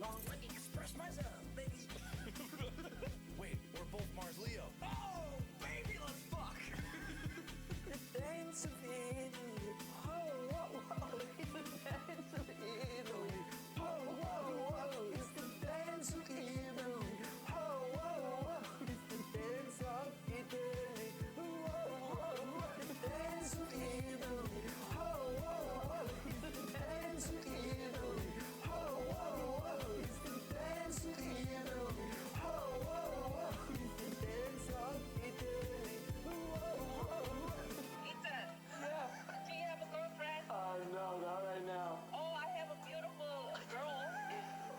Long let me express myself, baby. Wait, we're both Mars Leo. Oh, baby, let's fuck. The dance of Italy. Oh, whoa, whoa, it's the dance of Italy. Oh, whoa, whoa, it's the dance of Italy. Oh, whoa, whoa, it's the dance of Italy. Oh, whoa, whoa, it's the dance of Italy. Oh, whoa, whoa, it's the dance of Italy. Oh, whoa, whoa. No, not right now. Oh, I have a beautiful girl.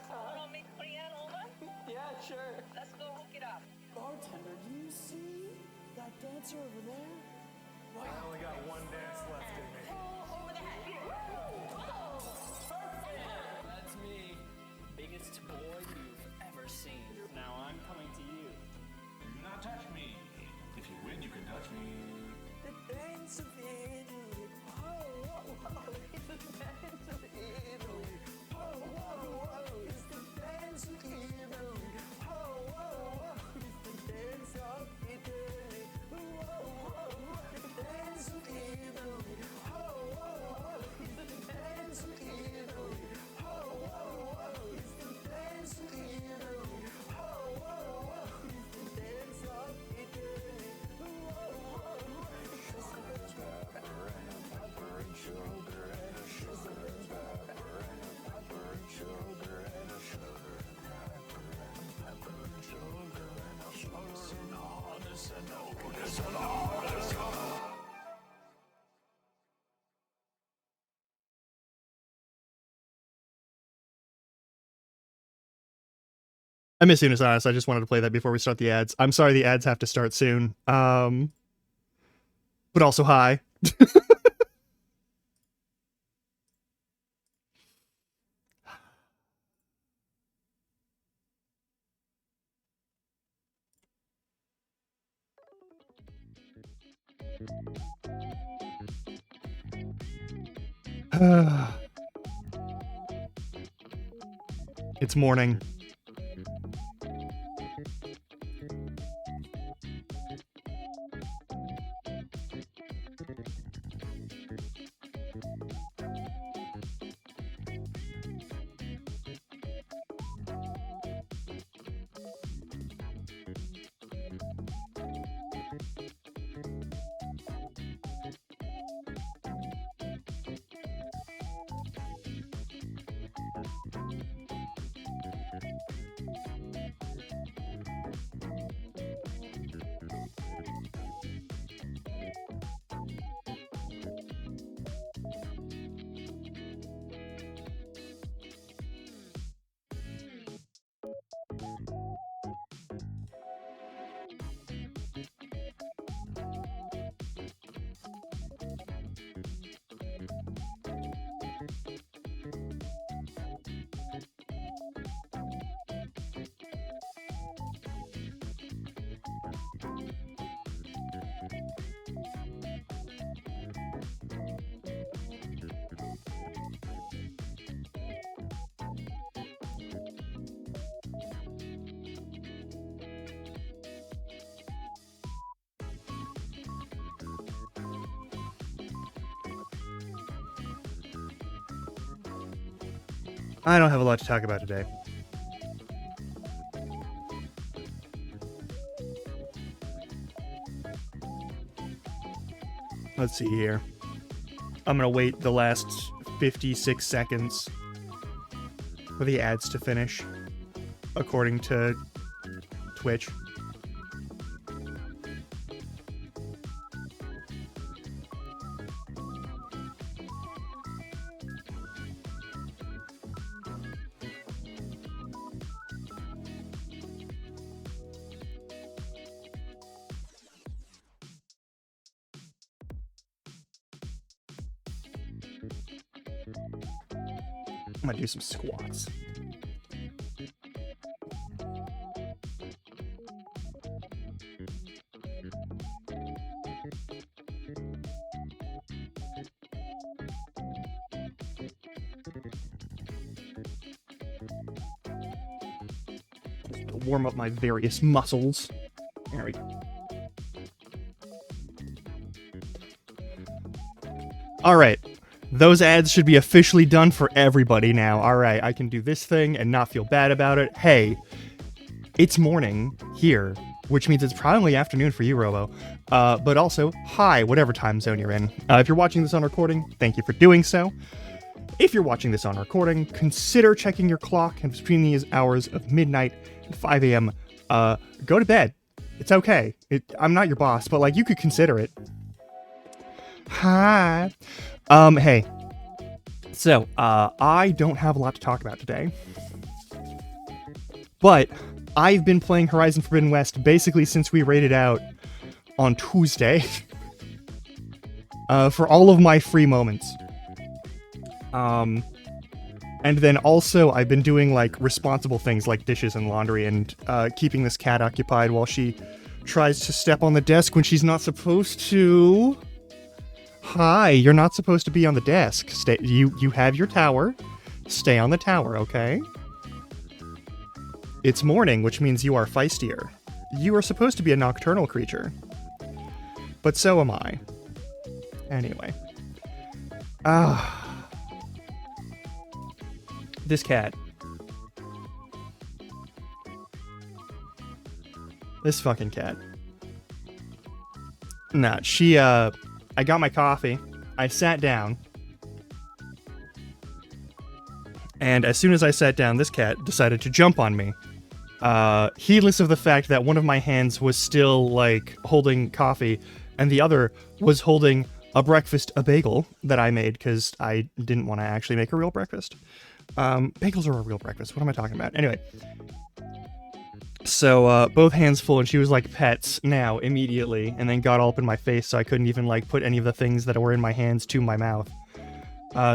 Wanna make Brianna over? Yeah, sure. Let's go hook it up. Bartender, do you see that dancer over there? I only got one dance left in me. Oh, over that. That's me. Biggest boy you've ever seen. Now I'm coming to you. Do not touch me. If you win, you can touch me. The dance of Italy. Oh, whoa, whoa, it's the dance of Italy. Oh, whoa, whoa, it's the dance of Italy. Oh, whoa, whoa, it's the dance of Italy. Whoa, whoa, it's the dance of Italy. Oh, whoa, whoa, it's the dance of Italy. Oh, whoa, whoa, it's the dance of Italy. Oh, whoa, whoa, it's the dance of Italy. Whoa, whoa, pepper and sugar and a sugar and pepper and a pepper and sugar and a sugar and pepper and sugar and a sugar and honest and openness and honest. I miss Unis Honest. I just wanted to play that before we start the ads. I'm sorry the ads have to start soon. But also hi. It's morning. I don't have a lot to talk about today. Let's see here. I'm gonna wait the last 56 seconds for the ads to finish, according to Twitch. I'm gonna do some squats. Just to warm up my various muscles. There we go. Alright. Those ads should be officially done for everybody now. Alright, I can do this thing and not feel bad about it. Hey, it's morning here, which means it's probably afternoon for you, Robo. But also, hi, whatever time zone you're in. If you're watching this on recording, thank you for doing so. If you're watching this on recording, consider checking your clock, and between these hours of midnight and 5 a.m., go to bed. It's okay. I'm not your boss, but, like, you could consider it. Hi. Hey. So, I don't have a lot to talk about today. But I've been playing Horizon Forbidden West basically since we raided out on Tuesday. For all of my free moments. And then also I've been doing, like, responsible things like dishes and laundry and, keeping this cat occupied while she tries to step on the desk when she's not supposed to. Hi, you're not supposed to be on the desk. Stay. You have your tower. Stay on the tower, okay? It's morning, which means you are feistier. You are supposed to be a nocturnal creature. But so am I. Anyway. This cat. This fucking cat. Nah, she, I got my coffee. I sat down. And as soon as I sat down, this cat decided to jump on me. Heedless of the fact that one of my hands was still, like, holding coffee, and the other was holding a bagel that I made, because I didn't want to actually make a real breakfast. Bagels are a real breakfast. What am I talking about? Anyway. So, both hands full, and she was like, pets, now, immediately, and then got all up in my face, so I couldn't even, like, put any of the things that were in my hands to my mouth.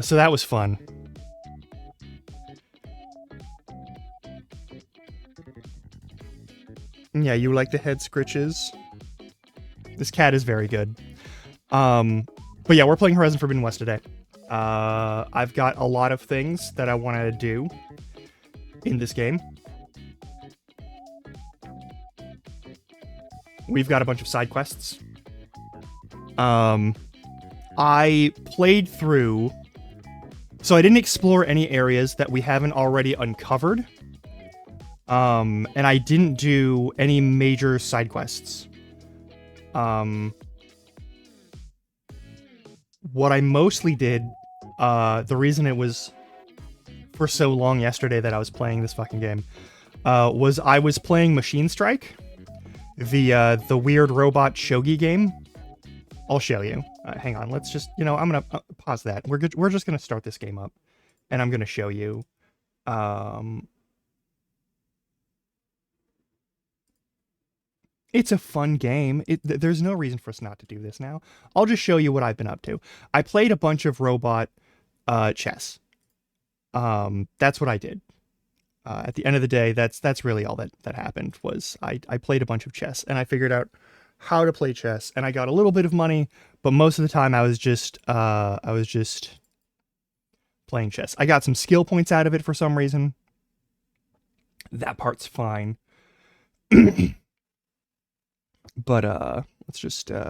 So that was fun. Yeah, you like the head scritches? This cat is very good. But yeah, we're playing Horizon Forbidden West today. I've got a lot of things that I want to do in this game. We've got a bunch of side quests. I played through... So I didn't explore any areas that we haven't already uncovered. And I didn't do any major side quests. What I mostly did, the reason it was for so long yesterday that I was playing this fucking game, was I was playing Machine Strike. The weird robot shogi game. I'll show you. Hang on, let's just, I'm gonna pause that. We're just gonna start this game up, and I'm gonna show you. It's a fun game. There's no reason for us not to do this now. I'll just show you what I've been up to. I played a bunch of robot chess. That's what I did. At the end of the day, that's really all that happened, was I played a bunch of chess, and I figured out how to play chess, and I got a little bit of money, but most of the time I was just playing chess. I got some skill points out of it for some reason. That part's fine. But let's just do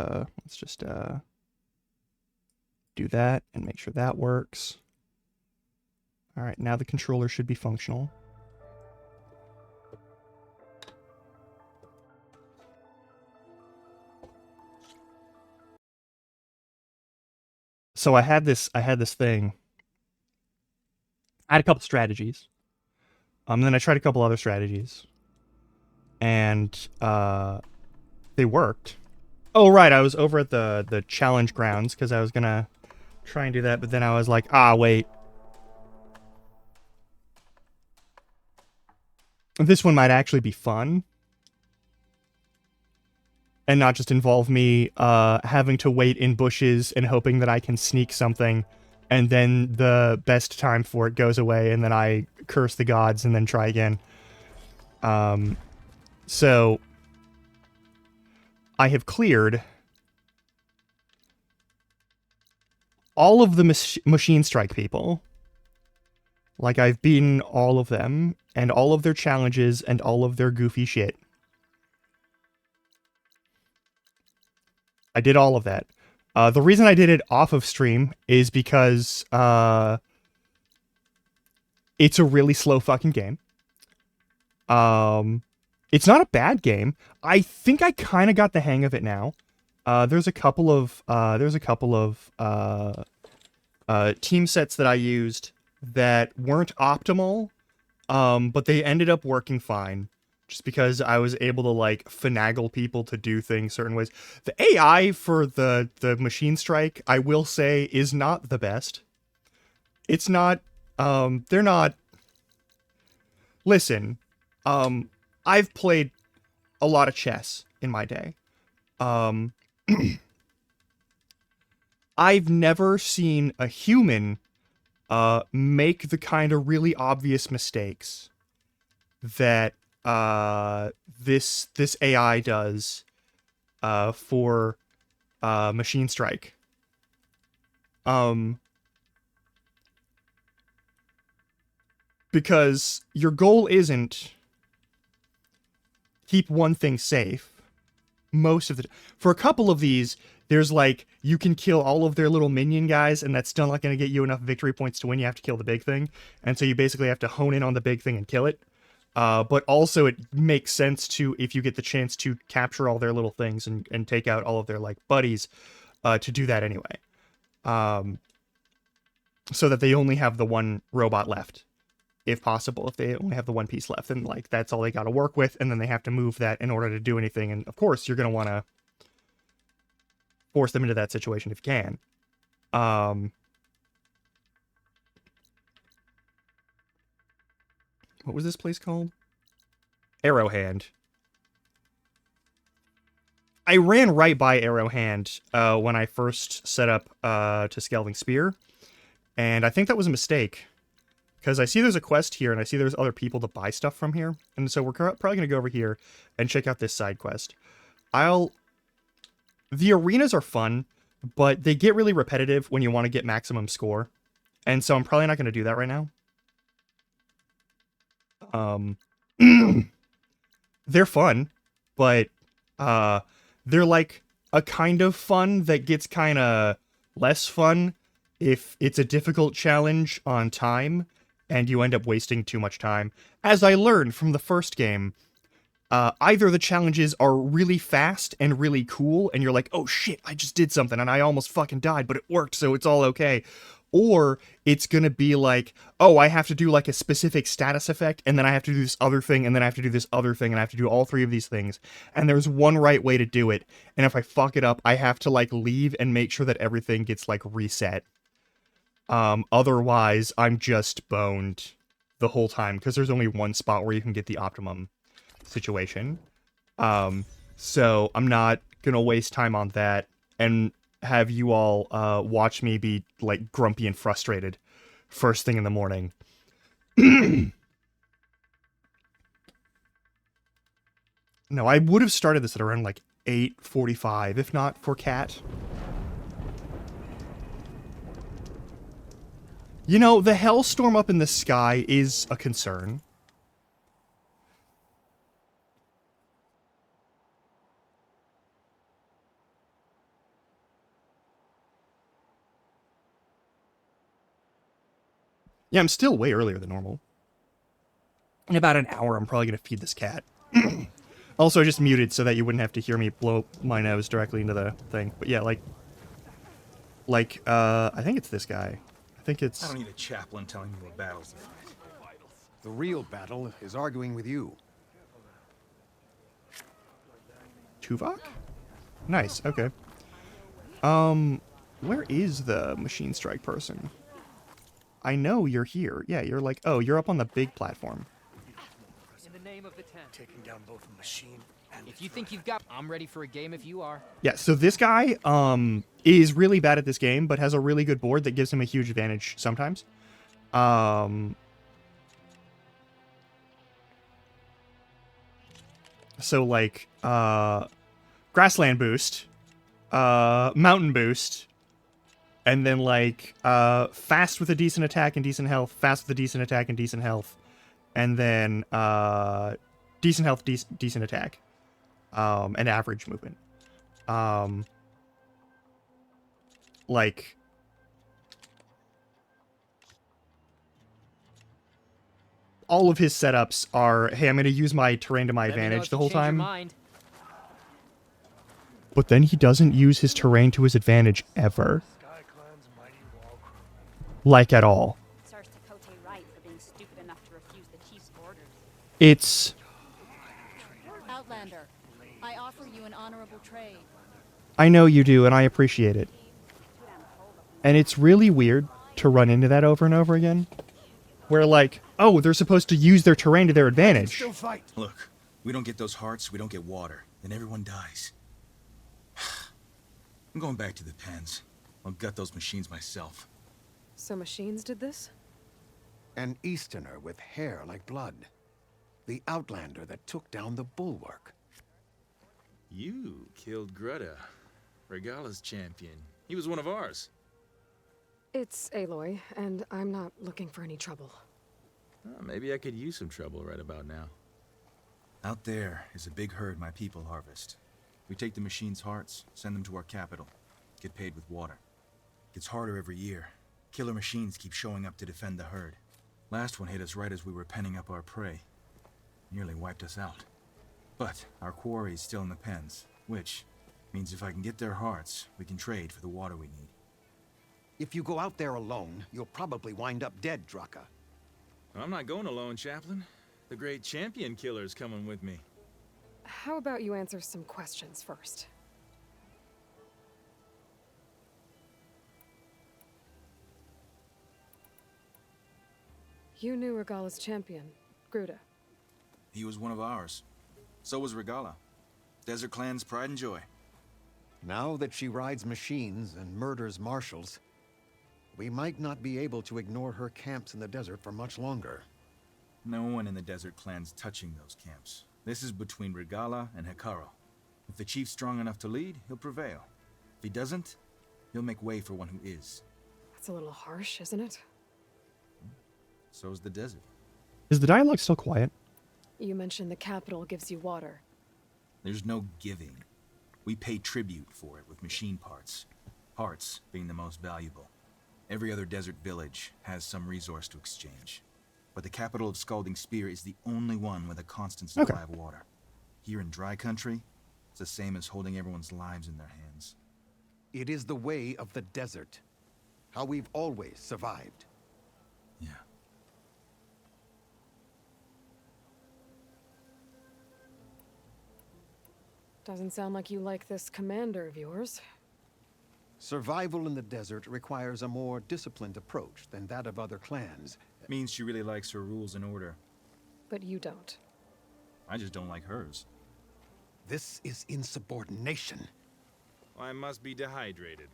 that and make sure that works. All right, now the controller should be functional. So I had this thing. I had a couple strategies. Then I tried a couple other strategies. And they worked. Oh right, I was over at the challenge grounds because I was gonna try and do that, but then I was like, ah wait. This one might actually be fun. And not just involve me having to wait in bushes and hoping that I can sneak something, and then the best time for it goes away, and then I curse the gods and then try again. So I have cleared all of the machine strike people. Like, I've beaten all of them, and all of their challenges, and all of their goofy shit. I did all of that. The reason I did it off of stream is because it's a really slow fucking game. It's not a bad game. I think I kind of got the hang of it now. There's a couple of team sets that I used that weren't optimal, but they ended up working fine. Just because I was able to, like, finagle people to do things certain ways. The AI for the machine strike, I will say, is not the best. It's not, they're not... Listen, I've played a lot of chess in my day. I've never seen a human make the kind of really obvious mistakes that this AI does for machine strike. Because your goal isn't keep one thing safe most of the for a couple of these. There's like, you can kill all of their little minion guys, and that's still not going to get you enough victory points to win. You have to kill the big thing, and so you basically have to hone in on the big thing and kill it. But also it makes sense to, if you get the chance to capture all their little things and take out all of their, like, buddies, to do that anyway. So that they only have the one robot left, if possible. If they only have the one piece left, then, like, that's all they got to work with, and then they have to move that in order to do anything. And of course, you're going to want to force them into that situation if you can. What was this place called? Arrowhand. I ran right by Arrowhand when I first set up to Scalding Spear, and I think that was a mistake. Because I see there's a quest here, and I see there's other people to buy stuff from here, and so we're probably going to go over here and check out this side quest. The arenas are fun, but they get really repetitive when you want to get maximum score, and so I'm probably not going to do that right now. They're fun, but they're like a kind of fun that gets kind of less fun if it's a difficult challenge on time and you end up wasting too much time. As I learned from the first game, either the challenges are really fast and really cool and you're like, oh shit, I just did something and I almost fucking died, but it worked, so it's all okay. Or it's gonna be like, oh, I have to do like a specific status effect, and then I have to do this other thing, and then I have to do this other thing, and I have to do all three of these things. And there's one right way to do it, and if I fuck it up, I have to like leave and make sure that everything gets like reset. Otherwise, I'm just boned the whole time, because there's only one spot where you can get the optimum situation. So I'm not gonna waste time on that, and have you all watch me be like grumpy and frustrated first thing in the morning. No, I would have started this at around like 8:45 if not for Cat. You know, the hellstorm up in the sky is a concern. Yeah, I'm still way earlier than normal. In about an hour, I'm probably going to feed this cat. Also, I just muted so that you wouldn't have to hear me blow my nose directly into the thing. But yeah, like... I think it's this guy. I think I it's don't need a chaplain telling me what battles to fight. The real battle is arguing with you. Tuvok? Nice, okay. Where is the machine strike person? I know you're here. Yeah, you're like, oh, you're up on the big platform. In the name of the tent. Taking down both the machine and If you think you've got, I'm ready for a game if you are. Yeah, so this guy is really bad at this game, but has a really good board that gives him a huge advantage sometimes. So like grassland boost, mountain boost, and then like fast with a decent attack and decent health, fast with a decent attack and decent health, and then decent health, decent attack, and average movement. Like all of his setups are, hey, I'm going to use my terrain to my Let me know advantage if the you whole change your time. mind. But then he doesn't use his terrain to his advantage ever. SkyClan's mighty wall crew. Like at all. Serves Takote right for being stupid enough to refuse the chief's orders. It's... Outlander, I offer you an honorable trade. I know you do, and I appreciate it. And it's really weird to run into that over and over again. Where like, oh, they're supposed to use their terrain to their advantage. Still fight. Look, we don't get those hearts, we don't get water, then everyone dies. I'm going back to the pens. I'll gut those machines myself. So machines did this? An Easterner with hair like blood. The Outlander that took down the bulwark. You killed Greta, Regala's champion. He was one of ours. It's Aloy, and I'm not looking for any trouble. Maybe I could use some trouble right about now. Out there is a big herd my people harvest. We take the machines' hearts, send them to our capital, get paid with water. Gets harder every year. Killer machines keep showing up to defend the herd. Last one hit us right as we were penning up our prey. Nearly wiped us out. But our quarry is still in the pens, which means if I can get their hearts, we can trade for the water we need. If you go out there alone, you'll probably wind up dead, Draka. I'm not going alone, Chaplain. The great champion killer's coming with me. How about you answer some questions first? You knew Regala's champion, Gruda. He was one of ours. So was Regala. Desert Clan's pride and joy. Now that she rides machines and murders marshals, we might not be able to ignore her camps in the desert for much longer. No one in the Desert Clan's touching those camps. This is between Regala and Hekaro. If the chief's strong enough to lead, he'll prevail. If he doesn't, he'll make way for one who is. That's a little harsh, isn't it? So is the desert. Is the dialogue still quiet? You mentioned the capital gives you water. There's no giving. We pay tribute for it with machine parts. Hearts being the most valuable. Every other desert village has some resource to exchange. But the capital of Scalding Spear is the only one with a constant supply of water. Here in dry country, it's the same as holding everyone's lives in their hands. It is the way of the desert. How we've always survived. Yeah. Doesn't sound like you like this commander of yours. Survival in the desert requires a more disciplined approach than that of other clans. Means she really likes her rules and order. But you don't. I just don't like hers. This is insubordination. I must be dehydrated.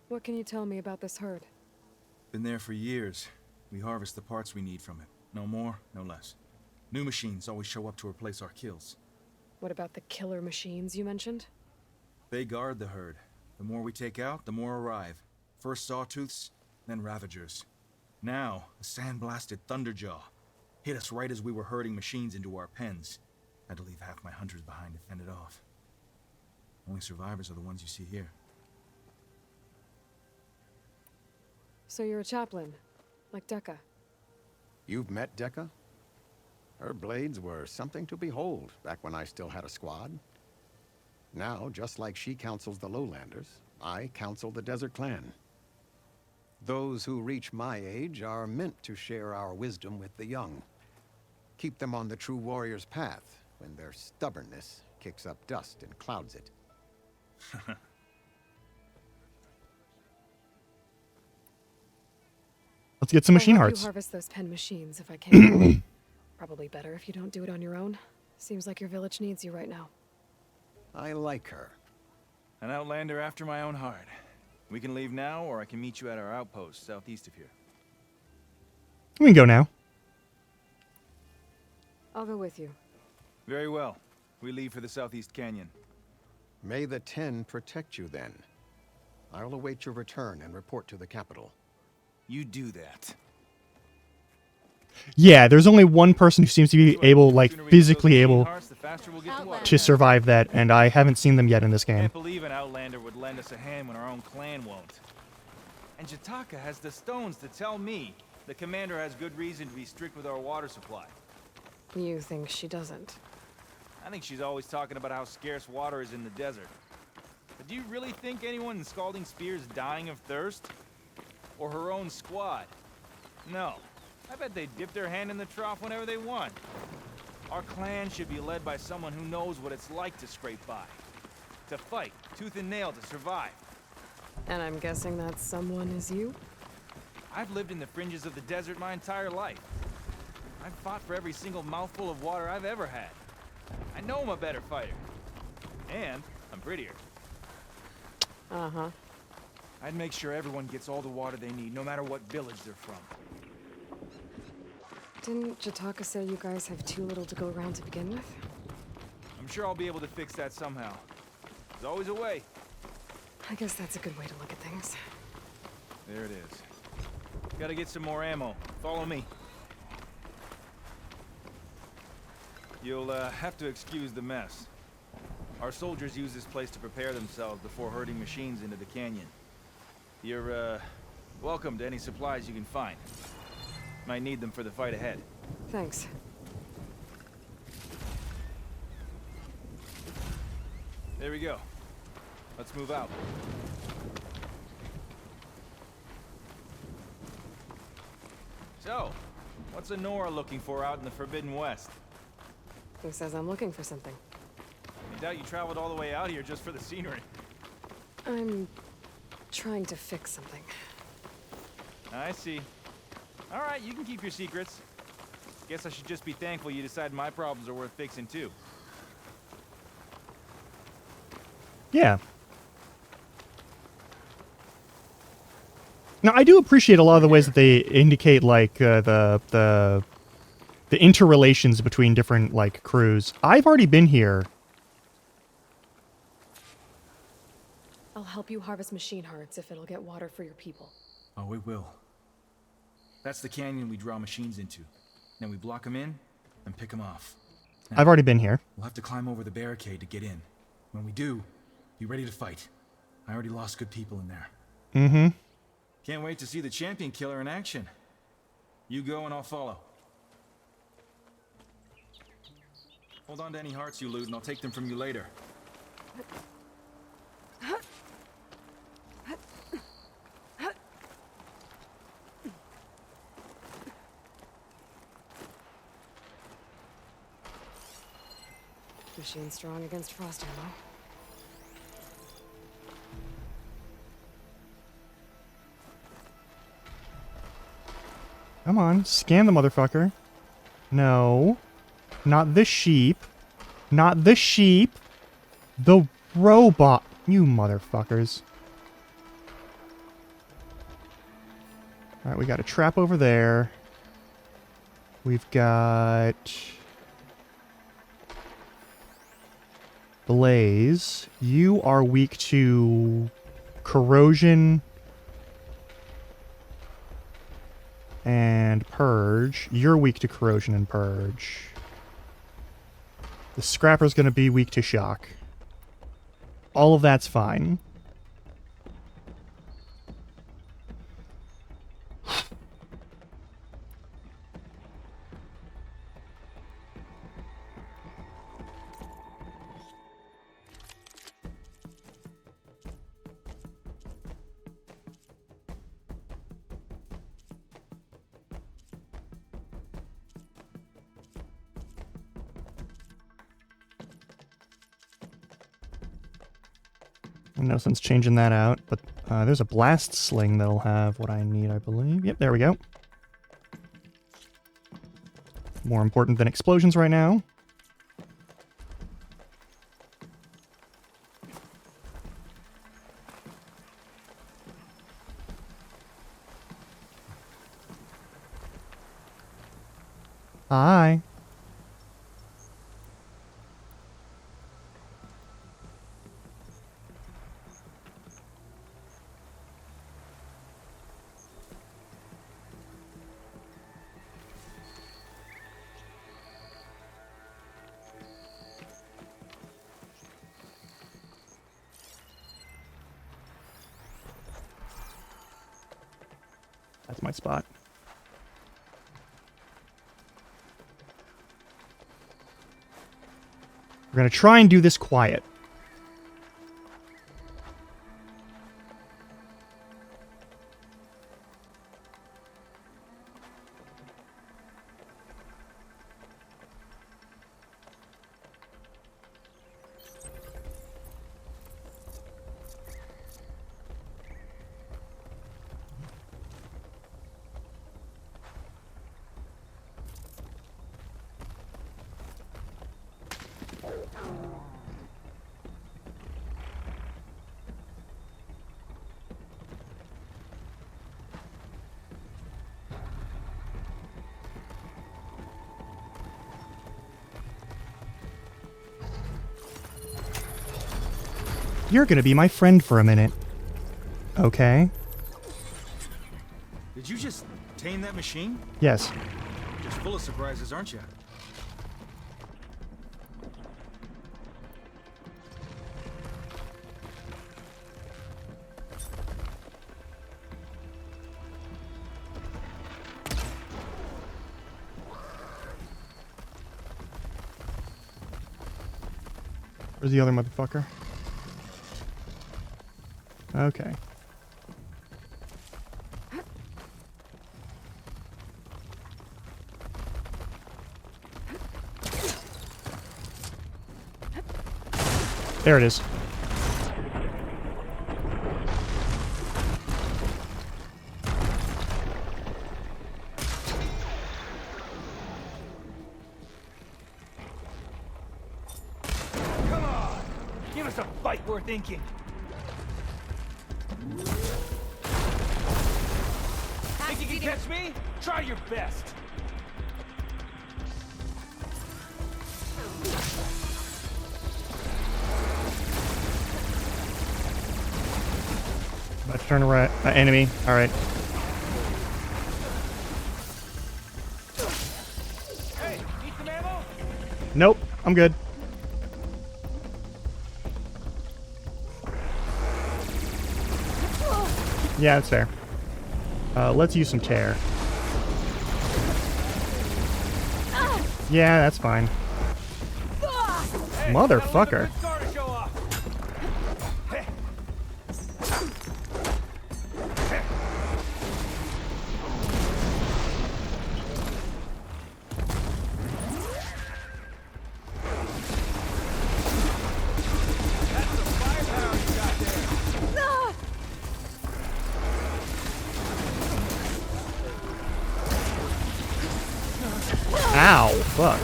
What can you tell me about this herd? Been there for years. We harvest the parts we need from it. No more, no less. New machines always show up to replace our kills. What about the killer machines you mentioned? They guard the herd. The more we take out, the more arrive. First Sawtooths, then Ravagers. Now, a sandblasted Thunderjaw. Hit us right as we were herding machines into our pens. Had to leave half my hunters behind to fend it off. Only survivors are the ones you see here. So you're a chaplain, like Dekka. You've met Dekka? Her blades were something to behold back when I still had a squad. Now, just like she counsels the lowlanders, I counsel the Desert Clan. Those who reach my age are meant to share our wisdom with the young. Keep them on the true warrior's path when their stubbornness kicks up dust and clouds it. Let's get some machine I'll help hearts. you harvest those pen machines if I can. Probably better if you don't do it on your own. Seems like your village needs you right now. I like her. An outlander after my own heart. We can leave now, or I can meet you at our outpost southeast of here. We can go now. I'll go with you. Very well. We leave for the southeast canyon. May the 10 protect you then. I'll await your return and report to the capital. You do that. Yeah, there's only one person who seems to be able, like, physically able to survive that, and I haven't seen them yet in this game. Can't believe an outlander would lend us a hand when our own clan won't. And Jataka has the stones to tell me the commander has good reason to be strict with our water supply. You think she doesn't? I think she's always talking about how scarce water is in the desert. But do you really think anyone in Scalding Spear is dying of thirst? Or her own squad? No. I bet they dip their hand in the trough whenever they want. Our clan should be led by someone who knows what it's like to scrape by. To fight, tooth and nail to survive. And I'm guessing that someone is you? I've lived in the fringes of the desert my entire life. I've fought for every single mouthful of water I've ever had. I know I'm a better fighter. And I'm prettier. Uh-huh. I'd make sure everyone gets all the water they need, no matter what village they're from. Didn't Jataka say you guys have too little to go around to begin with? I'm sure I'll be able to fix that somehow. There's always a way. I guess that's a good way to look at things. There it is. Gotta get some more ammo. Follow me. You'll have to excuse the mess. Our soldiers use this place to prepare themselves before herding machines into the canyon. You're, welcome to any supplies you can find. Might need them for the fight ahead. Thanks. There we go. Let's move out. So, what's Honora looking for out in the Forbidden West? Who says I'm looking for something? I doubt you traveled all the way out here just for the scenery. I'm trying to fix something. I see. All right, you can keep your secrets. Guess I should just be thankful you decide my problems are worth fixing too. Yeah. Now, I do appreciate a lot of the ways that they indicate, like, the interrelations between different, like, crews. I've already been here. I'll help you harvest machine hearts if it'll get water for your people. Oh, it will. That's the canyon we draw machines into. Then we block them in and pick them off. Now, I've already been here. We'll have to climb over the barricade to get in. When we do, be ready to fight. I already lost good people in there. Mm-hmm. Can't wait to see the champion killer in action. You go and I'll follow. Hold on to any hearts you loot and I'll take them from you later. Machine strong against frost ammo. Come on, scan the motherfucker. No. Not the sheep. Not the sheep. The robot. You motherfuckers. Alright, we got a trap over there. We've got... Blaze. You are weak to corrosion and purge. You're weak to corrosion and purge. The scrapper's going to be weak to shock. All of that's fine. No sense changing that out, but there's a blast sling that'll have what I need, I believe. Yep, there we go. More important than explosions right now. Hi. That's my spot. We're going to try and do this quiet. You're gonna be my friend for a minute. Okay. Did you just tame that machine? Yes. You're just full of surprises, aren't you? Where's the other motherfucker? Okay. There it is. Come on! Give us a fight worth inking! Think you can catch me? Try your best! About to turn around. Enemy. Alright. Hey, need some ammo? Nope. I'm good. Yeah, that's fair. Let's use some tear. Yeah, that's fine. Hey, Motherfucker. scar to show off. Hey. That's the firepower you got there. Ow. Fuck.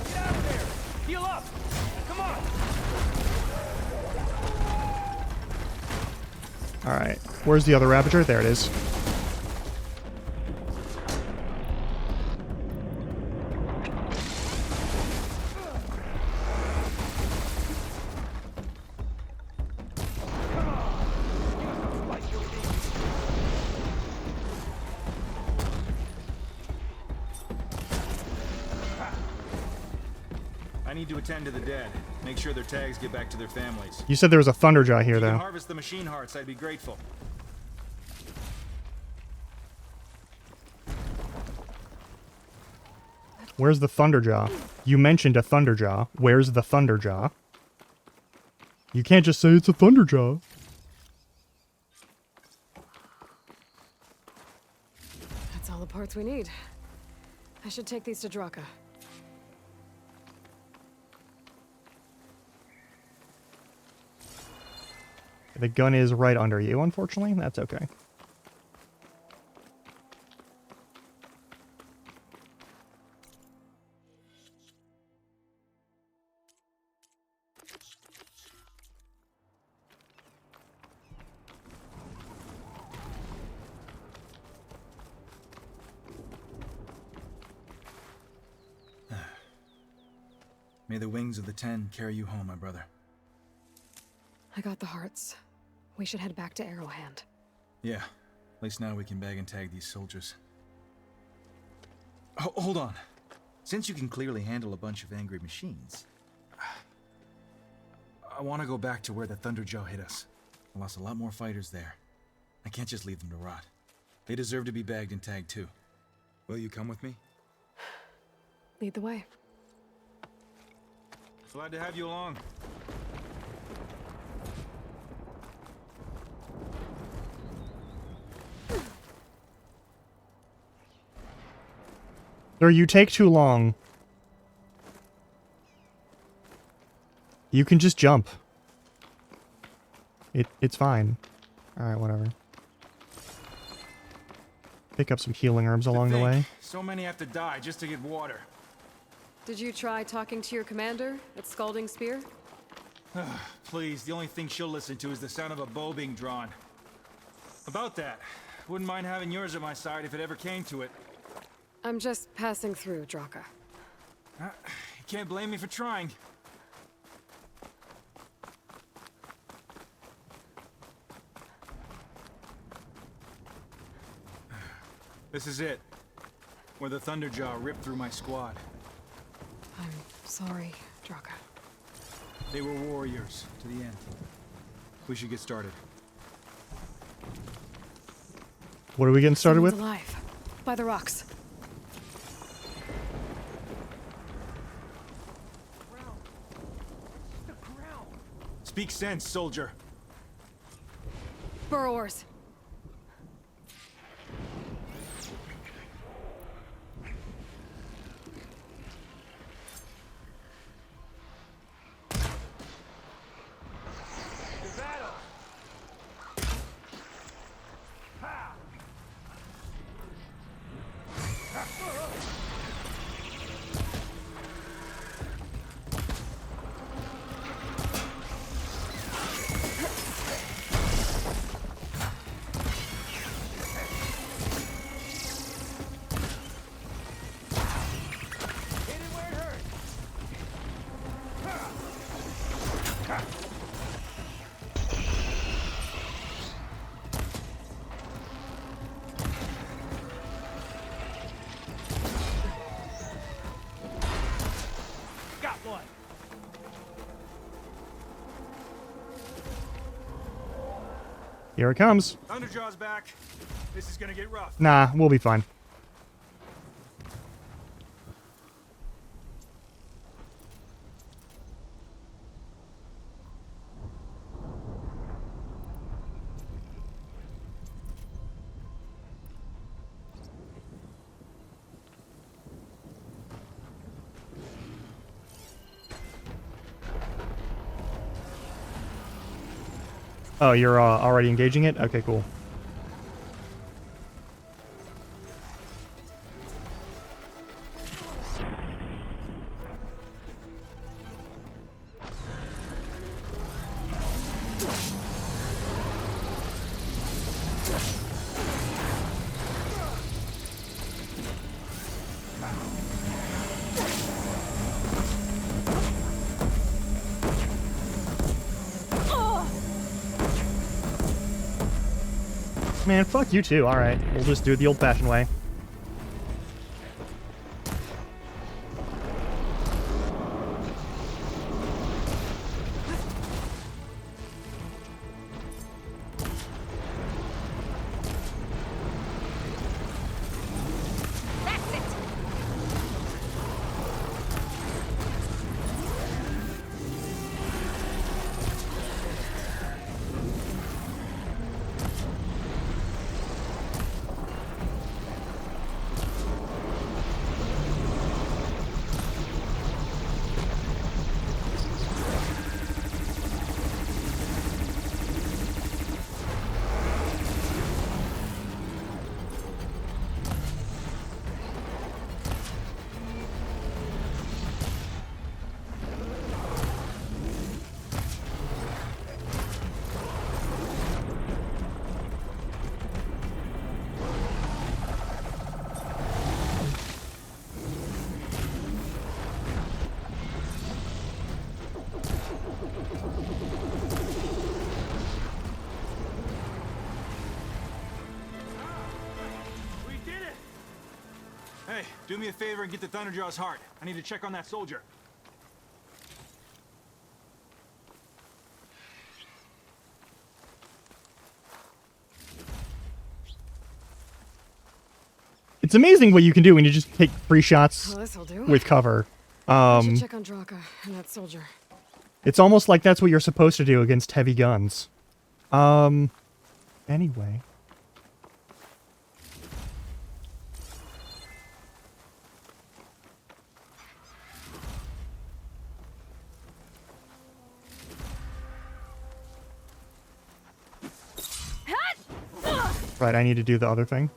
Get out of there! Heal up! Come on! Alright. Where's the other Ravager? There it is. I need to attend to the dead. Make sure their tags get back to their families. You said there was a Thunderjaw here, If you can though. harvest the machine hearts, I'd be grateful. Where's the Thunderjaw? You mentioned a Thunderjaw. Where's the Thunderjaw? You can't just say it's a Thunderjaw. That's all the parts we need. I should take these to Draka. The gun is right under you, unfortunately. That's okay. May the wings of the 10 carry you home, my brother. I got the hearts. We should head back to Arrowhand. Yeah, at least now we can bag and tag these soldiers. Hold on. Since you can clearly handle a bunch of angry machines, I want to go back to where the Thunderjaw hit us. I lost a lot more fighters there. I can't just leave them to rot. They deserve to be bagged and tagged too. Will you come with me? Lead the way. Glad to have you along. Sir, you take too long. You can just jump. It's fine. Alright, whatever. Pick up some healing herbs along the way. So many have to die just to get water. Did you try talking to your commander at Scalding Spear? Please, the only thing she'll listen to is the sound of a bow being drawn. About that, wouldn't mind having yours at my side if it ever came to it. I'm just passing through, Draka. You can't blame me for trying. This is it. Where the Thunderjaw ripped through my squad. I'm sorry, Draka. They were warriors to the end. We should get started. What are we getting started with? Alive. By the rocks. Speak sense, soldier. Burrowers. Here it comes. Thunderjaw's back. This is gonna get rough. Nah, we'll be fine. Oh, you're already engaging it? Okay, cool. Man, fuck you too. Alright, we'll just do it the old-fashioned way. Do me a favor and get the Thunderjaw's heart. I need to check on that soldier. It's amazing what you can do when you just take 3 shots Well, this'll do. with cover. I should check on Draka and that soldier. It's almost like that's what you're supposed to do against heavy guns. Anyway. Right, I need to do the other thing.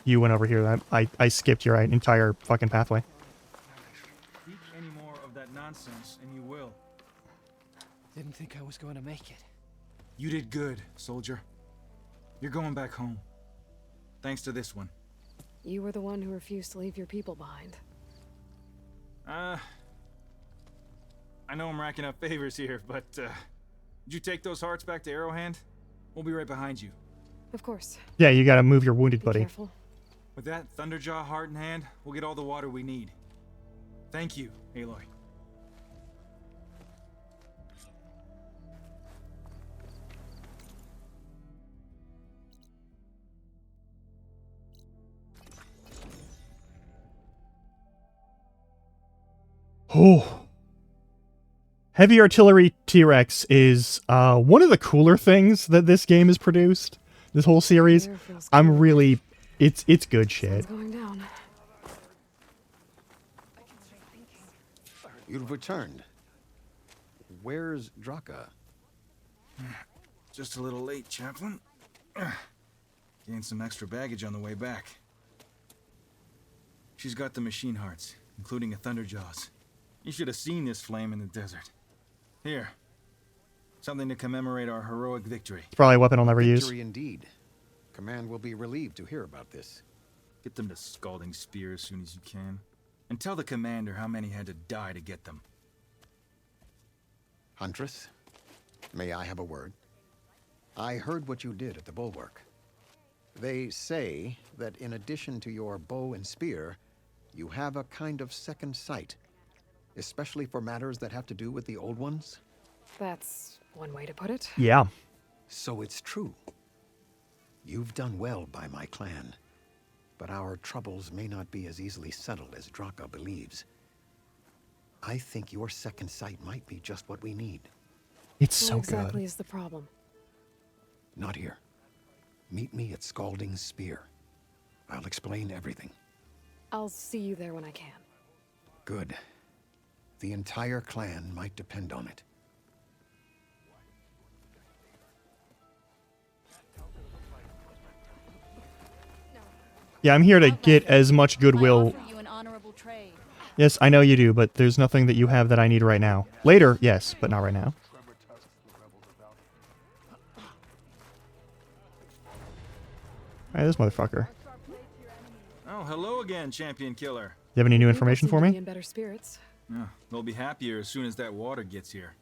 You went over here. I skipped your entire fucking pathway. Speak any more of that nonsense, and you will. Didn't think I was going to make it. You did good, soldier. You're going back home. Thanks to this one. You were the one who refused to leave your people behind. I know I'm racking up favors here, but, did you take those hearts back to Arrowhand? We'll be right behind you. Of course. Yeah, you gotta move your wounded buddy. Careful. With that Thunderjaw heart in hand, we'll get all the water we need. Thank you, Aloy. Oh. Heavy Artillery T-Rex is one of the cooler things that this game has produced. This whole series. I'm really... It's good shit. Going down. You've returned. Where's Draka? Just a little late, Chaplain. Gained some extra baggage on the way back. She's got the machine hearts, including a Thunderjaws. You should have seen this flame in the desert. Here. Something to commemorate our heroic victory. It's probably a weapon I'll never use. Victory indeed. Command will be relieved to hear about this. Get them to Scalding Spear as soon as you can. And tell the commander how many had to die to get them. Huntress, may I have a word? I heard what you did at the bulwark. They say that in addition to your bow and spear, you have a kind of second sight, especially for matters that have to do with the old ones. That's one way to put it. Yeah. So it's true. You've done well by my clan, but our troubles may not be as easily settled as Draka believes. I think your second sight might be just what we need. It's so What exactly good. is the problem? Not here. Meet me at Scalding Spear. I'll explain everything. I'll see you there when I can. Good. The entire clan might depend on it. Yeah, I'm here to get as much I goodwill. offer you an honorable trade. Yes, I know you do, but there's nothing that you have that I need right now. Later, yes, but not right now. Alright, this motherfucker. Oh, hello again, Champion Killer. You have any new You information seem for to be me? in better spirits. Yeah, they'll be happier as soon as that water gets here.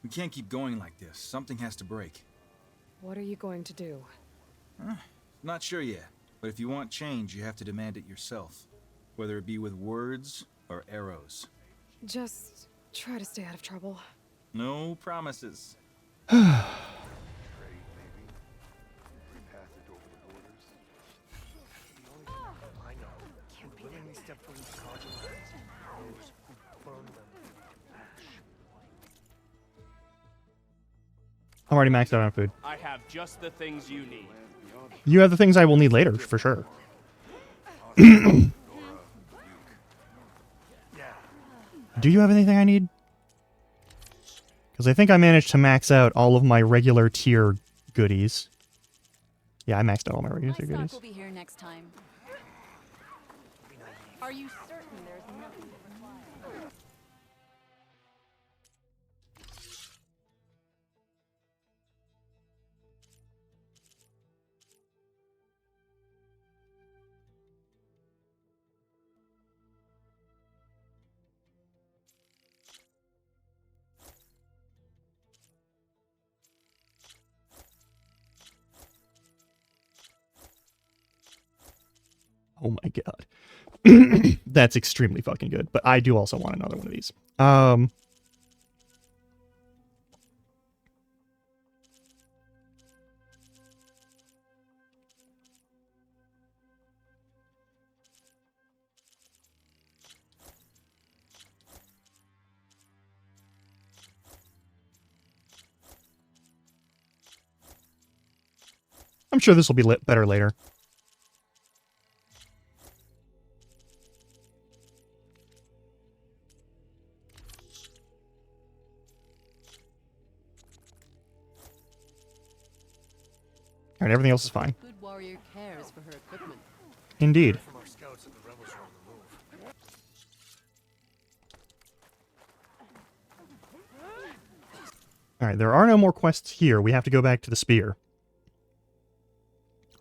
We can't keep going like this. Something has to break. What are you going to do? Not sure yet, but if you want change, you have to demand it yourself. Whether it be with words or arrows. Just try to stay out of trouble. No promises. I'm already maxed out on food. I have just the things you need. You have the things I will need later, for sure. Do you have anything I need? Because I think I managed to max out all of my regular tier goodies. Yeah, I maxed out all my regular tier My stock goodies. will be here next time. Are you certain there's nothing to require? Oh my god. That's extremely fucking good. But I do also want another one of these. I'm sure this will be better later. Alright, everything else is fine. Good warrior cares for her equipment. Indeed. Alright, there are no more quests here. We have to go back to the spear.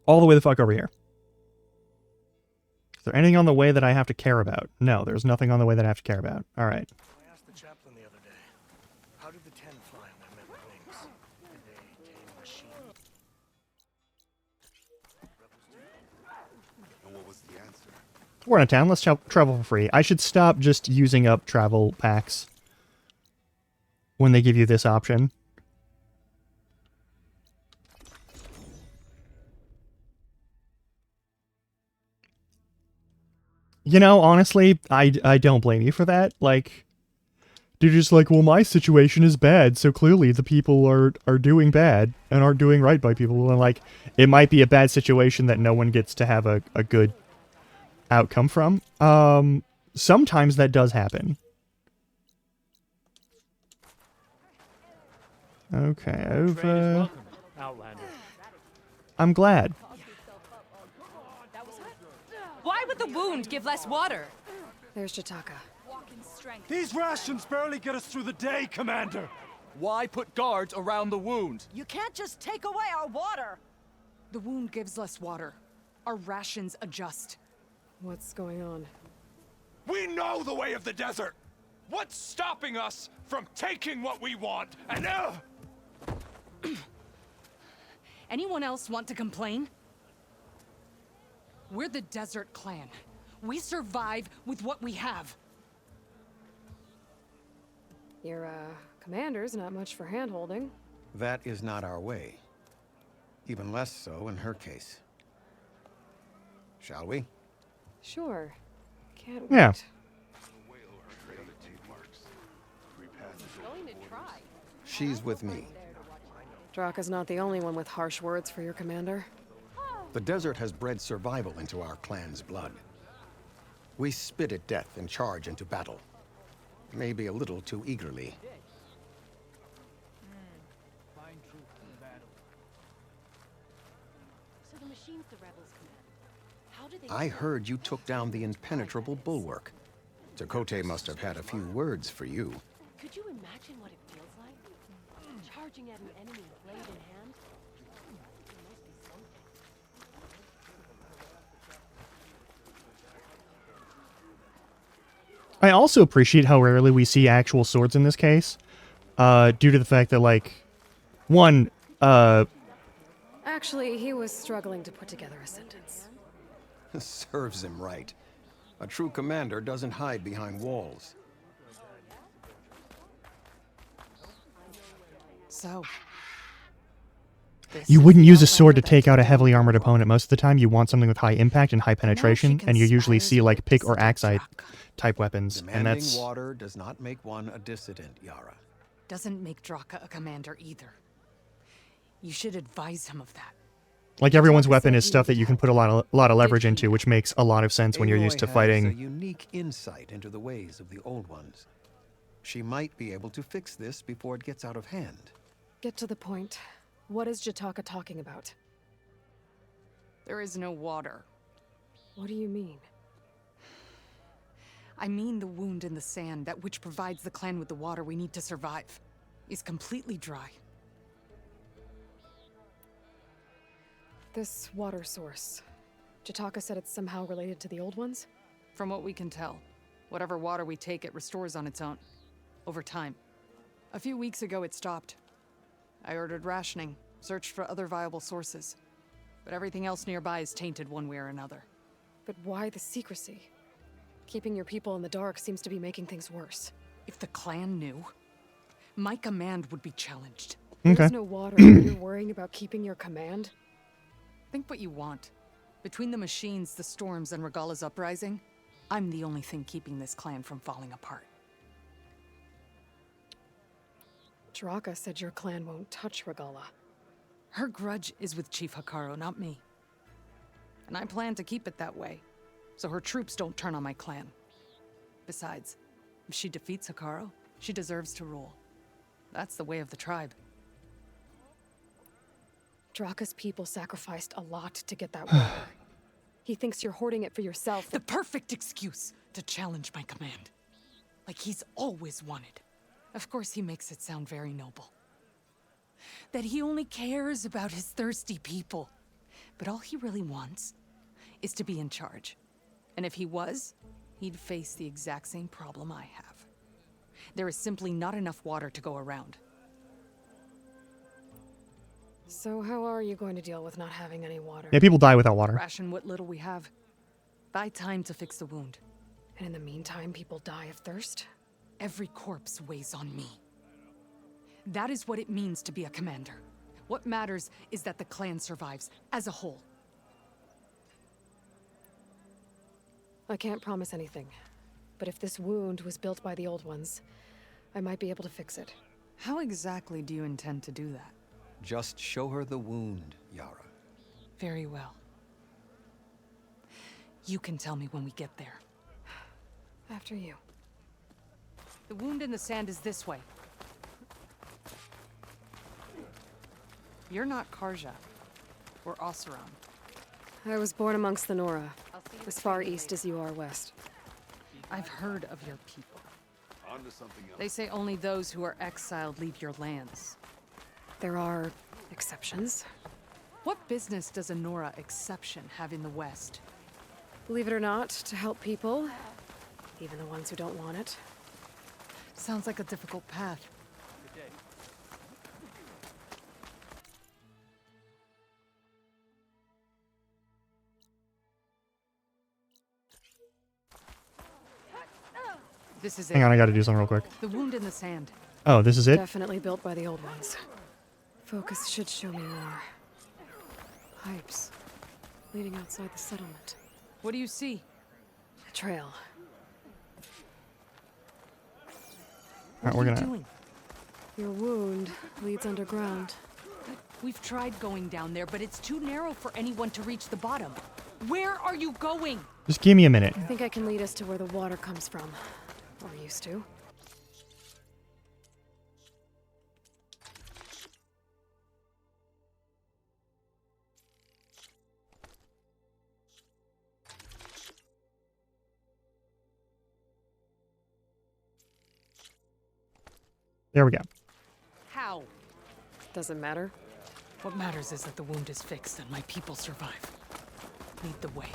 All the way the fuck over here. Is there anything on the way that I have to care about? No, there's nothing on the way that I have to care about. Alright. I asked the chaplain the other day, how did the 10 fly when they met with wings? Did they tame machines? And what was the answer? We're in a town. Let's travel for free. I should stop just using up travel packs when they give you this option. You know, honestly, I don't blame you for that. Like, they're just like, well, my situation is bad, so clearly the people are doing bad and aren't doing right by people. And, like, it might be a bad situation that no one gets to have a good outcome from. Sometimes that does happen. Okay, over... I'm glad. Why would the wound give less water? There's Jataka. These rations barely get us through the day, Commander. Why put guards around the wound? You can't just take away our water. The wound gives less water. Our rations adjust. What's going on? We know the way of the desert. What's stopping us from taking what we want? And Anyone else want to complain? We're the Desert Clan. We survive with what we have. Your, commander's not much for hand-holding. That is not our way. Even less so in her case. Shall we? Sure. Can't Yeah. wait. Going to try. She's with me. Draka's not the only one with harsh words for your commander. The desert has bred survival into our clan's blood. We spit at death and charge into battle. Maybe a little too eagerly. So the machines the rebels command. How do they... I heard you took down the impenetrable bulwark. Takote must have had a few words for you. Could you imagine what it feels like? Charging at an enemy blade in hand? It must be something. I also appreciate how rarely we see actual swords in this case, due to the fact that, like, one, Actually, he was struggling to put together a sentence. Serves him right. A true commander doesn't hide behind walls. So... you wouldn't use a sword to take out a heavily armored opponent. Most of the time, you want something with high impact and high penetration, and you usually see, like, pick or axe type weapons, and Demanding that's... water does not make one a dissident, Yara. Doesn't make Draka a commander either. You should advise him of that. Like, everyone's weapon is stuff that you can put a lot of leverage into, which makes a lot of sense when you're used to Aloy has fighting... a unique insight into the ways of the old ones. She might be able to fix this before it gets out of hand. Get to the point. What is Jataka talking about? There is no water. What do you mean? I mean the wound in the sand, that which provides the clan with the water we need to survive, is completely dry. This water source. Jataka said it's somehow related to the old ones? From what we can tell, whatever water we take, it restores on its own. Over time. A few weeks ago, it stopped. I ordered rationing, searched for other viable sources. But everything else nearby is tainted one way or another. But why the secrecy? Keeping your people in the dark seems to be making things worse. If the clan knew, my command would be challenged. There's no water, and you're worrying about keeping your command? Think what you want. Between the machines, the storms, and Regala's uprising, I'm the only thing keeping this clan from falling apart. Draka said your clan won't touch Regala. Her grudge is with Chief Hikaru, not me. And I plan to keep it that way, so her troops don't turn on my clan. Besides, if she defeats Hikaru, she deserves to rule. That's the way of the tribe. Draka's people sacrificed a lot to get that water. He thinks you're hoarding it for yourself. The perfect excuse to challenge my command. Like he's always wanted. Of course he makes it sound very noble. That he only cares about his thirsty people. But all he really wants is to be in charge. And if he was, he'd face the exact same problem I have. There is simply not enough water to go around. So how are you going to deal with not having any water? Yeah, people die without water. Ration what little we have. Buy time to fix the wound. And in the meantime, people die of thirst? Every corpse weighs on me. That is what it means to be a commander. What matters is that the clan survives as a whole. I can't promise anything. But if this wound was built by the old ones, I might be able to fix it. How exactly do you intend to do that? Just show her the wound, Yara. Very well. You can tell me when we get there. After you. The wound in the sand is this way. You're not Karja, or Oseram. I was born amongst the Nora, as far east as you are west. I've heard of your people. On to something else. They say only those who are exiled leave your lands. There are exceptions. What business does a Nora exception have in the West? Believe it or not, to help people, even the ones who don't want it. Sounds like a difficult path. This is it. Hang on, I gotta do something real quick. The wound in the sand. Oh, this is it? Definitely built by the old ones. Focus should show me more. Pipes leading outside the settlement. What do you see? A trail. Alright, we're gonna... Doing? Your wound leads underground. We've tried going down there, but it's too narrow for anyone to reach the bottom. Where are you going? Just give me a minute. I think I can lead us to where the water comes from. Or used to. There we go. How? Doesn't matter. What matters is that the wound is fixed and my people survive. Lead the way.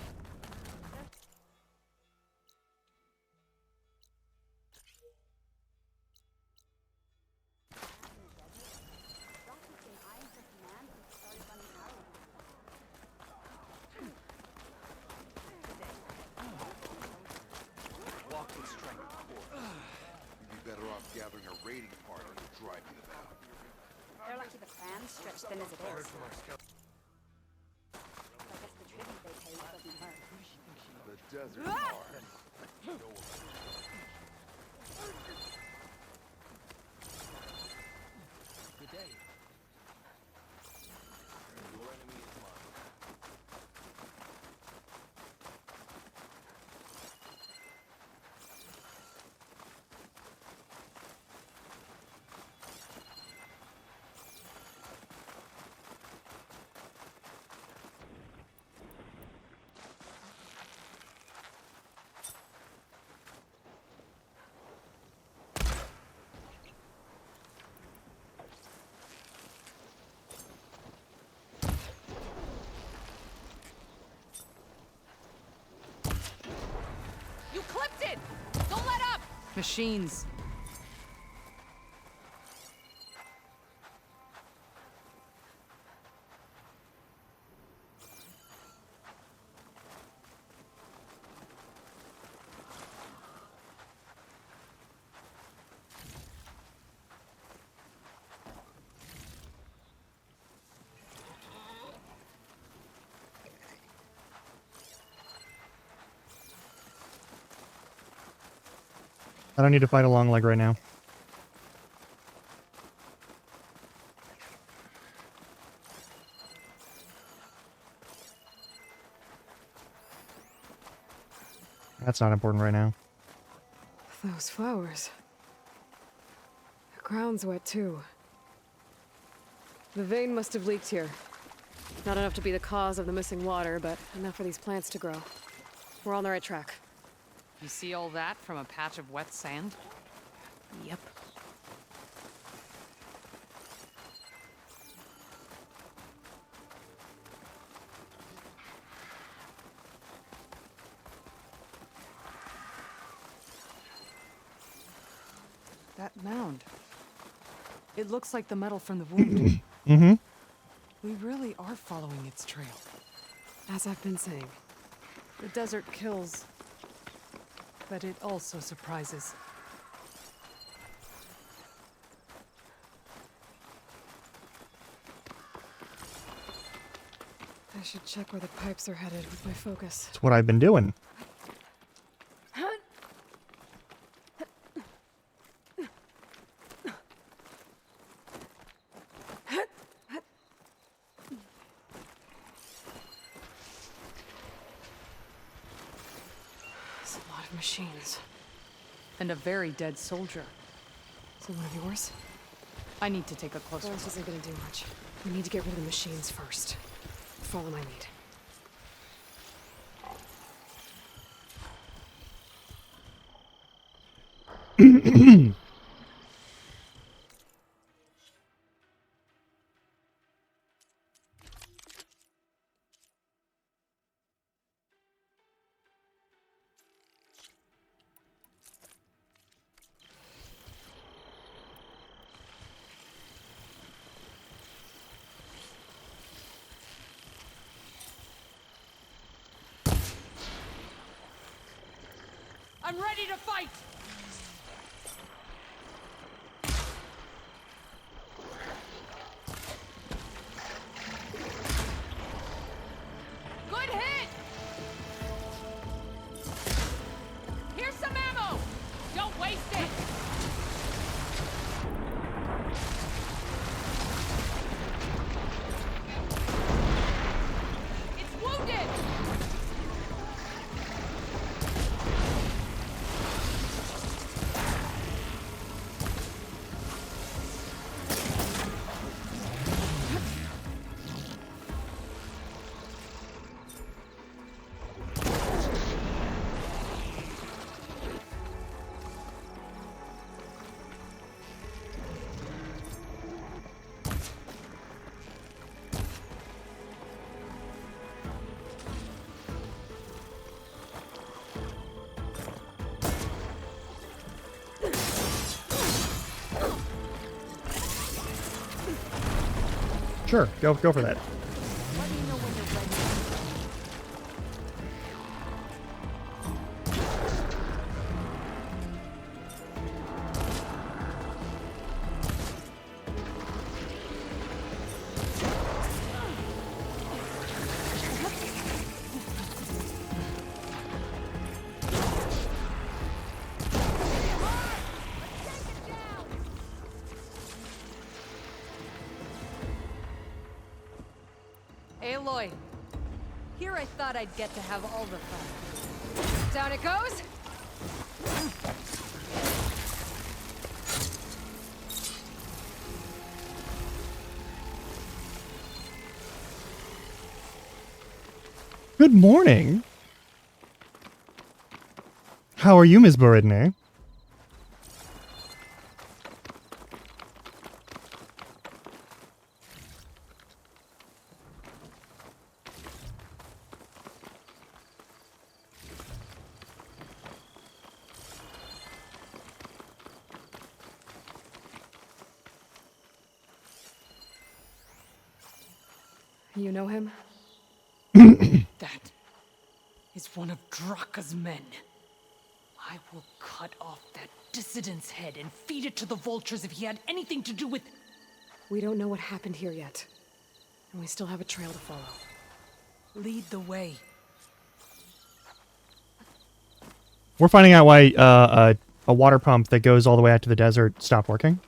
Gathering a raiding party to drive you about. They're lucky the plan's stretched thin as it is. I guess the tribute they pay doesn't hurt. The desert hard. Good day. Your enemy is mine. You clipped it! Don't let up! Machines. I don't need to fight a long leg right now. That's not important right now. Those flowers. The ground's wet too. The vein must have leaked here. Not enough to be the cause of the missing water, but enough for these plants to grow. We're on the right track. You see all that from a patch of wet sand? Yep. That mound. It looks like the metal from the wound. Mm-hmm. We really are following its trail. As I've been saying. The desert kills, but it also surprises. I should check where the pipes are headed with my focus. That's what I've been doing. Machines. And a very dead soldier. So one of yours? I need to take a closer look. This isn't gonna do much. We need to get rid of the machines first. Follow my lead. I'm ready to fight! Good hit! Here's some ammo! Don't waste it! It's wounded! Sure, go for that. Let me know when you're ready. Aloy, here I thought I'd get to have all the fun. Down it goes! Good morning. How are you, Ms. Boridne? You know him? That is one of Draka's men. I will cut off that dissident's head and feed it to the vultures if he had anything to do with... We don't know what happened here yet. And we still have a trail to follow. Lead the way. We're finding out why a water pump that goes all the way out to the desert stopped working.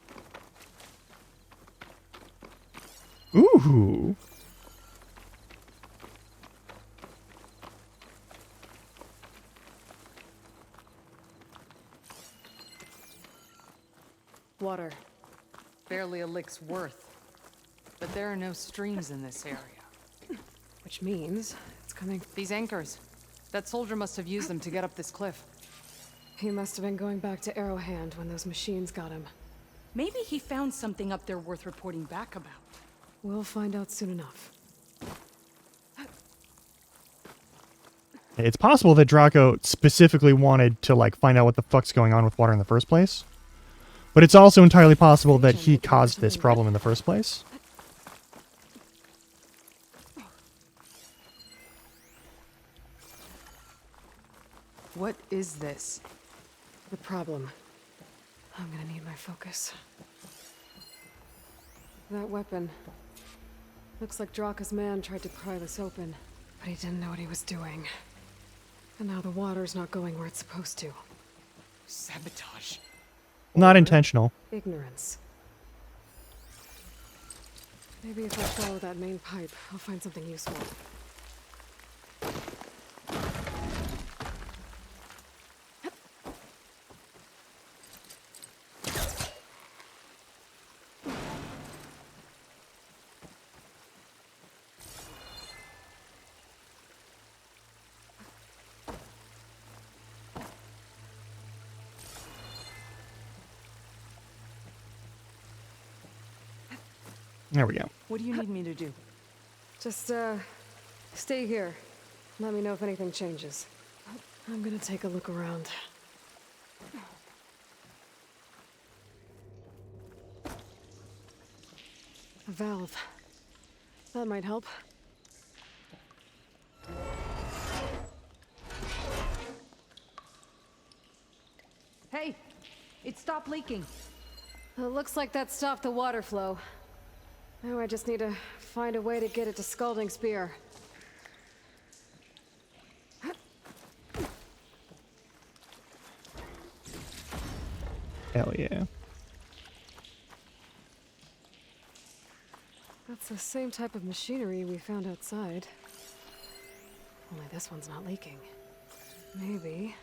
Ooh. Water. Barely a lick's worth. But there are no streams in this area. Which means it's coming. These anchors. That soldier must have used them to get up this cliff. He must have been going back to Arrowhand when those machines got him. Maybe he found something up there worth reporting back about. We'll find out soon enough. It's possible that Draco specifically wanted to, like, find out what the fuck's going on with water in the first place. But it's also entirely possible that he caused this problem in the first place. What is this? The problem. I'm gonna need my focus. That weapon. Looks like Draka's man tried to pry this open, but he didn't know what he was doing. And now the water's not going where it's supposed to. Sabotage. Not intentional. Ignorance. Maybe if I follow that main pipe, I'll find something useful. There we go. What do you need me to do? Just, stay here. Let me know if anything changes. I'm gonna take a look around. A valve. That might help. Hey! It stopped leaking. It looks like that stopped the water flow. Now I just need to find a way to get it to Scalding Spear. Hell yeah. That's the same type of machinery we found outside. Only this one's not leaking. Maybe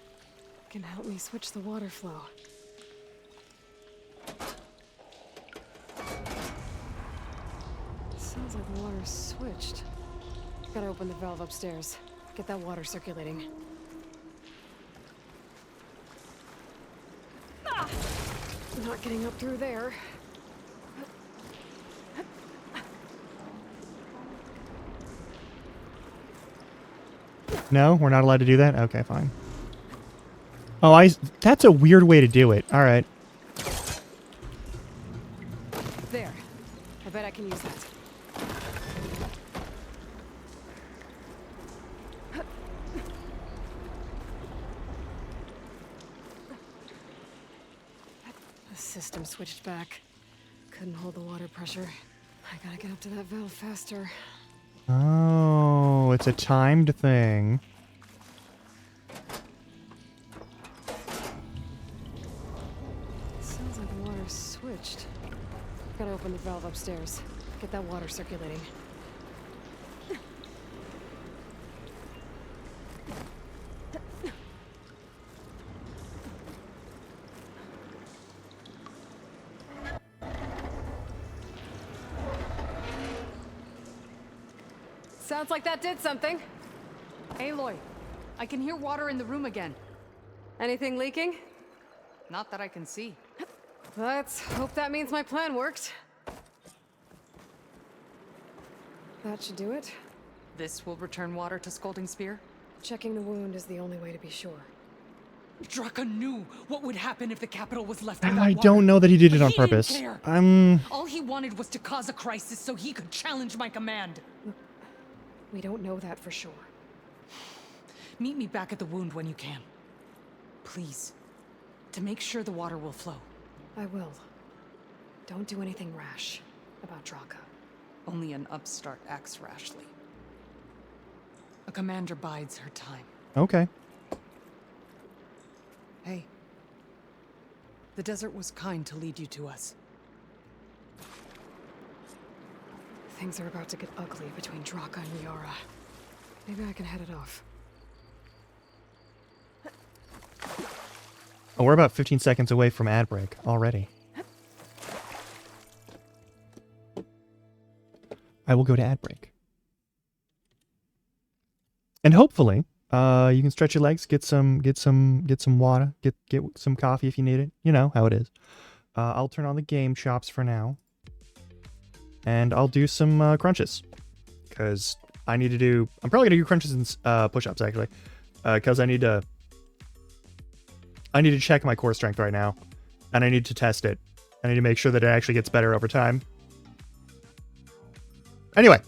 it can help me switch the water flow. Sounds like the water's switched. Gotta open the valve upstairs. Get that water circulating. Not getting up through there. No, we're not allowed to do that? Okay, fine. Oh, that's a weird way to do it. All right. There. I bet I can use that. The system switched back. Couldn't hold the water pressure. I gotta get up to that valve faster. Oh, it's a timed thing. Sounds like the water's switched. Gotta open the valve upstairs. Get that water circulating. Sounds like that did something. Aloy, I can hear water in the room again. Anything leaking? Not that I can see. Let's hope that means my plan worked. That should do it. This will return water to Scalding Spear? Checking the wound is the only way to be sure. Draka knew what would happen if the capital was left without I water. don't know that he did it But on he didn't purpose. care. I'm... All he wanted was to cause a crisis so he could challenge my command. We don't know that for sure. Meet me back at the wound when you can. Please. To make sure the water will flow. I will. Don't do anything rash about Draka. Only an upstart acts rashly. A commander bides her time. Okay. Hey. The desert was kind to lead you to us. Things are about to get ugly between Draka and Yara. Maybe I can head it off. Oh, we're about 15 seconds away from ad break already. I will go to ad break. And hopefully, you can stretch your legs, get some water, get some coffee if you need it. You know how it is. I'll turn on the game chops for now. And I'll do some crunches. Because I need to do... I'm probably going to do crunches and push-ups, actually. Because I need to check my core strength right now. And I need to test it. I need to make sure that it actually gets better over time. Anyway.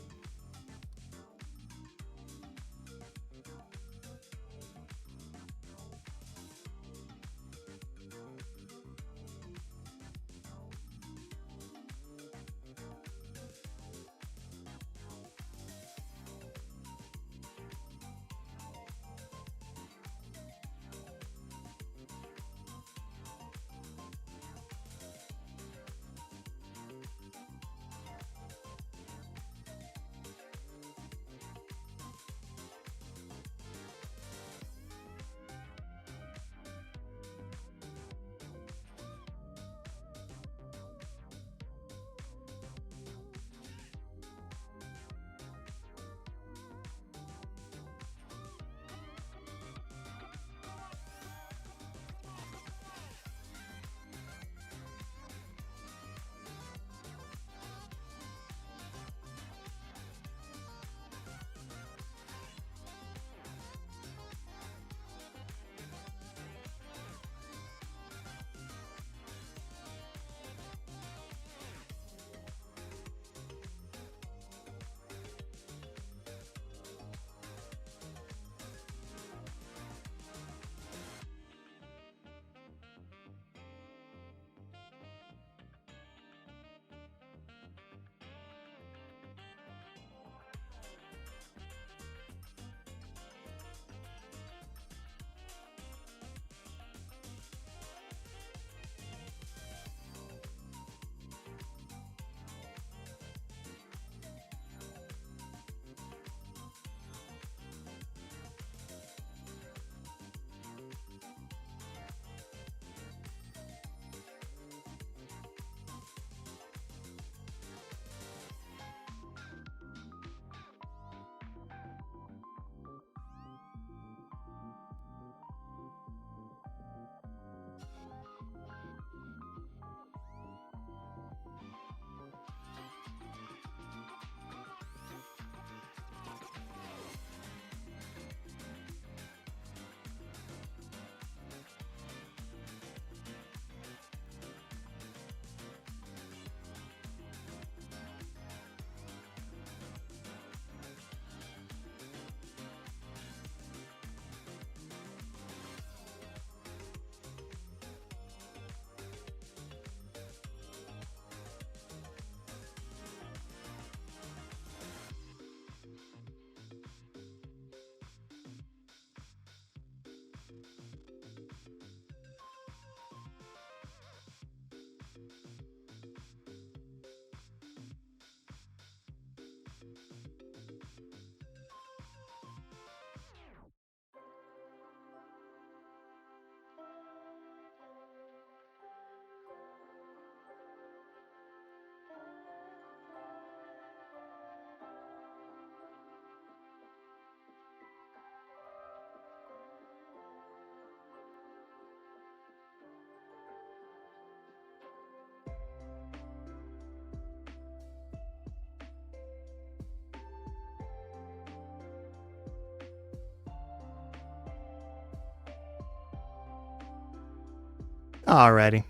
Alrighty.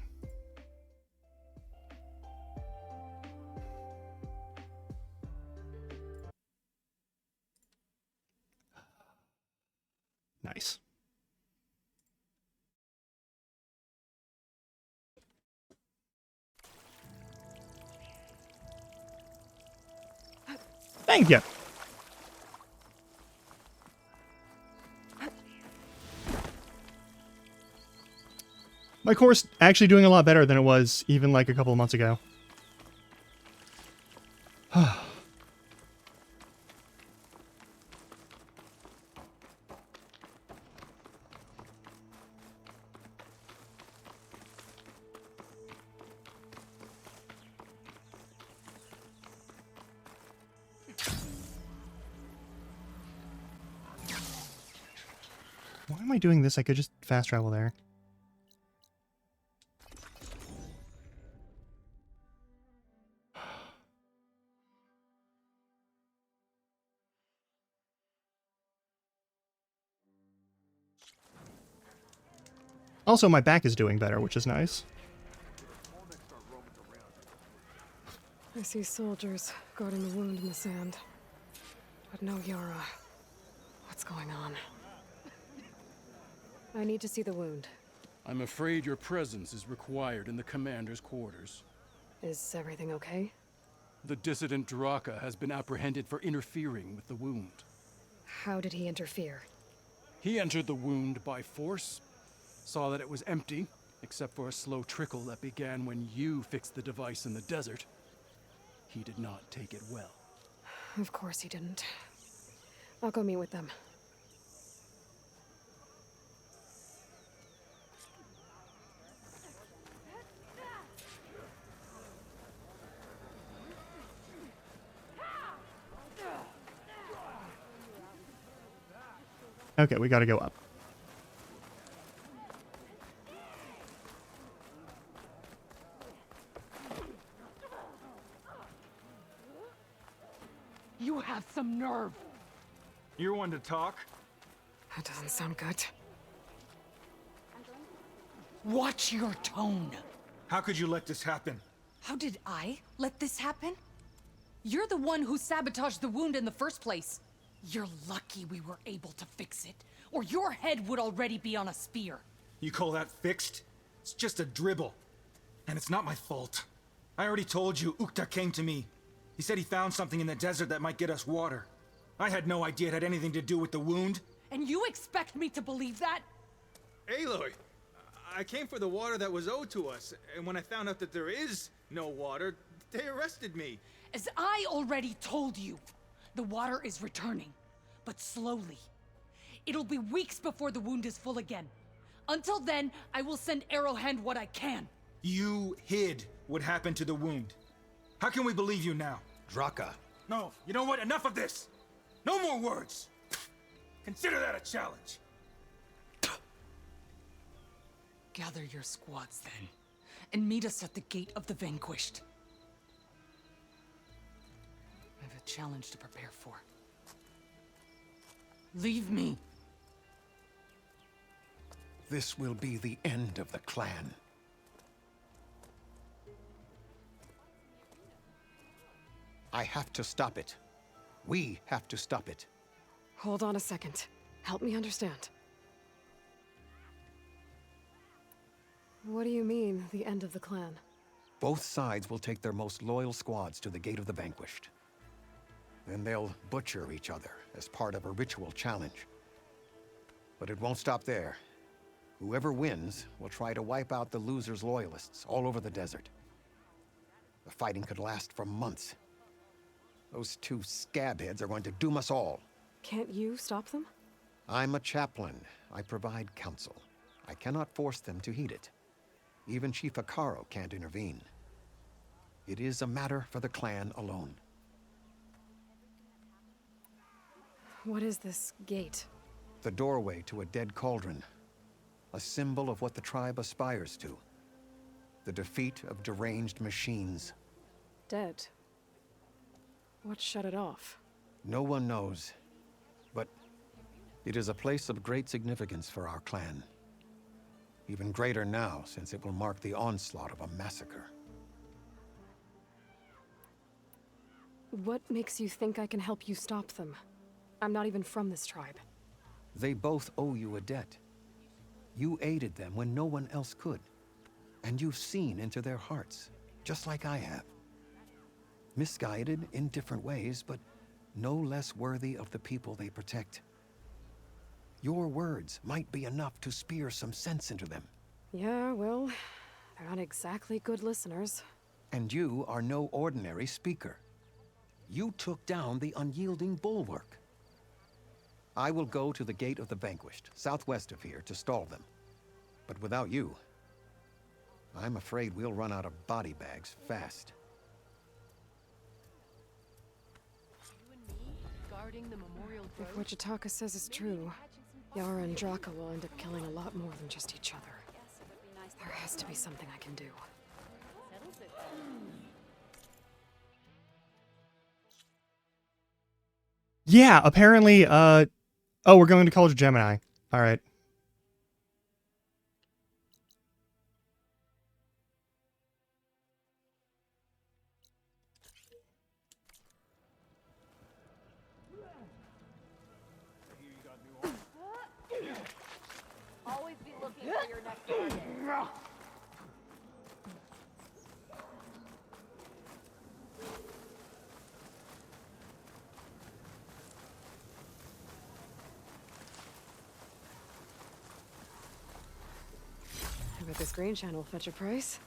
Nice. Thank you. My core's actually doing a lot better than it was even like a couple of months ago. Why am I doing this? I could just fast travel there. Also, my back is doing better, which is nice. I see soldiers guarding the wound in the sand. But no Yara. What's going on? I need to see the wound. I'm afraid your presence is required in the commander's quarters. Is everything okay? The dissident Draka has been apprehended for interfering with the wound. How did he interfere? He entered the wound by force, saw that it was empty, except for a slow trickle that began when you fixed the device in the desert. He did not take it well. Of course he didn't. I'll go meet with them. Okay, we gotta go up. You have some nerve. You're one to talk? That doesn't sound good. Watch your tone. How could you let this happen? How did I let this happen? You're the one who sabotaged the wound in the first place. You're lucky we were able to fix it, or your head would already be on a spear. You call that fixed? It's just a dribble. And it's not my fault. I already told you, Ukta came to me. He said he found something in the desert that might get us water. I had no idea it had anything to do with the wound. And you expect me to believe that? Aloy, I came for the water that was owed to us, and when I found out that there is no water, they arrested me. As I already told you, the water is returning, but slowly. It'll be weeks before the wound is full again. Until then, I will send Arrowhand what I can. You hid what happened to the wound. How can we believe you now? Draka. No, you know what? Enough of this! No more words! Consider that a challenge. Gather your squads then, and meet us at the Gate of the Vanquished. I have a challenge to prepare for. Leave me. This will be the end of the clan. I have to stop it. We have to stop it. Hold on a second. Help me understand. What do you mean, the end of the clan? Both sides will take their most loyal squads to the Gate of the Vanquished. Then they'll butcher each other as part of a ritual challenge. But it won't stop there. Whoever wins will try to wipe out the loser's loyalists all over the desert. The fighting could last for months. Those two scabheads are going to doom us all. Can't you stop them? I'm a chaplain. I provide counsel. I cannot force them to heed it. Even Chief Akaro can't intervene. It is a matter for the clan alone. What is this gate? The doorway to a dead cauldron. A symbol of what the tribe aspires to. The defeat of deranged machines. Dead. What shut it off? No one knows. But it is a place of great significance for our clan. Even greater now, since it will mark the onslaught of a massacre. What makes you think I can help you stop them? I'm not even from this tribe. They both owe you a debt. You aided them when no one else could. And you've seen into their hearts, just like I have. Misguided in different ways, but no less worthy of the people they protect. Your words might be enough to spear some sense into them. Yeah, well, they're not exactly good listeners. And you are no ordinary speaker. You took down the unyielding bulwark. I will go to the Gate of the Vanquished, southwest of here, to stall them. But without you, I'm afraid we'll run out of body bags fast. You and me guarding the memorial If grove? what Jataka says is true, Yara and Draka will end up killing a lot more than just each other. There has to be something I can do. Settles it. Yeah, apparently, oh, we're going to College of Gemini. All right. Always be looking for your next target. I bet this grain channel will fetch a price.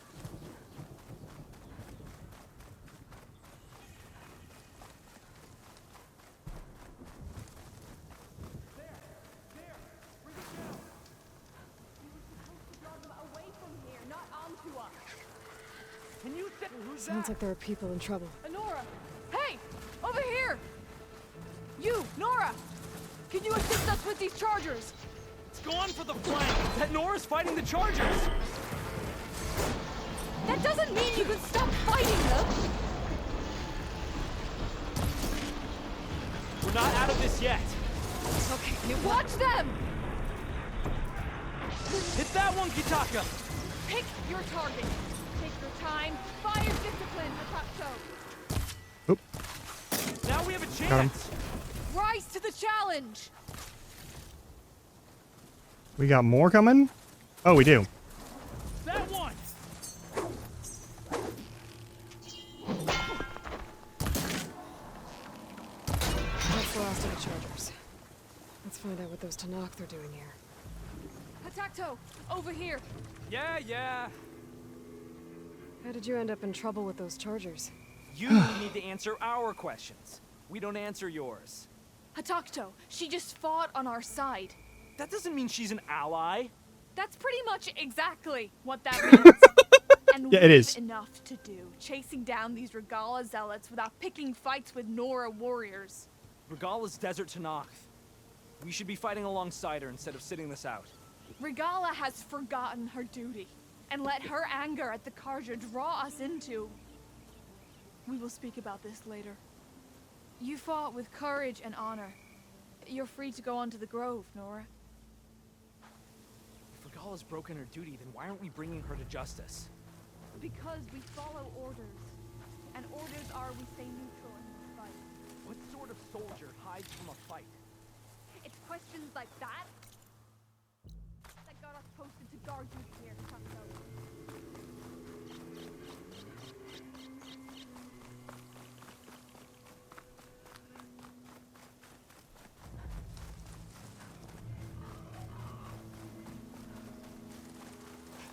Away from here, not onto us. Can you say who's Sounds like there are people in trouble. Nora! Hey! Over here! You, Nora! Can you assist us with these chargers? Let's go on for the flank. That Nora's fighting the Chargers. That doesn't mean you can stop fighting them! We're not out of this yet. Okay, watch them! Hit that one, Kitaka. Pick your target. Take your time. Fire discipline, Rapapto. Oop. Now we have a Got him. chance. Rise to the challenge! We got more coming? Oh, we do. That one. That's the last of the chargers. Let's find out what those Tanakh are doing here. Hatakto, over here. Yeah. How did you end up in trouble with those chargers? You need to answer our questions. We don't answer yours. Hatakto, she just fought on our side. That doesn't mean she's an ally. That's pretty much exactly what that means. And Yeah, it is. we've enough to do, chasing down these Regala zealots without picking fights with Nora warriors. Regala's desert to Noct. We should be fighting alongside her instead of sitting this out. Regala has forgotten her duty, and let her anger at the Karja draw us into... We will speak about this later. You fought with courage and honor. You're free to go on to the Grove, Nora. If Regala's broken her duty, then why aren't we bringing her to justice? Because we follow orders. And orders are we stay neutral in this fight. What sort of soldier hides from a fight? It's questions like that got us posted to guard you here, Hatakto.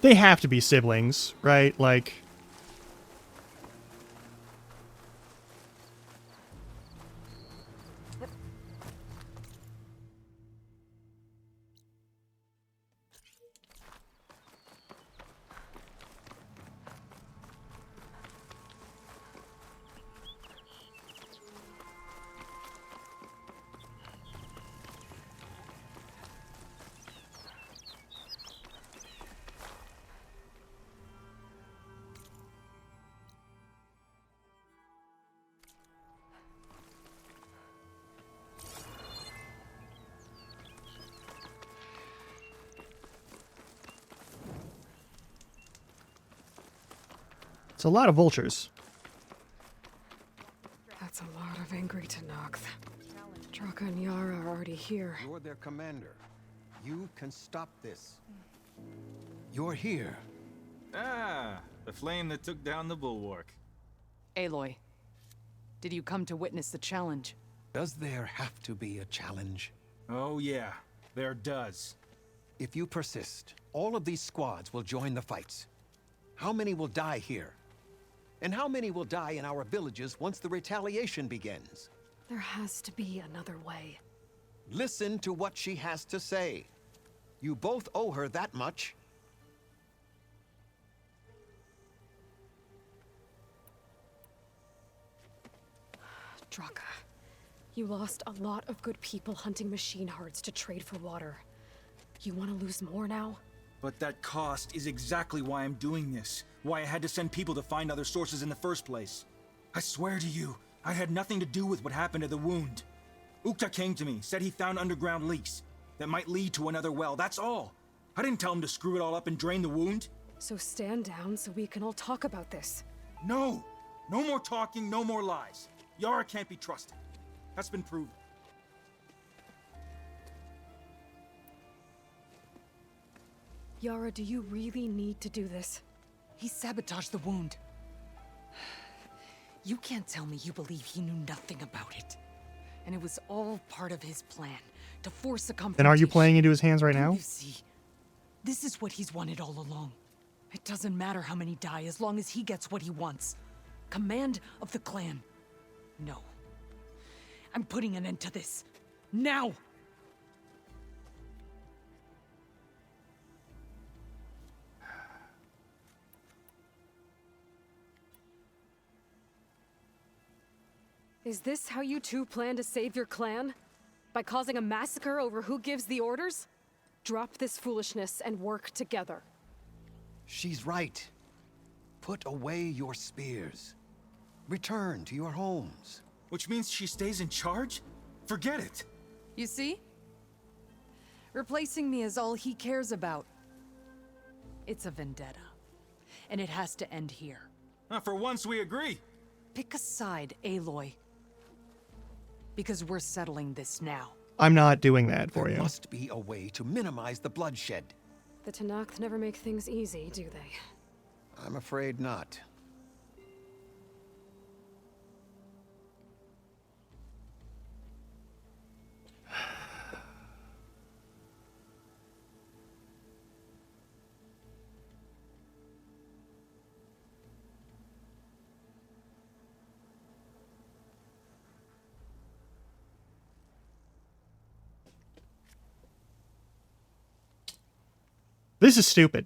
They have to be siblings, right? Like... It's a lot of vultures. That's a lot of angry Tanakh. Draka and Yara are already here. You're their commander. You can stop this. You're here. Ah, the flame that took down the bulwark. Aloy, did you come to witness the challenge? Does there have to be a challenge? Oh yeah, there does. If you persist, all of these squads will join the fights. How many will die here? And how many will die in our villages once the retaliation begins? There has to be another way. Listen to what she has to say. You both owe her that much. Draka, you lost a lot of good people hunting machine hearts to trade for water. You want to lose more now? But that cost is exactly why I'm doing this. Why I had to send people to find other sources in the first place. I swear to you, I had nothing to do with what happened to the wound. Ukta came to me, said he found underground leaks that might lead to another well, that's all. I didn't tell him to screw it all up and drain the wound. So stand down so we can all talk about this. No! No more talking, no more lies. Yara can't be trusted. That's been proven. Yara, do you really need to do this? He sabotaged the wound. You can't tell me you believe he knew nothing about it. And it was all part of his plan, to force a confrontation. Then are you playing into his hands right now? You see, this is what he's wanted all along. It doesn't matter how many die as long as he gets what he wants. Command of the clan. No. I'm putting an end to this. Now! Is this how you two plan to save your clan? By causing a massacre over who gives the orders? Drop this foolishness and work together. She's right. Put away your spears. Return to your homes. Which means she stays in charge? Forget it. You see? Replacing me is all he cares about. It's a vendetta. And it has to end here. For once we agree. Pick a side, Aloy. Because we're settling this now. I'm not doing that for you. There must be a way to minimize the bloodshed. The Tenakth never make things easy, do they? I'm afraid not. This is stupid.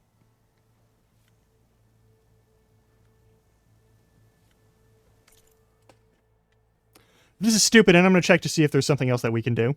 This is stupid, and I'm going to check to see if there's something else that we can do.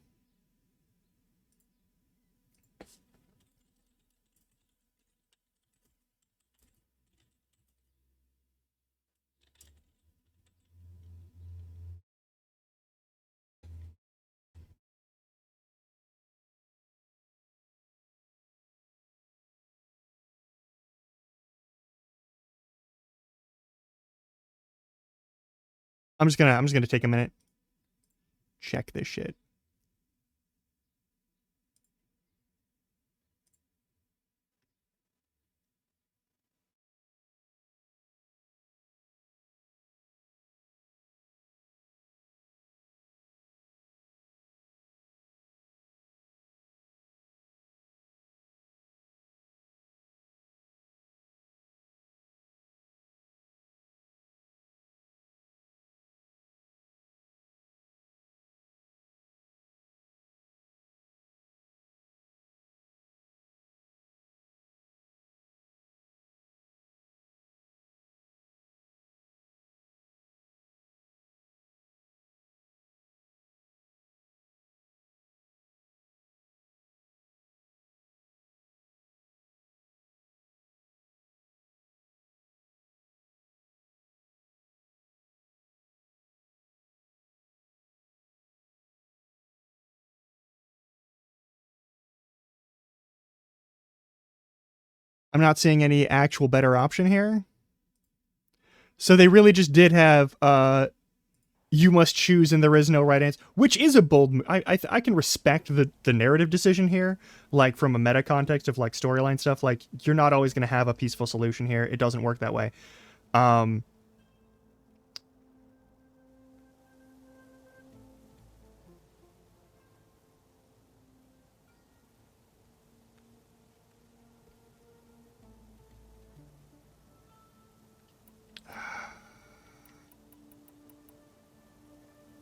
I'm just gonna take a minute. Check this shit. I'm not seeing any actual better option here. So they really just did have you must choose and there is no right answer, which is a bold I can respect the narrative decision here, like from a meta context of like storyline stuff. Like, you're not always going to have a peaceful solution here. It doesn't work that way.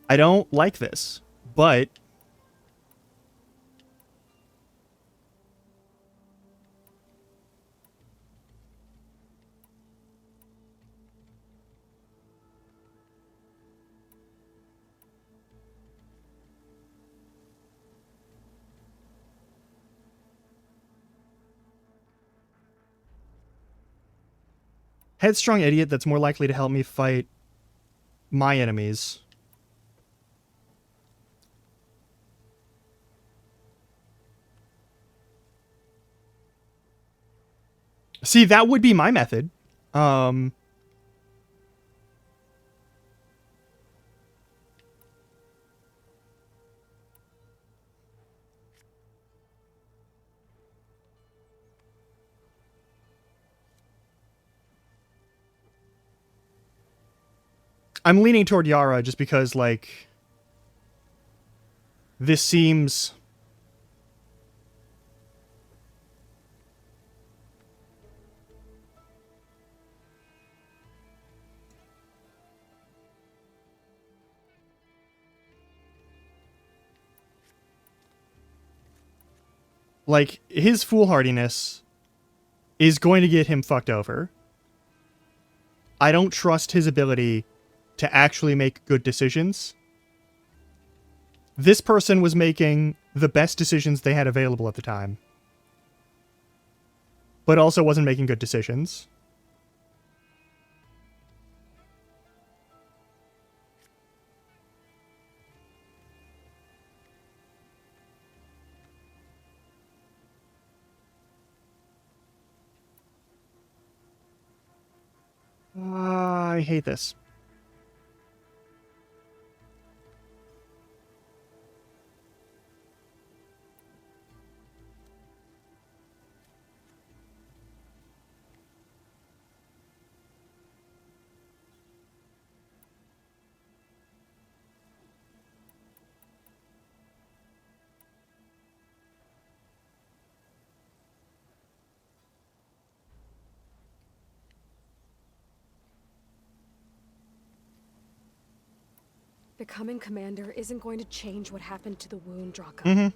I don't like this, but headstrong idiot that's more likely to help me fight my enemies. See, that would be my method. I'm leaning toward Yara just because, like, this seems... like, his foolhardiness is going to get him fucked over. I don't trust his ability to actually make good decisions. This person was making the best decisions they had available at the time, but also wasn't making good decisions. I hate this. Becoming commander isn't going to change what happened to the wound, Draka. Mm-hmm.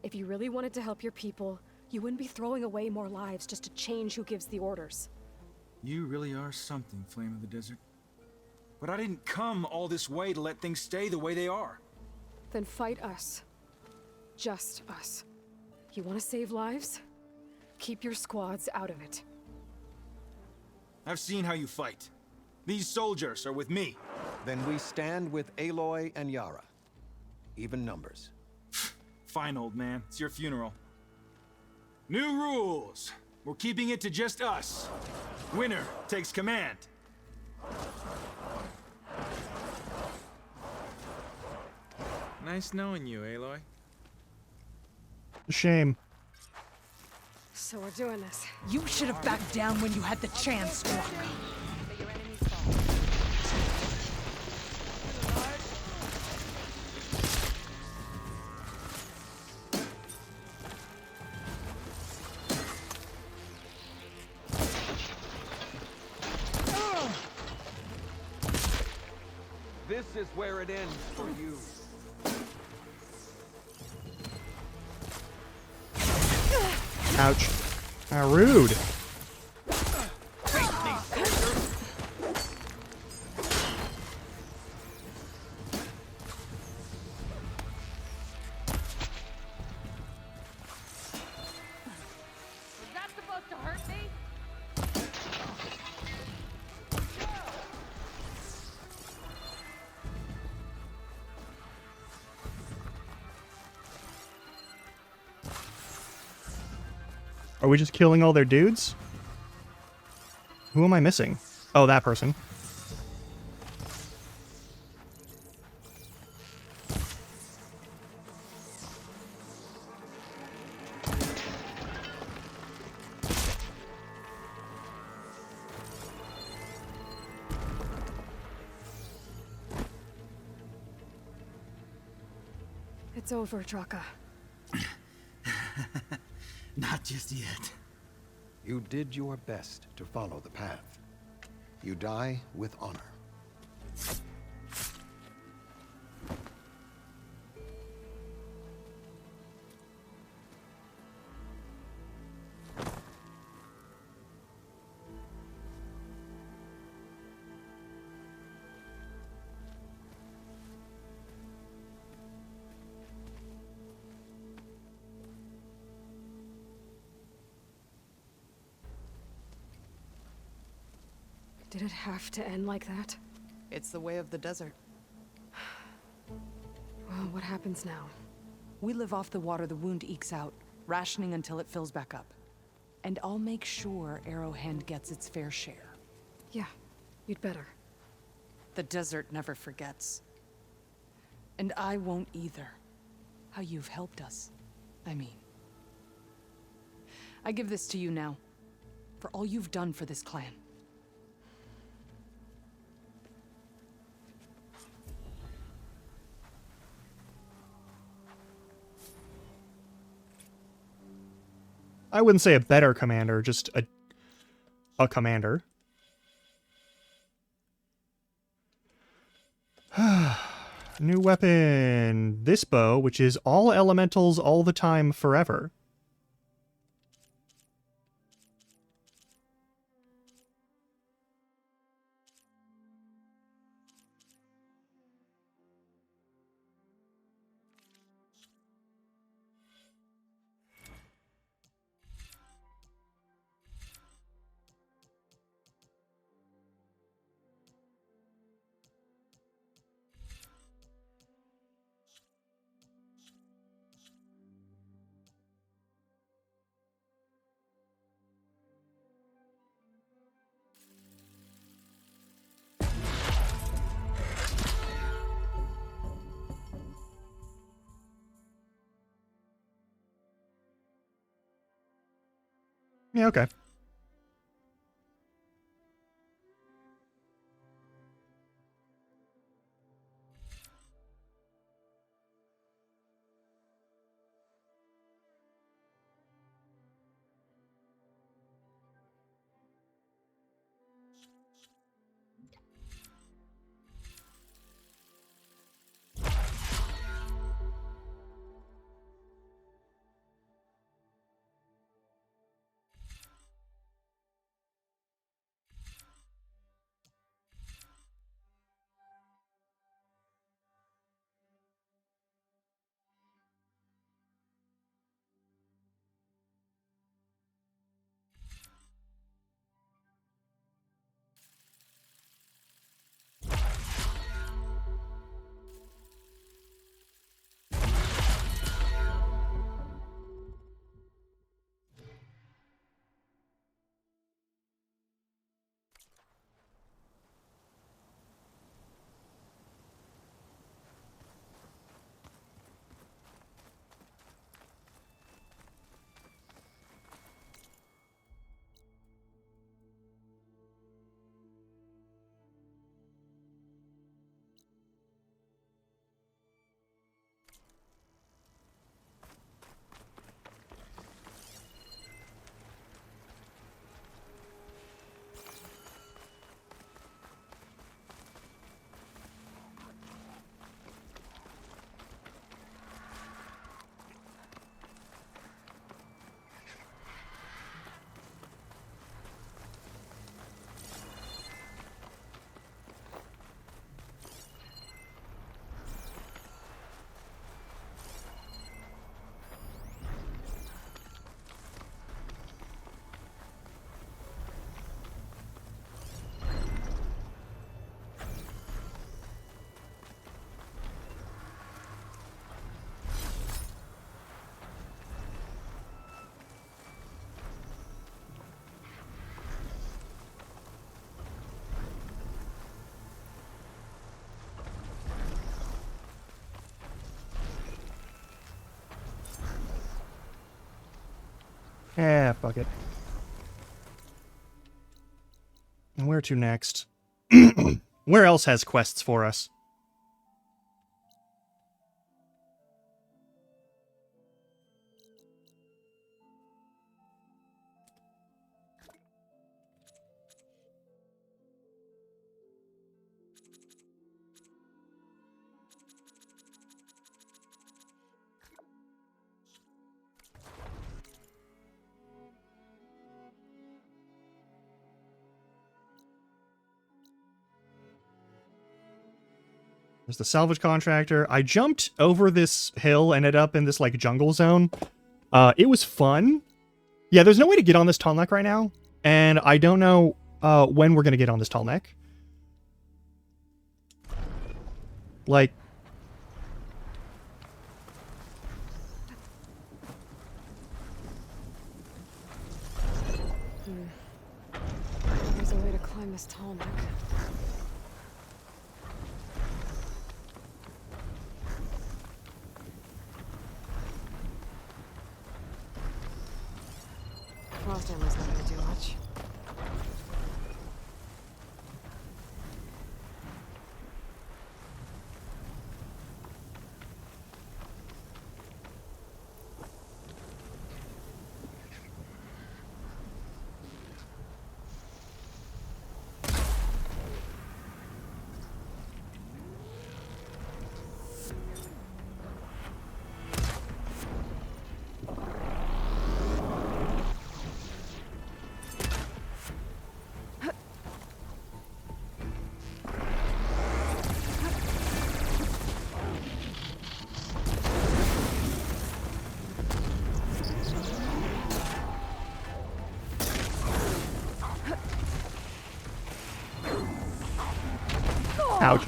If you really wanted to help your people, you wouldn't be throwing away more lives just to change who gives the orders. You really are something, Flame of the Desert. But I didn't come all this way to let things stay the way they are. Then fight us. Just us. You want to save lives? Keep your squads out of it. I've seen how you fight. These soldiers are with me. Then we stand with Aloy and Yara. Even numbers. Fine, old man. It's your funeral. New rules. We're keeping it to just us. Winner takes command. Nice knowing you, Aloy. Shame. So we're doing this. You should have backed down when you had the chance, Draka. This is where it ends for you. Ouch. How rude. Was that supposed to hurt me? Are we just killing all their dudes? Who am I missing? Oh, that person. It's over, Draka. Not just yet. You did your best to follow the path. You die with honor. Did it have to end like that? It's the way of the desert. Well, what happens now? We live off the water the wound ekes out, rationing until it fills back up. And I'll make sure Arrowhand gets its fair share. Yeah, you'd better. The desert never forgets. And I won't either. How you've helped us, I mean. I give this to you now, for all you've done for this clan. I wouldn't say a better commander, just a commander. New weapon. This bow, which is all elementals all the time forever. Yeah, okay. Eh, fuck it. And where to next? Where else has quests for us? There's the salvage contractor. I jumped over this hill, ended up in this, like, jungle zone. It was fun. Yeah, there's no way to get on this Tonlek right now. And I don't know when we're gonna get on this tall neck. Like... There's a way to climb this tall neck. Frost ammo's not gonna do much. Ouch.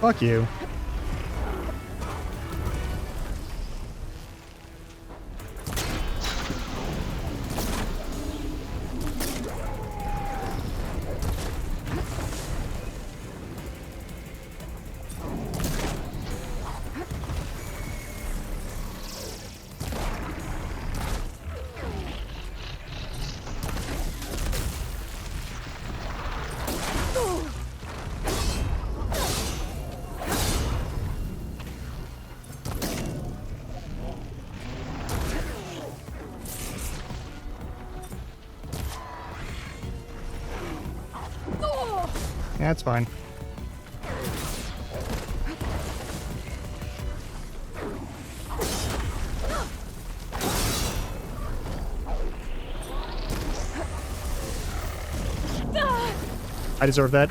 Fuck you. Yeah, it's fine. I deserve that.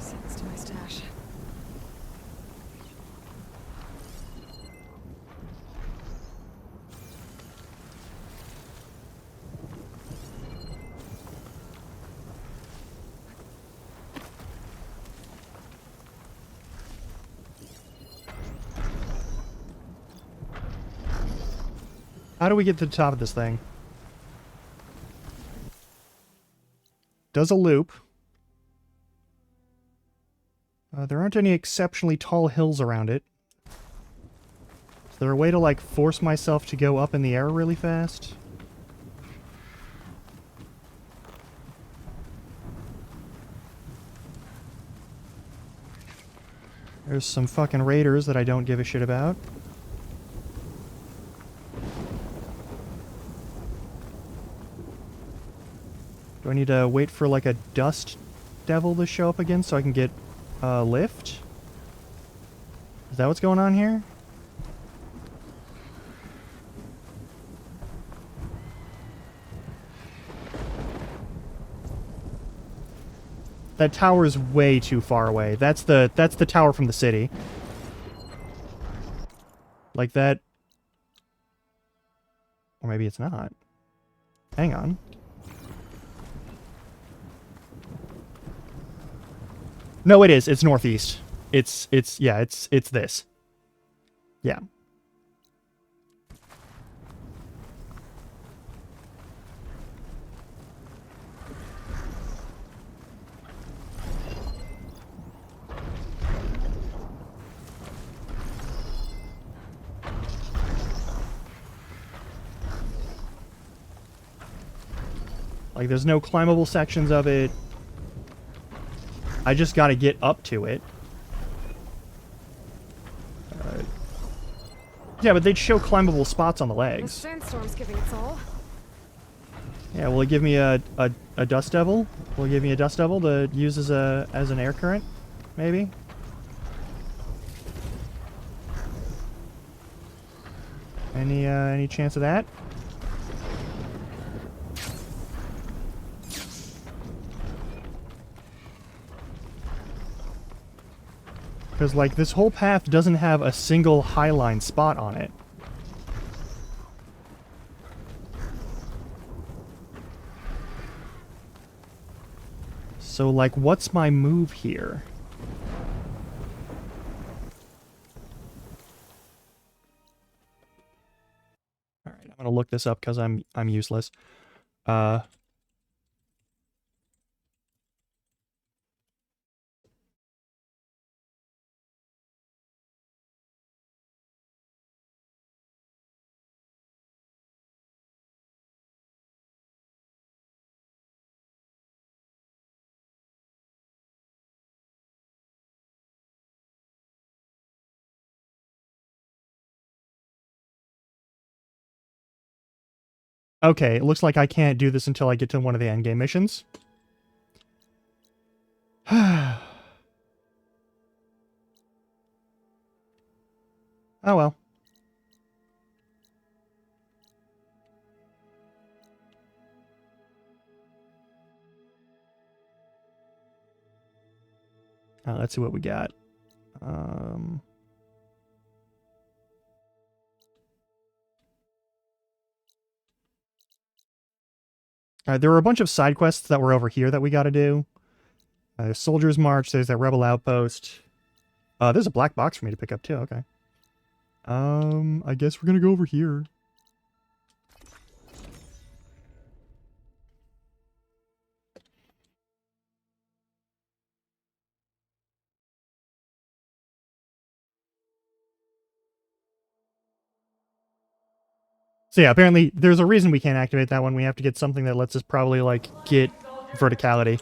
Sends to my stash. How do we get to the top of this thing? Does a loop. There aren't any exceptionally tall hills around it. Is there a way to, like, force myself to go up in the air really fast? There's some fucking raiders that I don't give a shit about. Do I need to wait for, like, a dust devil to show up again so I can get a lift? Is that what's going on here? That tower is way too far away. That's the tower from the city. Like that. Or maybe it's not. Hang on. No, it is. It's northeast. Yeah, it's this. Yeah. Like, there's no climbable sections of it. I just gotta get up to it. Yeah, but they'd show climbable spots on the The legs. sandstorm's giving its all. Yeah, will it give me a dust devil? Will it give me a dust devil to use as an air current? Maybe? Any chance of that? Because, like, this whole path doesn't have a single highline spot on it. So, like, what's my move here? Alright, I'm gonna look this up because I'm useless. Okay, it looks like I can't do this until I get to one of the endgame missions. Oh well. Let's see what we got. Alright, there were a bunch of side quests that were over here that we gotta do. There's Soldier's March, there's that Rebel Outpost. There's a black box for me to pick up too, okay. I guess we're gonna go over here. So yeah, apparently there's a reason we can't activate that one. We have to get something that lets us probably, like, get verticality.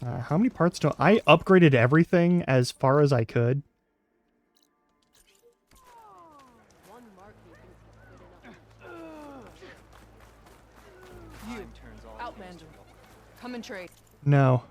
How many parts do I upgraded everything as far as I could? You, Outlander. Come and trade. No.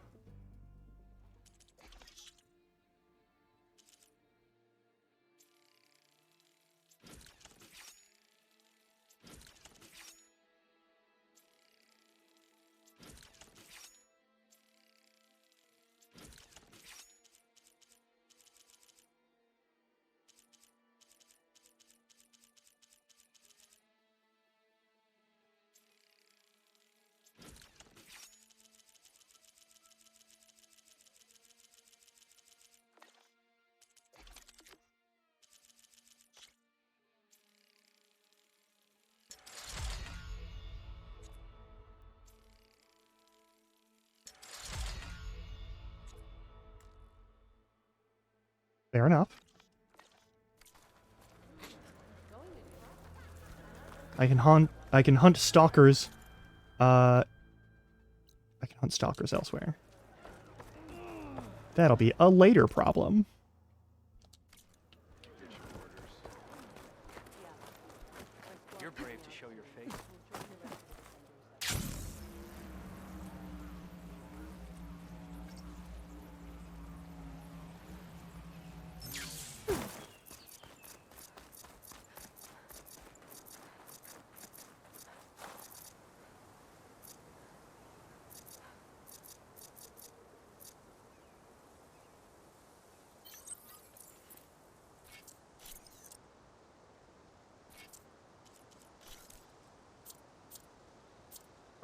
Fair enough. I can hunt stalkers. I can hunt stalkers elsewhere. That'll be a later problem. You're brave to show your face.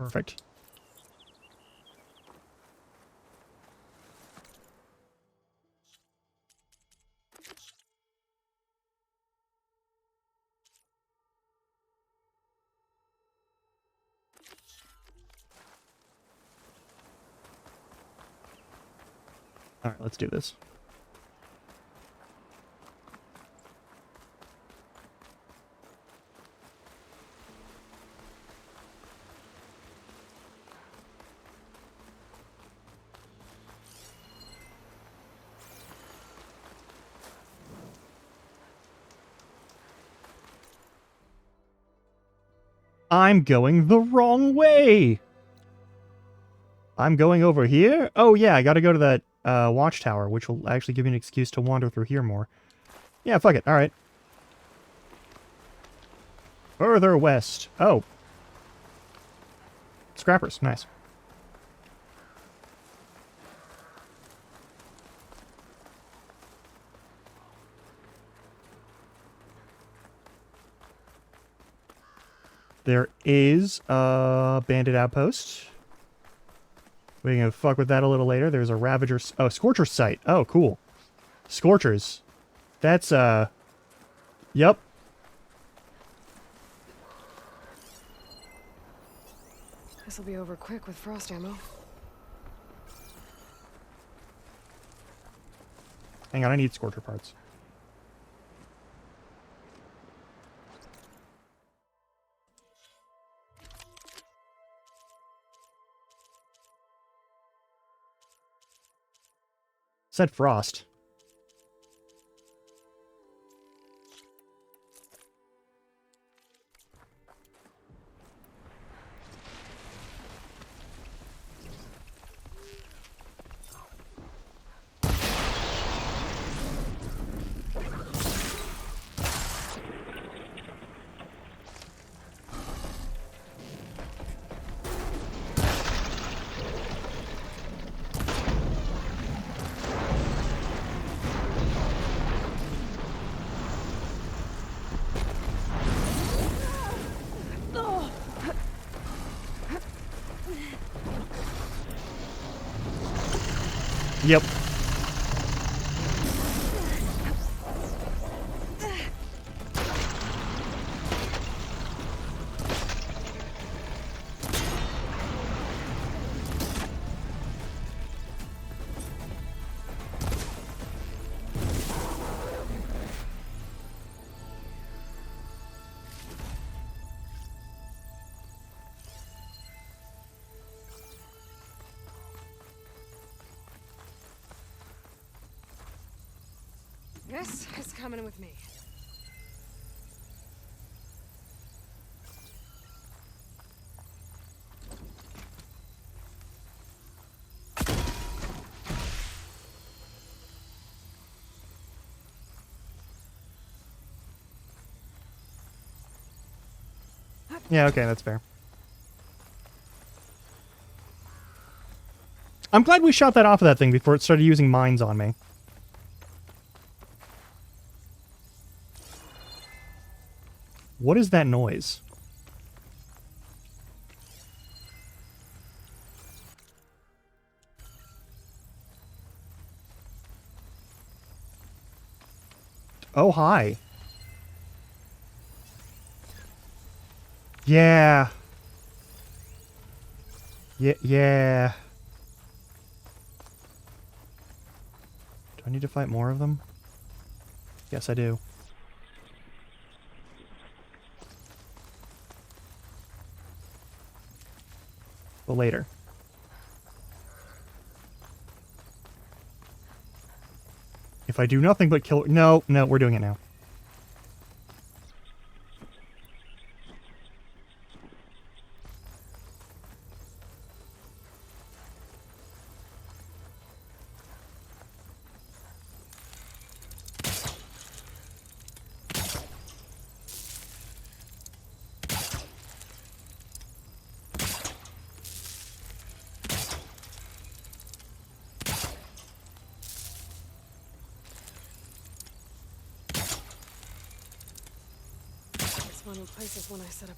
Perfect. All right, let's do this. I'm going the wrong way. I'm going over here? Oh, yeah, I gotta go to that watchtower, which will actually give me an excuse to wander through here more. Yeah, fuck it. All right. Further west. Oh. Scrappers. Nice. There is a bandit outpost. We can fuck with that a little later. There's a Ravager... Oh, Scorcher site. Oh, cool. Scorchers. That's, Yep. This'll be over quick with frost ammo. Hang on, I need Scorcher parts. Said frost. Yep. This is coming with me. Yeah, okay, that's fair. I'm glad we shot that off of that thing before it started using mines on me. What is that noise? Oh, hi. Yeah. Yeah. Do I need to fight more of them? Yes, I do. But later. If I do nothing but kill... No, we're doing it now. This one replaces one I set up.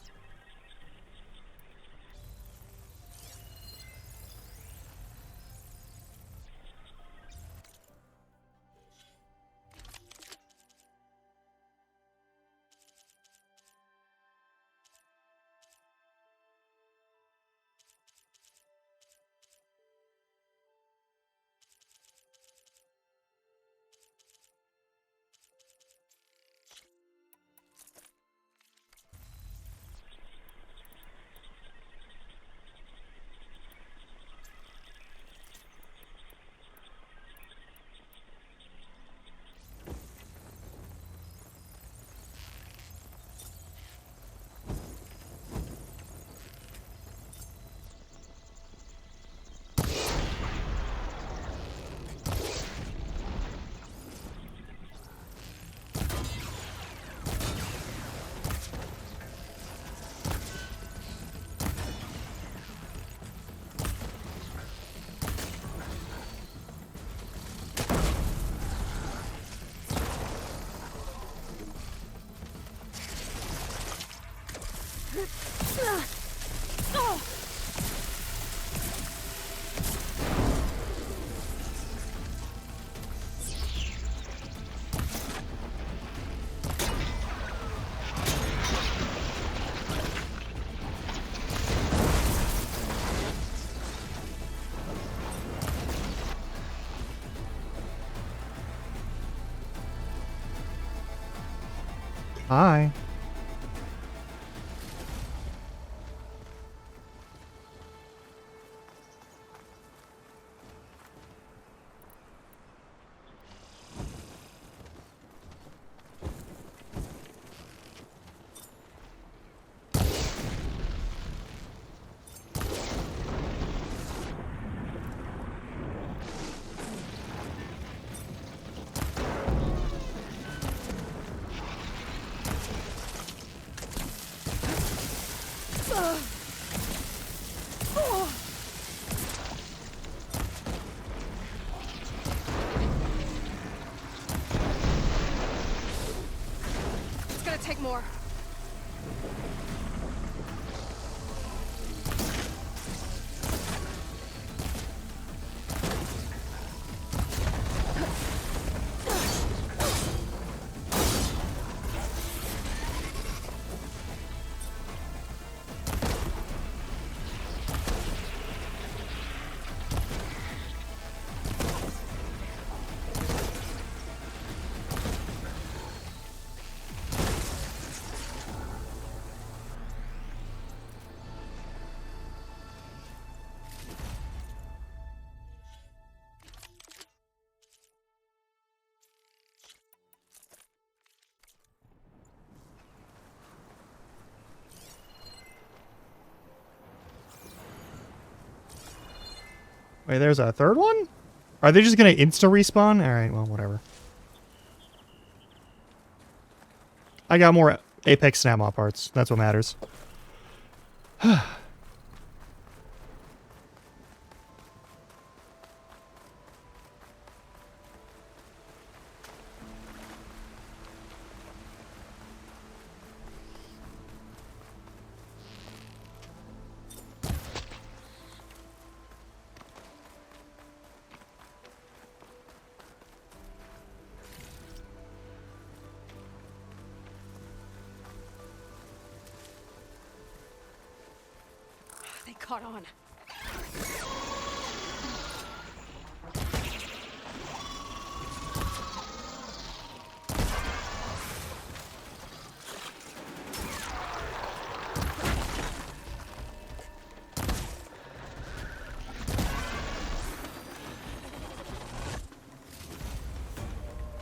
Hi. It's gonna take more. Wait, there's a third one? Are they just gonna insta respawn? Alright, well, whatever. I got more Apex Snapmop parts. That's what matters. They caught on.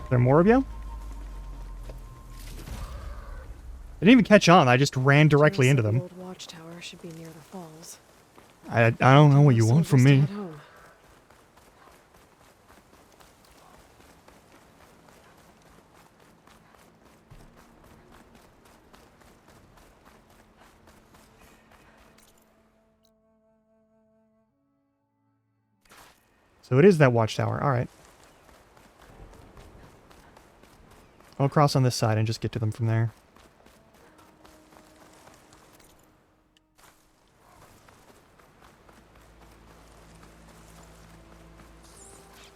There more of you? I didn't even catch on. I just ran directly into them. The old watchtower should be near the falls. I don't know what you want from me. So it is that watchtower. All right. I'll cross on this side and just get to them from there.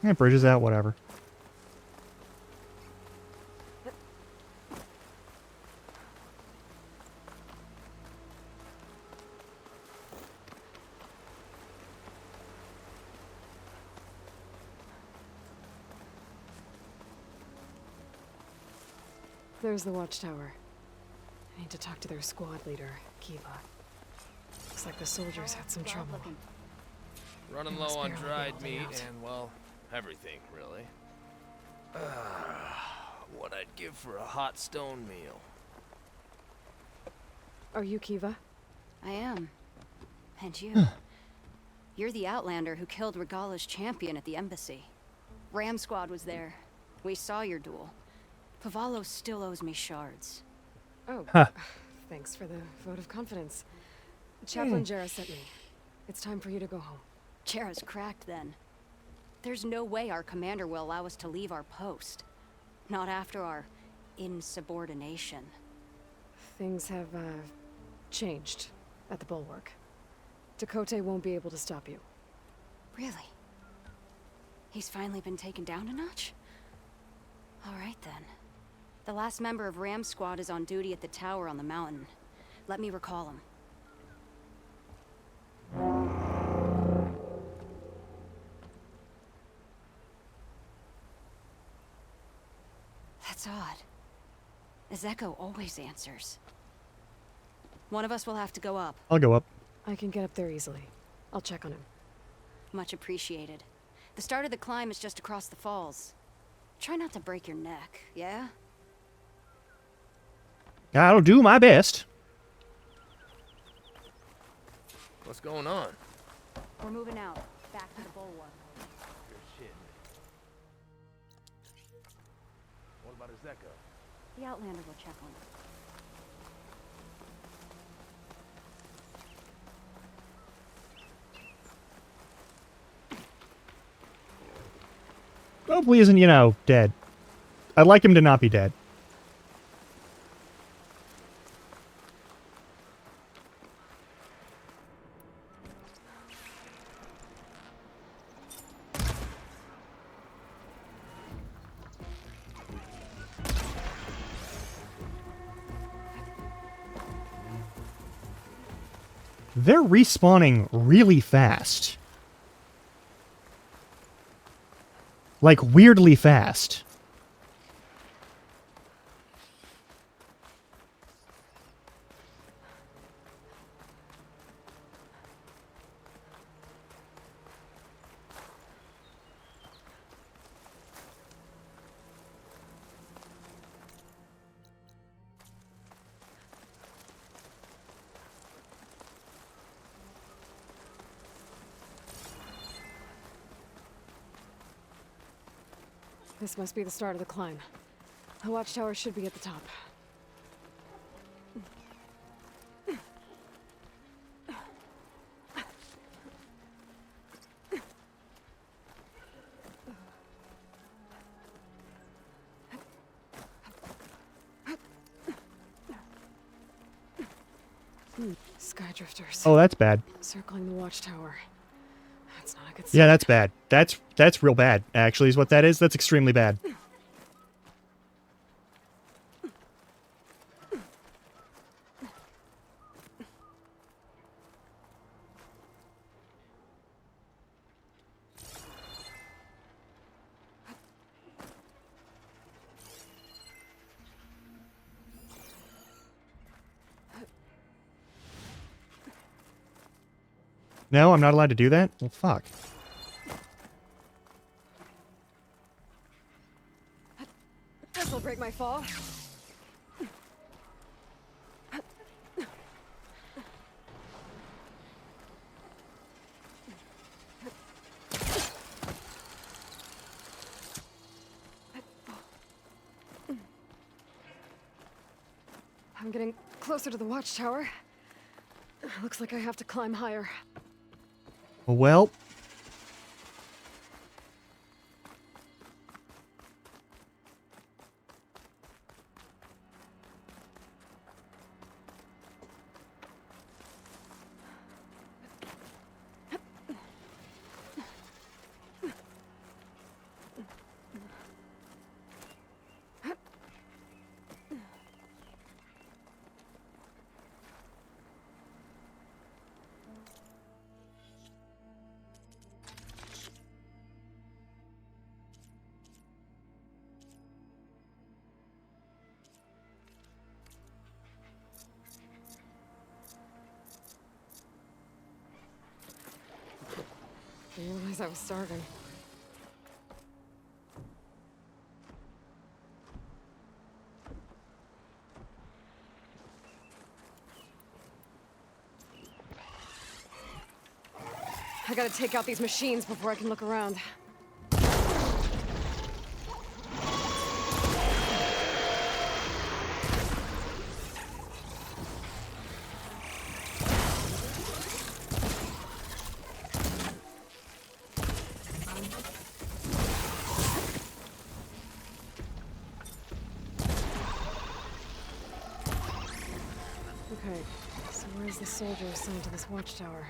Yeah, bridges out, whatever. There's the watchtower. I need to talk to their squad leader, Kiva. Looks like the soldiers had some trouble. Running low on dried meat and, well, everything, really. What I'd give for a hot stone meal. Are you Kiva? I am. And you? You're the Outlander who killed Regala's champion at the embassy. Ram Squad was there. We saw your duel. Pavalo still owes me shards. Oh, thanks for the vote of confidence. Chaplain Jera sent me. It's time for you to go home. Jera's cracked then. There's no way our commander will allow us to leave our post. Not after our insubordination. Things have, changed at the bulwark. Dakota won't be able to stop you. Really? He's finally been taken down a notch? All right, then. The last member of Ram Squad is on duty at the tower on the mountain. Let me recall him. That's odd. Ezeko always answers. One of us will have to go up. I'll go up. I can get up there easily. I'll check on him. Much appreciated. The start of the climb is just across the falls. Try not to break your neck, yeah? I'll do my best. What's going on? We're moving out, back to the bulwark. You're shitting me. What about Ezeko? The Outlander will check on him. Hopefully isn't, you know, dead. I'd like him to not be dead. They're respawning really fast. Like, weirdly fast. This must be the start of the climb. The watchtower should be at the top. Skydrifters. Oh, that's bad. Circling the watchtower. That's not a good sign. Yeah, that's bad. That's real bad, actually, is what that is. That's extremely bad. No, I'm not allowed to do that? Well, fuck. This'll break my fall. I'm getting closer to the watchtower. Looks like I have to climb higher. Well. I didn't realize I was starving. I gotta take out these machines before I can look around. Okay, so Where's the soldier assigned to this watchtower?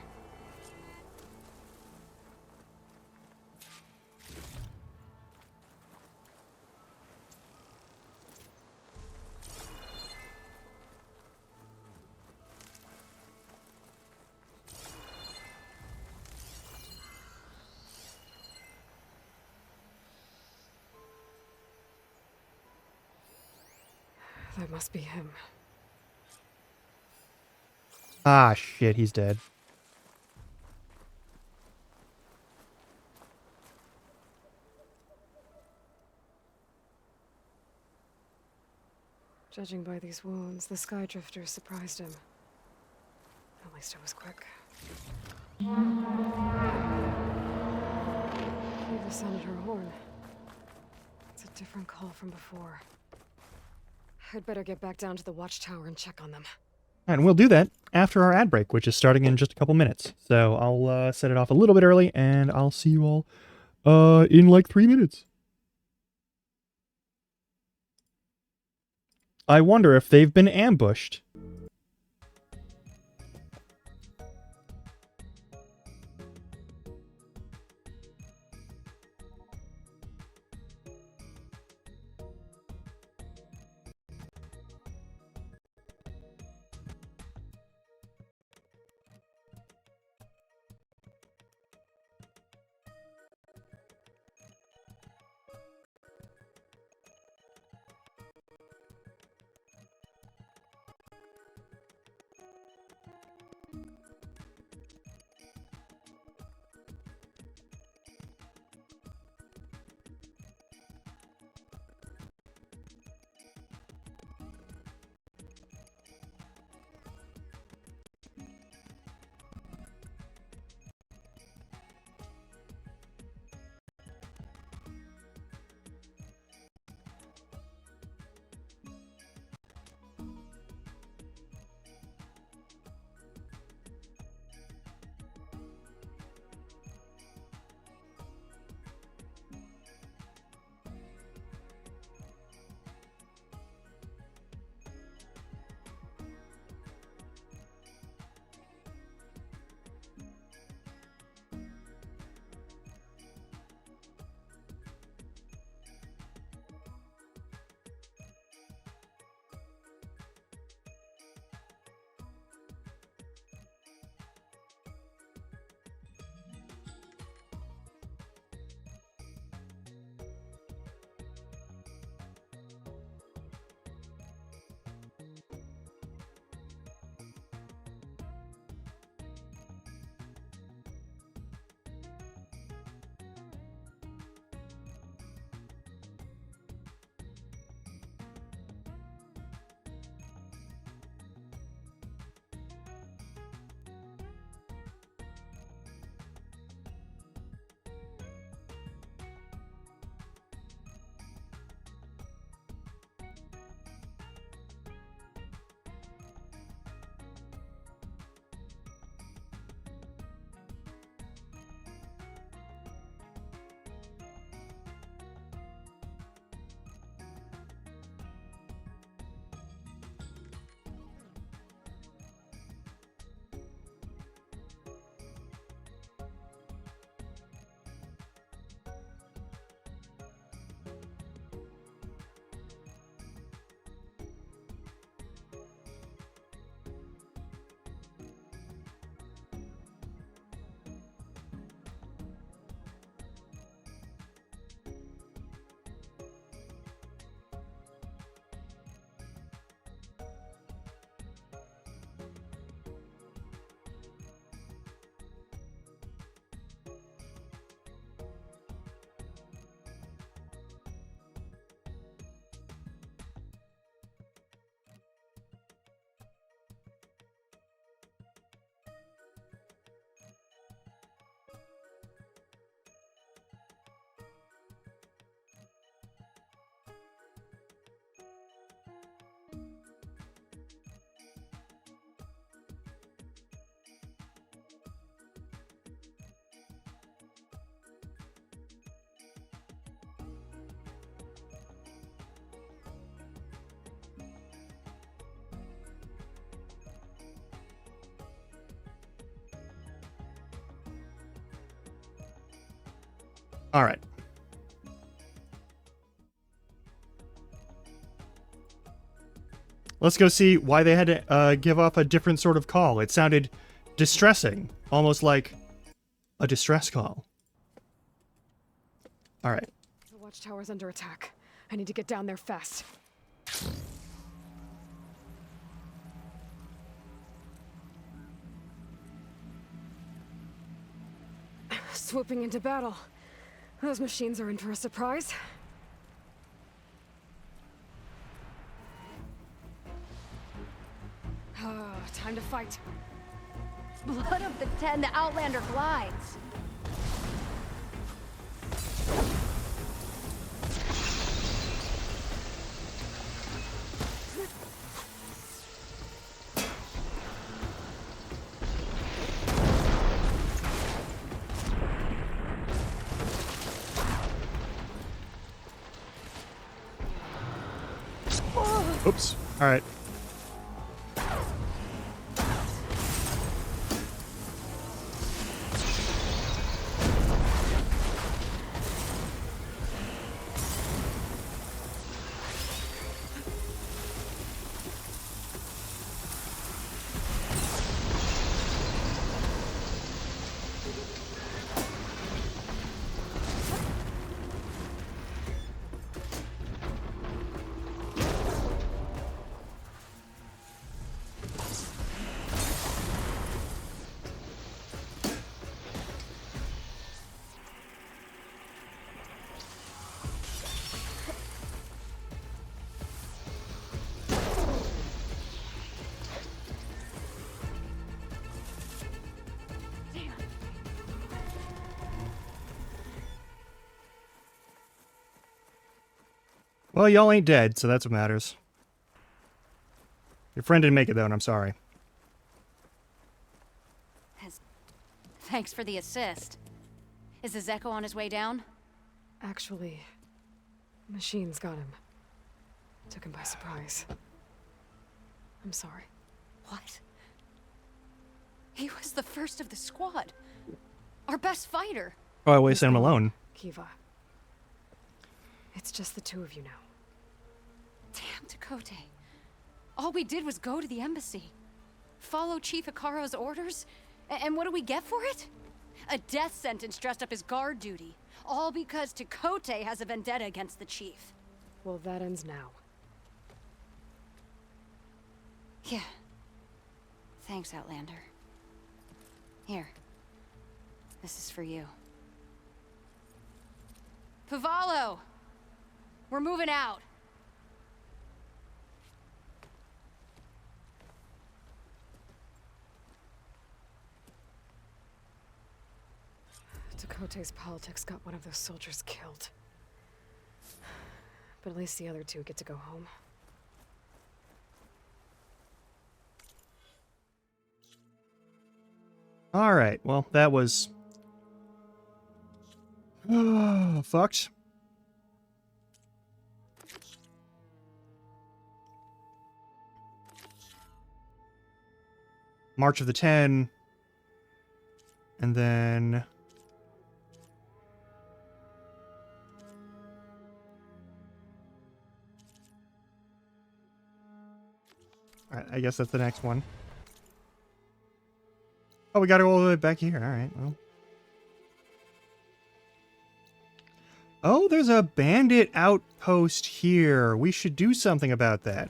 That must be him. Ah, shit, he's dead. Judging by these wounds, the Sky Drifter surprised him. At least it was quick. Eva sounded her horn. It's a different call from before. I'd better get back down to the watchtower and check on them. And we'll do that after our ad break, which is starting in just a couple minutes. So I'll set it off a little bit early, and I'll see you all in like 3 minutes. I wonder if they've been ambushed. All right. Let's go see why they had to give off a different sort of call. It sounded distressing, almost like a distress call. All right. The watchtower's under attack. I need to get down there fast. Swooping into battle. Those machines are in for a surprise. Time to fight. Blood of the Ten, the Outlander glides. Oops. All right. Well, y'all ain't dead, so that's what matters. Your friend didn't make it, though, and I'm sorry. Thanks for the assist. Is the Zeko on his way down? Actually, machines got him. Took him by surprise. I'm sorry. What? He was the first of the squad. Our best fighter. Oh, I always sent him alone. Kiva. It's just the two of you now. Damn, Dakota. All we did was go to the embassy. Follow Chief Hikaro's orders? And what do we get for it? A death sentence dressed up as guard duty. All because Takote has a vendetta against the chief. Well, that ends now. Yeah. Thanks, Outlander. Here. This is for you. Pavalo! We're moving out. Dakota's politics got one of those soldiers killed. But at least the other two get to go home. Alright, well, that was... fucked. March of the 10. And then... Alright, I guess that's the next one. Oh, we gotta go all the way back here. Alright, well. Oh, there's a bandit outpost here. We should do something about that.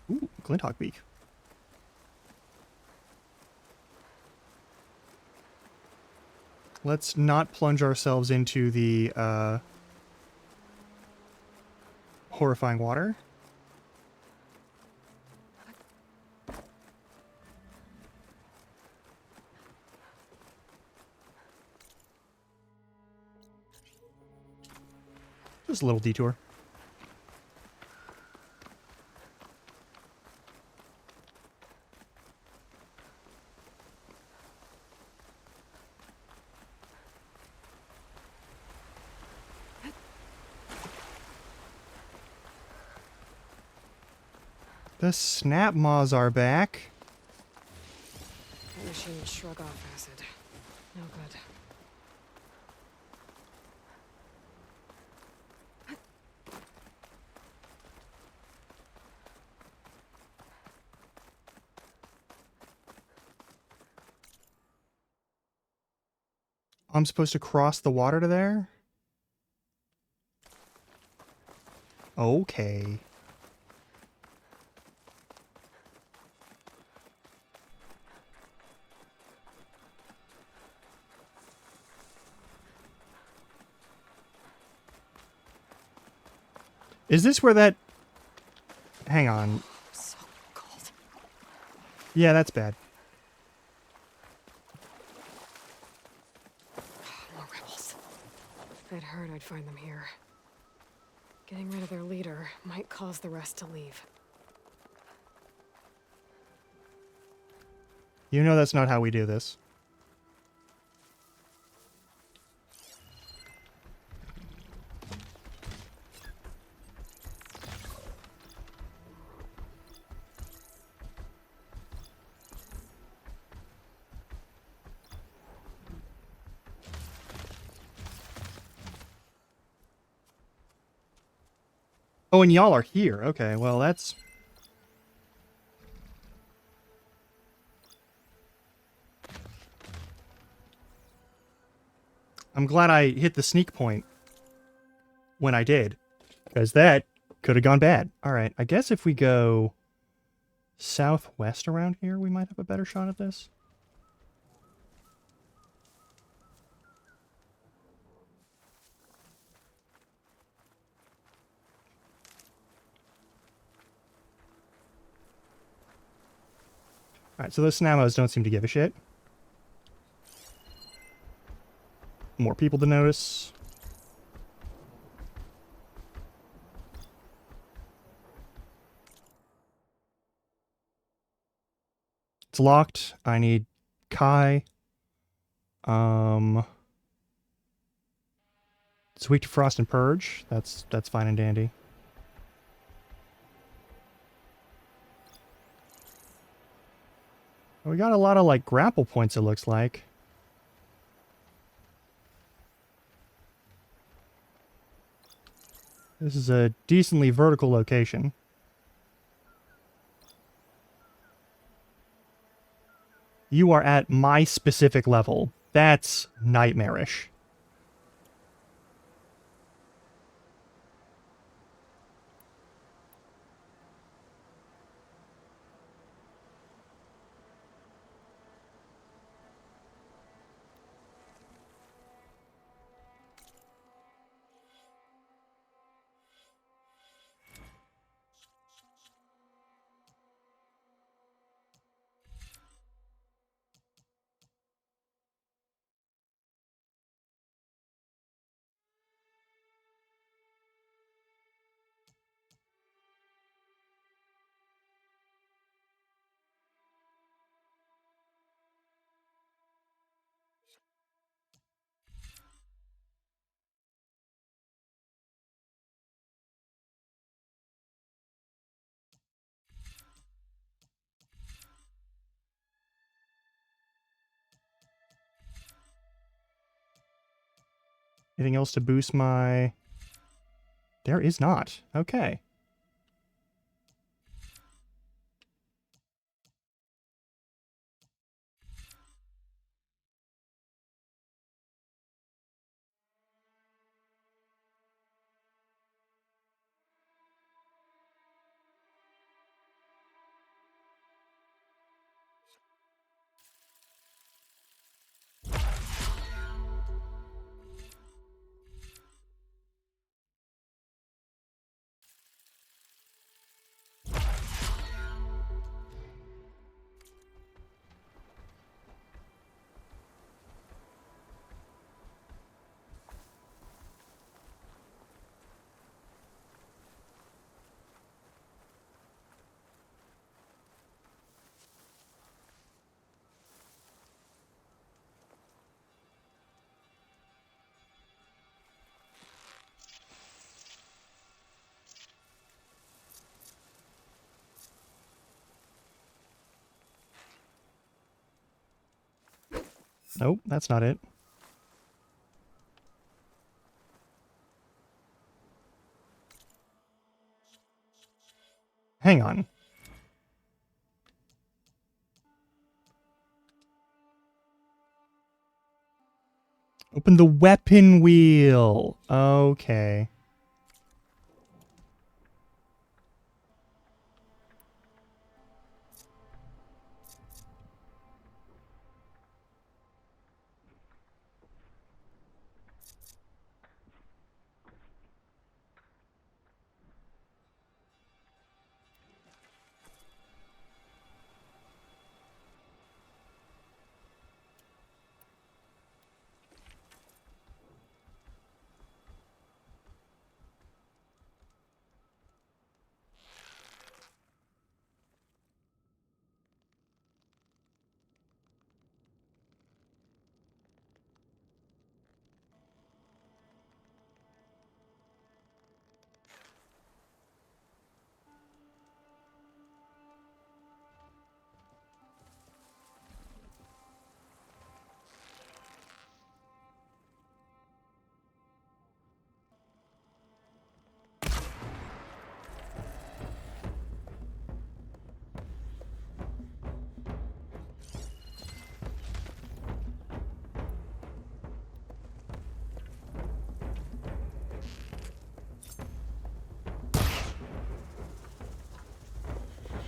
Ooh, Glinthawk Beak. Let's not plunge ourselves into the horrifying water. Just a little detour. The snap maws are back. That machine would shrug off acid. No good. I'm supposed to cross the water to there? Okay. Is this where that... Hang on. So cold. Yeah, that's bad. More rebels. I'd heard I'd find them here. Getting rid of their leader might cause the rest to leave. You know that's not how we do this. Oh, and y'all are here. Okay, well, that's... I'm glad I hit the sneak point when I did, because that could have gone bad. Alright, I guess if we go southwest around here, we might have a better shot at this. Alright, so those Snamos don't seem to give a shit. More people to notice. It's locked. I need Kai. It's weak to Frost and Purge. That's fine and dandy. We got a lot of, like, grapple points, it looks like. This is a decently vertical location. You are at my specific level. That's nightmarish. Anything else to boost my... There is not. Okay. Nope, that's not it. Hang on. Open the weapon wheel. Okay.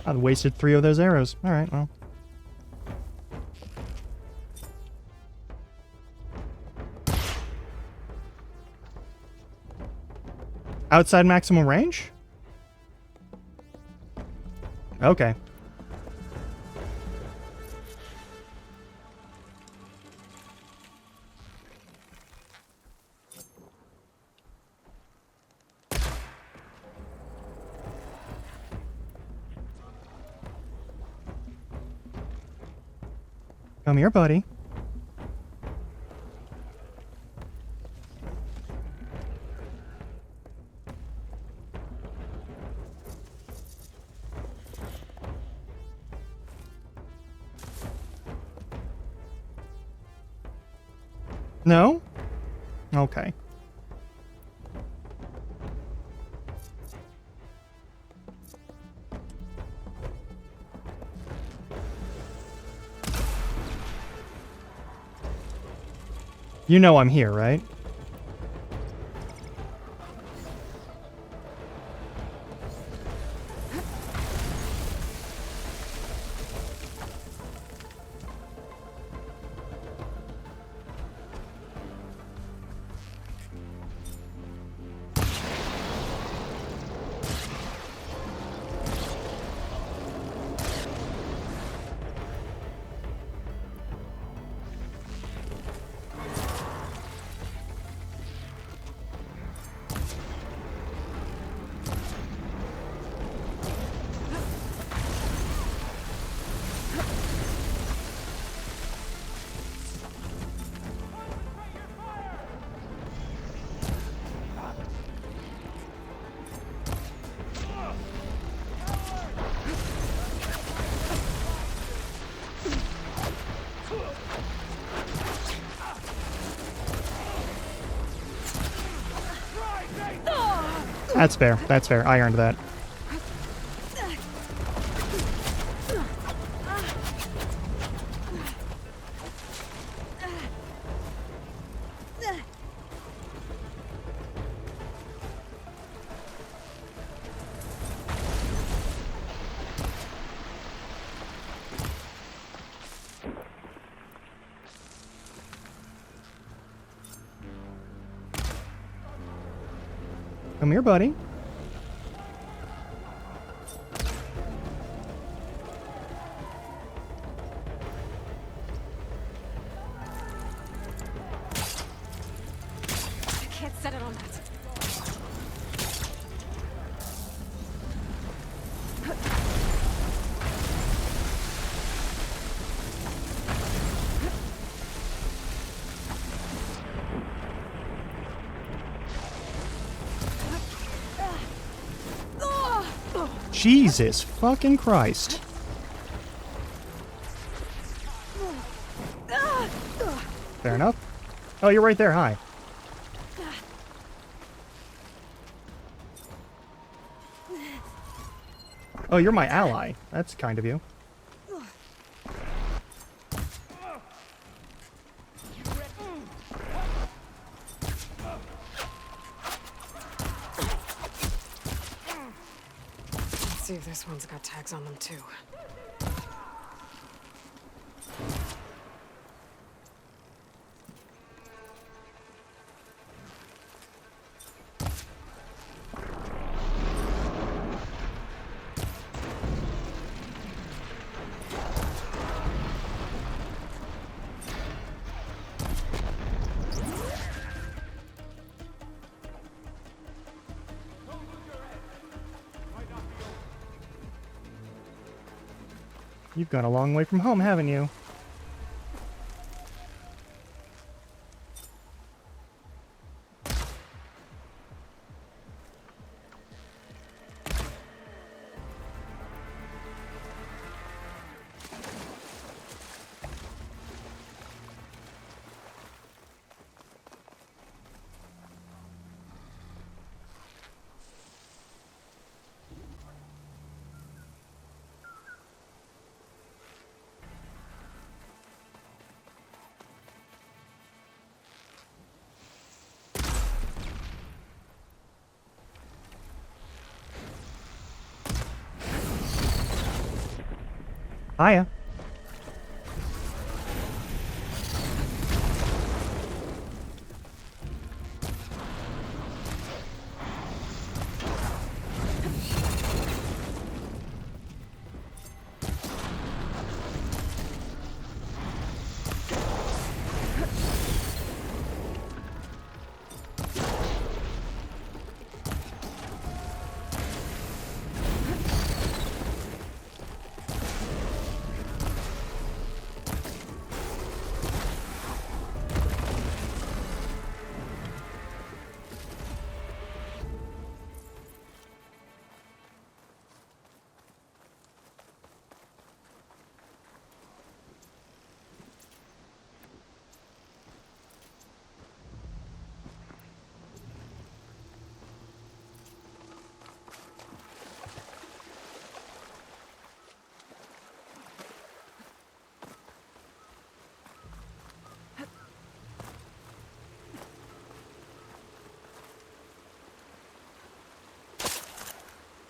I wasted 3 of those arrows. Alright, well. Outside maximum range? Okay. Come here, buddy. No? Okay. You know I'm here, right? That's fair. That's fair. I earned that. Come here, buddy. I can't set it on that. Jesus fucking Christ. Oh, you're right there. Hi. Oh, you're my ally. That's kind of you. Let's see if this one's got tags on them too. You've gone a long way from home, haven't you? Hiya.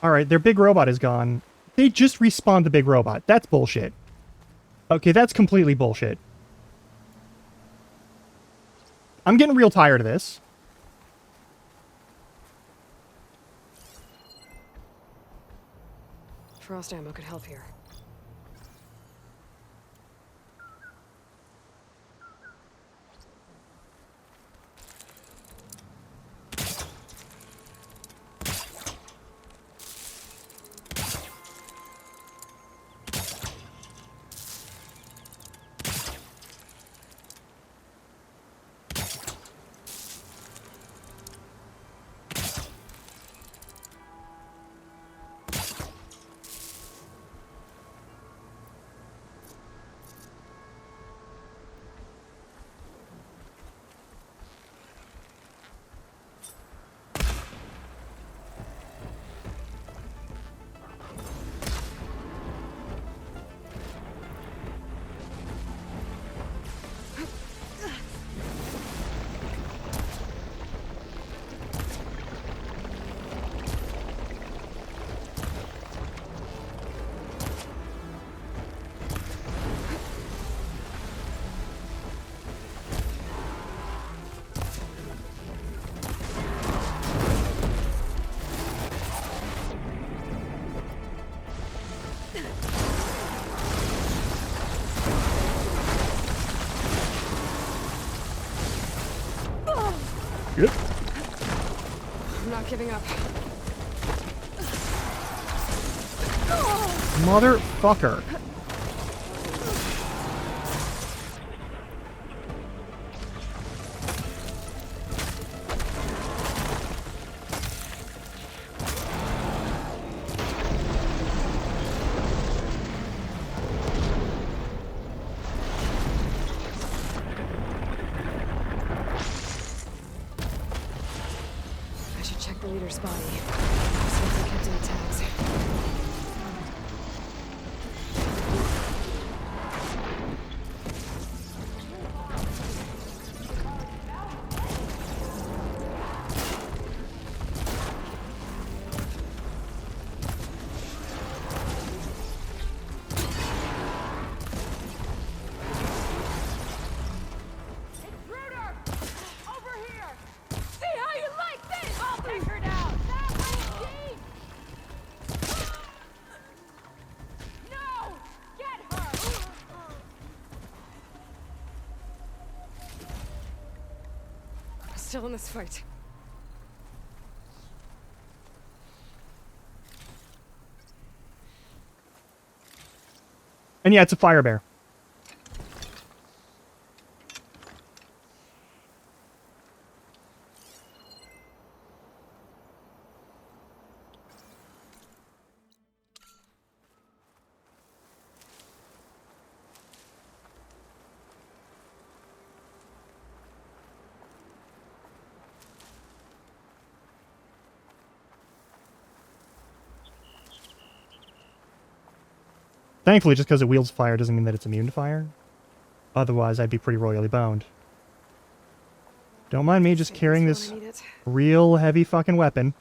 Alright, their big robot is gone. They just respawned the big robot. That's bullshit. Okay, that's completely bullshit. I'm getting real tired of this. Frost ammo could help here. Yep. I'm not giving up. Motherfucker. The leader's body. This one's kept in the tags. Still in this fight. And yeah, it's a fire bear. Thankfully, just because it wields fire doesn't mean that it's immune to fire. Otherwise, I'd be pretty royally boned. Don't mind me just carrying this real heavy fucking weapon.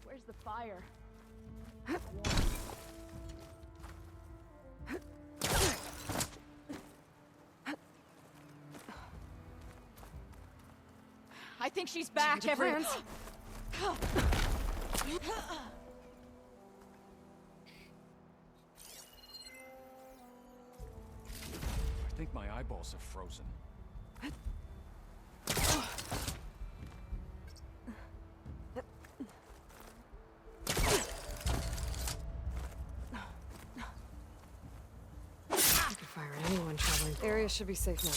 Where's the fire? I think she's back, everyone. I think my eyeballs have frozen. You can fire at anyone traveling. The area should be safe now.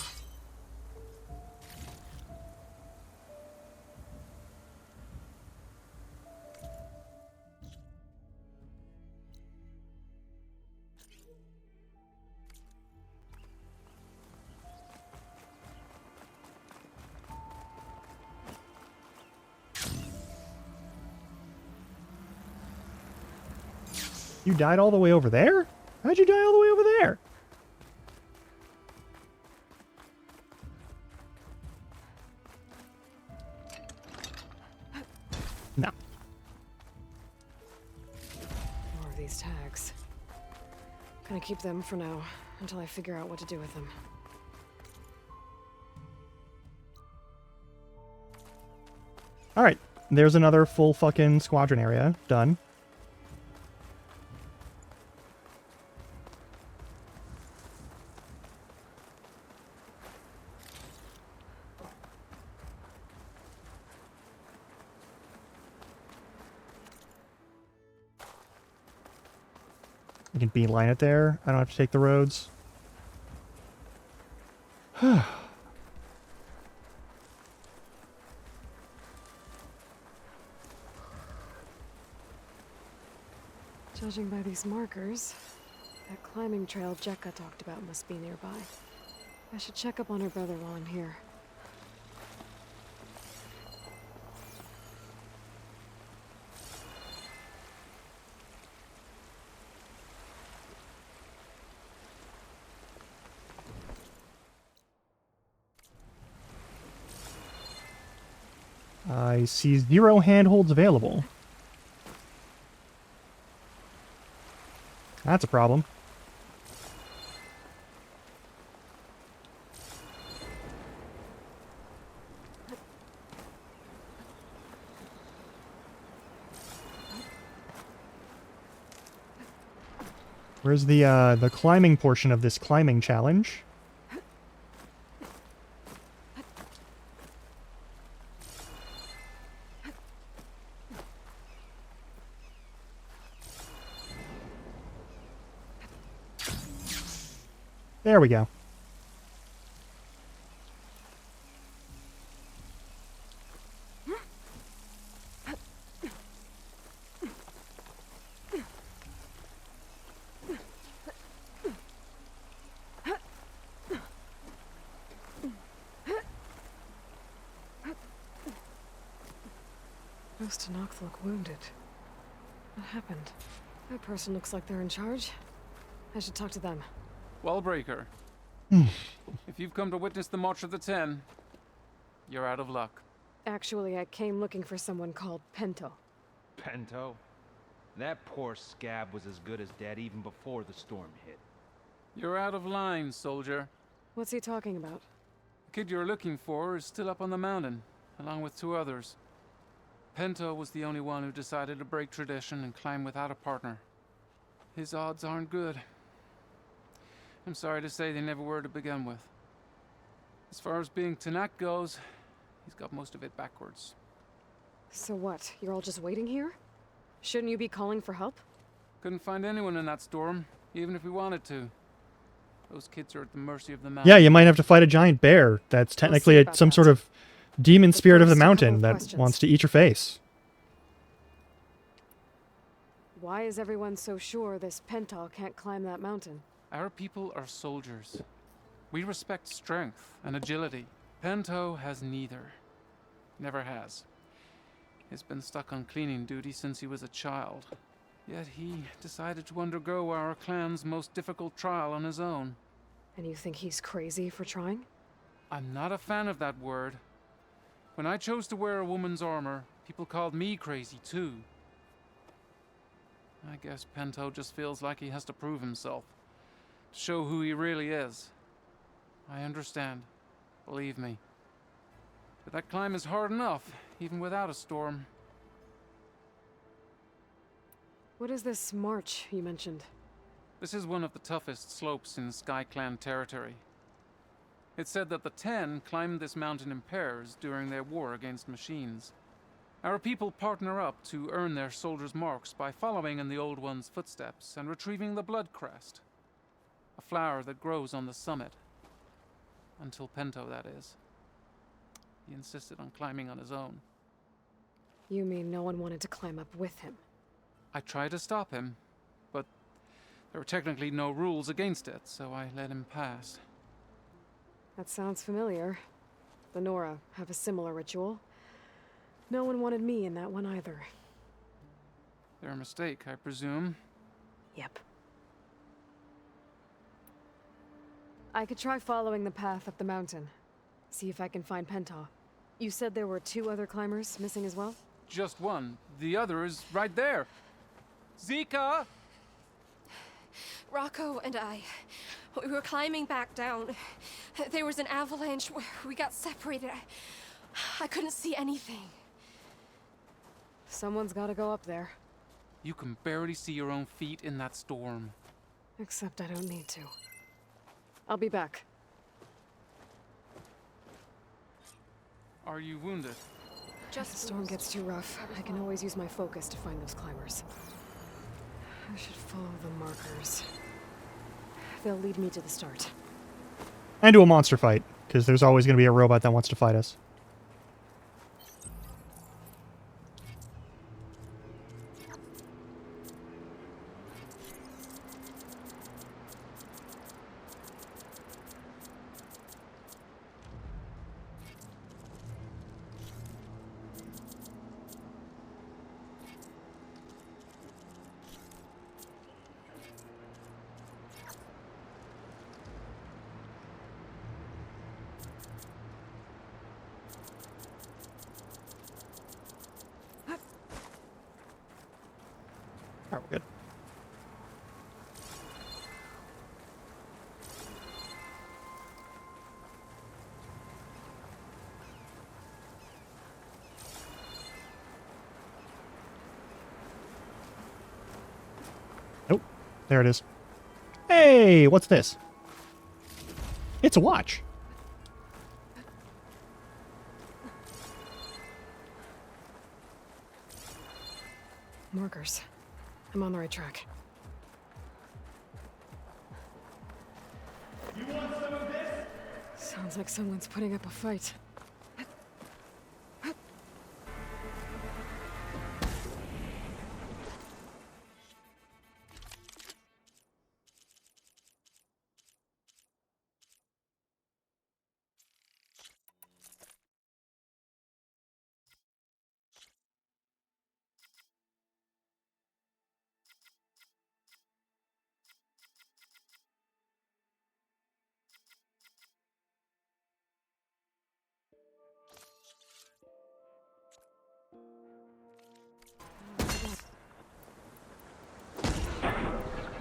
You died all the way over there? How'd you die all the way over there? No. More of these tags. Gonna keep them for now, until I figure out what to do with them. Alright, there's another full fucking squadron area. Done. I can beeline it there. I don't have to take the roads. Judging by these markers, that climbing trail Jekka talked about must be nearby. I should check up on her brother while I'm here. I see 0 handholds available. That's a problem. Where's the climbing portion of this climbing challenge? There we go. Those Tenakth look wounded. What happened? That person looks like they're in charge. I should talk to them. Wallbreaker. If you've come to witness the March of the Ten, you're out of luck. Actually, I came looking for someone called Pento. Pento? That poor scab was as good as dead even before the storm hit. You're out of line, soldier. What's he talking about? The kid you're looking for is still up on the mountain, along with 2 others. Pento was the only one who decided to break tradition and climb without a partner. His odds aren't good. I'm sorry to say they never were to begin with. As far as being Tenakth goes, he's got most of it backwards. So what? You're all just waiting here? Shouldn't you be calling for help? Couldn't find anyone in that storm, even if we wanted to. Those kids are at the mercy of the mountain. Yeah, you might have to fight a giant bear that's technically some sort of demon spirit of the mountain that wants to eat your face. Why is everyone so sure this Pento can't climb that mountain? Our people are soldiers. We respect strength and agility. Pento has neither. Never has. He's been stuck on cleaning duty since he was a child. Yet he decided to undergo our clan's most difficult trial on his own. And you think he's crazy for trying? I'm not a fan of that word. When I chose to wear a woman's armor, people called me crazy too. I guess Pento just feels like he has to prove himself, to show who he really is. I understand, believe me. But that climb is hard enough, even without a storm. What is this march you mentioned? This is one of the toughest slopes in Sky Clan territory. It's said that the Ten climbed this mountain in pairs during their war against machines. Our people partner up to earn their soldiers' marks by following in the Old One's footsteps and retrieving the Blood Crest, a flower that grows on the summit. Until Pento, that is. He insisted on climbing on his own. You mean no one wanted to climb up with him? I tried to stop him, but there were technically no rules against it, so I let him pass. That sounds familiar. The Nora have a similar ritual. No one wanted me in that one either. Their mistake, I presume. Yep. I could try following the path up the mountain. See if I can find Pento. You said there were 2 other climbers missing as well? Just one. The other is right there. Zika! Rocco and I, we were climbing back down. There was an avalanche where we got separated. I couldn't see anything. Someone's gotta go up there. You can barely see your own feet in that storm. Except I don't need to. I'll be back. Are you wounded? If the storm gets too rough, I can always use my focus to find those climbers. I should follow the markers. They'll lead me to the start. And to a monster fight, because there's always going to be a robot that wants to fight us. Alright, we're good. Nope. There it is. Hey, what's this? It's a watch. Markers. I'm on the right track. You want some of this? Sounds like someone's putting up a fight.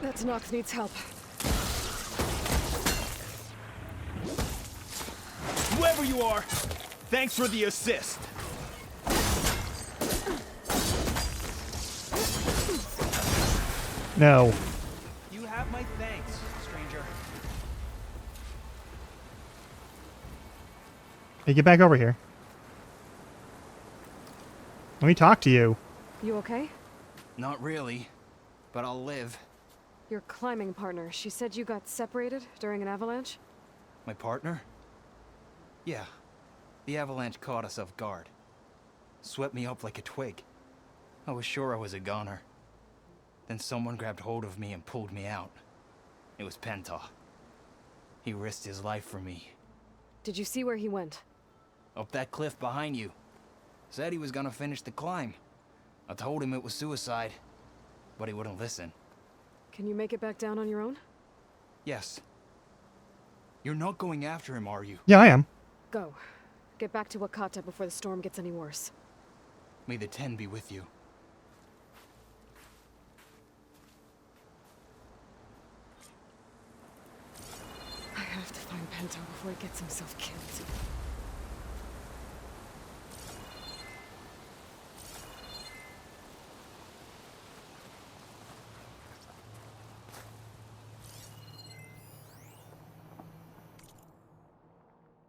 That Nox needs help. Whoever you are, thanks for the assist. No. You have my thanks, stranger. Hey, get back over here. Let me talk to you. You okay? Not really, but I'll live. Your climbing partner, she said you got separated during an avalanche? My partner? Yeah. The avalanche caught us off guard. Swept me up like a twig. I was sure I was a goner. Then someone grabbed hold of me and pulled me out. It was Penta. He risked his life for me. Did you see where he went? Up that cliff behind you. Said he was gonna finish the climb. I told him it was suicide, but he wouldn't listen. Can you make it back down on your own? Yes. You're not going after him, are you? Yeah, I am. Go. Get back to Wakata before the storm gets any worse. May the 10 be with you. I have to find Pento before he gets himself killed.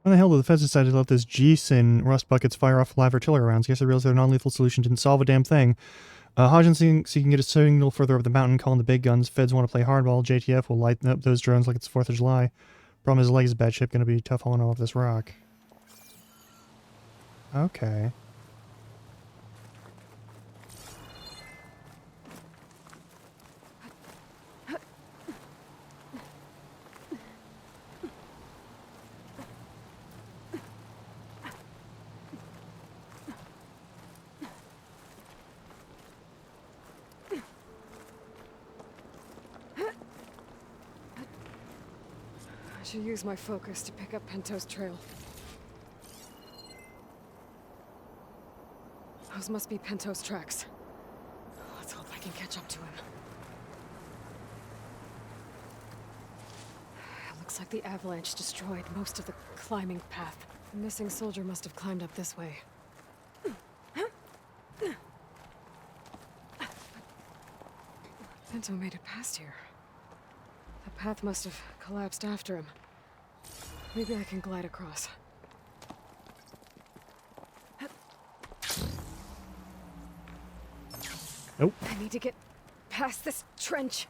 When the hell did the feds decide to let this G-Sin rust buckets fire off live artillery rounds? Guess they realized their non-lethal solution didn't solve a damn thing. Hodgins seeking to get a signal further up the mountain, calling the big guns. Feds want to play hardball. JTF will light up those drones like it's 4th of July. Problem is, his leg is bad shape. Gonna be tough hauling off this rock. Okay. I should use my focus to pick up Pento's trail. Those must be Pento's tracks. Let's hope I can catch up to him. It looks like the avalanche destroyed most of the climbing path. The missing soldier must have climbed up this way. Pento made it past here. The path must have collapsed after him. Maybe I can glide across. Nope. I need to get past this trench.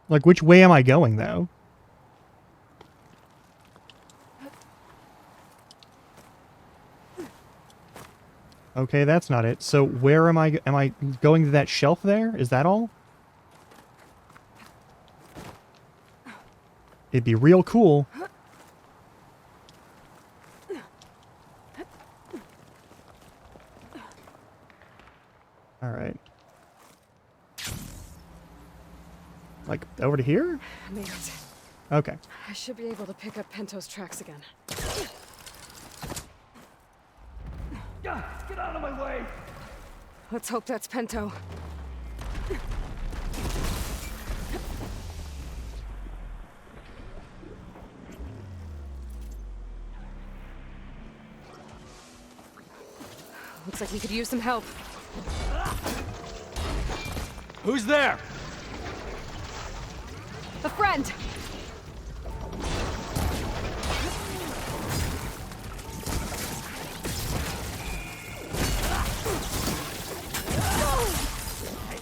Like, which way am I going, though? Okay, that's not it. So where am I going to that shelf there? Is that all? It'd be real cool. All right. Like, over to here? Made it. Okay. I should be able to pick up Pento's tracks again. Get out of my way! Let's hope that's Pento. Looks like he could use some help. Who's there? A friend!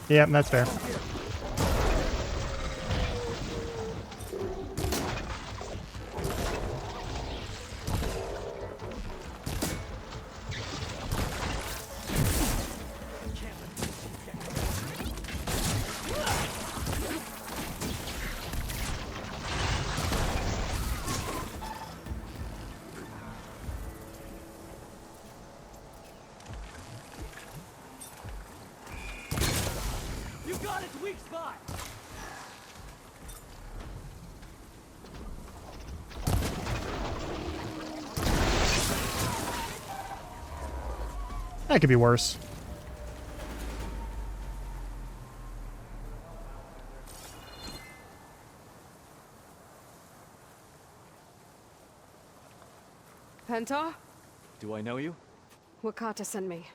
Yeah, that's fair. You got its weak spot! That could be worse. Penta? Do I know you? Wakata sent me.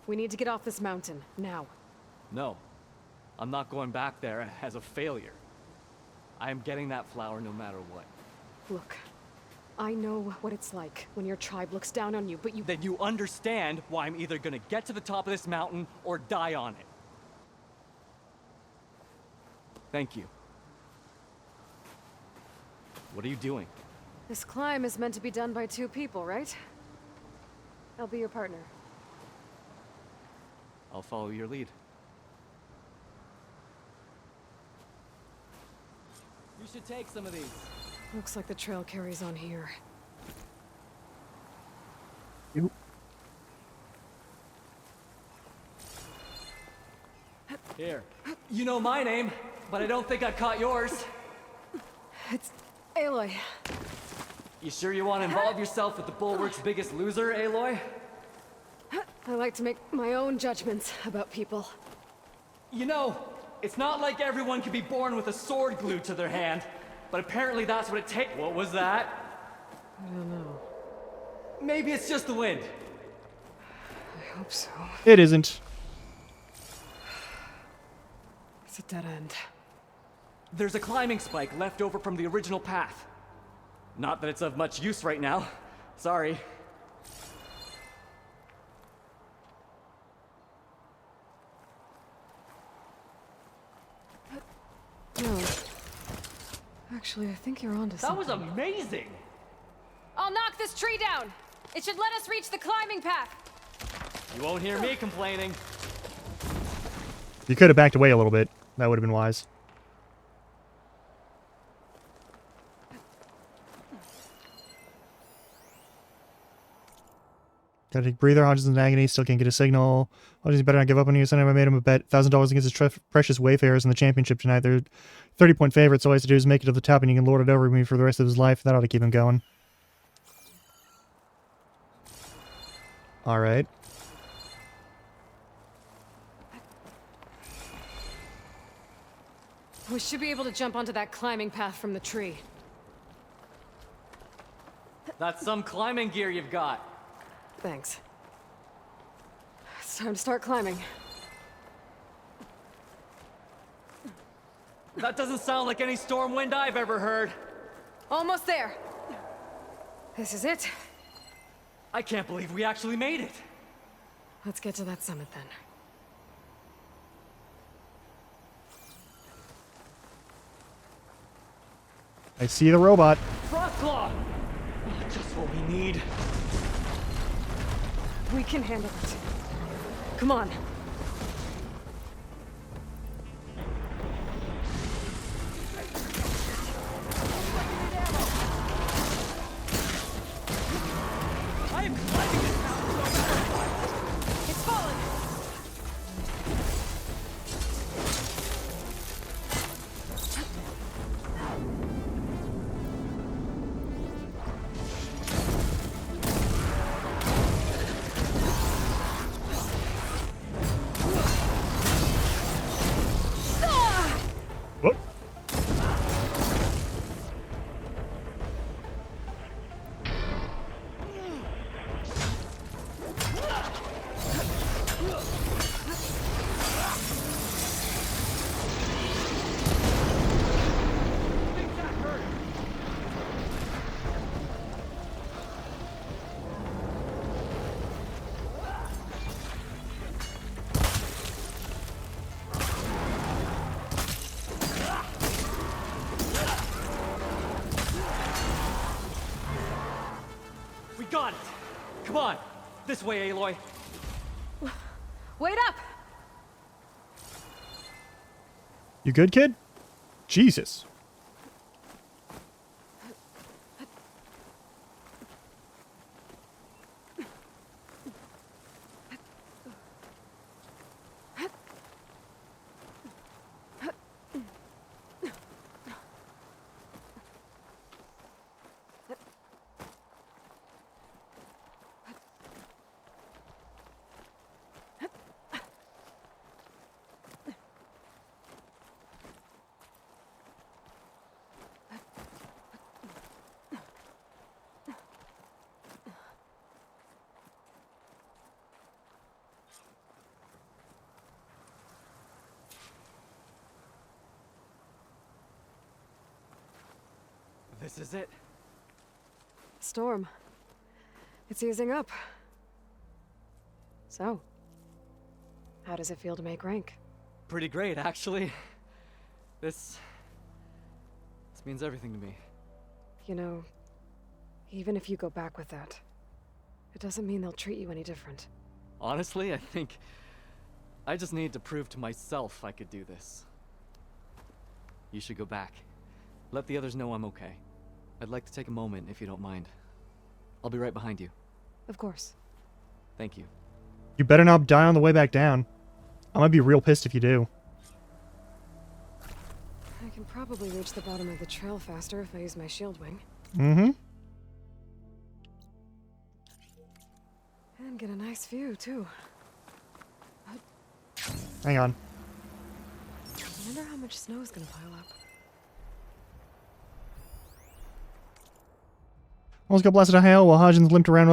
We need to get off this mountain, now. No. I'm not going back there as a failure. I am getting that flower no matter what. Look, I know what it's like when your tribe looks down on you, but you— Then you understand why I'm either gonna get to the top of this mountain or die on it. Thank you. What are you doing? This climb is meant to be done by two people, right? I'll be your partner. I'll follow your lead. You should take some of these. Looks like the trail carries on here. You. Here. You know my name, but I don't think I caught yours. It's Aloy. You sure you want to involve yourself with the Bulwark's biggest loser, Aloy? I like to make my own judgments about people. You know, it's not like everyone can be born with a sword glued to their hand, but apparently that's what it takes. What was that? I don't know. Maybe it's just the wind. I hope so. It isn't. It's a dead end. There's a climbing spike left over from the original path. Not that it's of much use right now. Sorry. No. Actually, I think you're onto something. That was amazing! I'll knock this tree down! It should let us reach the climbing path! You won't hear me complaining. You could have backed away a little bit. That would have been wise. Gotta take a breather. Hodges is in agony. Still can't get a signal. Hodges better not give up on you. Son, I made him a bet. $1,000 against his precious Wayfarers in the championship tonight. They're 30-point favorites. All he has to do is make it to the top, and he can lord it over me for the rest of his life. That ought to keep him going. All right. We should be able to jump onto that climbing path from the tree. That's some climbing gear you've got. Thanks. It's time to start climbing. That doesn't sound like any storm wind I've ever heard. Almost there. This is it. I can't believe we actually made it. Let's get to that summit then. I see the robot. Frostclaw! Just what we need. We can handle it. Come on. I am climbing this mountain no matter what. It's fallen. Come on! This way, Aloy. Wait up! You good, kid? Jesus. This is it. Storm. It's easing up. So, how does it feel to make rank? Pretty great, actually. This means everything to me. You know, even if you go back with that, it doesn't mean they'll treat you any different. Honestly, I think I just need to prove to myself I could do this. You should go back. Let the others know I'm okay. I'd like to take a moment, if you don't mind. I'll be right behind you. Of course. Thank you. You better not die on the way back down. I'm gonna be real pissed if you do. I can probably reach the bottom of the trail faster if I use my shield wing. Mm-hmm. And get a nice view, too. Hang on. I wonder how much snow is gonna pile up. Almost got blasted out hail while Hodgins limped around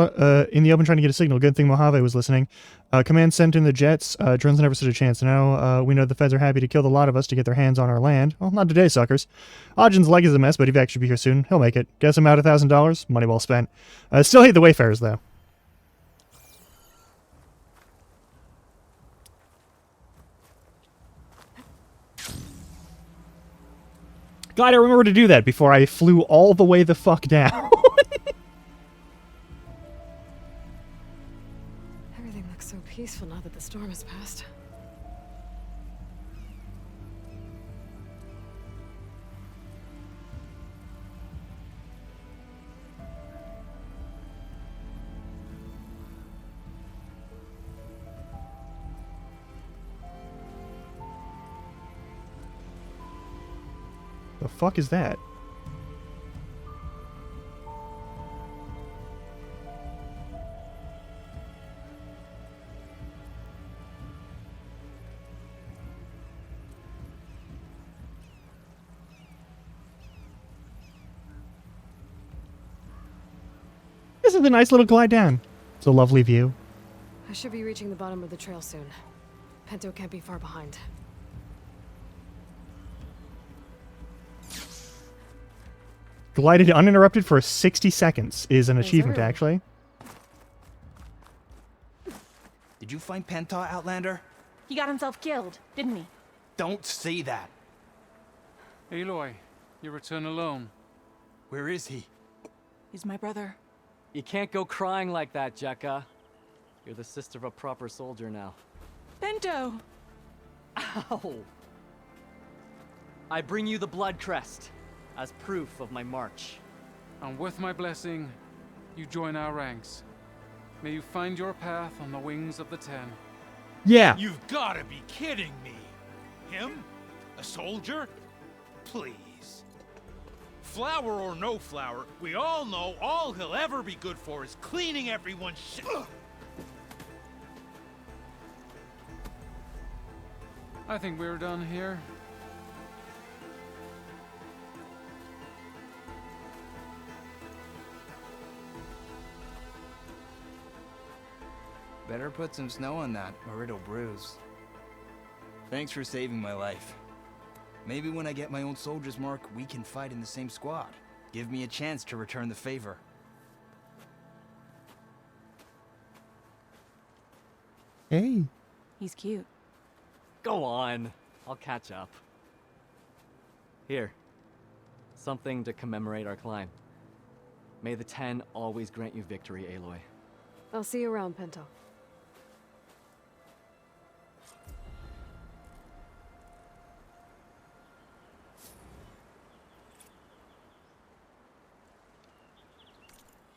in the open trying to get a signal. Good thing Mojave was listening. Command sent in the jets. Drones never stood a chance. Now we know the feds are happy to kill the lot of us to get their hands on our land. Well, not today, suckers. Hodgins' leg is a mess, but evac should be here soon. He'll make it. Guess I'm out $1,000. Money well spent. Still hate the Wayfarers, though. Glad I remembered to do that before I flew all the way the fuck down. Everything looks so peaceful now that the storm has passed. The fuck is that? This is a nice little glide down. It's a lovely view. I should be reaching the bottom of the trail soon. Pinto can't be far behind. Glided uninterrupted for 60 seconds is an achievement, actually. Did you find Penta, Outlander? He got himself killed, didn't he? Don't say that. Aloy, you return alone. Where is he? He's my brother. You can't go crying like that, Jekka. You're the sister of a proper soldier now. Pinto! Ow! I bring you the blood crest as proof of my march. And with my blessing, you join our ranks. May you find your path on the wings of the 10. Yeah. You've got to be kidding me. Him? A soldier? Please. Flower or no flower, we all know all he'll ever be good for is cleaning everyone's shit. I think we're done here. Better put some snow on that, or it'll bruise. Thanks for saving my life. Maybe when I get my own soldier's mark, we can fight in the same squad. Give me a chance to return the favor. Hey. He's cute. Go on. I'll catch up. Here. Something to commemorate our climb. May the 10 always grant you victory, Aloy. I'll see you around, Pinto.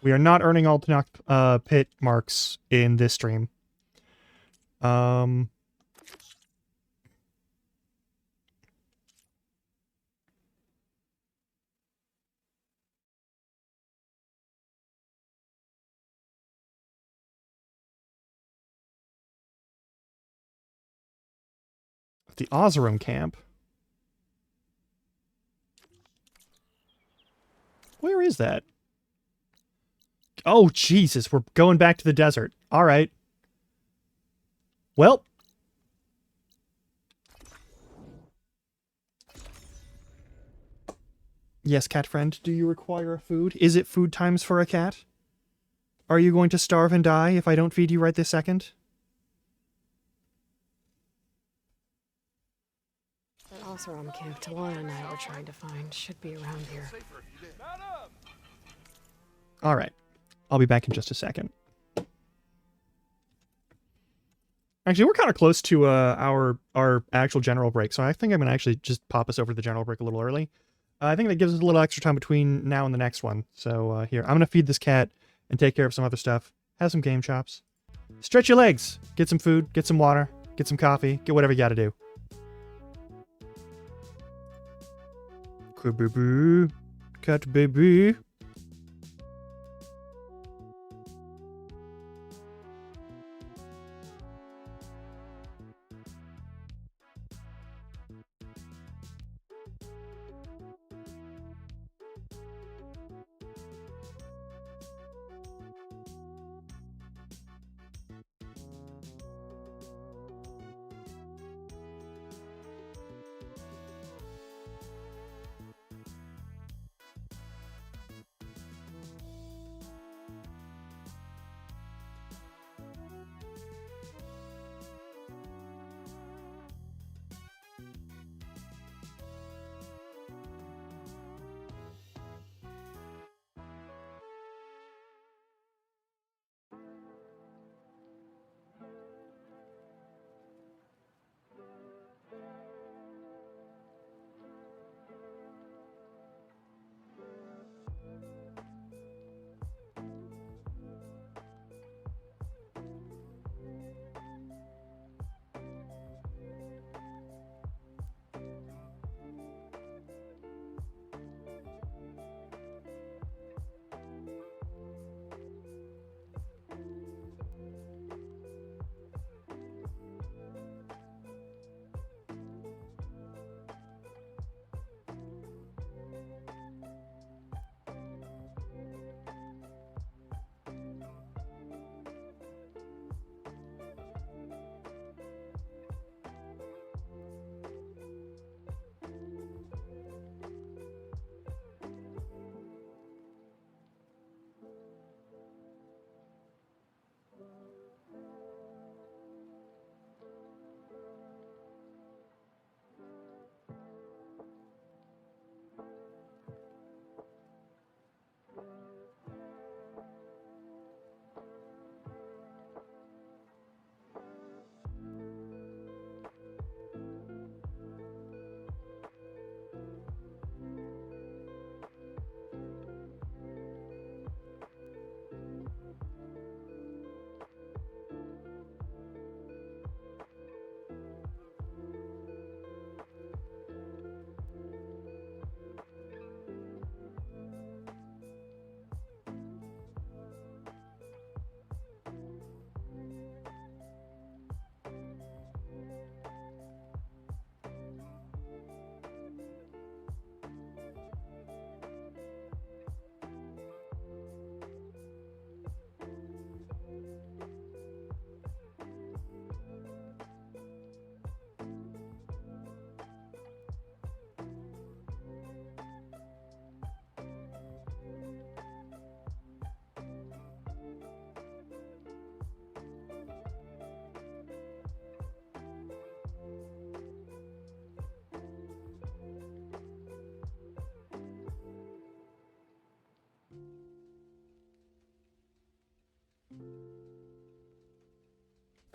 We are not earning Altanok pit marks in this stream. The Oseram camp. Where is that? Oh, Jesus, we're going back to the desert. All right. Well. Yes, cat friend, do you require food? Is it food times for a cat? Are you going to starve and die if I don't feed you right this second? That Oseram camp Talon and I were trying to find should be around here. All right. I'll be back in just a second. Actually, we're kind of close to our actual general break, so I think I'm going to actually just pop us over to the general break a little early. I think that gives us a little extra time between now and the next one. So here, I'm going to feed this cat and take care of some other stuff. Have some game chops. Stretch your legs. Get some food, get some water, get some coffee, get whatever you got to do. Cat baby. Cat baby.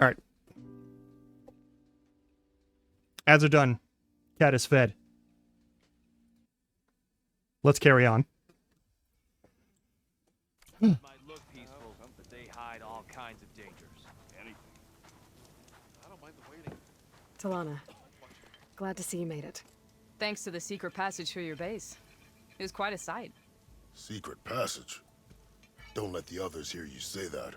All right. Ads are done. Cat is fed. Let's carry on. Might look peaceful, but they hide all kinds of dangers. Anything. I don't mind the waiting. Talana, glad to see you made it. Thanks to the secret passage through your base. It was quite a sight. Secret passage? Don't let the others hear you say that,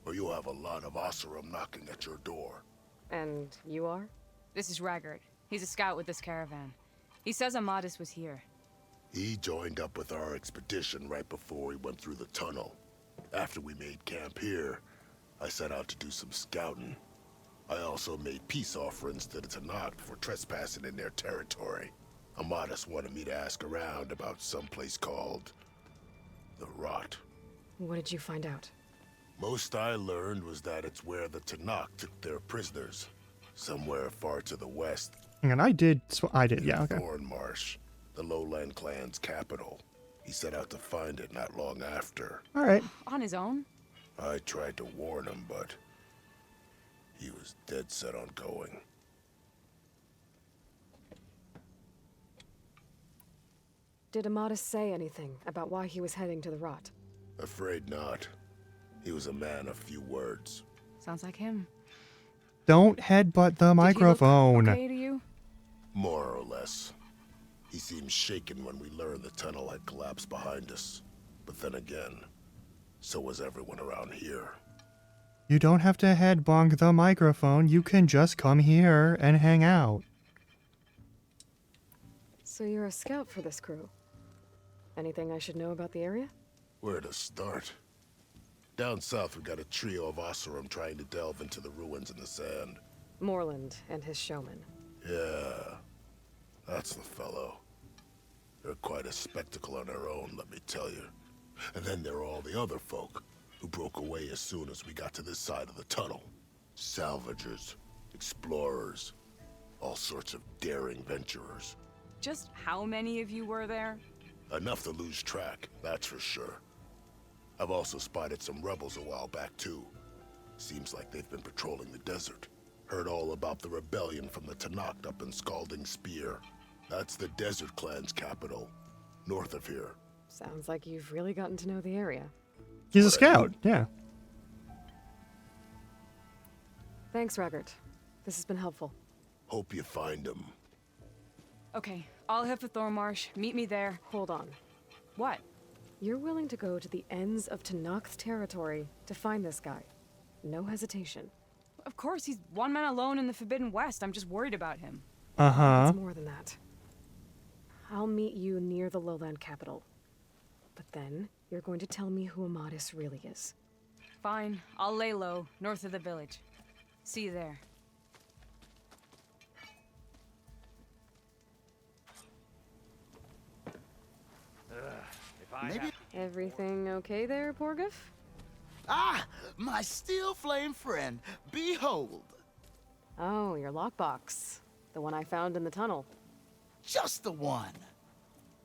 or you'll have a lot of Oseram knocking at your door. And you are? This is Raggard. He's a scout with this caravan. He says Amadis was here. He joined up with our expedition right before we went through the tunnel. After we made camp here, I set out to do some scouting. I also made peace offerings to the Tanakh for trespassing in their territory. Amadis wanted me to ask around about some place called the Rot. What did you find out? Most I learned was that it's where the Tanakh took their prisoners, somewhere far to the west. And I did, yeah, okay. Thorn Marsh, the Lowland clan's capital. He set out to find it not long after. All right. On his own? I tried to warn him, but he was dead set on going. Did Amadis say anything about why he was heading to the Rot? Afraid not. He was a man of few words. Sounds like him. Don't headbutt the microphone. Okay to you? More or less. He seemed shaken when we learned the tunnel had collapsed behind us. But then again, so was everyone around here. You don't have to head bonk the microphone. You can just come here and hang out. So you're a scout for this crew. Anything I should know about the area? Where to start? Down south, we got a trio of Oseram trying to delve into the ruins in the sand. Moreland and his showman. Yeah, that's the fellow. They're quite a spectacle on their own, let me tell you. And then there are all the other folk, who broke away as soon as we got to this side of the tunnel. Salvagers, explorers, all sorts of daring venturers. Just how many of you were there? Enough to lose track, that's for sure. I've also spotted some rebels a while back, too. Seems like they've been patrolling the desert. Heard all about the rebellion from the Tanakh up in Scalding Spear. That's the Desert Clan's capital, north of here. Sounds like you've really gotten to know the area. He's a scout, yeah. Thanks, Raggart. This has been helpful. Hope you find him. Okay, I'll head for Thornmarsh. Meet me there. Hold on. What? You're willing to go to the ends of Tanakh's territory to find this guy. No hesitation. Of course, he's one man alone in the Forbidden West. I'm just worried about him. Uh-huh. It's more than that. I'll meet you near the lowland capital. But then, you're going to tell me who Amadis really is. Fine. I'll lay low, north of the village. See you there. Maybe. Everything okay there, Porgif? Ah! My steel flame friend! Behold! Oh, your lockbox. The one I found in the tunnel. Just the one.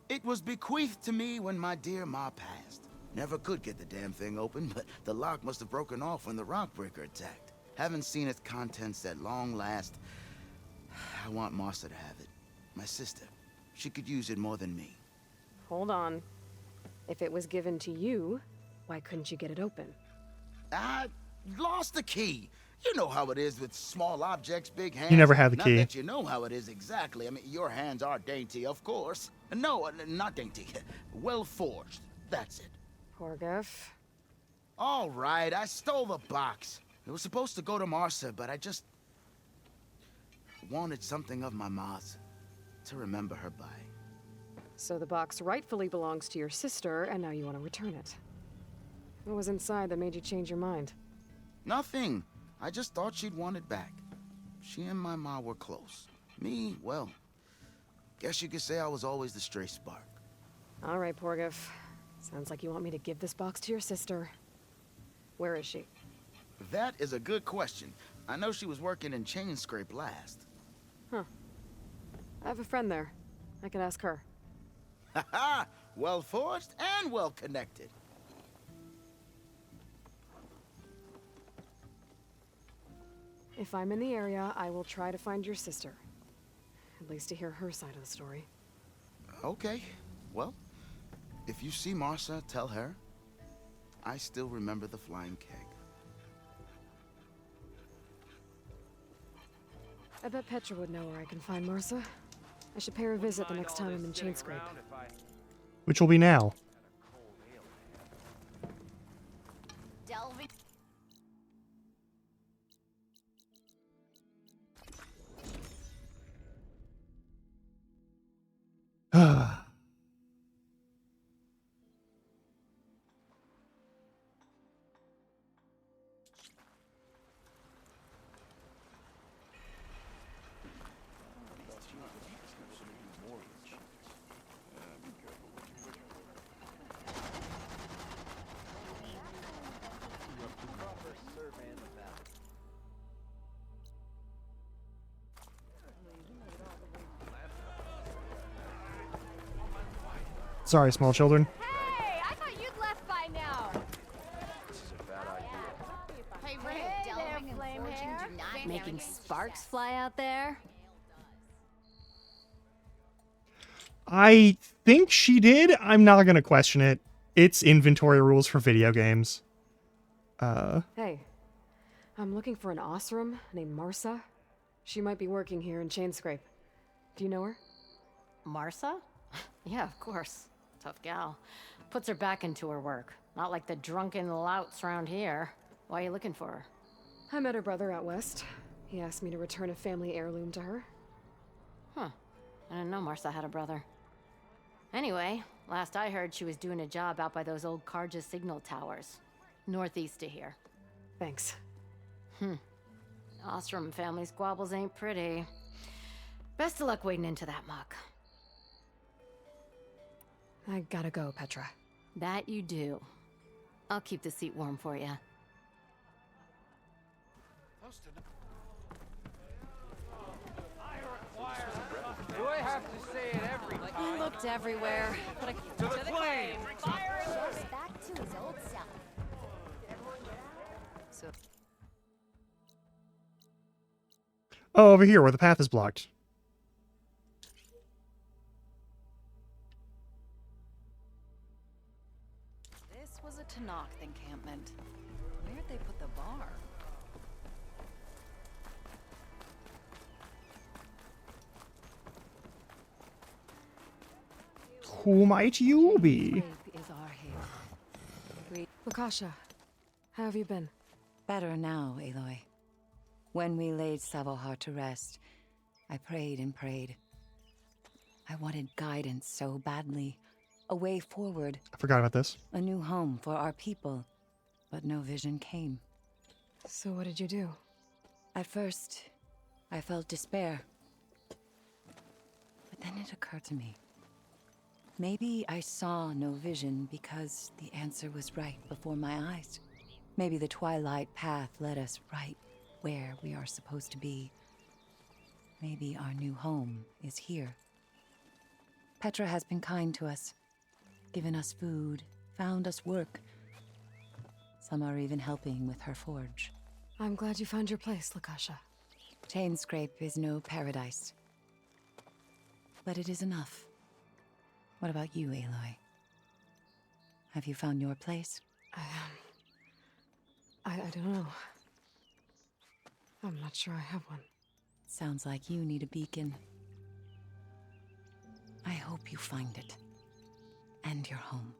It was bequeathed to me when my dear ma passed. Never could get the damn thing open, but the lock must have broken off when the rockbreaker attacked. Haven't seen its contents at long last. I want Martha to have it. My sister. She could use it more than me. Hold on. If it was given to you, why couldn't you get it open? I lost the key. You know how it is with small objects, big hands. You never had the key. Not that you know how it is exactly. I mean, your hands are dainty, of course. No, not dainty. Well forged. That's it. Porgif. All right, I stole the box. It was supposed to go to Martha, but I just wanted something of my ma's to remember her by. So the box rightfully belongs to your sister, and now you want to return it. What was inside that made you change your mind? Nothing. I just thought she'd want it back. She and my ma were close. Me, well, guess you could say I was always the stray spark. All right, Porgif. Sounds like you want me to give this box to your sister. Where is she? That is a good question. I know she was working in Chain Scrape last. Huh. I have a friend there. I can ask her. Ha-ha! Well forged and well connected. If I'm in the area, I will try to find your sister. At least to hear her side of the story. Okay. Well, if you see Marsa, tell her. I still remember the flying keg. I bet Petra would know where I can find Marsa. I should pay her a visit the next time I'm in Chainscrape. Which will be now. Delving. Sorry, small children. Hey, I thought you'd left by now. This is a bad idea. Hey, Hey there, flame hair. Making sparks fly out there? I think she did. I'm not gonna question it. It's inventory rules for video games. Hey, I'm looking for an Osram named Marsa. She might be working here in Chainscrape. Do you know her? Marsa? Yeah, of course. Tough gal. Puts her back into her work. Not like the drunken louts around here. Why are you looking for her? I met her brother out west. He asked me to return a family heirloom to her. Huh. I didn't know Marsa had a brother. Anyway, last I heard she was doing a job out by those old Karja signal towers. Northeast of here. Thanks. Ostrom family squabbles ain't pretty. Best of luck wading into that muck. I gotta go, Petra. That you do. I'll keep the seat warm for you. Do I have to say it every time? I looked everywhere, but I... To the flame! Back to his old self. So... Oh, over here where the path is blocked. This was a Tanakh encampment. Where'd they put the bar? Who might you be? Is our haven. Lukasha, how have you been? Better now, Aloy. When we laid Savohar to rest, I prayed and prayed. I wanted guidance so badly. A way forward. I forgot about this. A new home for our people. But no vision came. So what did you do? At first, I felt despair. But then it occurred to me. Maybe I saw no vision because the answer was right before my eyes. Maybe the Twilight Path led us right where we are supposed to be. Maybe our new home is here. Petra has been kind to us, given us food, found us work. Some are even helping with her forge. I'm glad you found your place, Lukasha. Chainscrape is no paradise. But it is enough. What about you, Aloy? Have you found your place? I don't know. I'm not sure I have one. Sounds like you need a beacon. I hope you find it. And your home.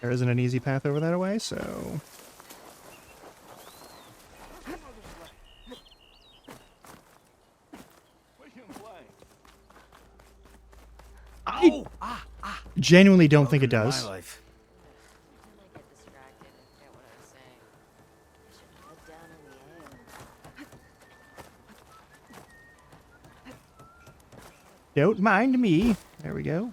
There isn't an easy path over that way, so... I genuinely don't think it does. Don't mind me. There we go.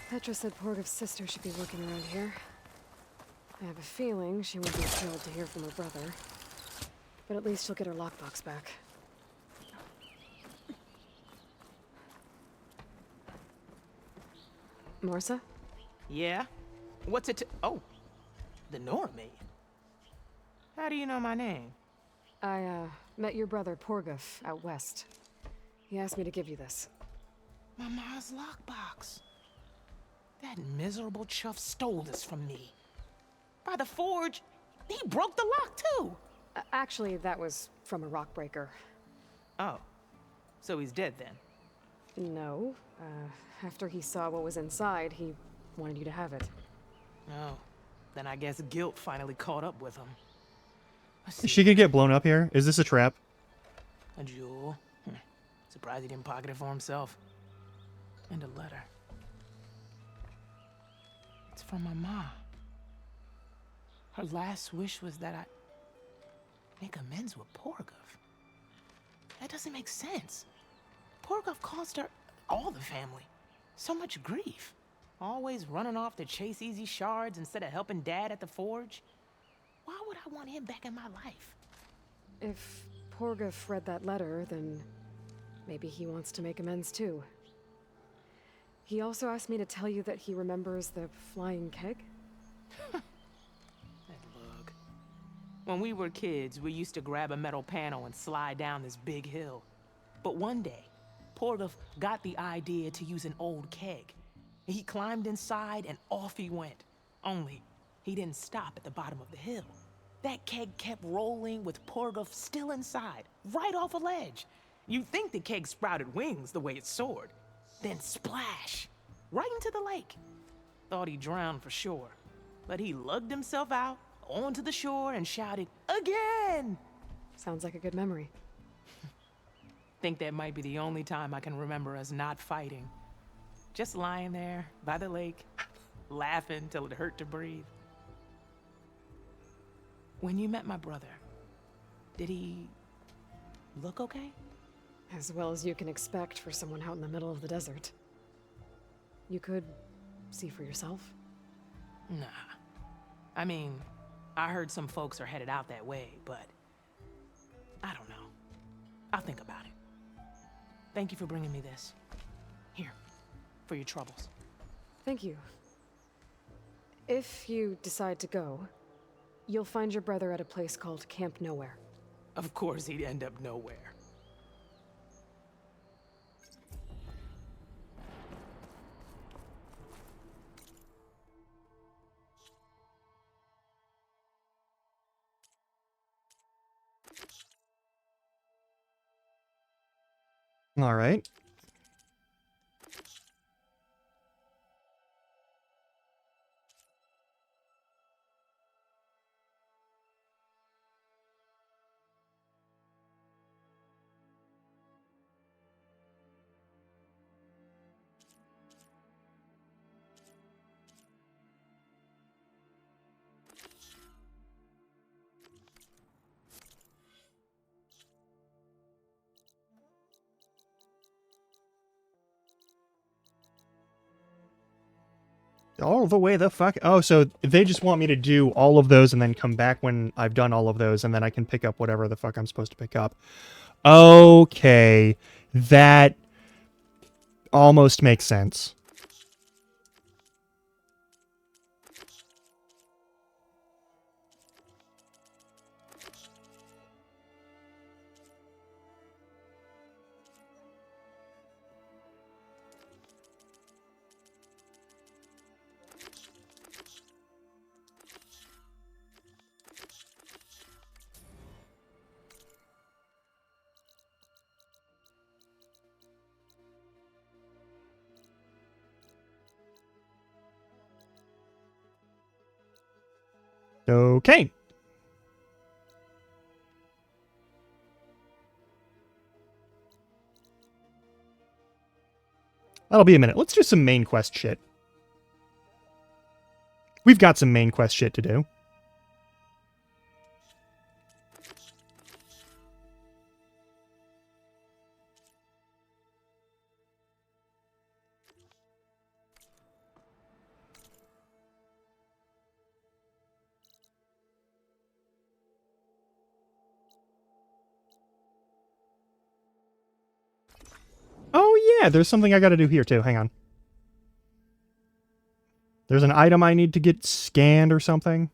Petra said Porgov's sister should be working around here. I have a feeling she won't be thrilled to hear from her brother. But at least she'll get her lockbox back. Marsa? Yeah? What's it to— oh, the Normaid. How do you know my name? I, met your brother Porgov out west. He asked me to give you this. My ma's lockbox. That miserable chuff stole this from me. By the forge, he broke the lock too. Actually, that was from a rock breaker. Oh, so he's dead then? No. After he saw what was inside, he wanted you to have it. Oh, then I guess guilt finally caught up with him. Is she gonna get blown up here? Is this a trap? A jewel. Surprised he didn't pocket it for himself. And a letter. It's from my mom. Her last wish was that I make amends with Porgov. That doesn't make sense. Porgov caused her, all the family, so much grief. Always running off to chase easy shards instead of helping Dad at the forge. Why would I want him back in my life? If Porgov read that letter, then maybe he wants to make amends too. He also asked me to tell you that he remembers the flying keg. That bug. When we were kids, we used to grab a metal panel and slide down this big hill. But one day, Porgov got the idea to use an old keg. He climbed inside and off he went. Only, he didn't stop at the bottom of the hill. That keg kept rolling with Porgov still inside, right off a ledge. You'd think the keg sprouted wings the way it soared. Then splash! Right into the lake. Thought he drowned for sure. But he lugged himself out, onto the shore, and shouted, "Again!" Sounds like a good memory. Think that might be the only time I can remember us not fighting. Just lying there, by the lake, laughing till it hurt to breathe. When you met my brother, did he look okay? As well as you can expect for someone out in the middle of the desert. You could see for yourself. Nah. I mean, I heard some folks are headed out that way, but I don't know. I'll think about it. Thank you for bringing me this. Here, for your troubles. Thank you. If you decide to go, you'll find your brother at a place called Camp Nowhere. Of course he'd end up nowhere. All right. All the way the fuck. Oh, so they just want me to do all of those and then come back when I've done all of those and then I can pick up whatever the fuck I'm supposed to pick up. Okay. That almost makes sense. Okay. That'll be a minute. Let's do some main quest shit. We've got some main quest shit to do. Oh yeah, there's something I gotta do here too. Hang on. There's an item I need to get scanned or something.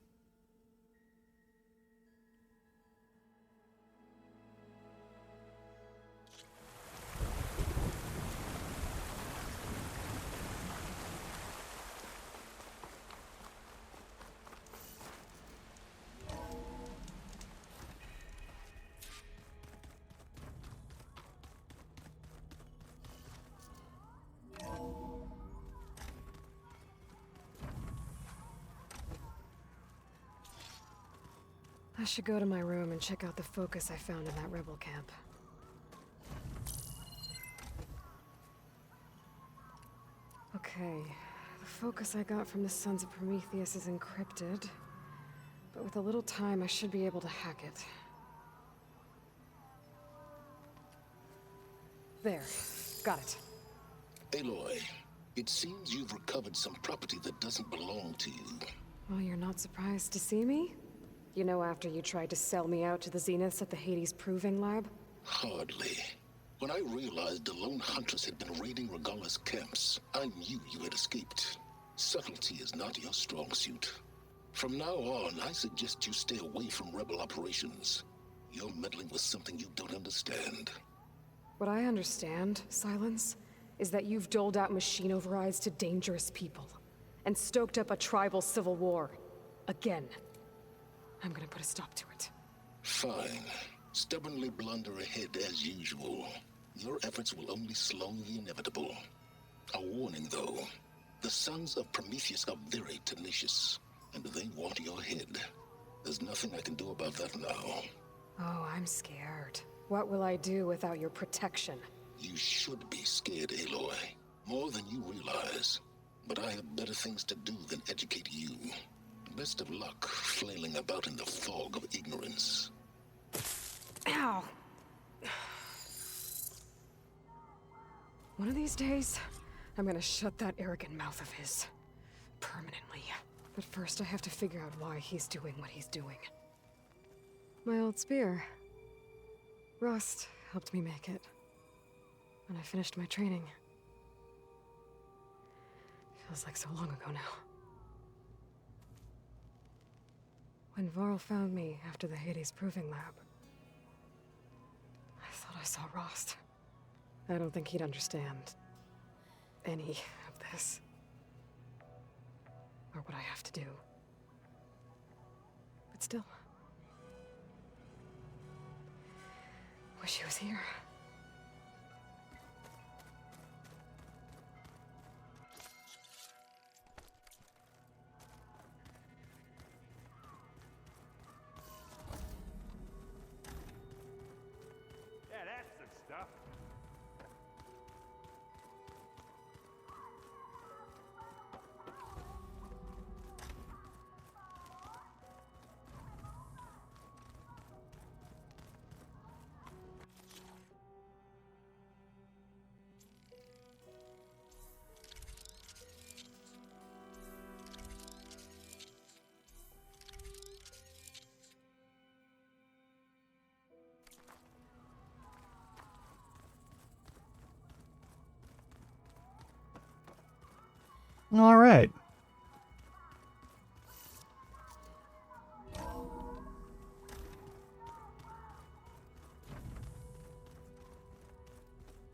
I should go to my room and check out the focus I found in that rebel camp. Okay, the focus I got from the Sons of Prometheus is encrypted, but with a little time I should be able to hack it. There, got it. Aloy, it seems you've recovered some property that doesn't belong to you. Well, you're not surprised to see me? You know, after you tried to sell me out to the Zeniths at the Hades Proving Lab? Hardly. When I realized the lone hunters had been raiding Regala's camps, I knew you had escaped. Subtlety is not your strong suit. From now on, I suggest you stay away from rebel operations. You're meddling with something you don't understand. What I understand, Silence, is that you've doled out machine overrides to dangerous people, and stoked up a tribal civil war. Again. I'm gonna put a stop to it. Fine. Stubbornly blunder ahead as usual. Your efforts will only slow the inevitable. A warning, though. The Sons of Prometheus are very tenacious, and they want your head. There's nothing I can do about that now. Oh, I'm scared. What will I do without your protection? You should be scared, Aloy. More than you realize. But I have better things to do than educate you. Best of luck flailing about in the fog of ignorance. Ow! One of these days, I'm gonna shut that arrogant mouth of his. Permanently. But first I have to figure out why he's doing what he's doing. My old spear. Rust helped me make it. When I finished my training. Feels like so long ago now. When Varl found me after the Hades Proving Lab, I thought I saw Rost. I don't think he'd understand any of this. Or what I have to do. But still. Wish he was here. All right.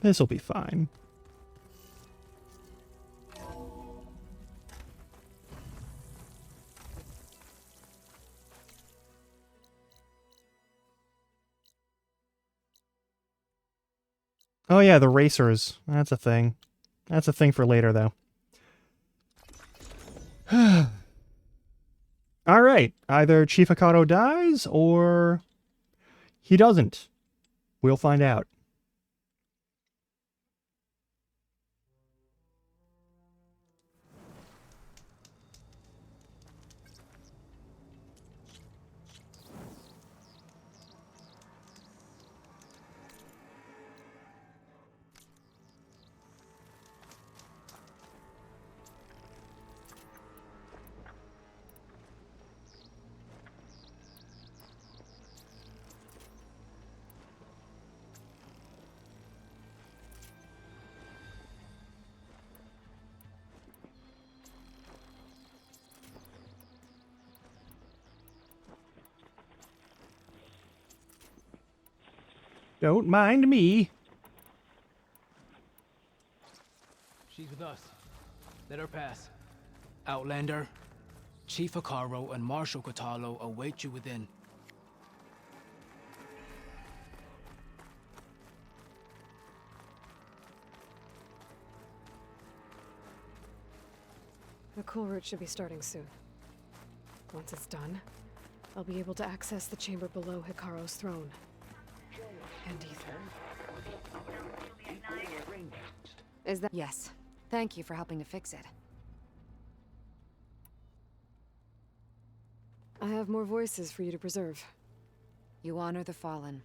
This'll be fine. Oh yeah, the racers. That's a thing. That's a thing for later, though. All right. Either Chief Hikato dies or he doesn't. We'll find out. Don't mind me. She's with us. Let her pass. Outlander, Chief Hikaru and Marshal Katalo await you within. The cool route should be starting soon. Once it's done, I'll be able to access the chamber below Hikaru's throne. And Ether. Is that— Yes. Thank you for helping to fix it. I have more voices for you to preserve. You honor the fallen.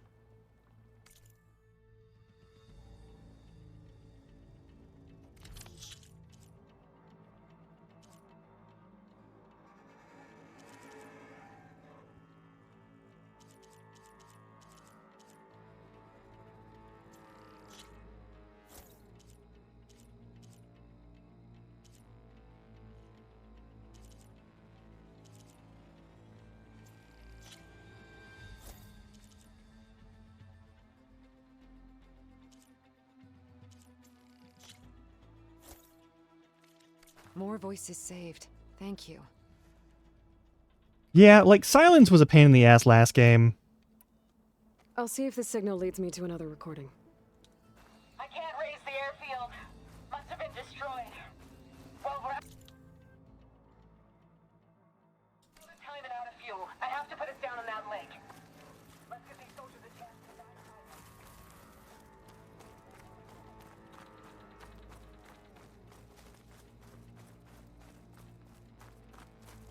More voices saved. Thank you. Yeah, like, silence was a pain in the ass last game. I'll see if the signal leads me to another recording. I can't raise the airfield. Must have been destroyed. Well, we're out of time and out of fuel. I have to put us down on that lake. Let's give these soldiers a chance to die.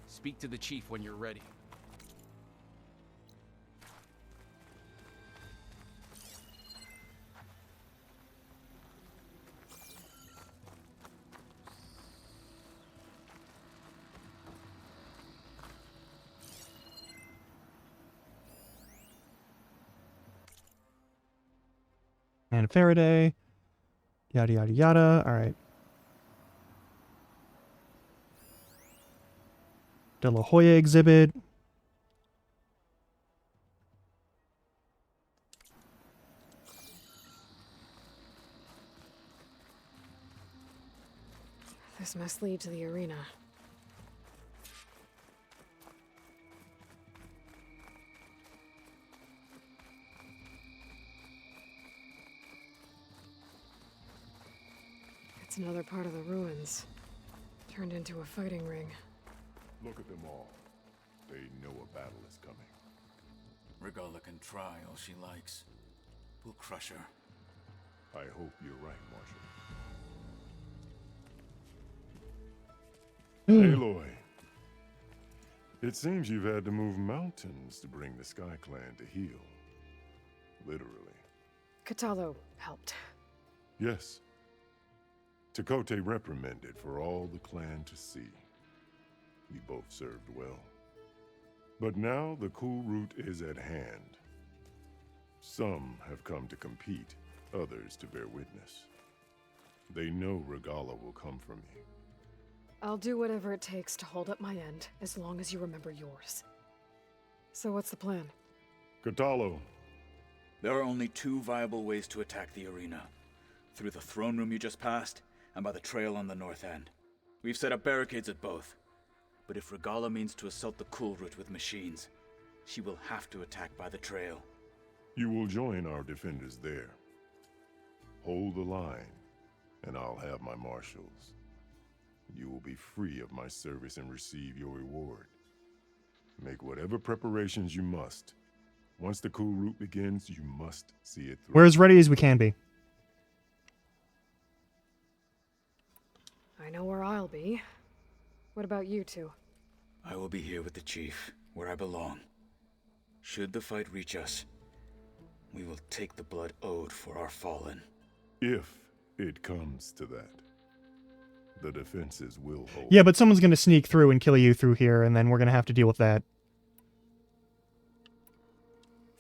Speak to the chief when you're ready. And Faraday. Yada, yada, yada. All right. De La Hoya exhibit. This must lead to the arena. It's another part of the ruins, turned into a fighting ring. Look at them all. They know a battle is coming. Regalla can try all she likes. We'll crush her. I hope you're right, Marshal. Aloy. It seems you've had to move mountains to bring the Sky Clan to heel. Literally. Katalo helped. Yes. Tekote reprimanded for all the clan to see. We both served well. But now the cool route is at hand. Some have come to compete, others to bear witness. They know Regalla will come for me. I'll do whatever it takes to hold up my end, as long as you remember yours. So what's the plan? Katalo. There are only two viable ways to attack the arena. Through the throne room you just passed, and by the trail on the north end. We've set up barricades at both. But if Regalla means to assault the cool route with machines, she will have to attack by the trail. You will join our defenders there. Hold the line, and I'll have my marshals. You will be free of my service and receive your reward. Make whatever preparations you must. Once the cool route begins, you must see it through. We're as ready as we can be. I know where I'll be. What about you two? I will be here with the chief, where I belong. Should the fight reach us, we will take the blood owed for our fallen. If it comes to that, the defenses will hold. Yeah, but someone's going to sneak through and kill you through here, and then we're going to have to deal with that.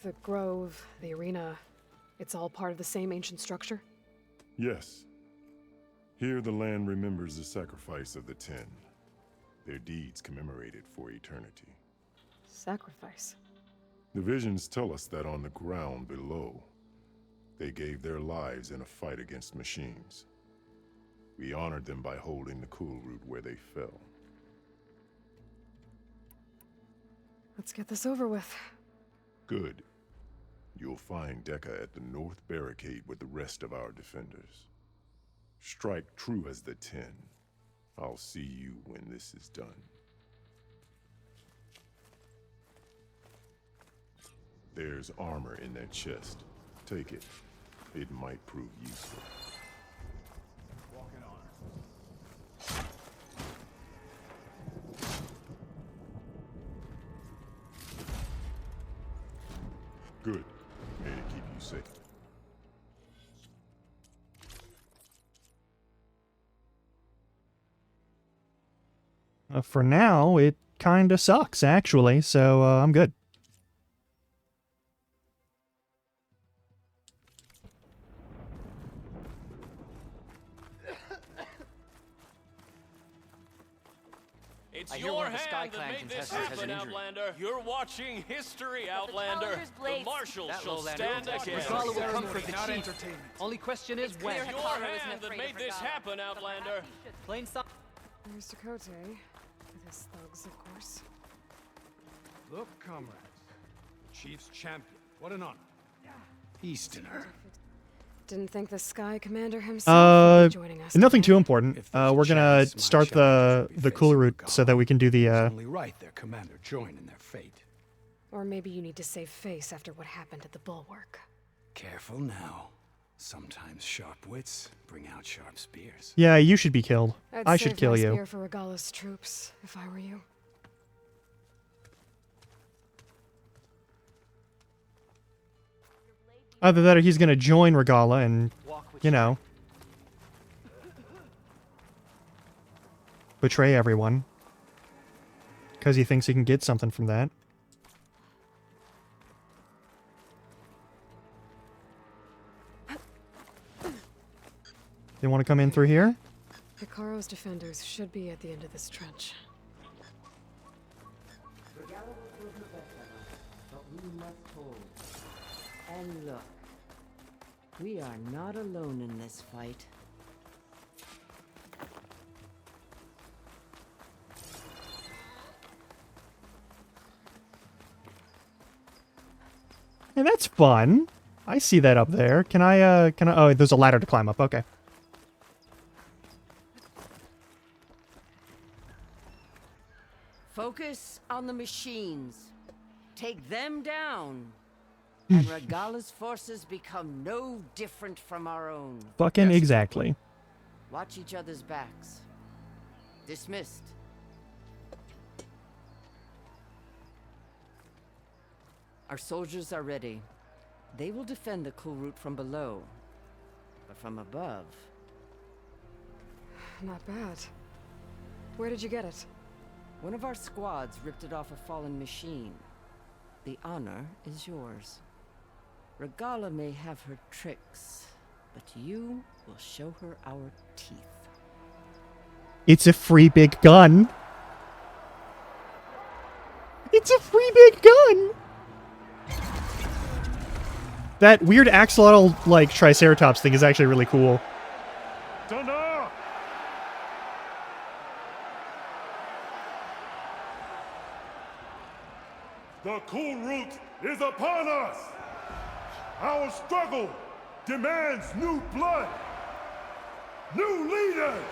The grove, the arena, it's all part of the same ancient structure? Yes. Here the land remembers the sacrifice of the 10. Their deeds commemorated for eternity. Sacrifice? The visions tell us that on the ground below, They gave their lives in a fight against machines. We honored them by holding the cool root where they fell. Let's get this over with. Good. You'll find Deca at the north barricade with the rest of our defenders. Strike true as the 10. I'll see you when this is done. There's armor in that chest. Take it. It might prove useful. Walking on. Good. May it keep you safe. For now, it kinda sucks, actually, so I'm good. It's your hand that made this happen, Outlander. You're watching history, Outlander. The Marshals shall stand again. Regala will comfort the chief. Only question is when. It's your hand that made this happen, Outlander. Plain sight. There's Dakota, with his thugs, of course. Look, comrades. Chief's champion. What an honor. Easterner. Didn't think the Sky Commander himself would be joining us. Nothing too important. We're gonna start the cooler route so that we can do the Only right their commander join in their fate. Or maybe you need to save face after what happened at the Bulwark. Careful now. Sometimes sharp wits bring out sharp spears. Yeah, you should be killed. I should save kill my you. spear for Regala's troops, if I were you. Either that or he's gonna join Regala and, you know, betray everyone. Because he thinks he can get something from that. They want to come in through here? Hikaro's defenders should be at the end of this trench. But we must hold. And look, we are not alone in this fight. Hey, that's fun. I see that up there. Can I, oh, there's a ladder to climb up. Okay. Focus on the machines. Take them down. And Regala's forces become no different from our own. Fucking exactly. Watch each other's backs. Dismissed. Our soldiers are ready. They will defend the cool route from below. But from above... Not bad. Where did you get it? One of our squads ripped it off a fallen machine. The honor is yours. Regala may have her tricks, but you will show her our teeth. It's a free big gun. It's a free big gun. That weird axolotl, like, Triceratops thing is actually really cool. Thunder! The cool route is upon us! Our struggle demands new blood! New leaders!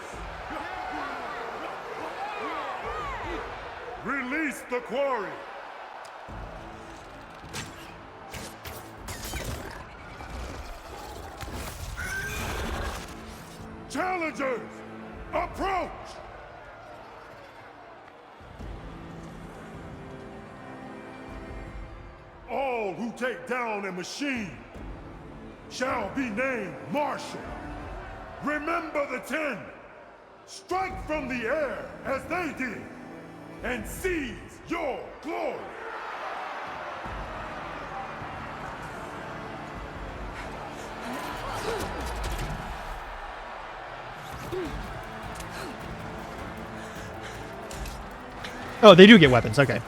Release the quarry! Challengers, approach! All who take down a machine shall be named Marshal. Remember the 10. Strike from the air as they did, and seize your glory. Oh, they do get weapons. Okay.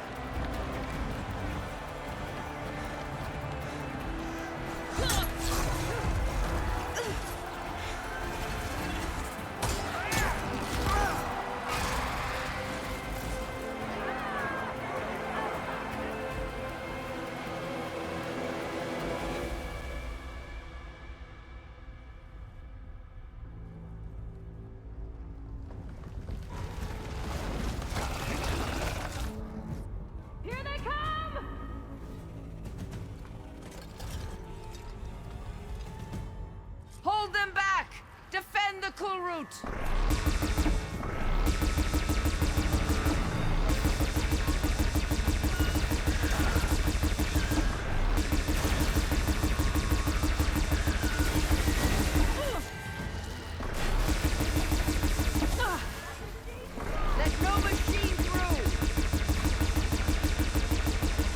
Let no machine through!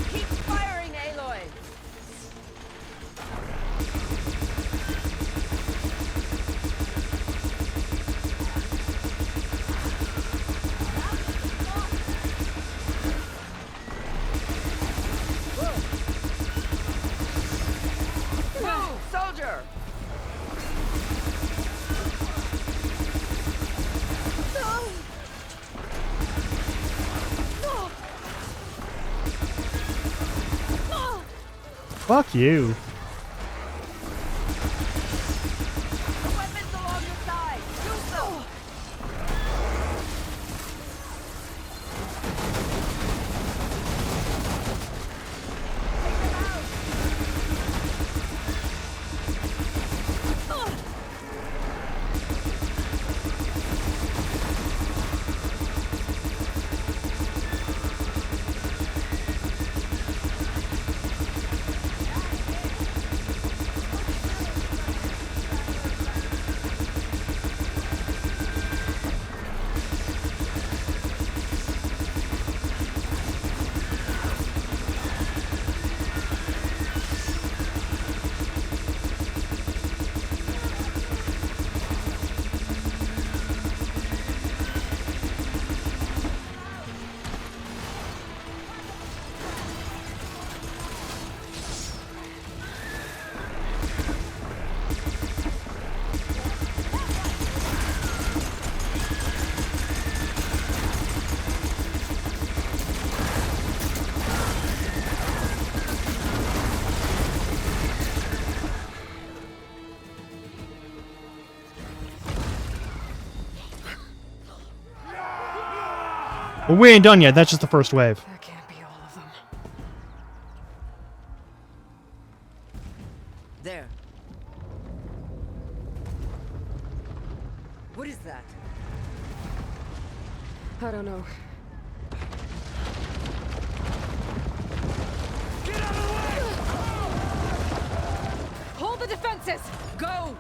Keep firing, Aloy! Move, soldier! Fuck you. The weapons along the side! Do so! Well, we ain't done yet. That's just the first wave. That can't be all of them. There. What is that? I don't know. Hold the defenses! Go!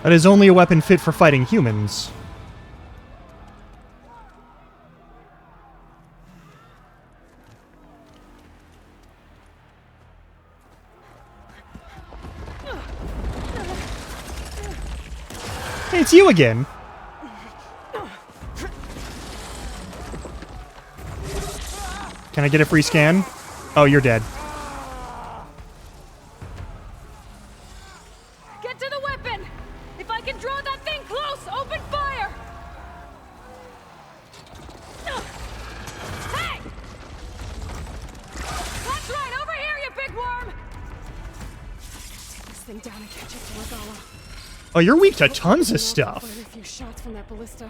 That is only a weapon fit for fighting humans. Hey, it's you again. Can I get a free scan? Oh, you're dead. Get to the weapon! If I can draw that thing close, open fire! Hey! That's right, over here, you big worm! Take this thing down and catch it to Regala. Oh, you're weak to tons of stuff. Fire a few shots from that ballista.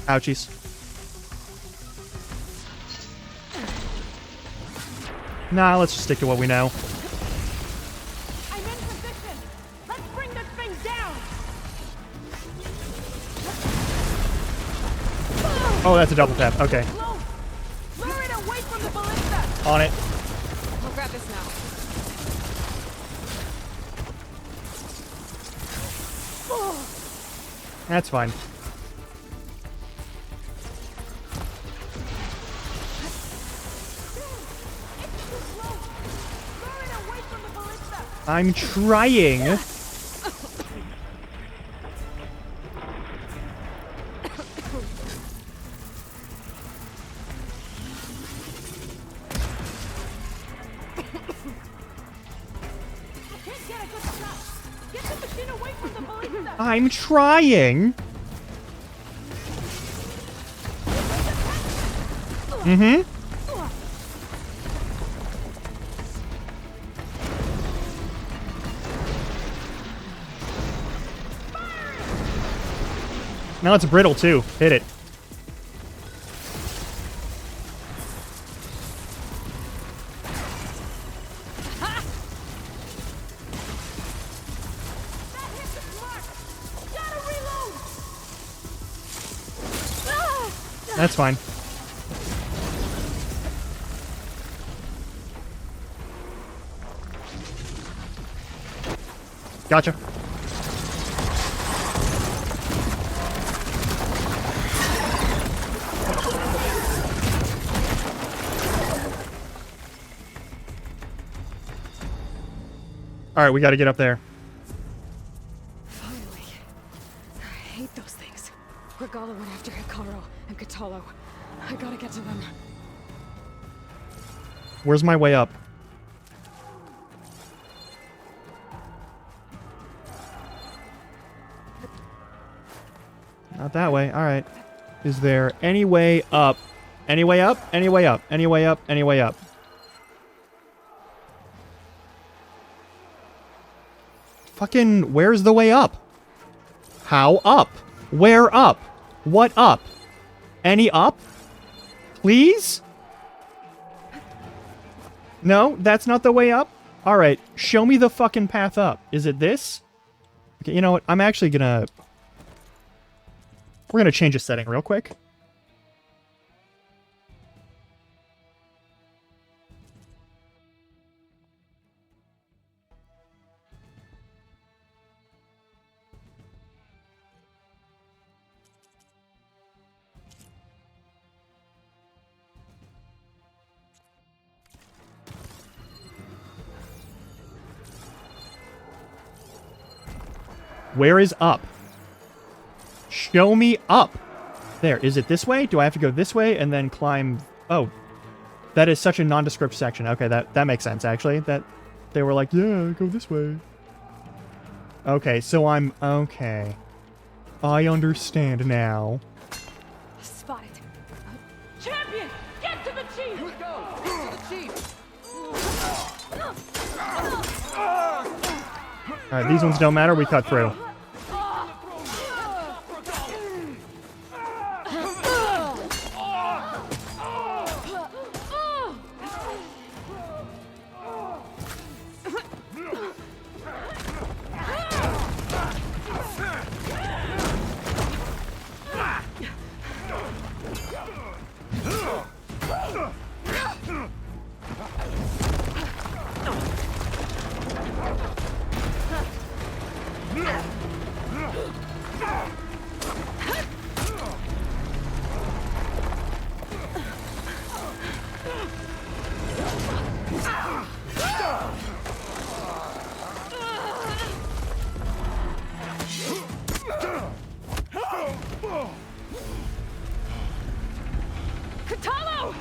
Ouchies. Nah, let's just stick to what we know. I'm in position. Let's bring this thing down. Oh, that's a double tap. Okay. Lure it away from the ballista. On it. We'll grab this now. That's fine. I'm trying. I'm trying. Mm-hmm. Now it's brittle too. Hit it. That's fine. Gotcha. All right, we got to get up there. Finally. I hate those things. Regala went after Hikaru and Katalo. I gotta get to them. Where's my way up? Not that way. All right. Is there any way up? Any way up? Any way up? Any way up? Any way up? Fucking, where's the way up? How up? Where up? What up? Any up? Please? No, that's not the way up? Alright, show me the fucking path up. Is it this? Okay, you know what? I'm actually gonna... We're gonna change a setting real quick. Where is up? Show me up. There. Is it this way? Do I have to go this way and then climb? Oh, that is such a nondescript section. Okay, that makes sense, actually. That they were like, yeah, go this way. Okay, so I'm... Okay. I understand now. Spot it. Champion, get to the chief. Here we go. Get to the chief. Alright, these ones don't matter. We cut through. Katalo!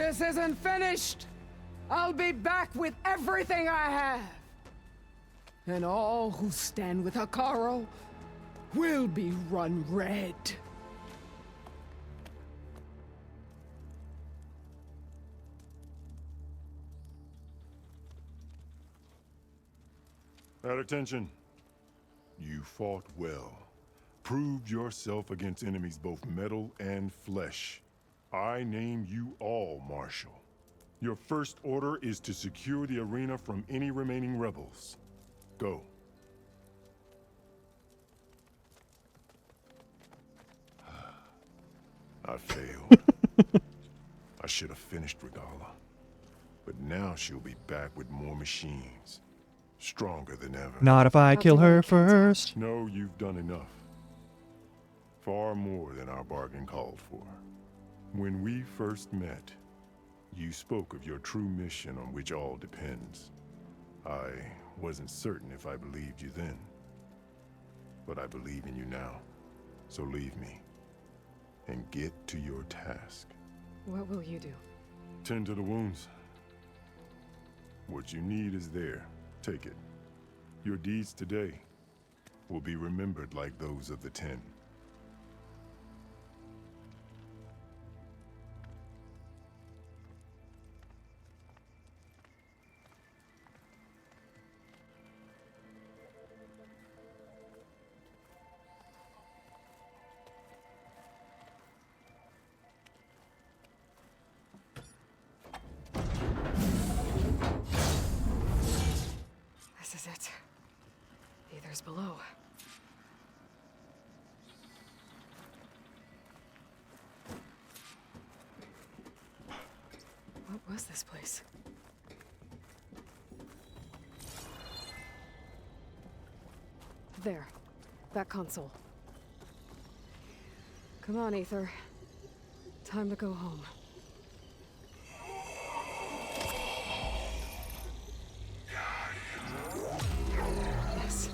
This isn't finished! I'll be back with everything I have! And all who stand with Hekarro will be run red. At attention. You fought well. Proved yourself against enemies both metal and flesh. I name you all Marshal. Your first order is to secure the arena from any remaining rebels. Go. I failed. I should have finished Regala. But now she'll be back with more machines. Stronger than ever. Not if I kill her first. No, you've done enough. Far more than our bargain called for. When we first met, you spoke of your true mission on which all depends. I wasn't certain if I believed you then. But I believe in you now. So leave me. And get to your task. What will you do? Tend to the wounds. What you need is there. Take it. Your deeds today will be remembered like those of the 10. This is it. Aether's below. What was this place? There. That console. Come on, Aether. Time to go home. Yes.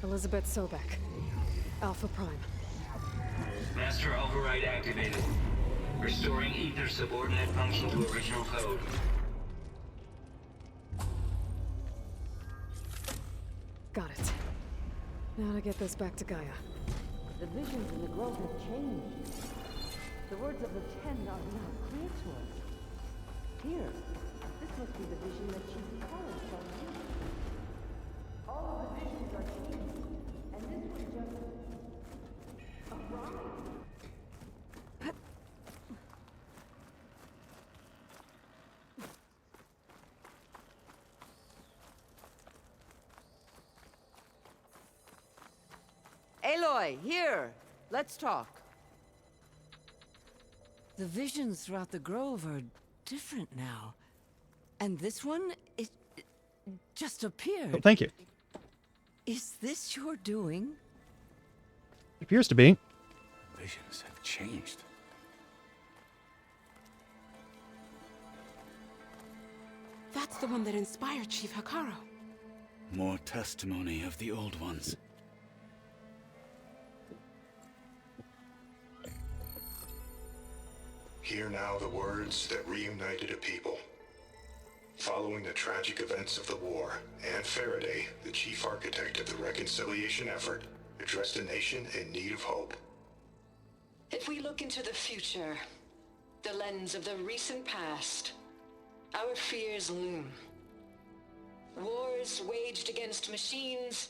Elizabeth Sobek. Alpha Prime. Master override activated. Restoring Aether's subordinate function to original code. Got it. Now to get this back to Gaia. The visions in the grove have changed. The words of the 10 are now clear to us. Here, this must be the vision that Chief Hekarro saw too. All of the visions are changed, and this was just a ride. Aloy, here! Let's talk. The visions throughout the grove are different now. And this one, it just appeared. Oh, thank you. Is this your doing? It appears to be. Visions have changed. That's the one that inspired Chief Hekarro. More testimony of the old ones. Hear now the words that reunited a people. Following the tragic events of the war, Anne Faraday, the chief architect of the reconciliation effort, addressed a nation in need of hope. If we look into the future, the lens of the recent past, our fears loom. Wars waged against machines,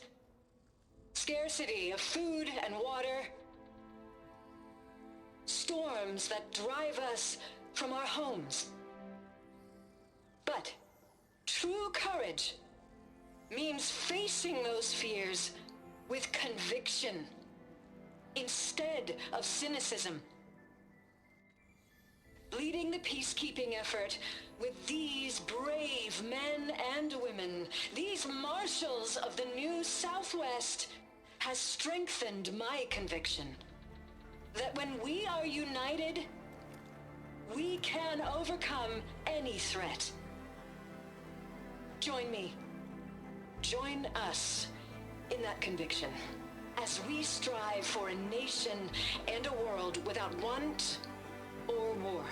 scarcity of food and water, storms that drive us from our homes. But true courage means facing those fears with conviction instead of cynicism. Leading the peacekeeping effort with these brave men and women, these marshals of the new Southwest, has strengthened my conviction that when we are united, we can overcome any threat. Join me. Join us in that conviction as we strive for a nation and a world without want or war.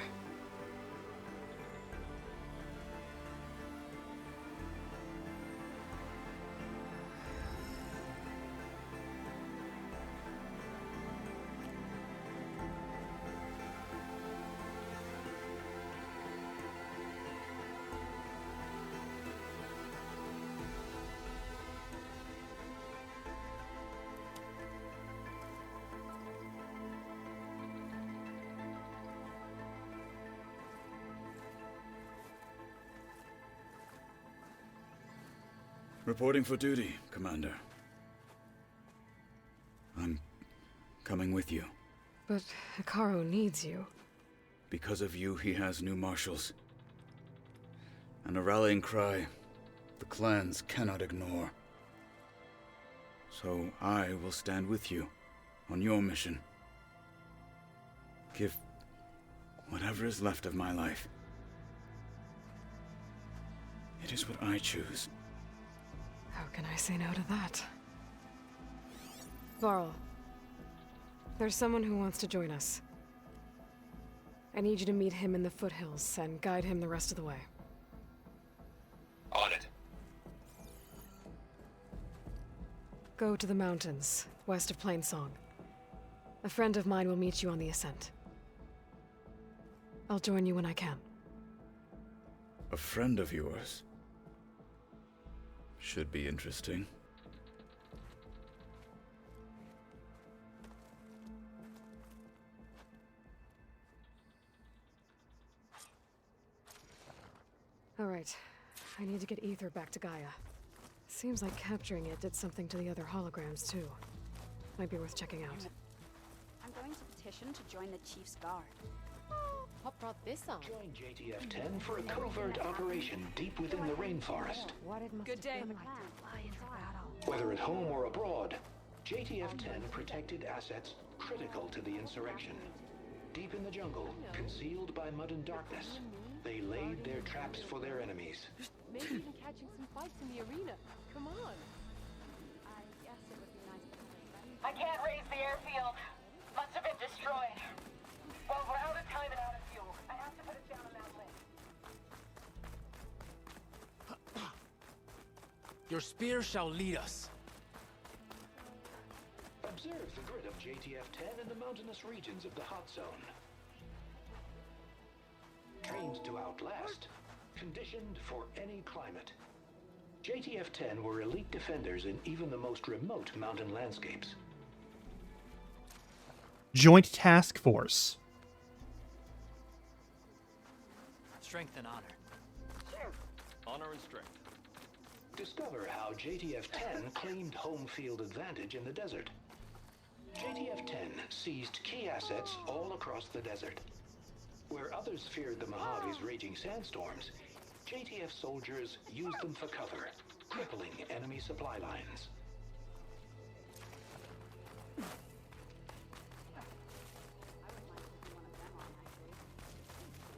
Reporting for duty, Commander. I'm coming with you. But Hikaru needs you. Because of you, he has new marshals. And a rallying cry the clans cannot ignore. So I will stand with you on your mission. Give whatever is left of my life. It is what I choose. How can I say no to that? Varl, there's someone who wants to join us. I need you to meet him in the foothills and guide him the rest of the way. On it. Go to the mountains, west of Plainsong. A friend of mine will meet you on the ascent. I'll join you when I can. A friend of yours? Should be interesting. All right. I need to get Ether back to Gaia. Seems like capturing it did something to the other holograms, too. Might be worth checking out. I'm going to petition to join the Chief's Guard. What brought this on? Join JTF-10 for a covert operation deep within the rainforest. Good day. Whether at home or abroad, JTF-10 protected assets critical to the insurrection. Deep in the jungle, concealed by mud and darkness, they laid their traps for their enemies. Maybe even catching some fights in the arena. Come on. I guess it would be nice to I can't raise the airfield. Must have been destroyed. Well, we're out of time and out of fuel. I have to put it down on that list. Your spear shall lead us. Observe the grid of JTF-10 in the mountainous regions of the hot zone. Trained to outlast, conditioned for any climate. JTF-10 were elite defenders in even the most remote mountain landscapes. Joint Task Force. Strength and honor. Honor and strength. Discover how JTF-10 claimed home field advantage in the desert. JTF-10 seized key assets all across the desert. Where others feared the Mojave's raging sandstorms, JTF soldiers used them for cover, crippling enemy supply lines.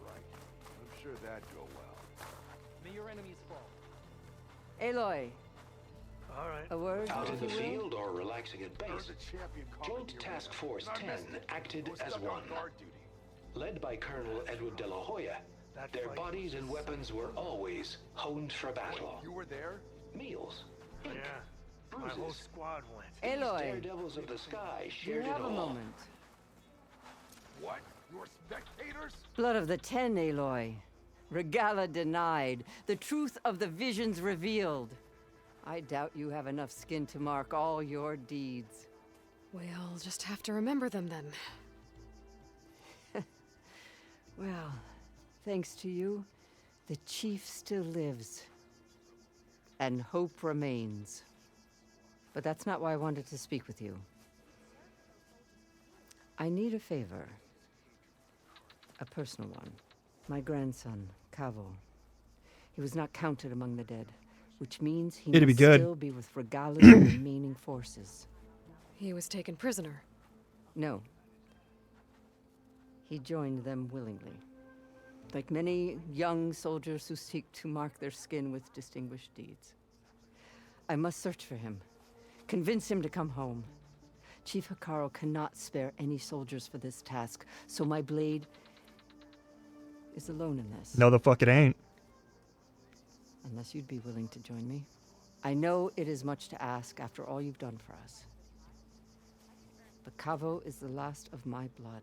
Right. I'm sure that'd go well. May your enemies fall. Aloy. All right. A word? Out in the field or relaxing at base, Joint Task Force 10 acted as one. Led by Colonel Edward de la Hoya, their bodies and weapons were always honed for battle. You were there? Meals, ink, My whole bruises. squad went. These Aloy. daredevils of the sky Do you shared it have a all. moment? What? You're spectators? Blood of the Ten, Aloy. Regala denied. The truth of the visions revealed. I doubt you have enough skin to mark all your deeds. We'll just have to remember them then. Well, thanks to you, the Chief still lives. And hope remains. But that's not why I wanted to speak with you. I need a favor. A personal one. My grandson, Cavo. He was not counted among the dead, which means he It'd be must good. still be with Regala's remaining forces. He was taken prisoner. No. He joined them willingly. Like many young soldiers who seek to mark their skin with distinguished deeds. I must search for him. Convince him to come home. Chief Hikaru cannot spare any soldiers for this task, so my blade is alone in this. No, the fuck it ain't. Unless you'd be willing to join me. I know it is much to ask after all you've done for us. But Cavo is the last of my blood.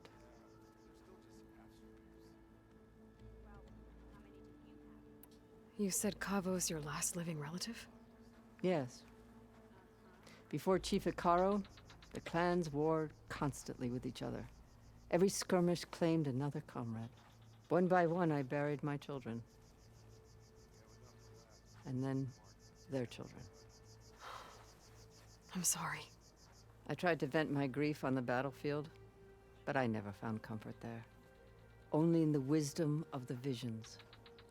You said Cavo's your last living relative? Yes. Before Chief Hikaru, the clans warred constantly with each other. Every skirmish claimed another comrade. One by one, I buried my children. And then their children. I'm sorry. I tried to vent my grief on the battlefield, but I never found comfort there. Only in the wisdom of the visions.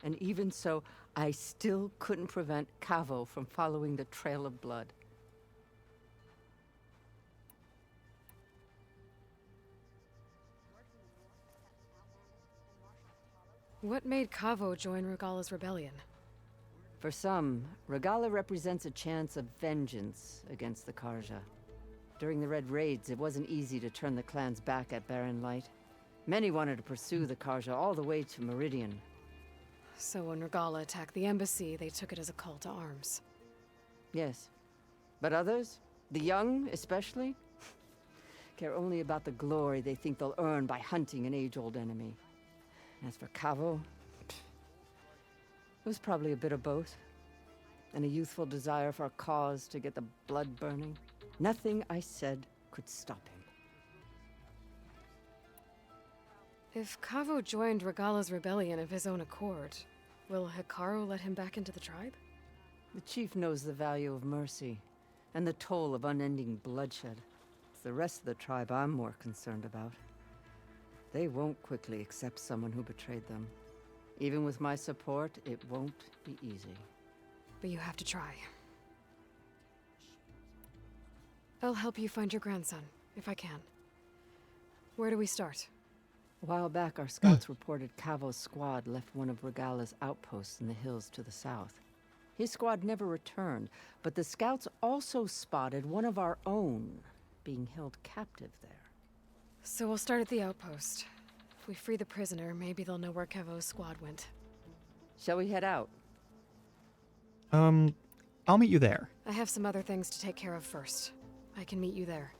And even so, I still couldn't prevent Cavo from following the trail of blood. What made Cavo join Regala's rebellion? For some, Regala represents a chance of vengeance against the Karja. During the Red Raids, it wasn't easy to turn the clans back at Barren Light. Many wanted to pursue the Karja all the way to Meridian. So when Regala attacked the embassy, they took it as a call to arms. Yes. But others, the young especially, care only about the glory they think they'll earn by hunting an age-old enemy. As for Cavo, it was probably a bit of both. And a youthful desire for a cause to get the blood burning. Nothing I said could stop him. If Cavo joined Regala's rebellion of his own accord, will Hikaru let him back into the tribe? The chief knows the value of mercy, and the toll of unending bloodshed. It's the rest of the tribe I'm more concerned about. They won't quickly accept someone who betrayed them. Even with my support, it won't be easy. But you have to try. I'll help you find your grandson, if I can. Where do we start? A while back, our scouts reported Cavo's squad left one of Regala's outposts in the hills to the south. His squad never returned, but the scouts also spotted one of our own being held captive there. So we'll start at the outpost. If we free the prisoner, maybe they'll know where Cavo's squad went. Shall we head out? I'll meet you there. I have some other things to take care of first. I can meet you there.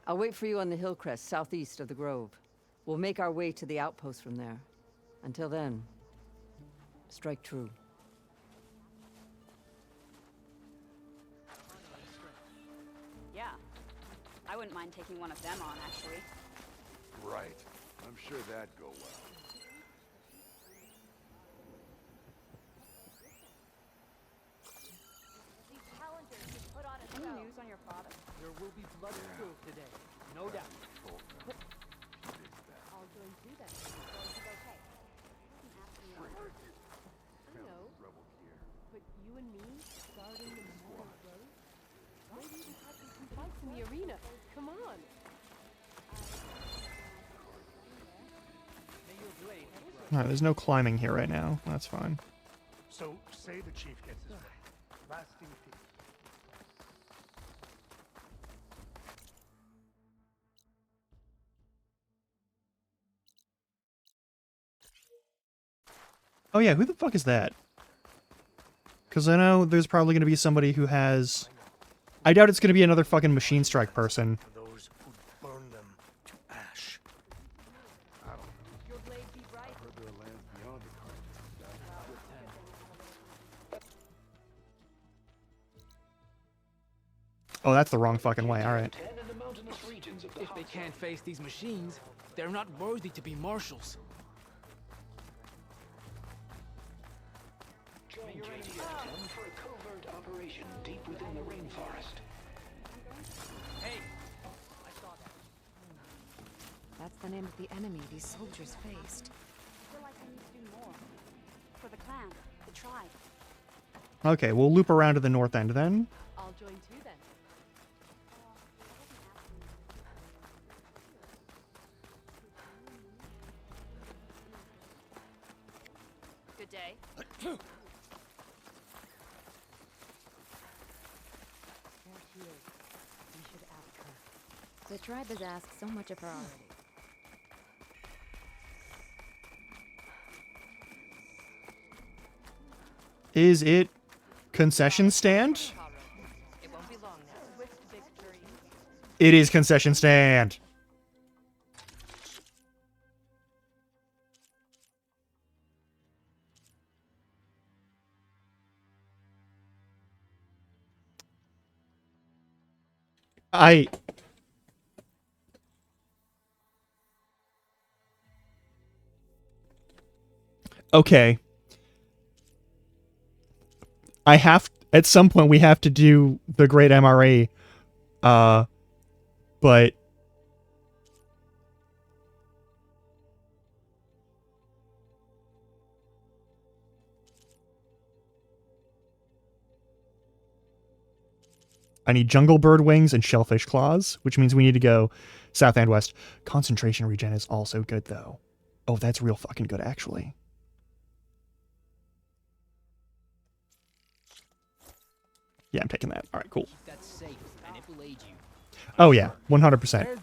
I'll wait for you on the hill crest southeast of the grove. We'll make our way to the outpost from there. Until then, strike true. Yeah. I wouldn't mind taking one of them on, actually. Right. I'm sure that'd go well. These challengers should put on a show. Any news on your father? There will be blood spilled today. No doubt. I'll join you then. As long as he's okay. I know. But you and me guarding the middle road? Maybe we have some fights in the arena. Come on. Alright, there's no climbing here right now. That's fine. So, say the chief gets his way. Lasting peace. Oh yeah, who the fuck is that? Because I know there's probably going to be somebody who has... I doubt it's going to be another fucking machine strike person. Those who burn them to ash. I don't know. Your blade be bright. I heard there are lands beyond the Karja. Oh, that's the wrong fucking way, alright. If they can't face these machines, they're not worthy to be marshals. Join JTF-10 for a covert operation deep within the rainforest. Hey, I saw that. That's the name of the enemy these soldiers faced. I feel like I need to do more. For the clan, the tribe. Okay, we'll loop around to the north end then. I'll join too then. Good day. The tribe has asked so much of her already. Is it concession stand? It won't be long now. Swift victory. It is concession stand. Okay. I have At some point, we have to do the Great MRE. But... I need jungle bird wings and shellfish claws, which means we need to go south and west. Concentration regen is also good, though. Oh, that's real fucking good, actually. Yeah, I'm taking that. All right, cool. Oh, yeah, 100%.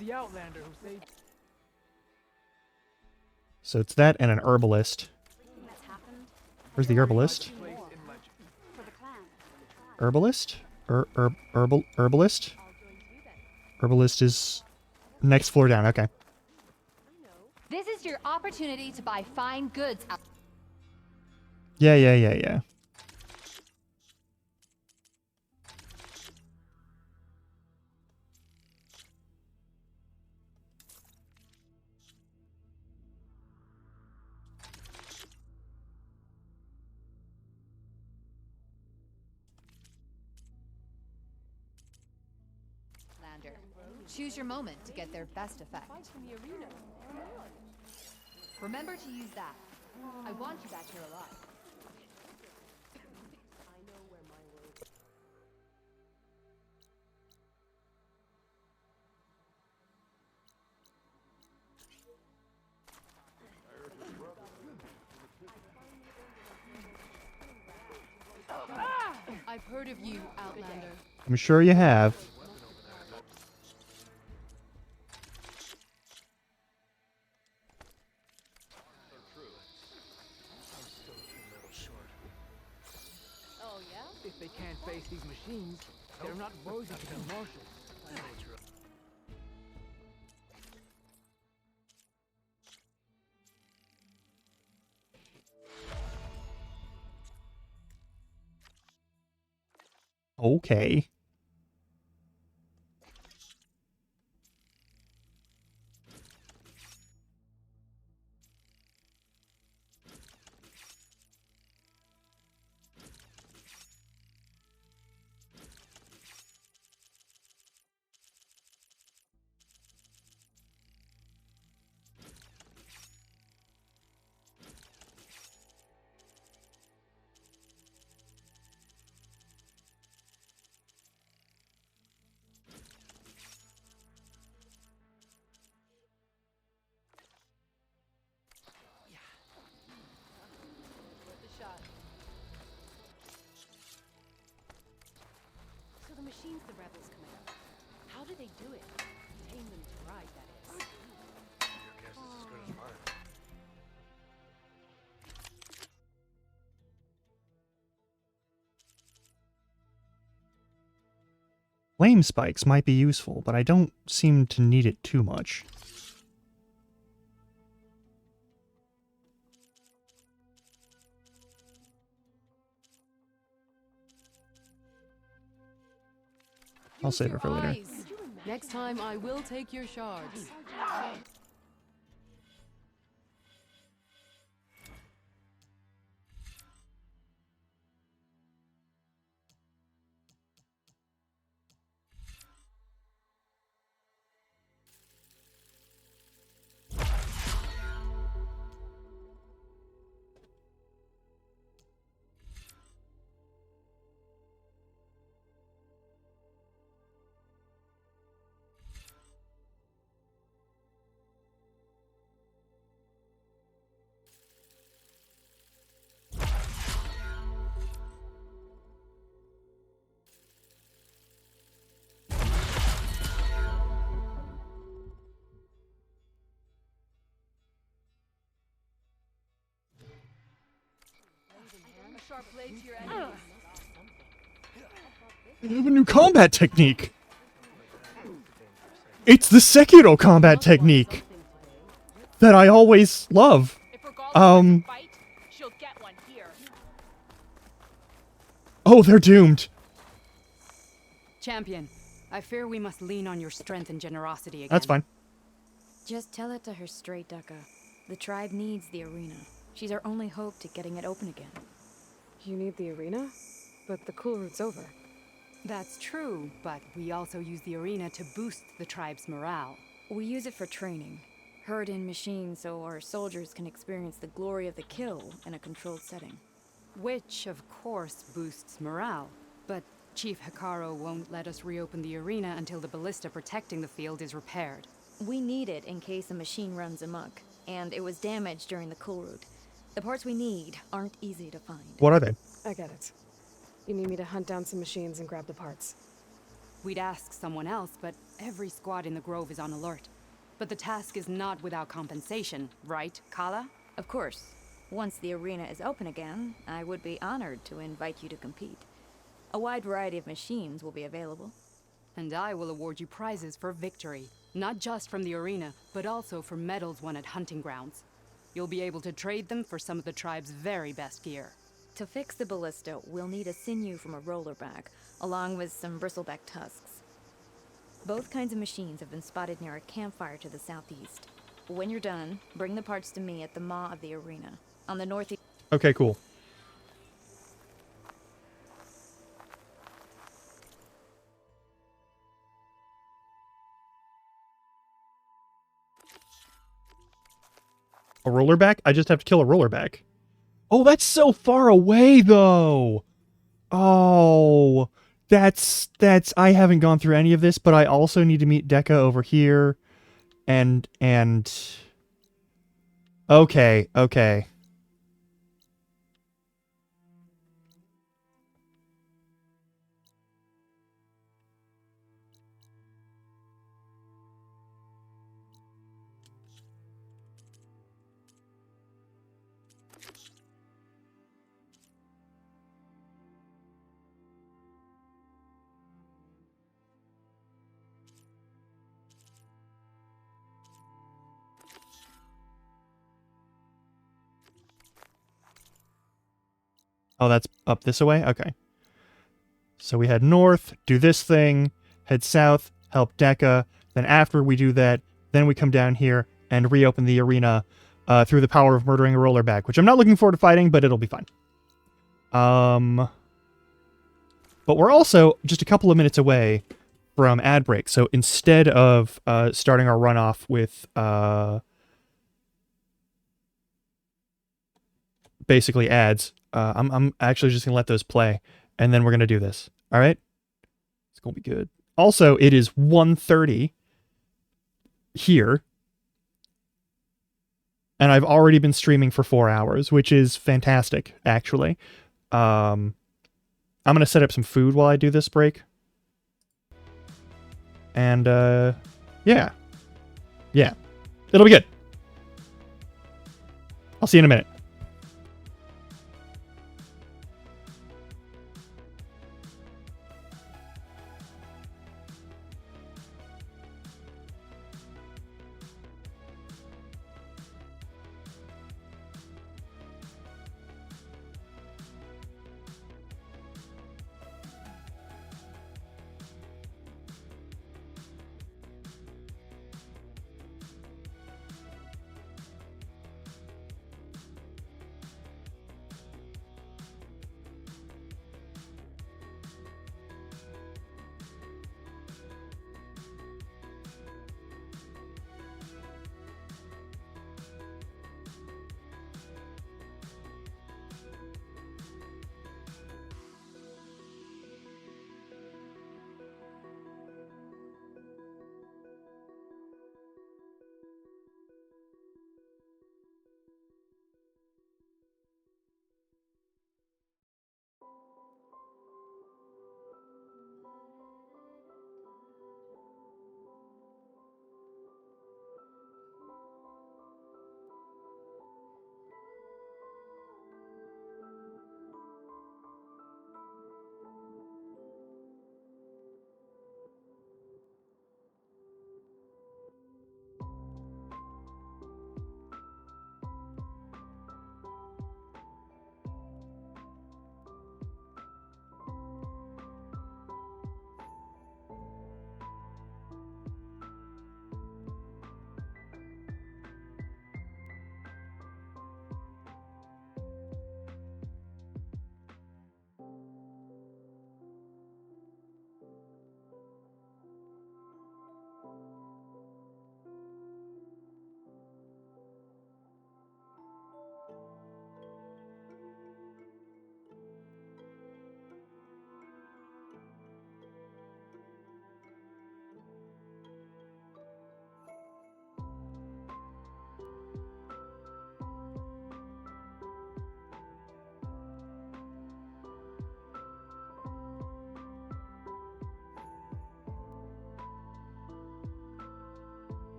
So it's that and an herbalist. Where's the herbalist? Herbalist? Herbalist? Herbalist is next floor down, okay. This is your opportunity to buy fine goods. Yeah. Choose your moment to get their best effect. Remember to use that. I want you back here alive. I've heard of you, Outlander. I'm sure you have. If they can't face these machines, they're not worthy to be marshals. Okay. So the machines the rebels command. How do they do it? Tame them to ride, that is. Your guess is as good as mine. Flame spikes might be useful, but I don't seem to need it too much. I'll save it for later. Next time I will take your shards. A sharp blade to your enemies. I have a new combat technique! It's the Sekiro combat technique! That I always love. Oh, they're doomed. Champion, I fear we must lean on your strength and generosity again. That's fine. Just tell it to her straight, Ducka. The tribe needs the arena. She's our only hope to getting it open again. You need the arena? but the cool route's over. That's true, but we also use the arena to boost the tribe's morale. We use it for training. Herd in machines so our soldiers can experience the glory of the kill in a controlled setting. Which, of course, boosts morale. But Chief Hikaru won't let us reopen the arena until the ballista protecting the field is repaired. We need it in case a machine runs amok, and it was damaged during the cool route. The parts we need aren't easy to find. What are they? I get it. You need me to hunt down some machines and grab the parts. We'd ask someone else, but every squad in the Grove is on alert. But the task is not without compensation, right, Kala? Of course. Once the arena is open again, I would be honored to invite you to compete. A wide variety of machines will be available. And I will award you prizes for victory. Not just from the arena, but also for medals won at hunting grounds. You'll be able to trade them for some of the tribe's very best gear. To fix the ballista, we'll need a sinew from a rollerback, along with some bristleback tusks. Both kinds of machines have been spotted near a campfire to the southeast. When you're done, bring the parts to me at the maw of the arena, on the northeast. Okay, cool. A rollerback? I just have to kill a rollerback. Oh, that's so far away, though. Oh, that's, I haven't gone through any of this, but I also need to meet Dekka over here. And, okay. Oh, that's up this way? Okay. So we head north, do this thing, head south, help Dekka. Then after we do that, then we come down here and reopen the arena through the power of murdering a rollerback, which I'm not looking forward to fighting, but it'll be fun. But we're also just a couple of minutes away from ad break. So instead of starting our runoff with basically ads, I'm actually just going to let those play, and then we're going to do this. All right? It's going to be good. Also, it is 1:30 here, and I've already been streaming for 4 hours, which is fantastic, actually. I'm going to set up some food while I do this break. And, yeah. Yeah. It'll be good. I'll see you in a minute.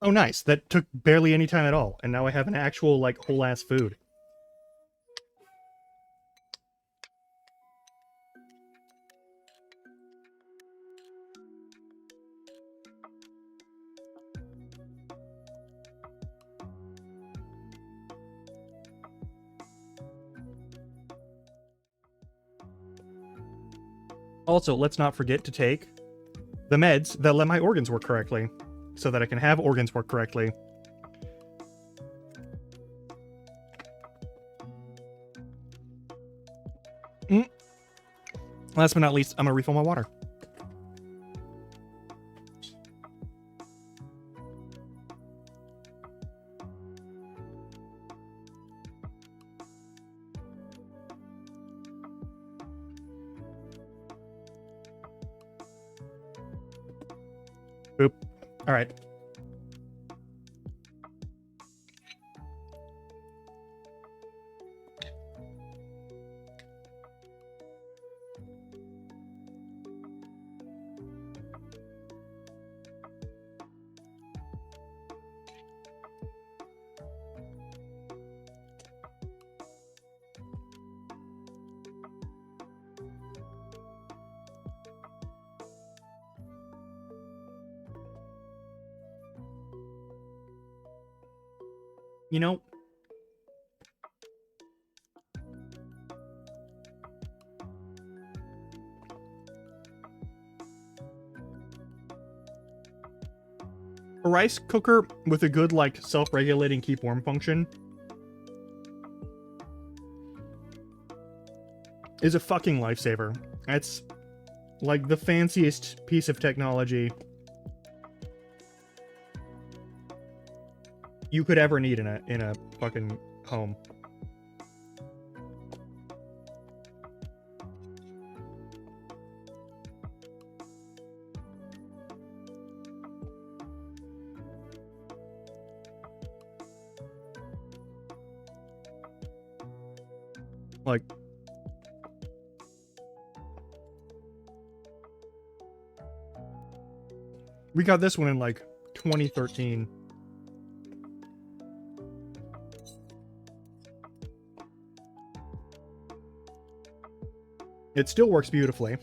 Oh, nice. That took barely any time at all. And now I have an actual, like, whole-ass food. Also, let's not forget to take the meds that let my organs work correctly, so that I can have organs work correctly. Last but not least, I'm gonna refill my water. Boop. All right. You know, a rice cooker with a good, like, self-regulating keep warm function is a fucking lifesaver. It's, like, the fanciest piece of technology you could ever need in a fucking home. Like, we got this one in like 2013. It still works beautifully.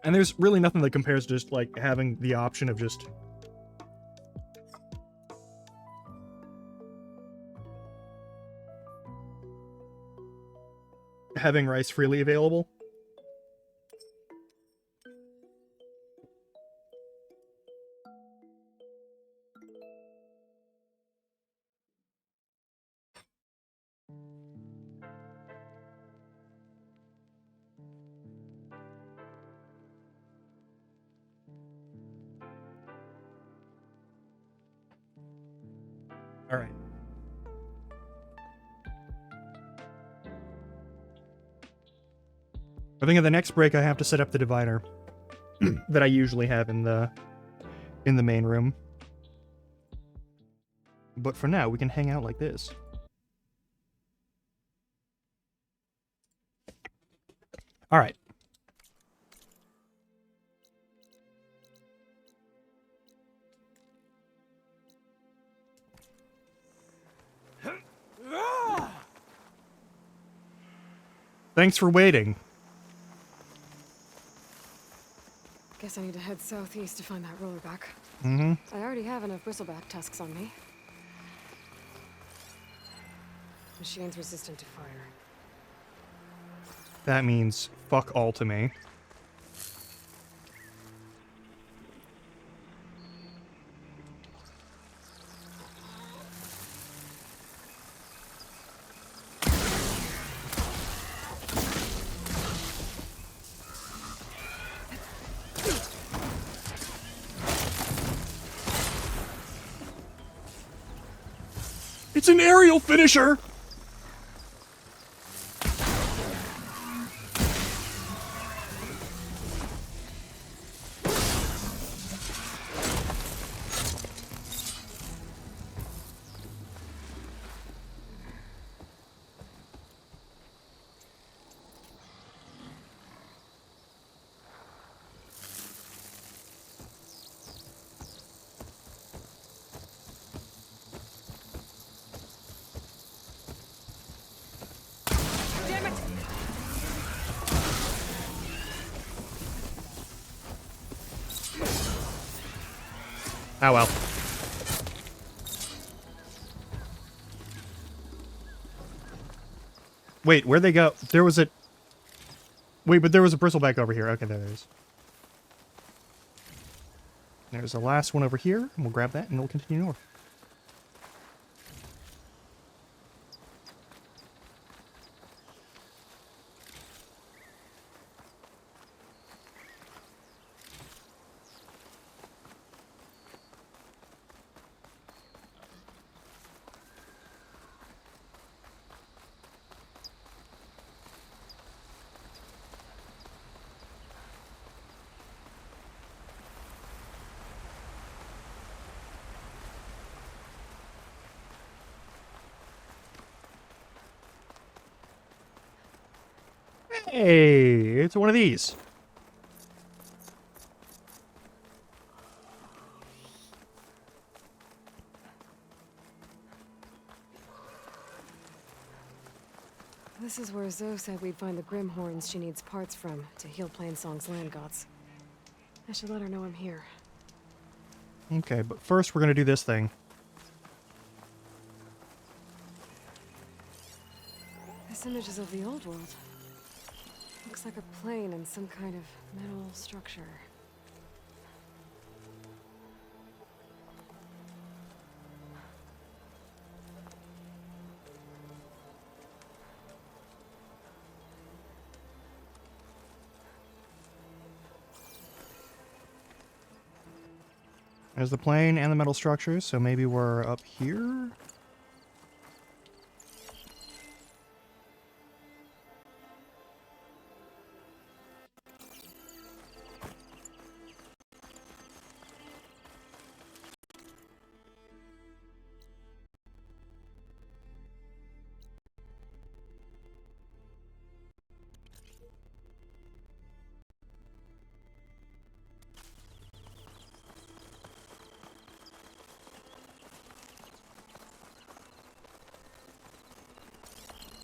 And there's really nothing that compares to just, like, having the option of just having rice freely available. All right. I think at the next break I have to set up the divider that I usually have in the main room. But for now, we can hang out like this. All right. Thanks for waiting. Guess I need to head southeast to find that rollerback. Mm-hmm. I already have enough bristleback tusks on me. Machine's resistant to fire. That means fuck all to me. It's an aerial finisher! Oh well. Wait, where'd they go? There was a... Wait, but there was a bristleback over here. Okay, there it is. There's the last one over here, and we'll grab that, and we'll continue north. Hey, it's one of these. This is where Zoe said we'd find the Grimhorns she needs parts from to heal Plainsong's land gods. I should let her know I'm here. Okay, but first we're gonna do this thing. This image is of the old world. Looks like a plane and some kind of metal structure. There's the plane and the metal structures, so maybe we're up here?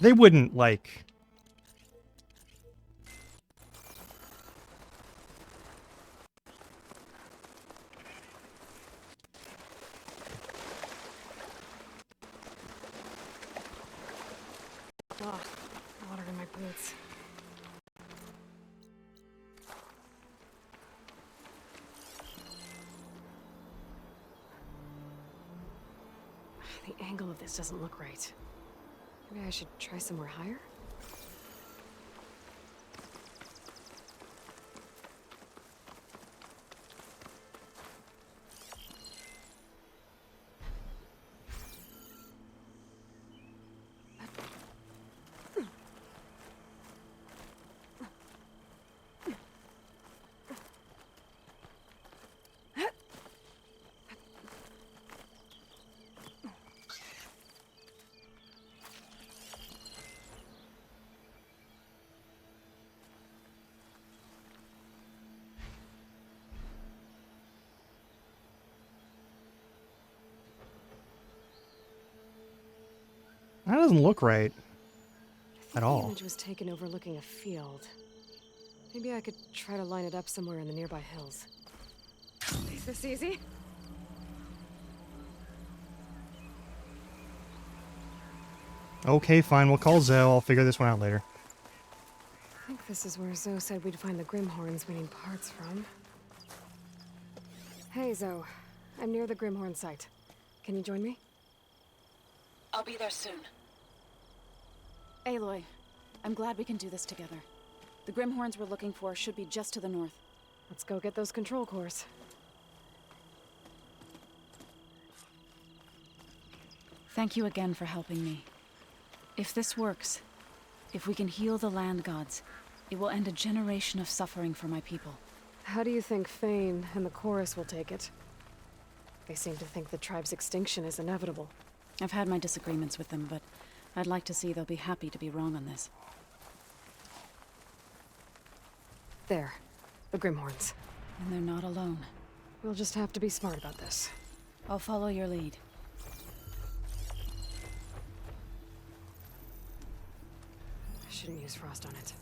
They wouldn't, like... Ah, water in my boots. The angle of this doesn't look right. Maybe I should try somewhere higher? That doesn't look right. At The all. image was taken overlooking a field. Maybe I could try to line it up somewhere in the nearby hills. Is this easy? Okay, fine, we'll call Zoe. I'll figure this one out later. I think this is where Zoe said we'd find the Grimhorns we need parts from. Hey, Zoe. I'm near the Grimhorn site. Can you join me? I'll be there soon. Aloy, I'm glad we can do this together. The Grimhorns we're looking for should be just to the north. Let's go get those control cores. Thank you again for helping me. If this works, if we can heal the land gods, it will end a generation of suffering for my people. How do you think Fane and the chorus will take it? They seem to think the tribe's extinction is inevitable. I've had my disagreements with them, but I'd like to see they'll be happy to be wrong on this. There. The Grimhorns. And they're not alone. We'll just have to be smart about this. I'll follow your lead. I shouldn't use frost on it.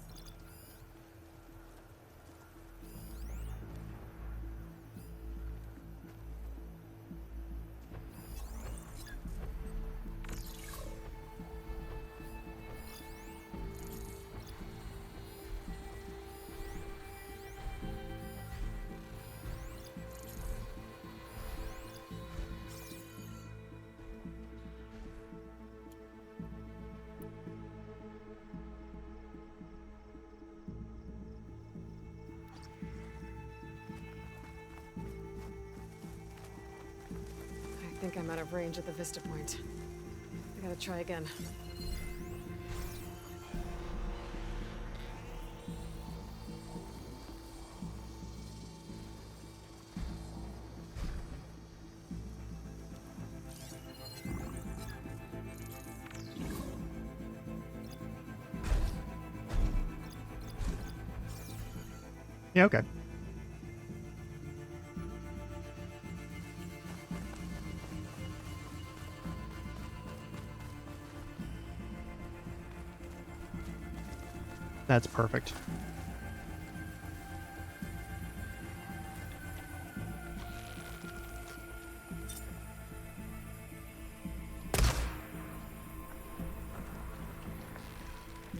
think I'm out of range at the vista point. I gotta try again. Yeah, okay. That's perfect.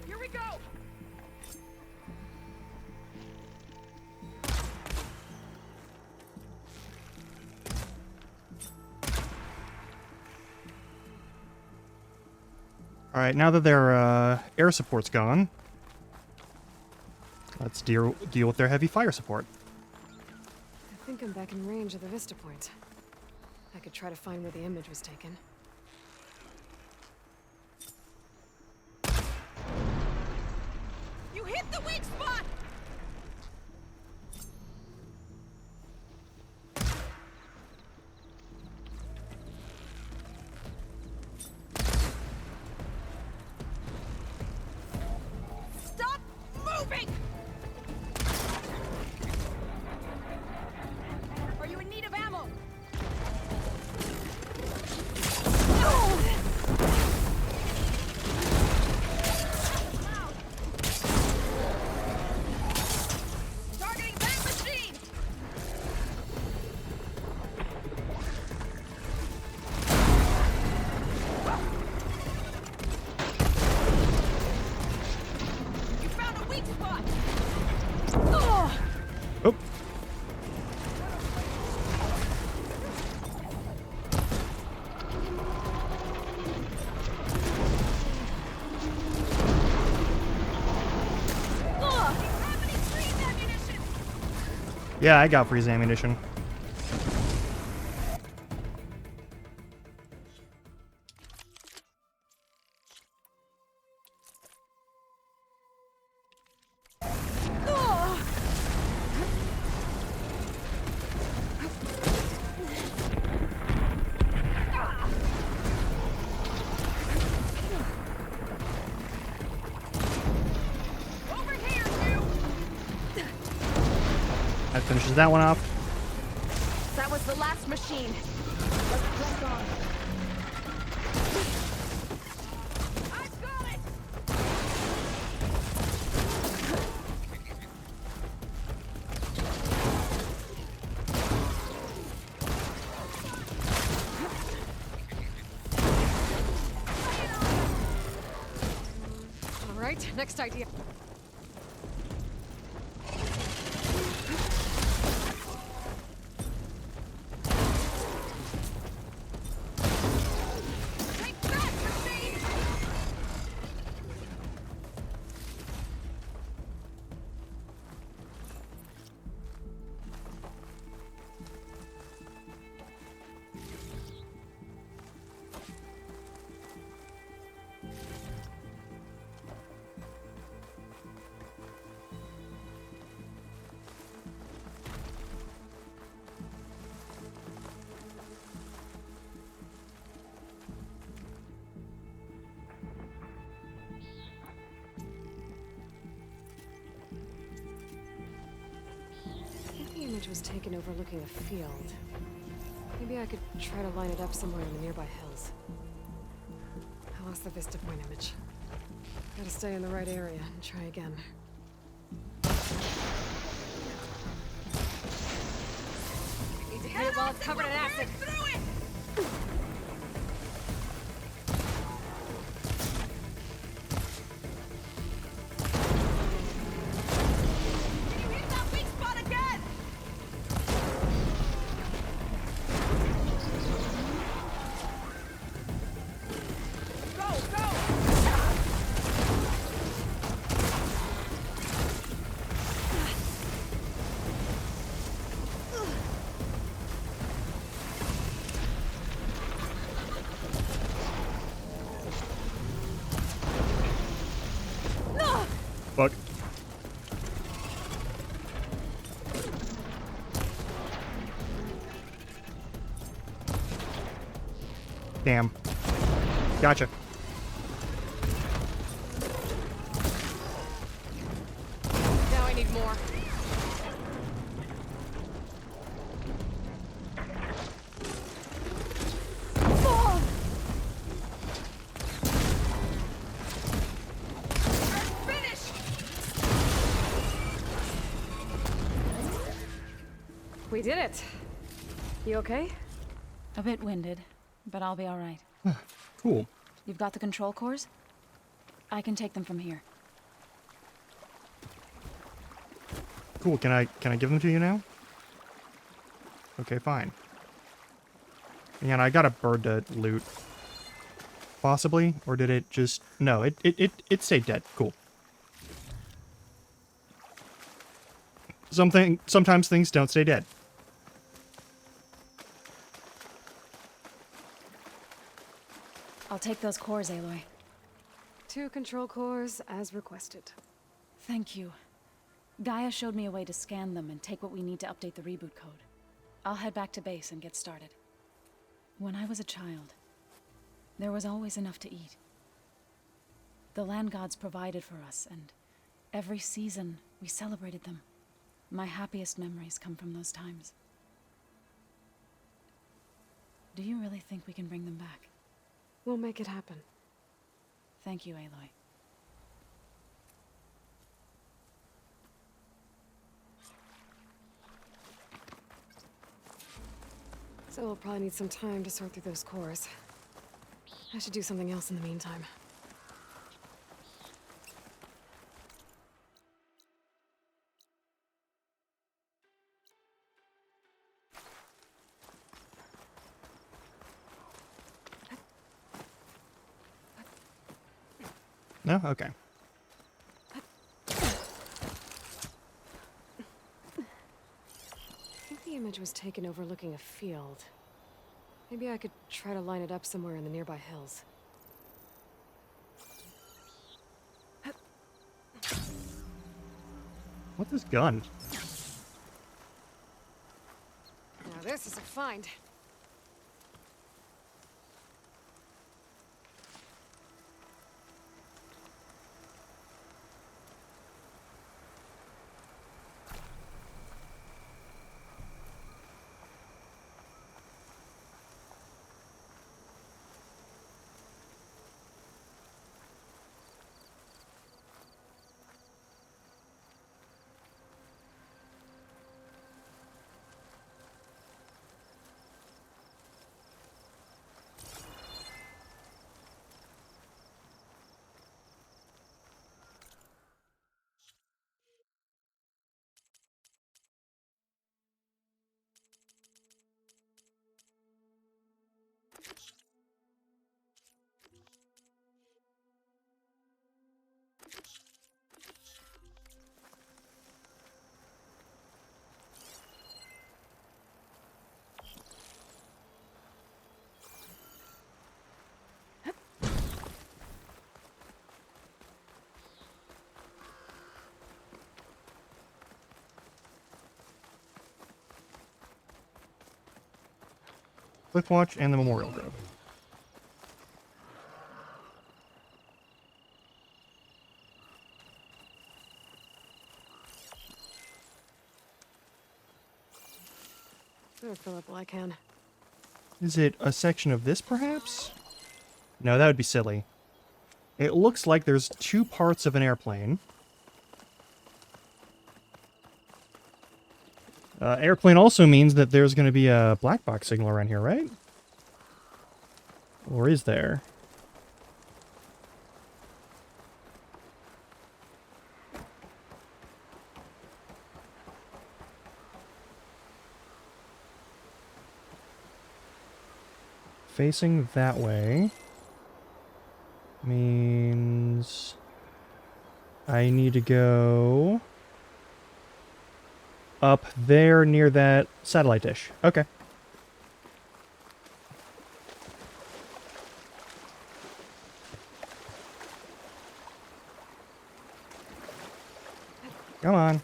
Here we go! All right, now that their air support's gone, let's deal with their heavy fire support. I think I'm back in range of the vista point. I could try to find where the image was taken. You hit the weak spot! Stop moving! Are you in need of ammo? Targeting that machine! You found a weak spot! Oh. Yeah, I got freeze ammunition. That finishes that one off. That was the last machine. Let's press on. I've got it! All right, next idea. The image was taken overlooking a field. Maybe I could try to line it up somewhere in the nearby hills. I lost the vista point image. Gotta stay in the right area and try again. Need to hit it while it's covered in acid. Through it! Can you hit that weak spot again? Go, go! Fuck. Damn. Gotcha. Now I need more. We did it. You okay? A bit winded, but I'll be all right. Cool. You've got the control cores? I can take them from here. Cool. Can I give them to you now? Okay, fine. And I got a bird to loot. Possibly, or did it just... No, it stayed dead. Cool. Sometimes things don't stay dead. I'll take those cores, Aloy. 2 control cores, as requested. Thank you. Gaia showed me a way to scan them and take what we need to update the reboot code. I'll head back to base and get started. When I was a child, there was always enough to eat. The land gods provided for us, and every season we celebrated them. My happiest memories come from those times. Do you really think we can bring them back? We'll make it happen. Thank you, Aloy. So we'll probably need some time to sort through those cores. I should do something else in the meantime. No? Okay. I think the image was taken overlooking a field. Maybe I could try to line it up somewhere in the nearby hills. What's this gun? Now this is a find. Cliff Watch and the Memorial Grove. Better fill up while I can. Is it a section of this, perhaps? No, that would be silly. It looks like there's 2 parts of an airplane. Airplane also means that there's going to be a black box signal around here, right? Or is there? Facing that way means I need to go up there near that satellite dish. Okay. Come on.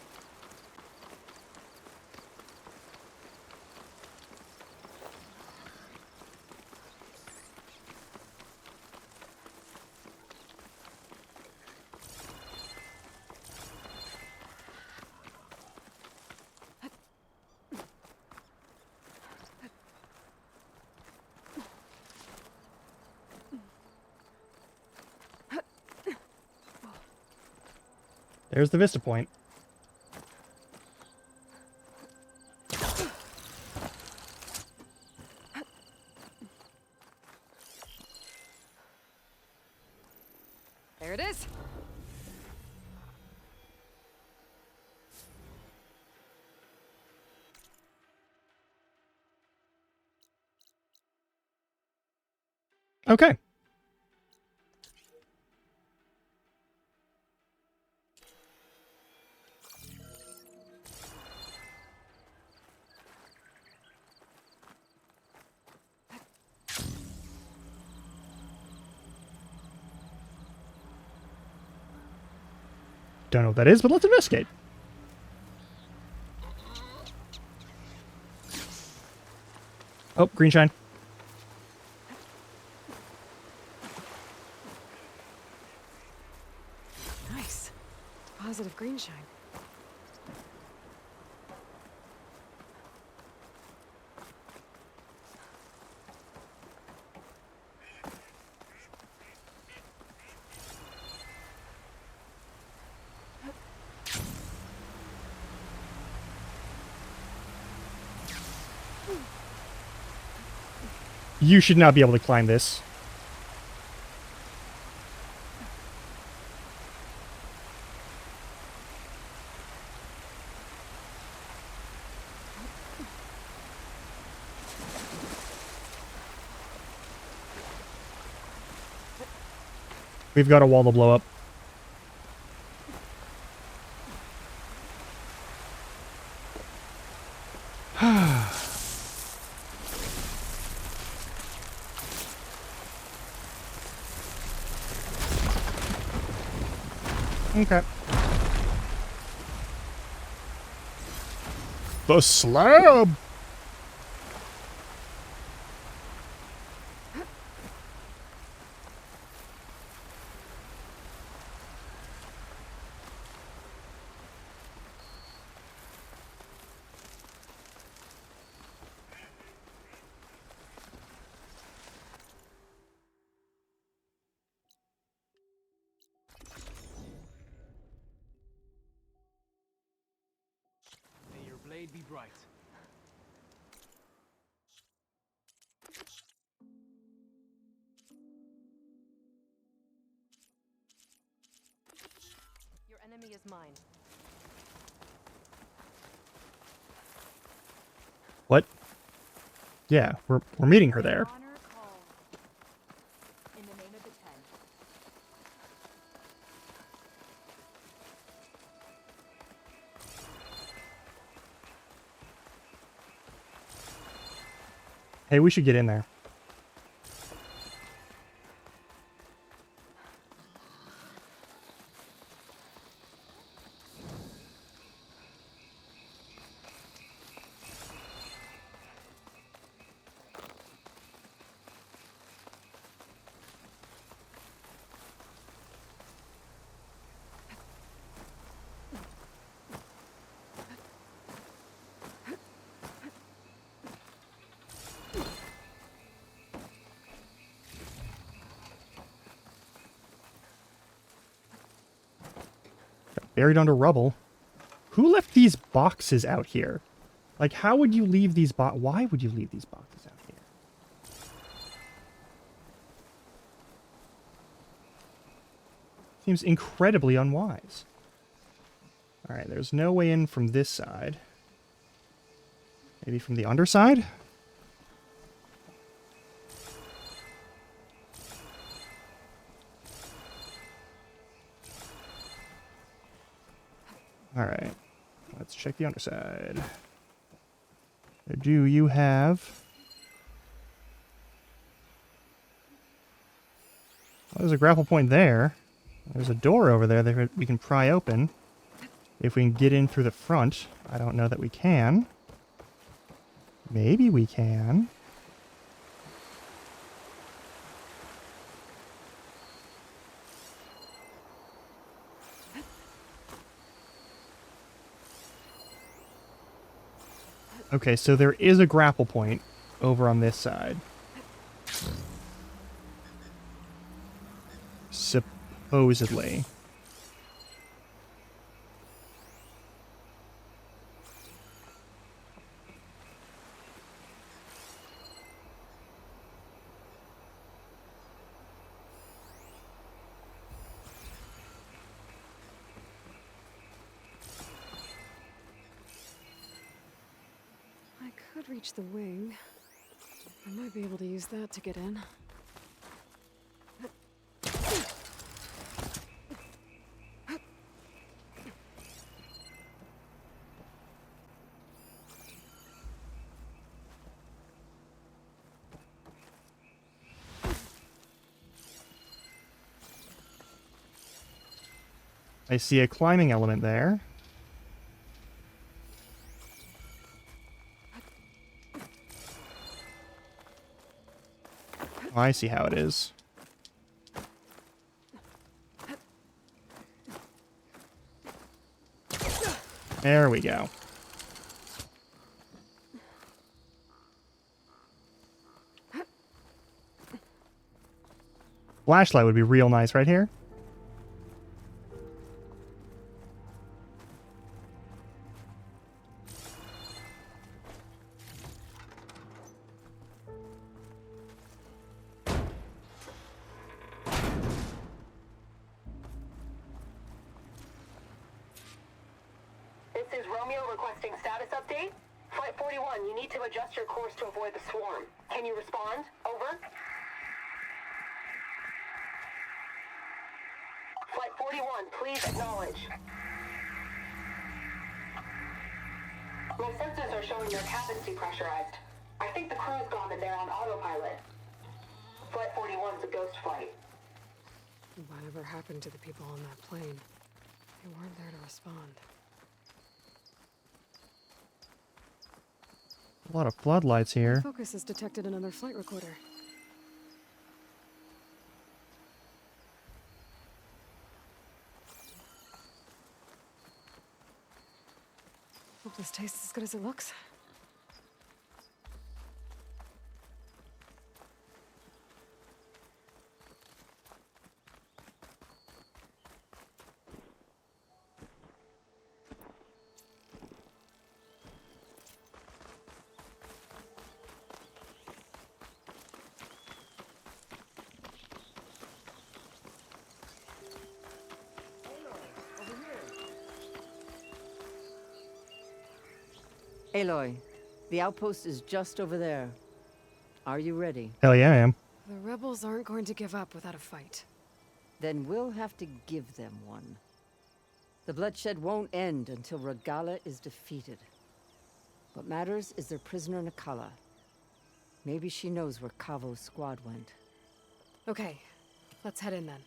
There's the vista point. There it is. Okay. Don't know what that is, but let's investigate. Oh, green shine. Nice. Positive green shine. You should not be able to climb this. We've got a wall to blow up. Okay. The slab! May your blade be bright. Your enemy is mine. What? Yeah, we're meeting her there. Honor calls. In the name of the Ten. Hey, we should get in there. Buried under rubble. Who left these boxes out here? Like, how would you leave these why would you leave these boxes out here? Seems incredibly unwise. Alright, there's no way in from this side. Maybe from the underside? Alright, let's check the underside. Do you have... Well, there's a grapple point there. There's a door over there that we can pry open. If we can get in through the front, I don't know that we can. Maybe we can. Okay, so there is a grapple point over on this side. Supposedly. I could reach the wing. I might be able to use that to get in. I see a climbing element there. Oh, I see how it is. There we go. Flashlight would be real nice right here. This is Romeo requesting status update. Flight 41, you need to adjust your course to avoid the swarm. Can you respond? Over. Flight 41, please acknowledge. My sensors are showing your cabin's depressurized. I think the crew's gone and they're on autopilot. Flight 41's a ghost flight. Whatever happened to the people on that plane? They weren't there to respond. A lot of floodlights here. Focus has detected another flight recorder. Hope this tastes as good as it looks. Aloy, the outpost is just over there. Are you ready? Hell yeah, I am. The rebels aren't going to give up without a fight. Then we'll have to give them one. The bloodshed won't end until Regala is defeated. What matters is their prisoner Nakala. Maybe she knows where Kavo's squad went. Okay, let's head in then.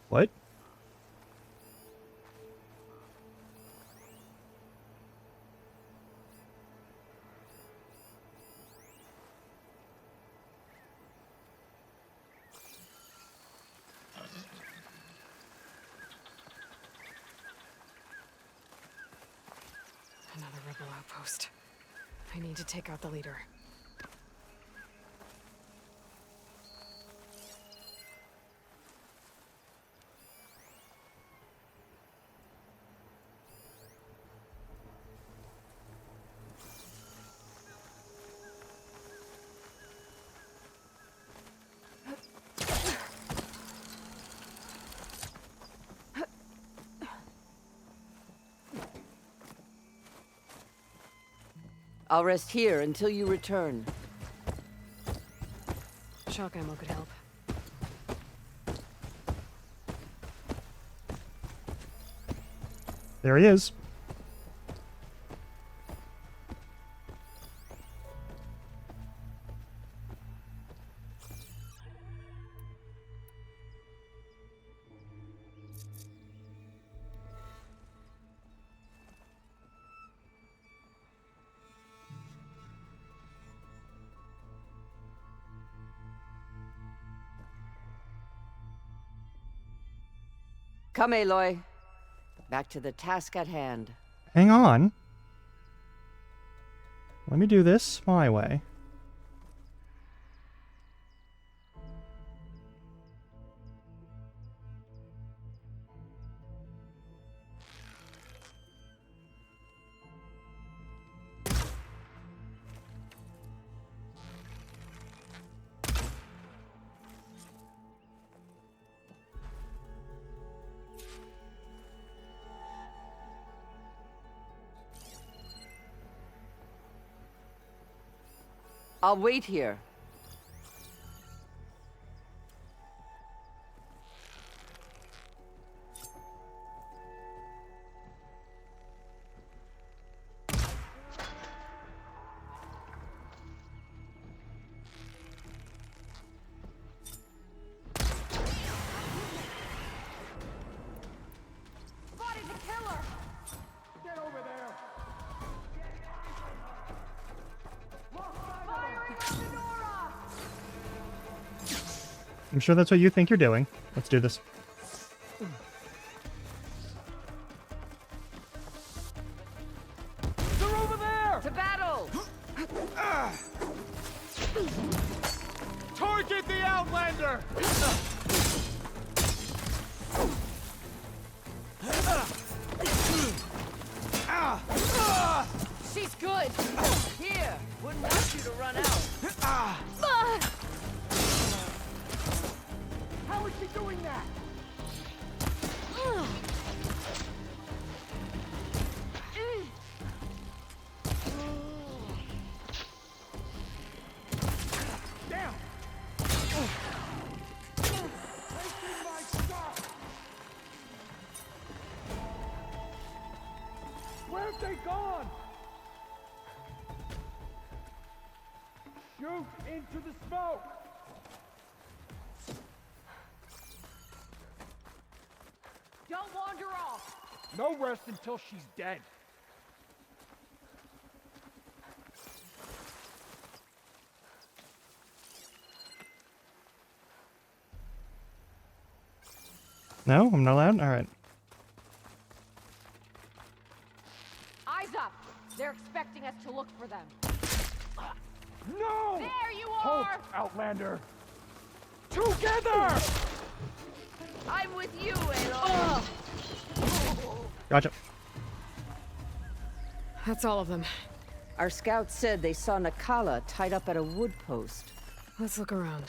What? Another rebel outpost. I need to take out the leader. I'll rest here until you return. Shock ammo could help. There he is. Come, Aloy. Back to the task at hand. Hang on. Let me do this my way. I'll wait here. Spotted the killer! Get over there! I'm sure that's what you think you're doing. Let's do this. They're over there! To battle! Target the Outlander! She's good! Here! Wouldn't want you to run out. How is she doing that? Damn! Wasting my shot! Where have they gone? Shoot into the smoke! Don't wander off! No rest until she's dead. No, I'm not allowed? Alright. Eyes up! They're expecting us to look for them. No! There you Halt, are! Outlander! Together! I'm with you, Aloy. Gotcha. That's all of them. Our scouts said they saw Nakala tied up at a wood post. Let's look around.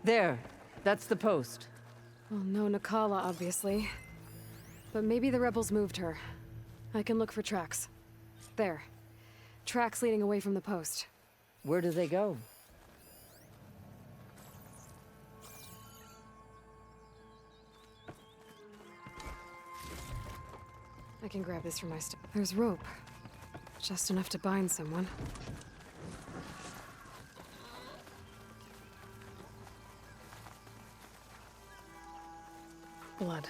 There. That's the post. Well, no Nakala, obviously. But maybe the rebels moved her. I can look for tracks. There. Tracks leading away from the post. Where do they go? I can grab this for my stuff. There's rope. Just enough to bind someone. Blood.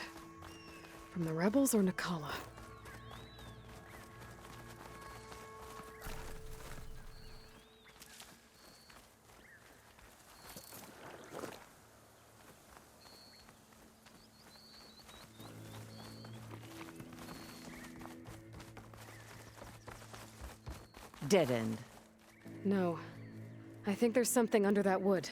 From the rebels or Nakala? Dead end. No. I think there's something under that wood.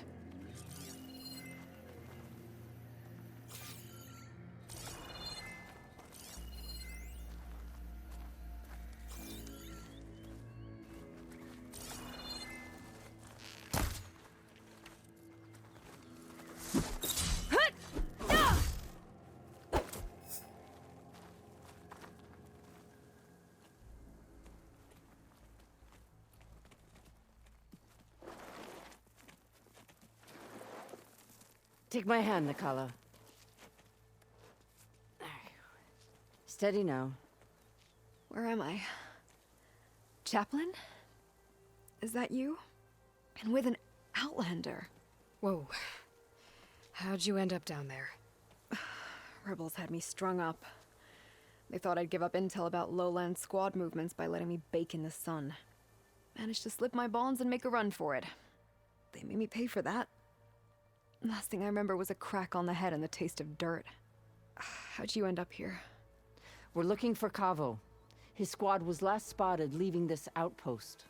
Take my hand, Nakala. Steady now. Where am I? Chaplain? Is that you? And with an Outlander. Whoa. How'd you end up down there? Rebels had me strung up. They thought I'd give up intel about lowland squad movements by letting me bake in the sun. Managed to slip my bonds and make a run for it. They made me pay for that. Last thing I remember was a crack on the head and the taste of dirt. How'd you end up here? We're looking for Cavo. His squad was last spotted leaving this outpost.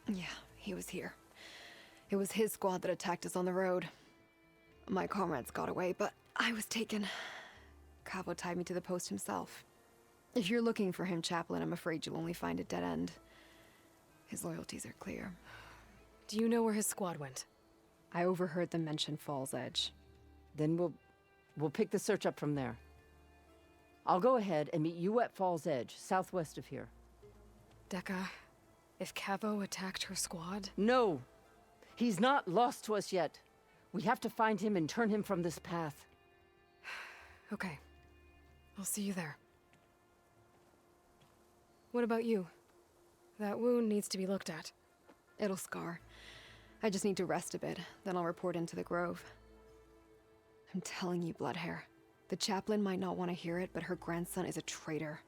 Yeah, he was here. It was his squad that attacked us on the road. My comrades got away, but I was taken. Cavo tied me to the post himself. If you're looking for him, Chaplain, I'm afraid you'll only find a dead end. His loyalties are clear. Do you know where his squad went? I overheard them mention Fall's Edge. Then we'll pick the search up from there. I'll go ahead and meet you at Fall's Edge, southwest of here. Dekka, if Cavo attacked her squad? No! He's not lost to us yet. We have to find him and turn him from this path. Okay. I'll see you there. What about you? That wound needs to be looked at. It'll scar. I just need to rest a bit, then I'll report into the Grove. I'm telling you, Bloodhair. The chaplain might not want to hear it, but her grandson is a traitor.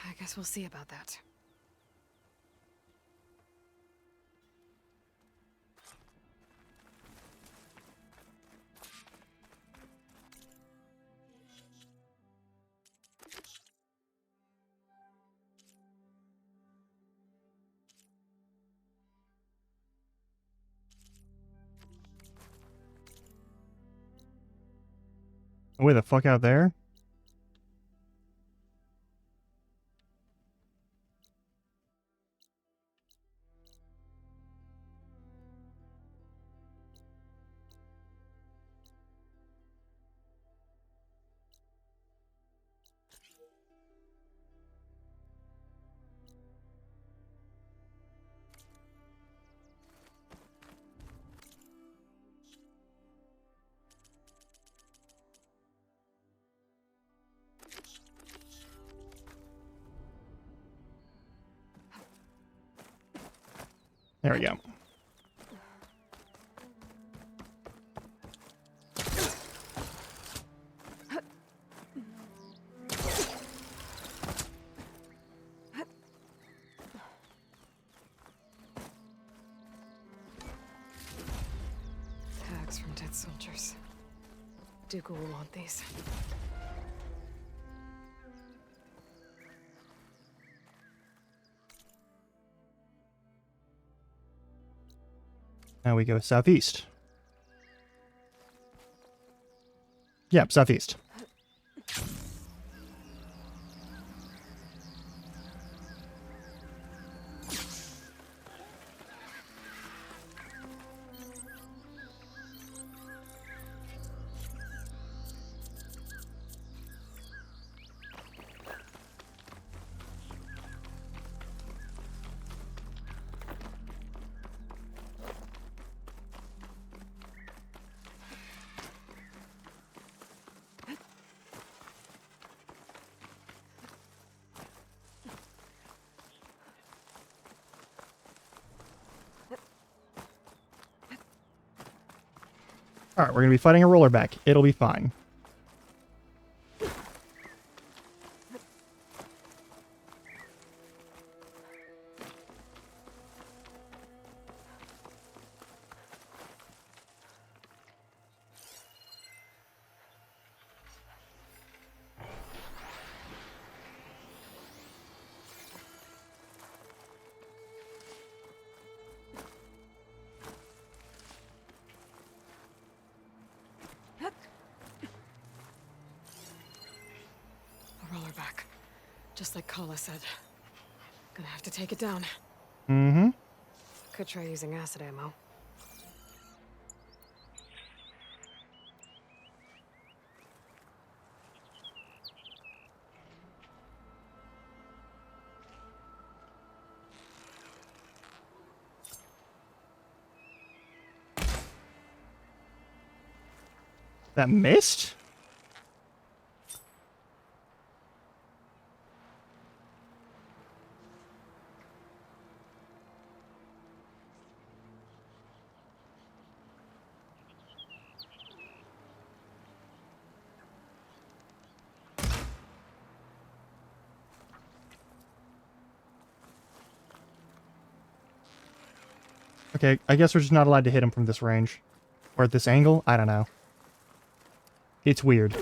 I guess we'll see about that. Way the fuck out there? There we go. Tags from dead soldiers. Dooku will want these. Now we go southeast. Yep, southeast. Alright, we're gonna be fighting a rollerback. It'll be fine. back. Just like Kala said. Gonna have to take it down. Mm-hmm. Could try using acid ammo. That missed? Okay, I guess we're just not allowed to hit him from this range. Or at this angle? I don't know. It's weird.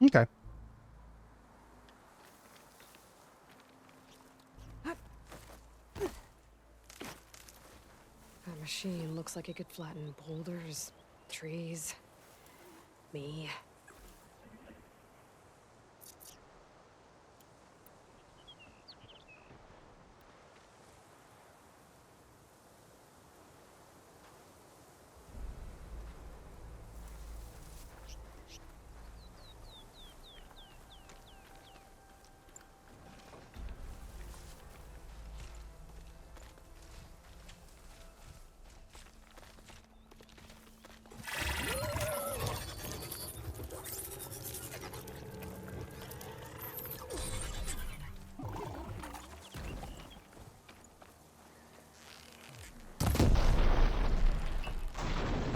Okay. That machine looks like it could flatten boulders, trees, me.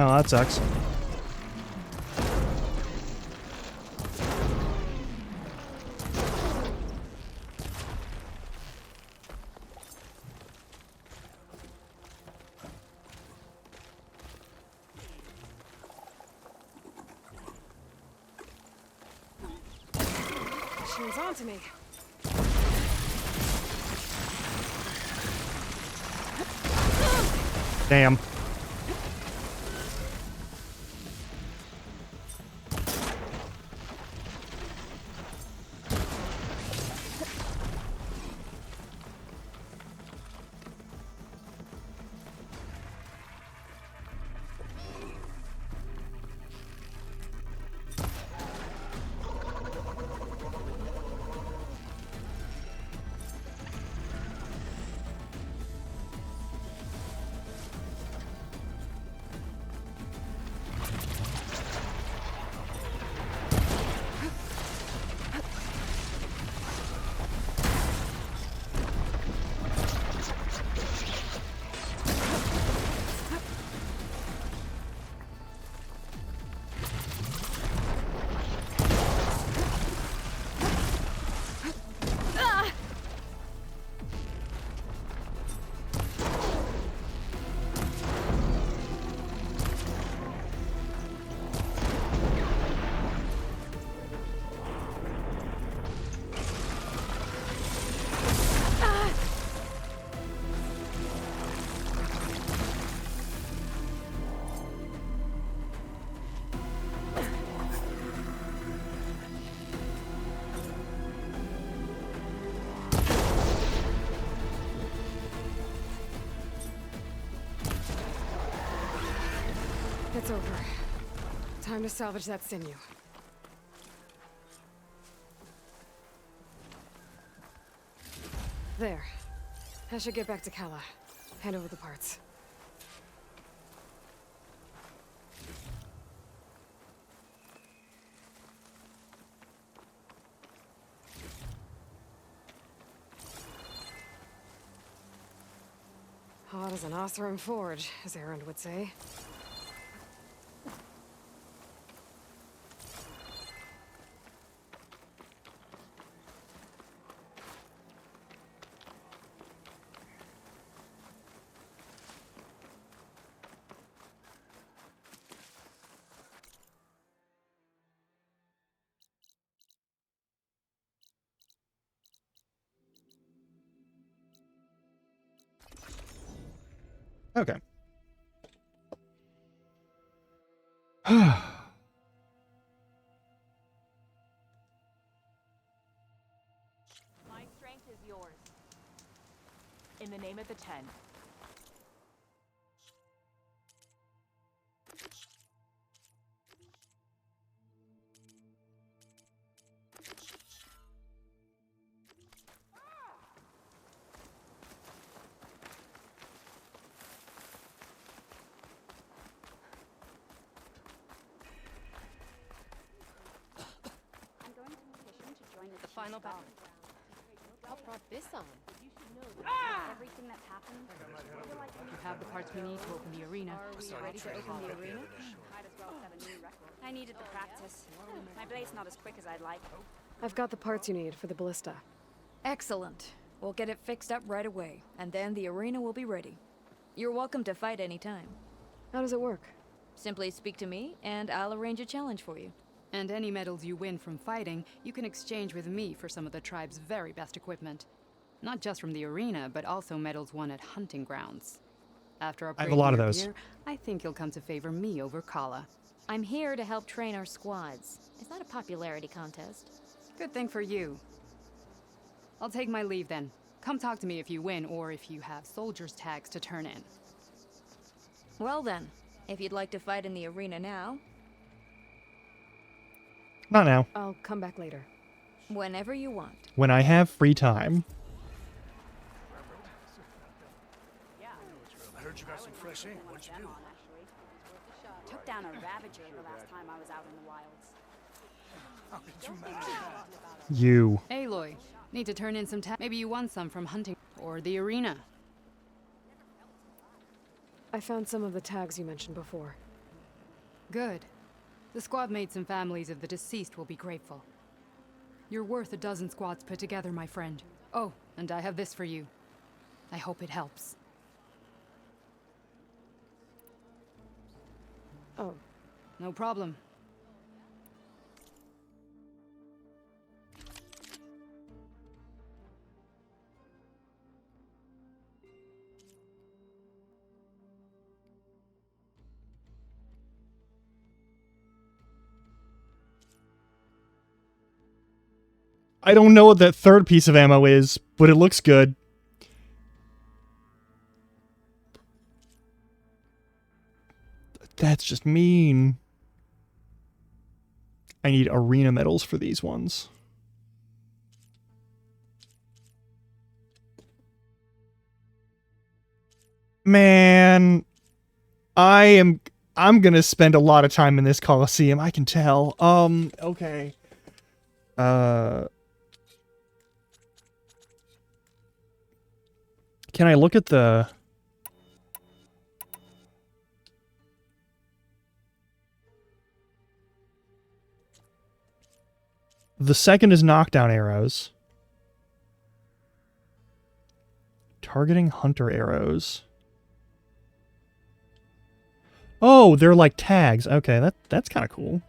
Oh, that sucks. Machine's onto me. Damn. It's over. Time to salvage that sinew. There. I should get back to Kala. Hand over the parts. Hot as an Oseram forge, as Erend would say. Okay. My strength is yours. In the name of the 10. The final battle. What brought this on? Everything that's happened. You have the parts we need to open the arena. Are we ready to open the arena? Might as well set a new record. I needed the practice. My blade's not as quick as I'd like. I've got the parts you need for the ballista. Excellent. We'll get it fixed up right away, and then the arena will be ready. You're welcome to fight anytime. How does it work? Simply speak to me, and I'll arrange a challenge for you. And any medals you win from fighting, you can exchange with me for some of the tribe's very best equipment. Not just from the arena, but also medals won at hunting grounds. After I have a lot of upgrading your those. gear, I think you'll come to favor me over Kala. I'm here to help train our squads. It's not a popularity contest. Good thing for you. I'll take my leave then. Come talk to me if you win, or if you have soldiers' tags to turn in. Well then, if you'd like to fight in the arena now... Not now. I'll come back later. Whenever you want. When I have free time. I heard you got some fresh ink. What'd you do? Took down a Ravager the last time I was out in the wilds. How could you manage that? You. Aloy, need to turn in some tags. Maybe you won some from hunting or the arena. I found some of the tags you mentioned before. Good. The squad mates and families of the deceased will be grateful. You're worth a dozen squads put together, my friend. Oh, and I have this for you. I hope it helps. Oh. No problem. I don't know what that third piece of ammo is, but it looks good. That's just mean. I need arena medals for these ones. Man, I'm gonna spend a lot of time in this Coliseum, I can tell. Okay. Can I look at the... The second is knockdown arrows. Targeting hunter arrows. Oh, they're like tags. Okay, that's kind of cool.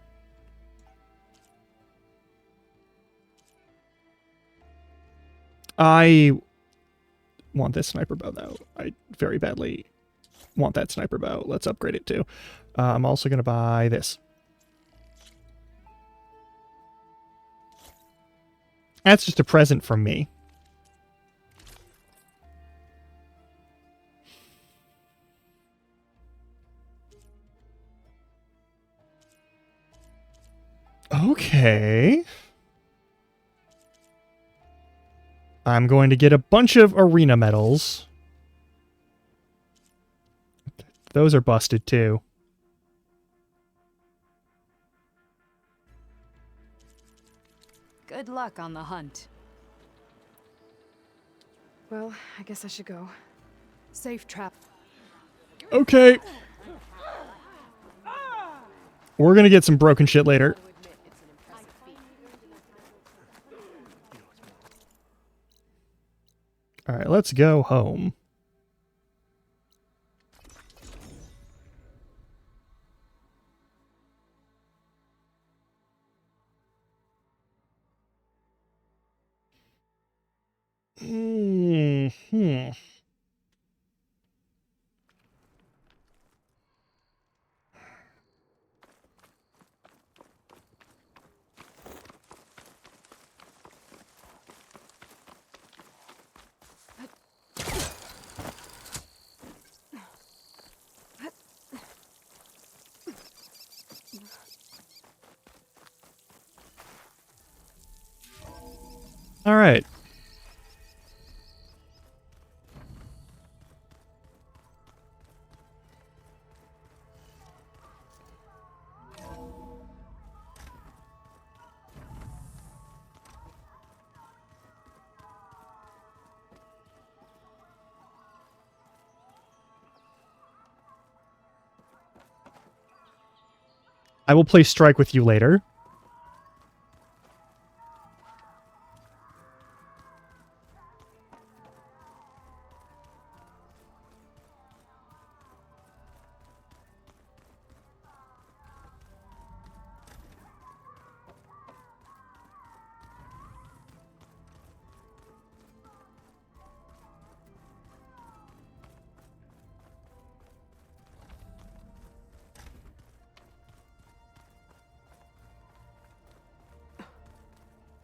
I want this sniper bow, though. I very badly want that sniper bow. Let's upgrade it, too. I'm also going to buy this. That's just a present from me. Okay. I'm going to get a bunch of arena medals. Those are busted too. Good luck on the hunt. Well, I guess I should go. Safe trap. Okay. We're gonna get some broken shit later. Alright, let's go home. Hmm. All right. I will play Strike with you later.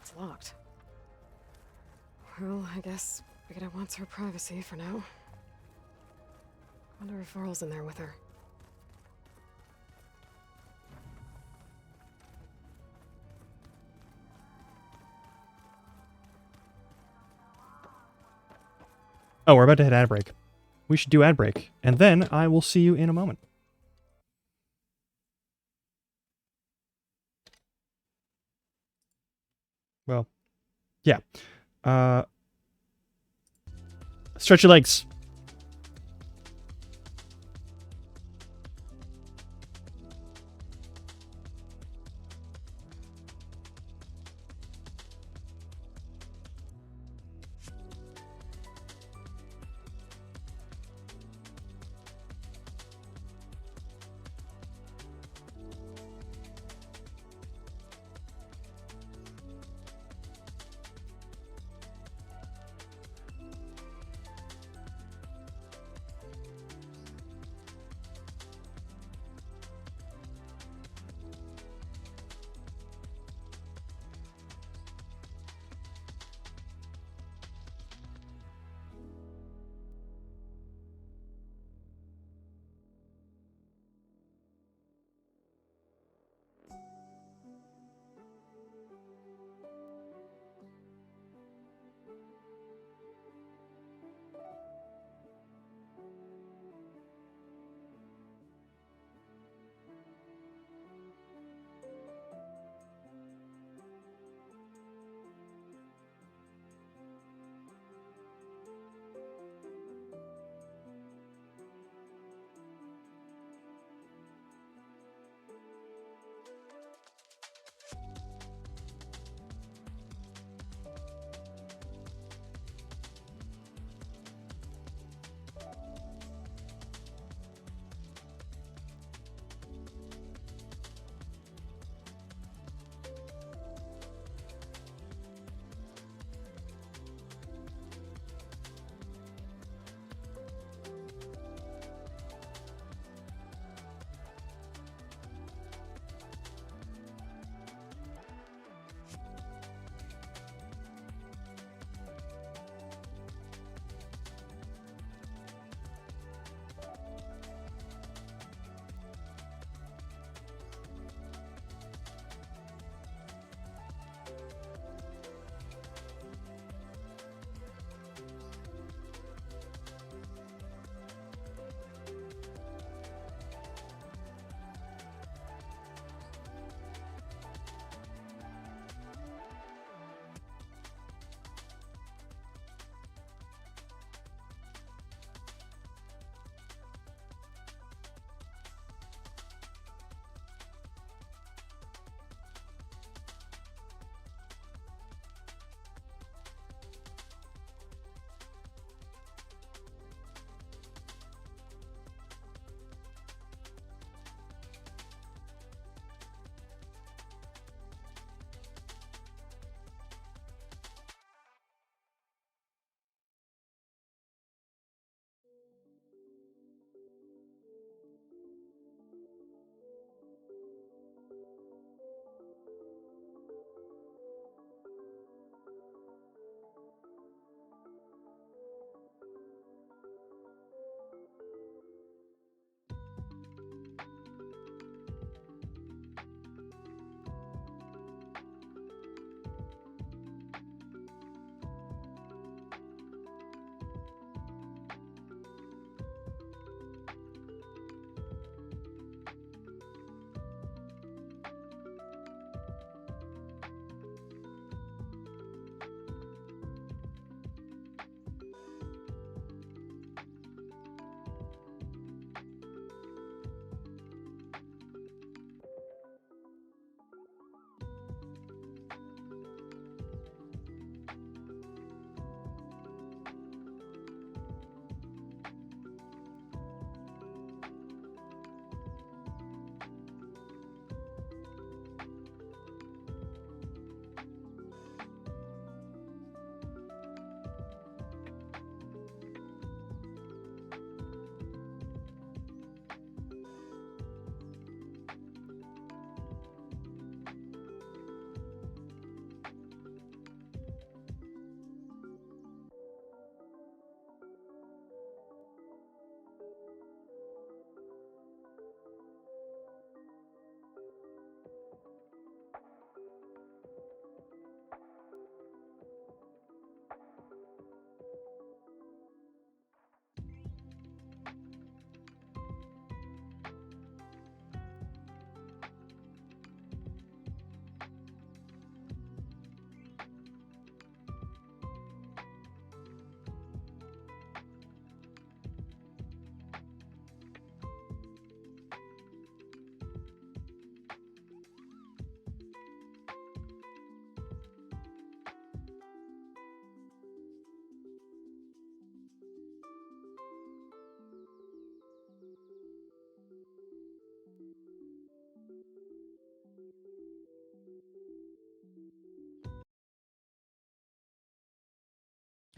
It's locked. Well, I guess Brigida wants her privacy for now. Wonder if Earl's in there with her. Oh, we're about to hit ad break. We should do ad break, and then I will see you in a moment. Well, yeah. Stretch your legs.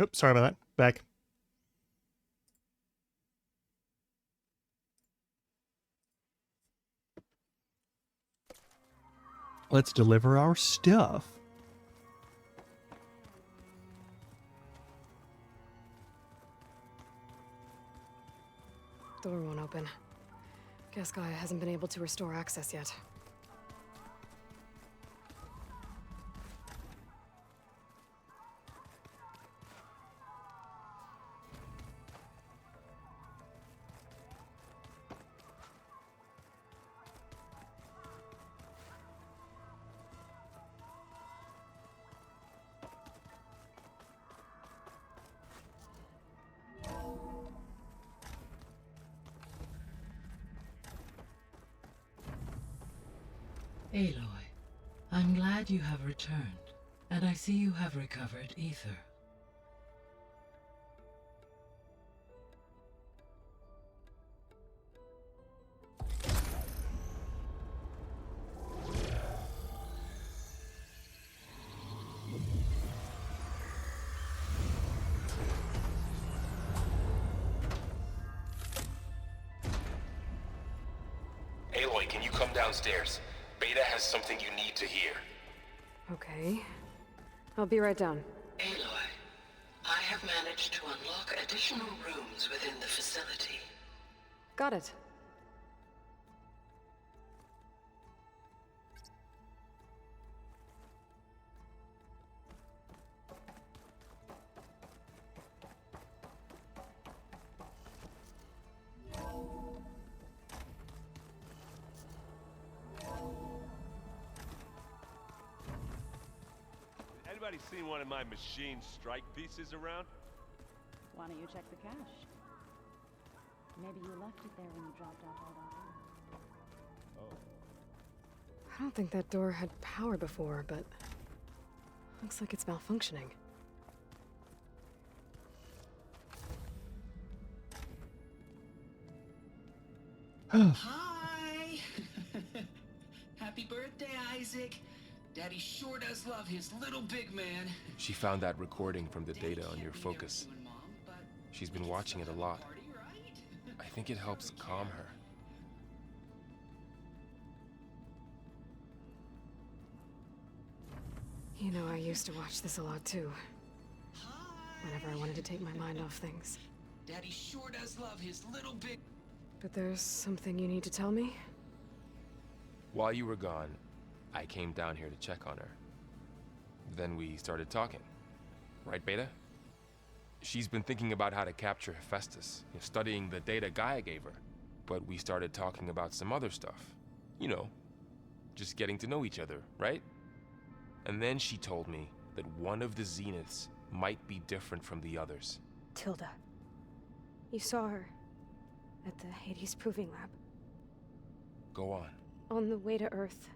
Oops, sorry about that. Back. Let's deliver our stuff. Door won't open. Guess Gaia hasn't been able to restore access yet. Aloy, I'm glad you have returned, and I see you have recovered ether. Aloy, can you come downstairs? Beta has something you need to hear. Okay. I'll be right down. Aloy, I have managed to unlock additional rooms within the facility. Got it. Anybody seen one of my machine strike pieces around? Why don't you check the cache? Maybe you left it there when you dropped off all that loot. Oh. I don't think that door had power before, but looks like it's malfunctioning. Hi! Happy birthday, Isaac. Daddy sure does love his little big man. She found that recording from the data on your focus. She's been watching it a lot. I think it helps calm her. You know, I used to watch this a lot too. Whenever I wanted to take my mind off things. Daddy sure does love his little big... But there's something you need to tell me? While you were gone, I came down here to check on her. Then we started talking. Right, Beta? She's been thinking about how to capture Hephaestus, studying the data Gaia gave her. But we started talking about some other stuff. You know, just getting to know each other, right? And then she told me that one of the Zeniths might be different from the others. Tilda. You saw her at the Hades Proving Lab. Go on. On the way to Earth,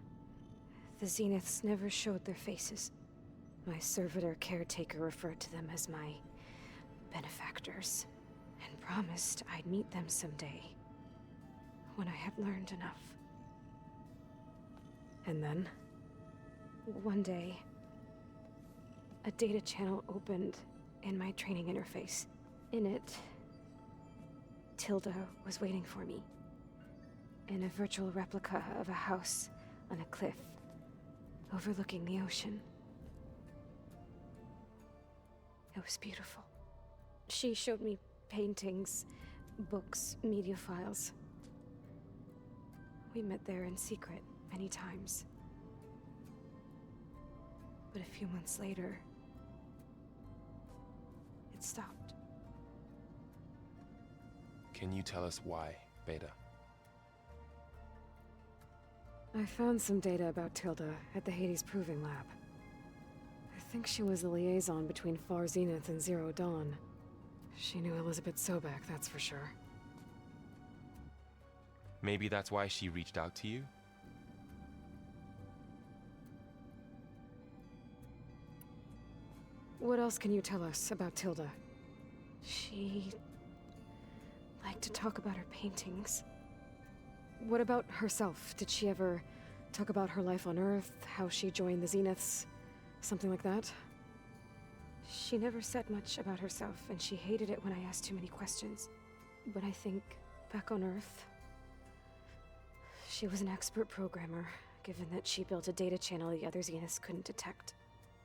the Zeniths never showed their faces. My servitor caretaker referred to them as my benefactors, and promised I'd meet them someday, when I had learned enough. And then? One day, a data channel opened in my training interface. In it, Tilda was waiting for me, in a virtual replica of a house on a cliff, overlooking the ocean. It was beautiful. She showed me paintings, books, media files. We met there in secret many times. But a few months later, it stopped. Can you tell us why, Beta? I found some data about Tilda at the Hades Proving Lab. I think she was the liaison between Far Zenith and Zero Dawn. She knew Elizabeth Sobek, that's for sure. Maybe that's why she reached out to you? What else can you tell us about Tilda? She liked to talk about her paintings. What about herself? Did she ever talk about her life on Earth, how she joined the Zeniths, something like that? She never said much about herself, and she hated it when I asked too many questions. But I think, back on Earth, she was an expert programmer, given that she built a data channel the other Zeniths couldn't detect.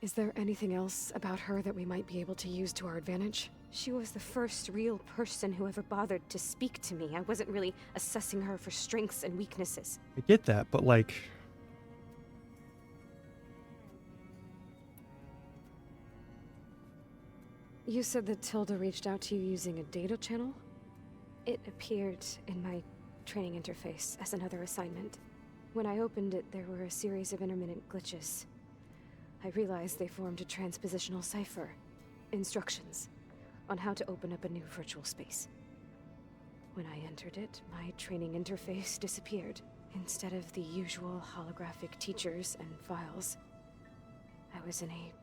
Is there anything else about her that we might be able to use to our advantage? She was the first real person who ever bothered to speak to me. I wasn't really assessing her for strengths and weaknesses. I get that, but like... You said that Tilda reached out to you using a data channel? It appeared in my training interface as another assignment. When I opened it, there were a series of intermittent glitches. I realized they formed a transpositional cipher. Instructions on how to open up a new virtual space. When I entered it, my training interface disappeared. Instead of the usual holographic teachers and files, I was in a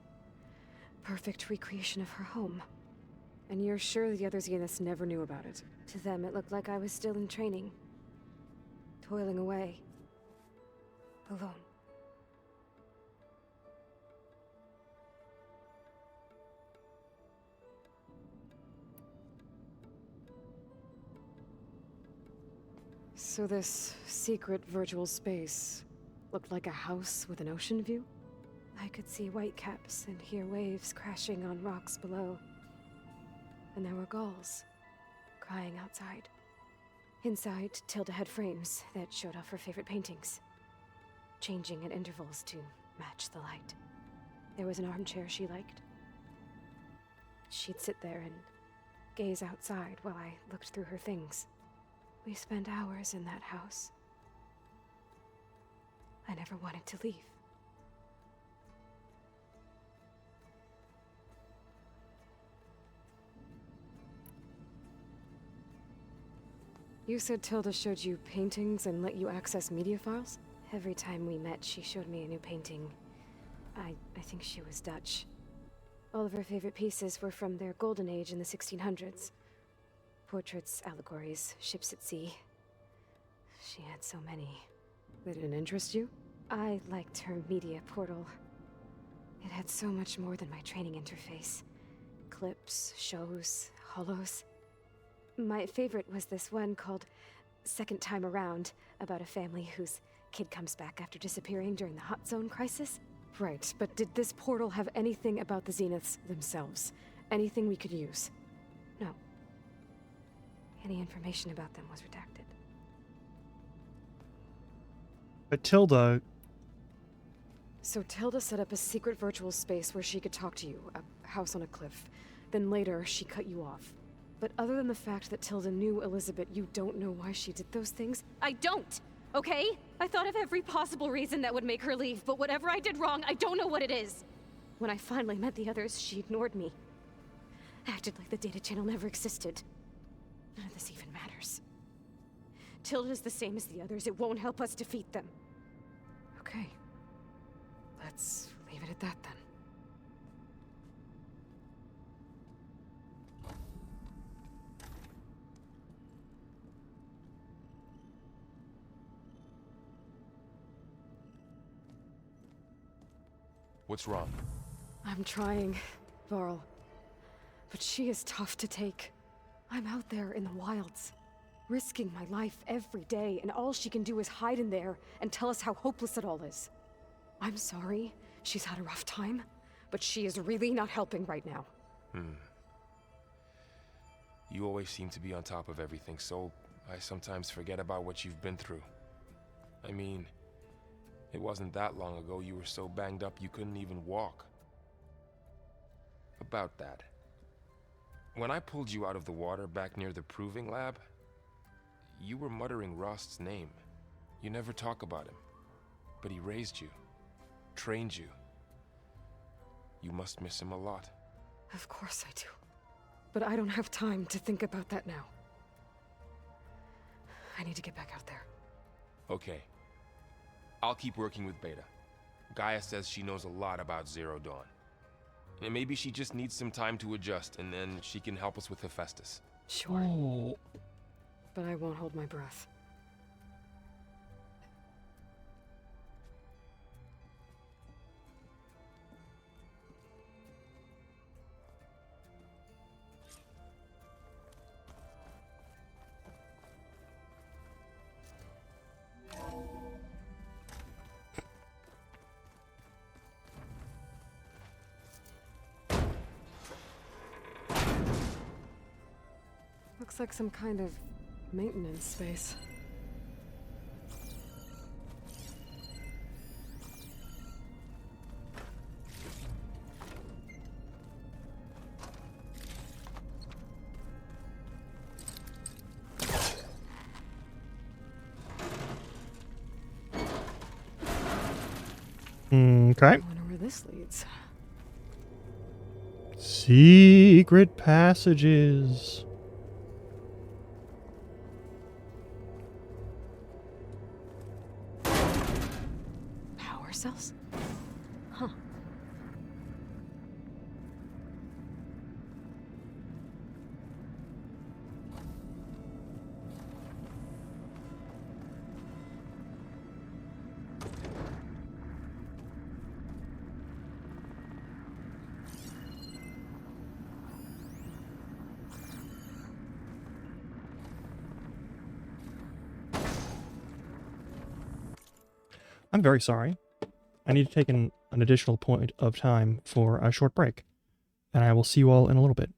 perfect recreation of her home. And you're sure the other Zeniths never knew about it? To them, it looked like I was still in training. Toiling away. Alone. So this secret virtual space looked like a house with an ocean view? I could see whitecaps and hear waves crashing on rocks below. And there were gulls crying outside. Inside, Tilda had frames that showed off her favorite paintings, changing at intervals to match the light. There was an armchair she liked. She'd sit there and gaze outside while I looked through her things. We spent hours in that house. I never wanted to leave. You said Tilda showed you paintings and let you access media files? Every time we met, she showed me a new painting. I think she was Dutch. All of her favorite pieces were from their golden age in the 1600s. Portraits, allegories, ships at sea. She had so many. They didn't interest you? I liked her media portal. It had so much more than my training interface. Clips, shows, holos. My favorite was this one called Second Time Around, about a family whose kid comes back after disappearing during the Hot Zone crisis. Right, but did this portal have anything about the Zeniths themselves? Anything we could use? No. Any information about them was redacted. But Tilda... So Tilda set up a secret virtual space where she could talk to you, a house on a cliff. Then later, she cut you off. But other than the fact that Tilda knew Elizabeth, you don't know why she did those things? I don't, okay? I thought of every possible reason that would make her leave, but whatever I did wrong, I don't know what it is. When I finally met the others, she ignored me. Acted like the data channel never existed. None of this even matters. Tilda's the same as the others. It won't help us defeat them. Okay. Let's leave it at that then. What's wrong? I'm trying, Varl. But she is tough to take. I'm out there in the wilds, risking my life every day, and all she can do is hide in there and tell us how hopeless it all is. I'm sorry, she's had a rough time, but she is really not helping right now. You always seem to be on top of everything, so I sometimes forget about what you've been through. I mean, it wasn't that long ago you were so banged up you couldn't even walk. About that. When I pulled you out of the water back near the proving lab, you were muttering Rost's name. You never talk about him. But he raised you, trained you. You must miss him a lot. Of course I do. But I don't have time to think about that now. I need to get back out there. Okay. I'll keep working with Beta. Gaia says she knows a lot about Zero Dawn. And maybe she just needs some time to adjust, and then she can help us with Hephaestus. Sure. Oh. But I won't hold my breath. Looks like some kind of maintenance space. Okay. I wonder where this leads. Secret passages. Power cells? Huh. I'm very sorry. I need to take an additional point of time for a short break. And I will see you all in a little bit.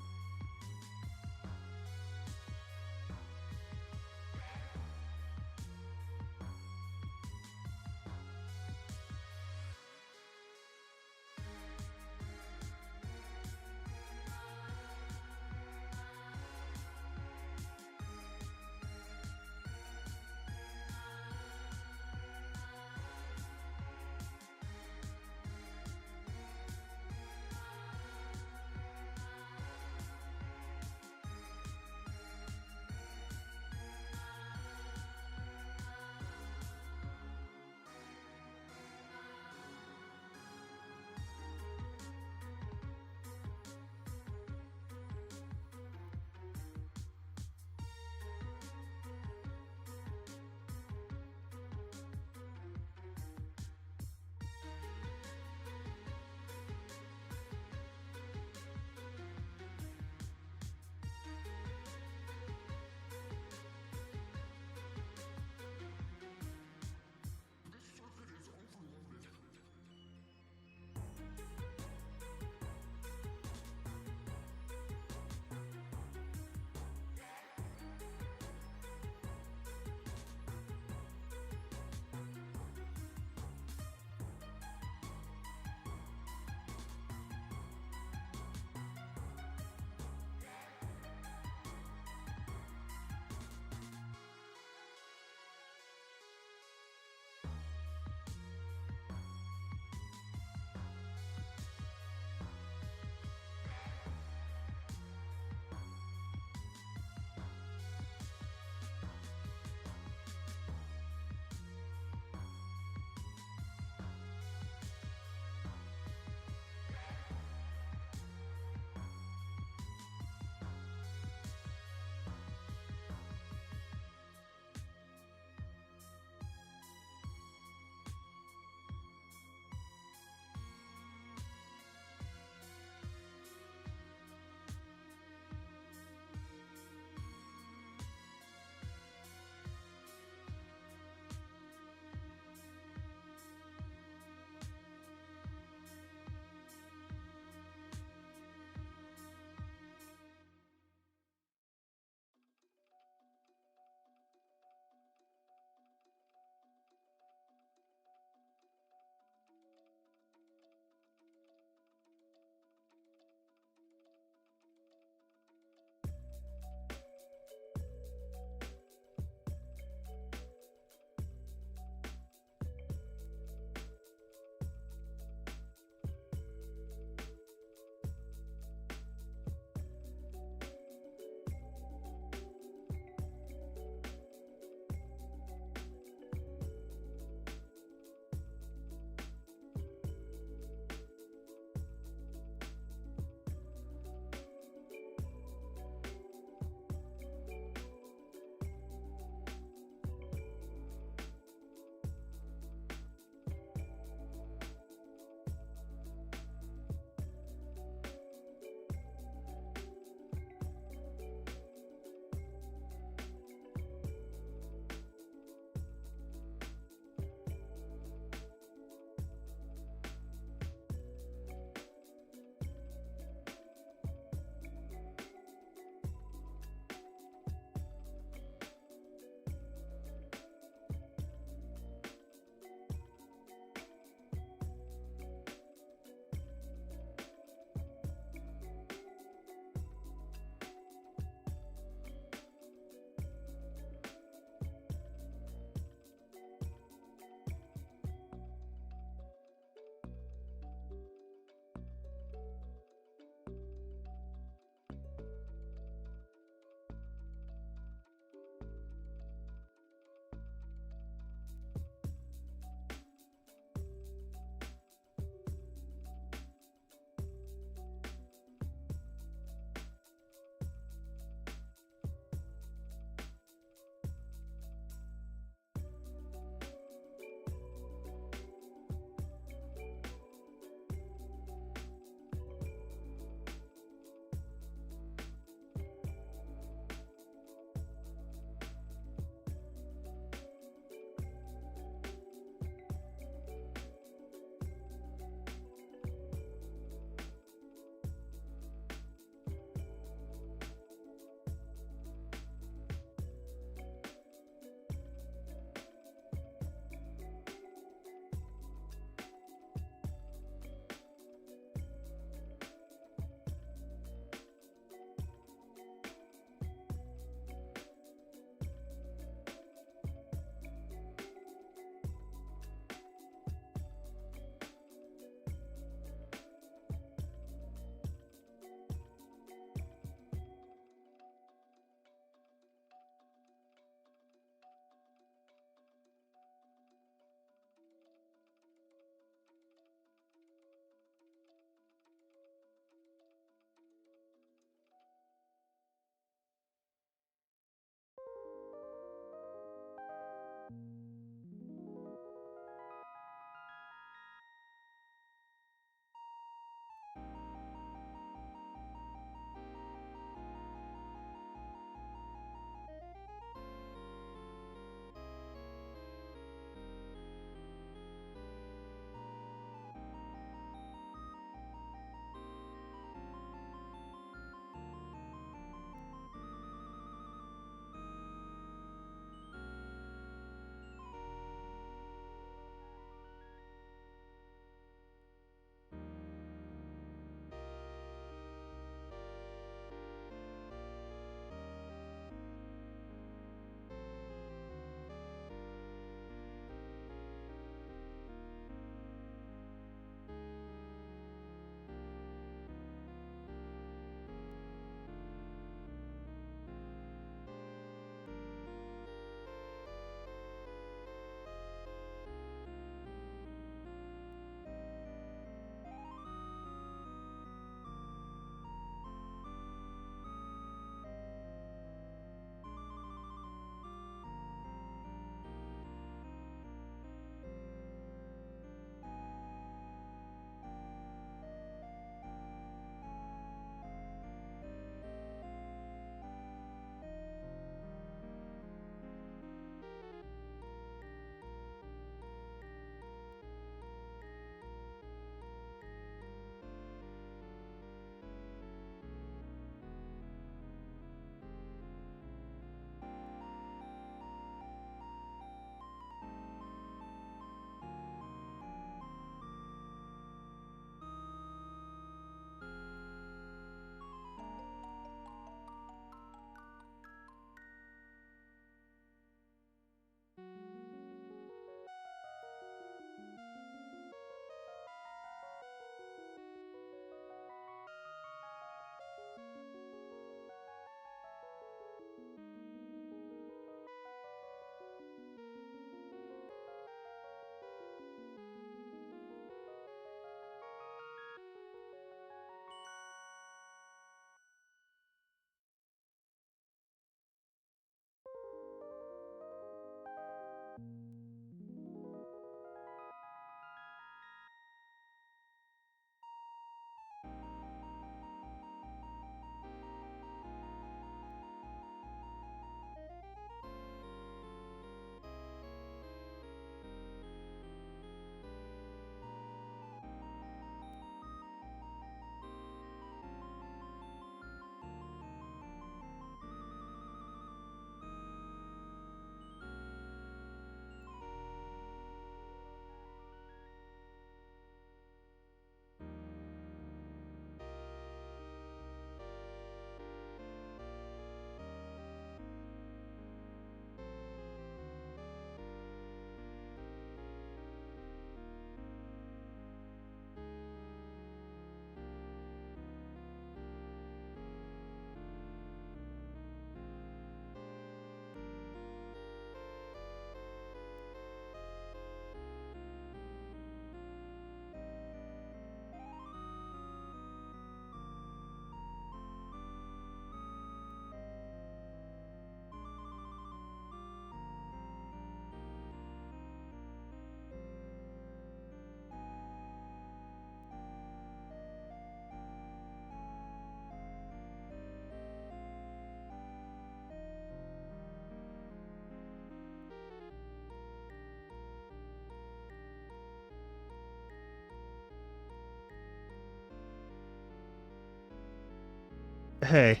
Hey.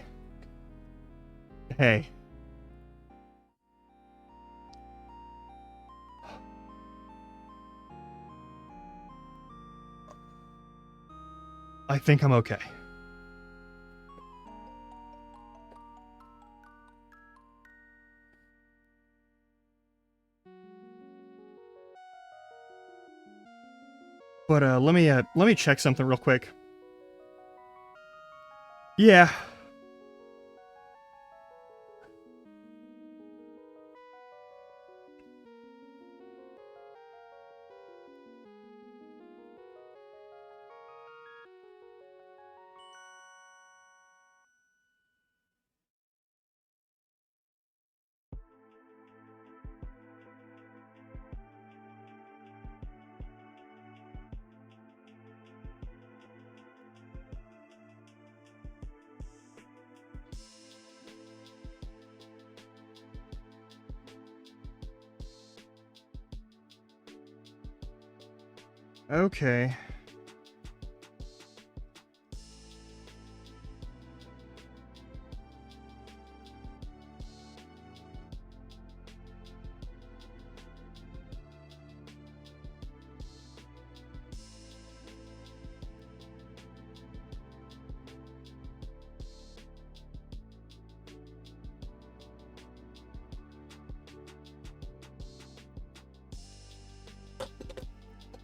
Hey. I think I'm okay. But let me check something real quick. Yeah. Okay.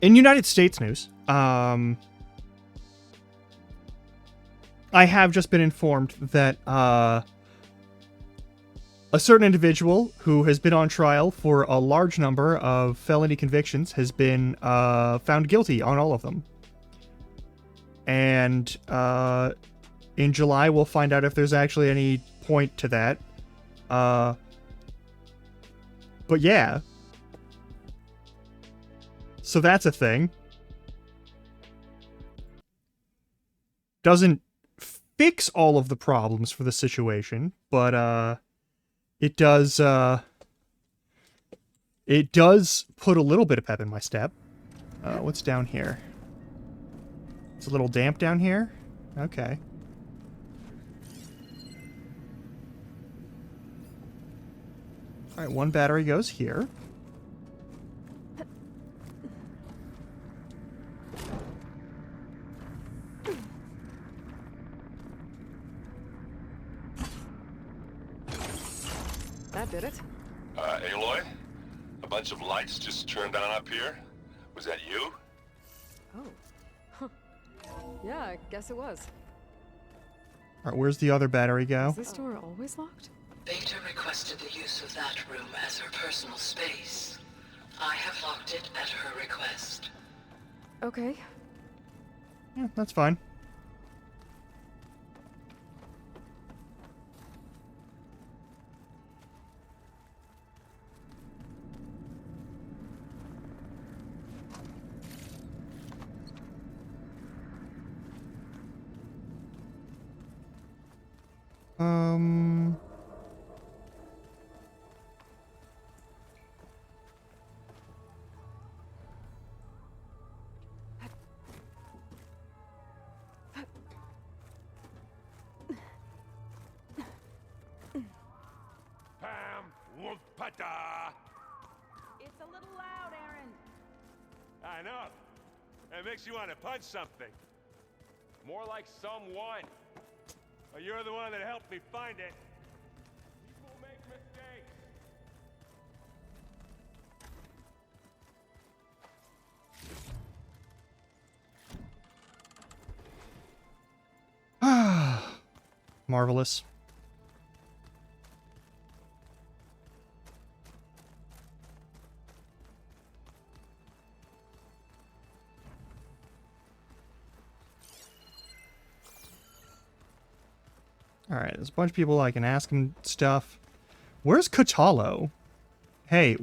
In United States news, I have just been informed that a certain individual who has been on trial for a large number of felony convictions has been found guilty on all of them. And in July, we'll find out if there's actually any point to that. But yeah. So that's a thing. Doesn't fix all of the problems for the situation, but it does put a little bit of pep in my step. What's down here? It's a little damp down here? Okay. Alright, one battery goes here. That did it. Aloy? A bunch of lights just turned on up here? Was that you? Oh. Huh. Yeah, I guess it was. Alright, where's the other battery go? Is this door always locked? Beta requested the use of that room as her personal space. I have locked it at her request. Okay. Yeah, that's fine. Pam Wumpata! It's a little loud, Aaron. I know. It makes you want to punch something. More like someone. Well, you're the one that helped me find it. People make mistakes. Marvelous. Alright, there's a bunch of people I can ask him stuff. Where's Kotalo? Hey,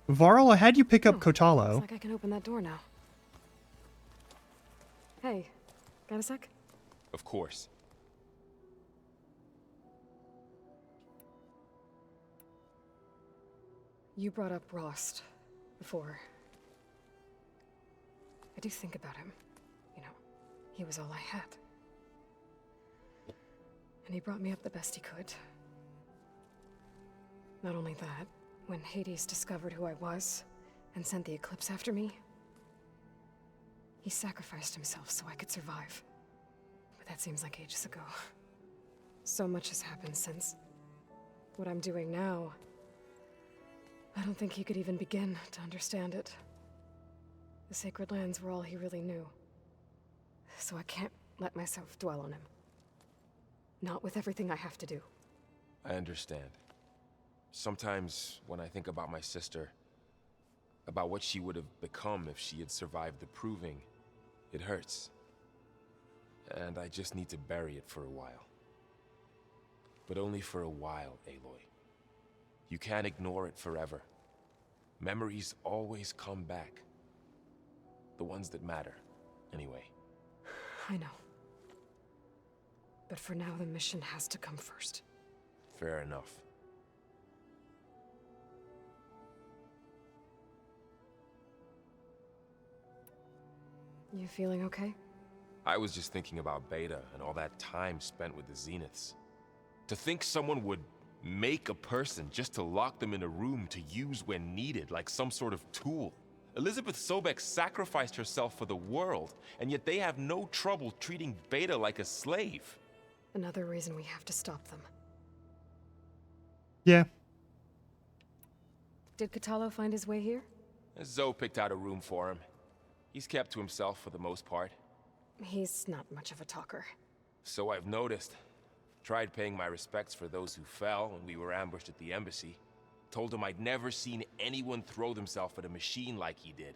Varl, I had you pick up Kotalo. Looks like I can open that door now. Hey, got a sec? Of course. You brought up Rost before. I do think about him. You know, he was all I had. And he brought me up the best he could. Not only that, when Hades discovered who I was and sent the Eclipse after me, he sacrificed himself so I could survive. But that seems like ages ago. So much has happened since. What I'm doing now, I don't think he could even begin to understand it. The Sacred Lands were all he really knew. So I can't let myself dwell on him. Not with everything I have to do. I understand. Sometimes when I think about my sister, about what she would have become if she had survived the Proving, it hurts. And I just need to bury it for a while. But only for a while, Aloy. You can't ignore it forever. Memories always come back. The ones that matter, anyway. I know. But for now, the mission has to come first. Fair enough. You feeling okay? I was just thinking about Beta and all that time spent with the Zeniths. To think someone would make a person just to lock them in a room to use when needed, like some sort of tool. Elizabeth Sobek sacrificed herself for the world, and yet they have no trouble treating Beta like a slave. Another reason we have to stop them. Yeah. Did Katalo find his way here? Zoe picked out a room for him. He's kept to himself for the most part. He's not much of a talker. So I've noticed. Tried paying my respects for those who fell when we were ambushed at the embassy. Told him I'd never seen anyone throw themselves at a machine like he did.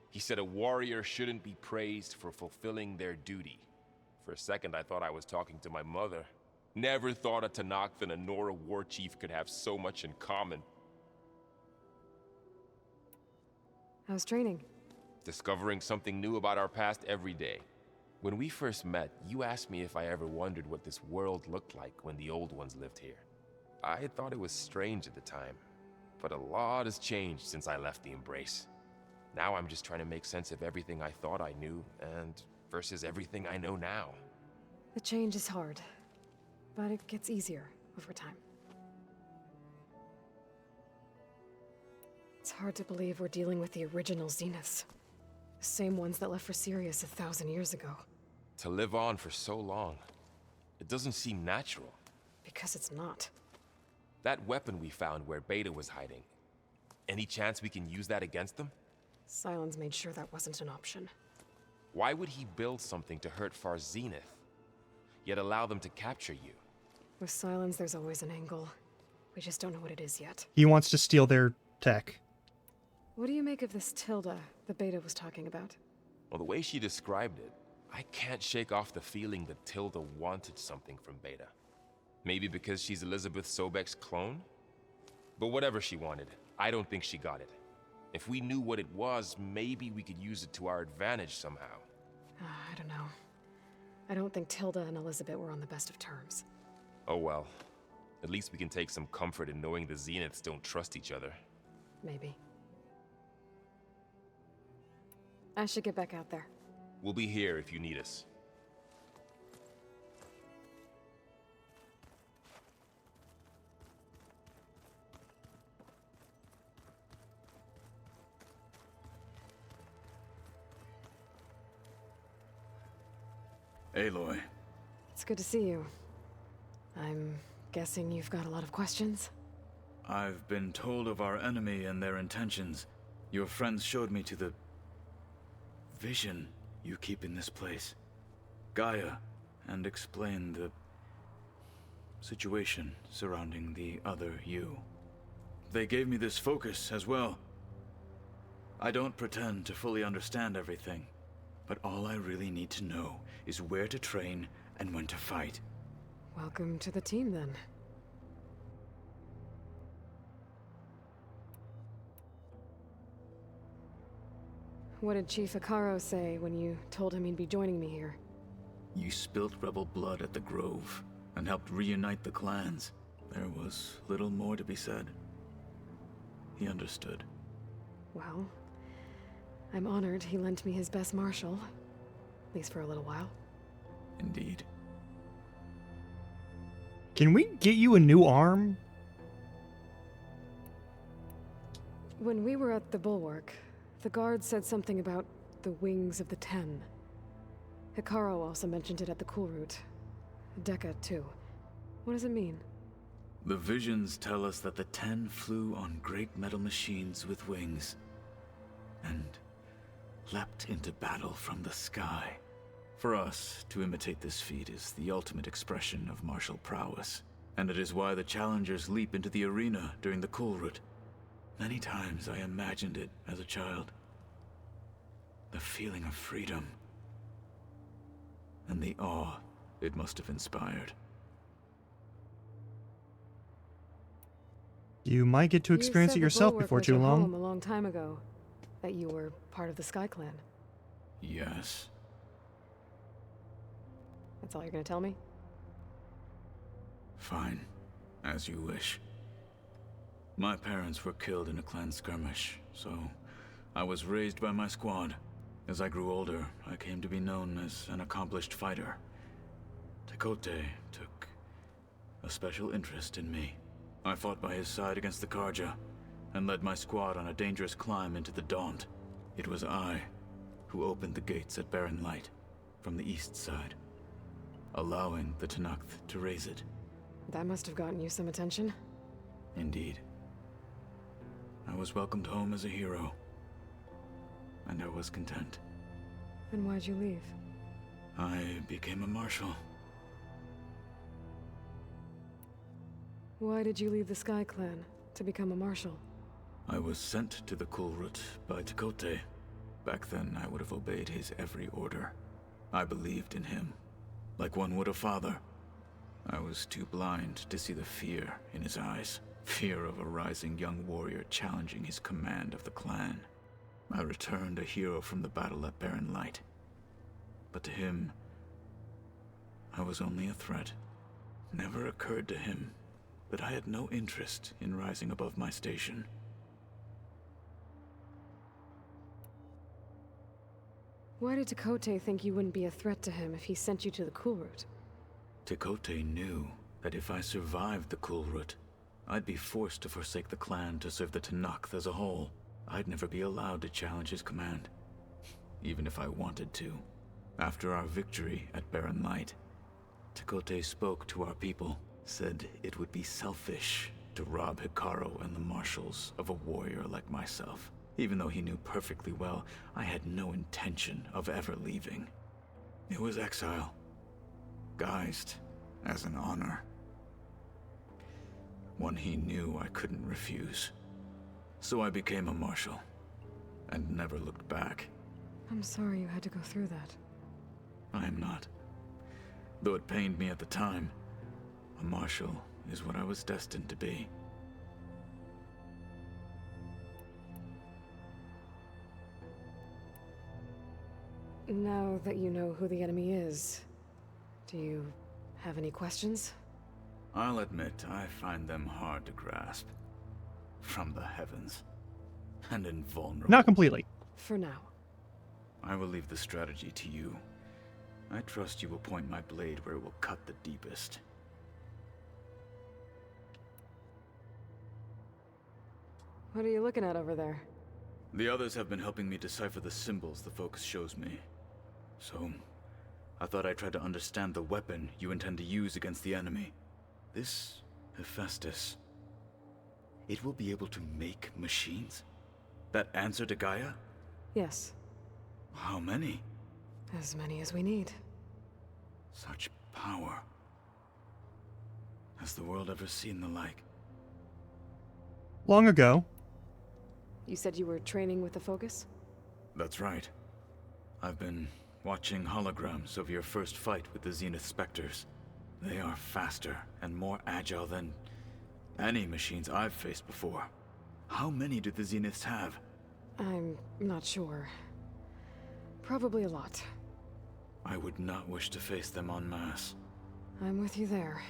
He said a warrior shouldn't be praised for fulfilling their duty. For a second I thought I was talking to my mother. Never thought a Tenakth and a Nora war chief could have so much in common. How's training? Discovering something new about our past every day. When we first met, you asked me if I ever wondered what this world looked like when the old ones lived here. I had thought it was strange at the time, but a lot has changed since I left the Embrace. Now I'm just trying to make sense of everything I thought I knew, and versus everything I know now. The change is hard, but it gets easier over time. It's hard to believe we're dealing with the original Zeniths. The same ones that left for Sirius 1,000 years ago. To live on for so long, it doesn't seem natural. Because it's not. That weapon we found where Beta was hiding, any chance we can use that against them? Sylens made sure that wasn't an option. Why would he build something to hurt Far Zenith, yet allow them to capture you? With Sylens, there's always an angle. We just don't know what it is yet. He wants to steal their tech. What do you make of this Tilda the Beta was talking about? Well, the way she described it, I can't shake off the feeling that Tilda wanted something from Beta. Maybe because she's Elizabeth Sobek's clone? But whatever she wanted, I don't think she got it. If we knew what it was, maybe we could use it to our advantage somehow. I don't know. I don't think Tilda and Elizabeth were on the best of terms. Oh well. At least we can take some comfort in knowing the Zeniths don't trust each other. Maybe. I should get back out there. We'll be here if you need us. Aloy. It's good to see you. I'm guessing you've got a lot of questions? I've been told of our enemy and their intentions. Your friends showed me to the vision you keep in this place, Gaia, and explained the situation surrounding the other you. They gave me this focus as well. I don't pretend to fully understand everything, but all I really need to know is where to train and when to fight. Welcome to the team, then. What did Chief Ikaro say when you told him he'd be joining me here? You spilt rebel blood at the Grove and helped reunite the clans. There was little more to be said. He understood. Well, I'm honored he lent me his best marshal. At least for a little while. Indeed. Can we get you a new arm? When we were at the bulwark, the guard said something about the wings of the Ten. Hikaru also mentioned it at the cool route. Dekka, too. What does it mean? The visions tell us that the Ten flew on great metal machines with wings, and leapt into battle from the sky. For us, to imitate this feat is the ultimate expression of martial prowess, and it is why the challengers leap into the arena during the cool route. Many times I imagined it as a child. The feeling of freedom, and the awe it must have inspired. You might get to experience it yourself before too long. Home a long time ago, that you were part of the Sky Clan. Yes. That's all you're gonna tell me? Fine. As you wish. My parents were killed in a clan skirmish, so I was raised by my squad. As I grew older, I came to be known as an accomplished fighter. Tekote took a special interest in me. I fought by his side against the Karja, and led my squad on a dangerous climb into the Daunt. It was I who opened the gates at Barren Light, from the east side, allowing the Tenakth to raise it. That must have gotten you some attention. Indeed. I was welcomed home as a hero, and I was content. Then why'd you leave? I became a marshal. Why did you leave the Sky Clan to become a marshal? I was sent to the Kulrut by Tekote. Back then, I would have obeyed his every order. I believed in him, like one would a father. I was too blind to see the fear in his eyes. Fear of a rising young warrior challenging his command of the clan. I returned a hero from the battle at Barren Light. But to him, I was only a threat. Never occurred to him that I had no interest in rising above my station. Why did Tekote think you wouldn't be a threat to him if he sent you to the cool route? Tekote knew that if I survived the cool route, I'd be forced to forsake the clan to serve the Tenakth as a whole. I'd never be allowed to challenge his command, even if I wanted to. After our victory at Barren Light, Tekote spoke to our people, said it would be selfish to rob Hikaru and the marshals of a warrior like myself, even though he knew perfectly well I had no intention of ever leaving. It was exile, guised as an honor. One he knew I couldn't refuse. So I became a marshal, and never looked back. I'm sorry you had to go through that. I am not. Though it pained me at the time, a marshal is what I was destined to be. Now that you know who the enemy is, do you have any questions? I'll admit, I find them hard to grasp. From the heavens. And invulnerable. Not completely. For now. I will leave the strategy to you. I trust you will point my blade where it will cut the deepest. What are you looking at over there? The others have been helping me decipher the symbols the focus shows me. So, I thought I'd try to understand the weapon you intend to use against the enemy. This Hephaestus, it will be able to make machines? That answer to Gaia? Yes. How many? As many as we need. Such power. Has the world ever seen the like? Long ago. You said you were training with the Focus? That's right. I've been watching holograms of your first fight with the Zenith Spectres. They are faster and more agile than any machines I've faced before. How many do the Zeniths have? I'm not sure. Probably a lot. I would not wish to face them en masse. I'm with you there.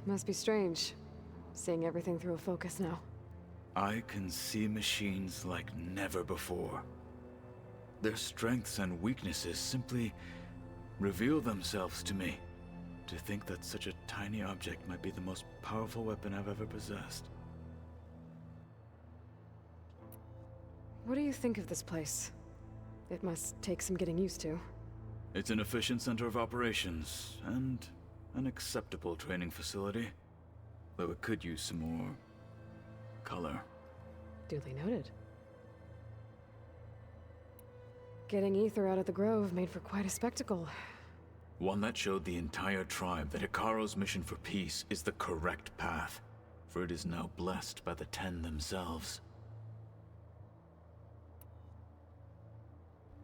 Must be strange, seeing everything through a focus now. I can see machines like never before. Their strengths and weaknesses simply reveal themselves to me. To think that such a tiny object might be the most powerful weapon I've ever possessed. What do you think of this place? It must take some getting used to. It's an efficient center of operations, and an acceptable training facility. Though it could use some more color. Duly noted. Getting ether out of the grove made for quite a spectacle. One that showed the entire tribe that Hikaru's mission for peace is the correct path, for it is now blessed by the Ten themselves.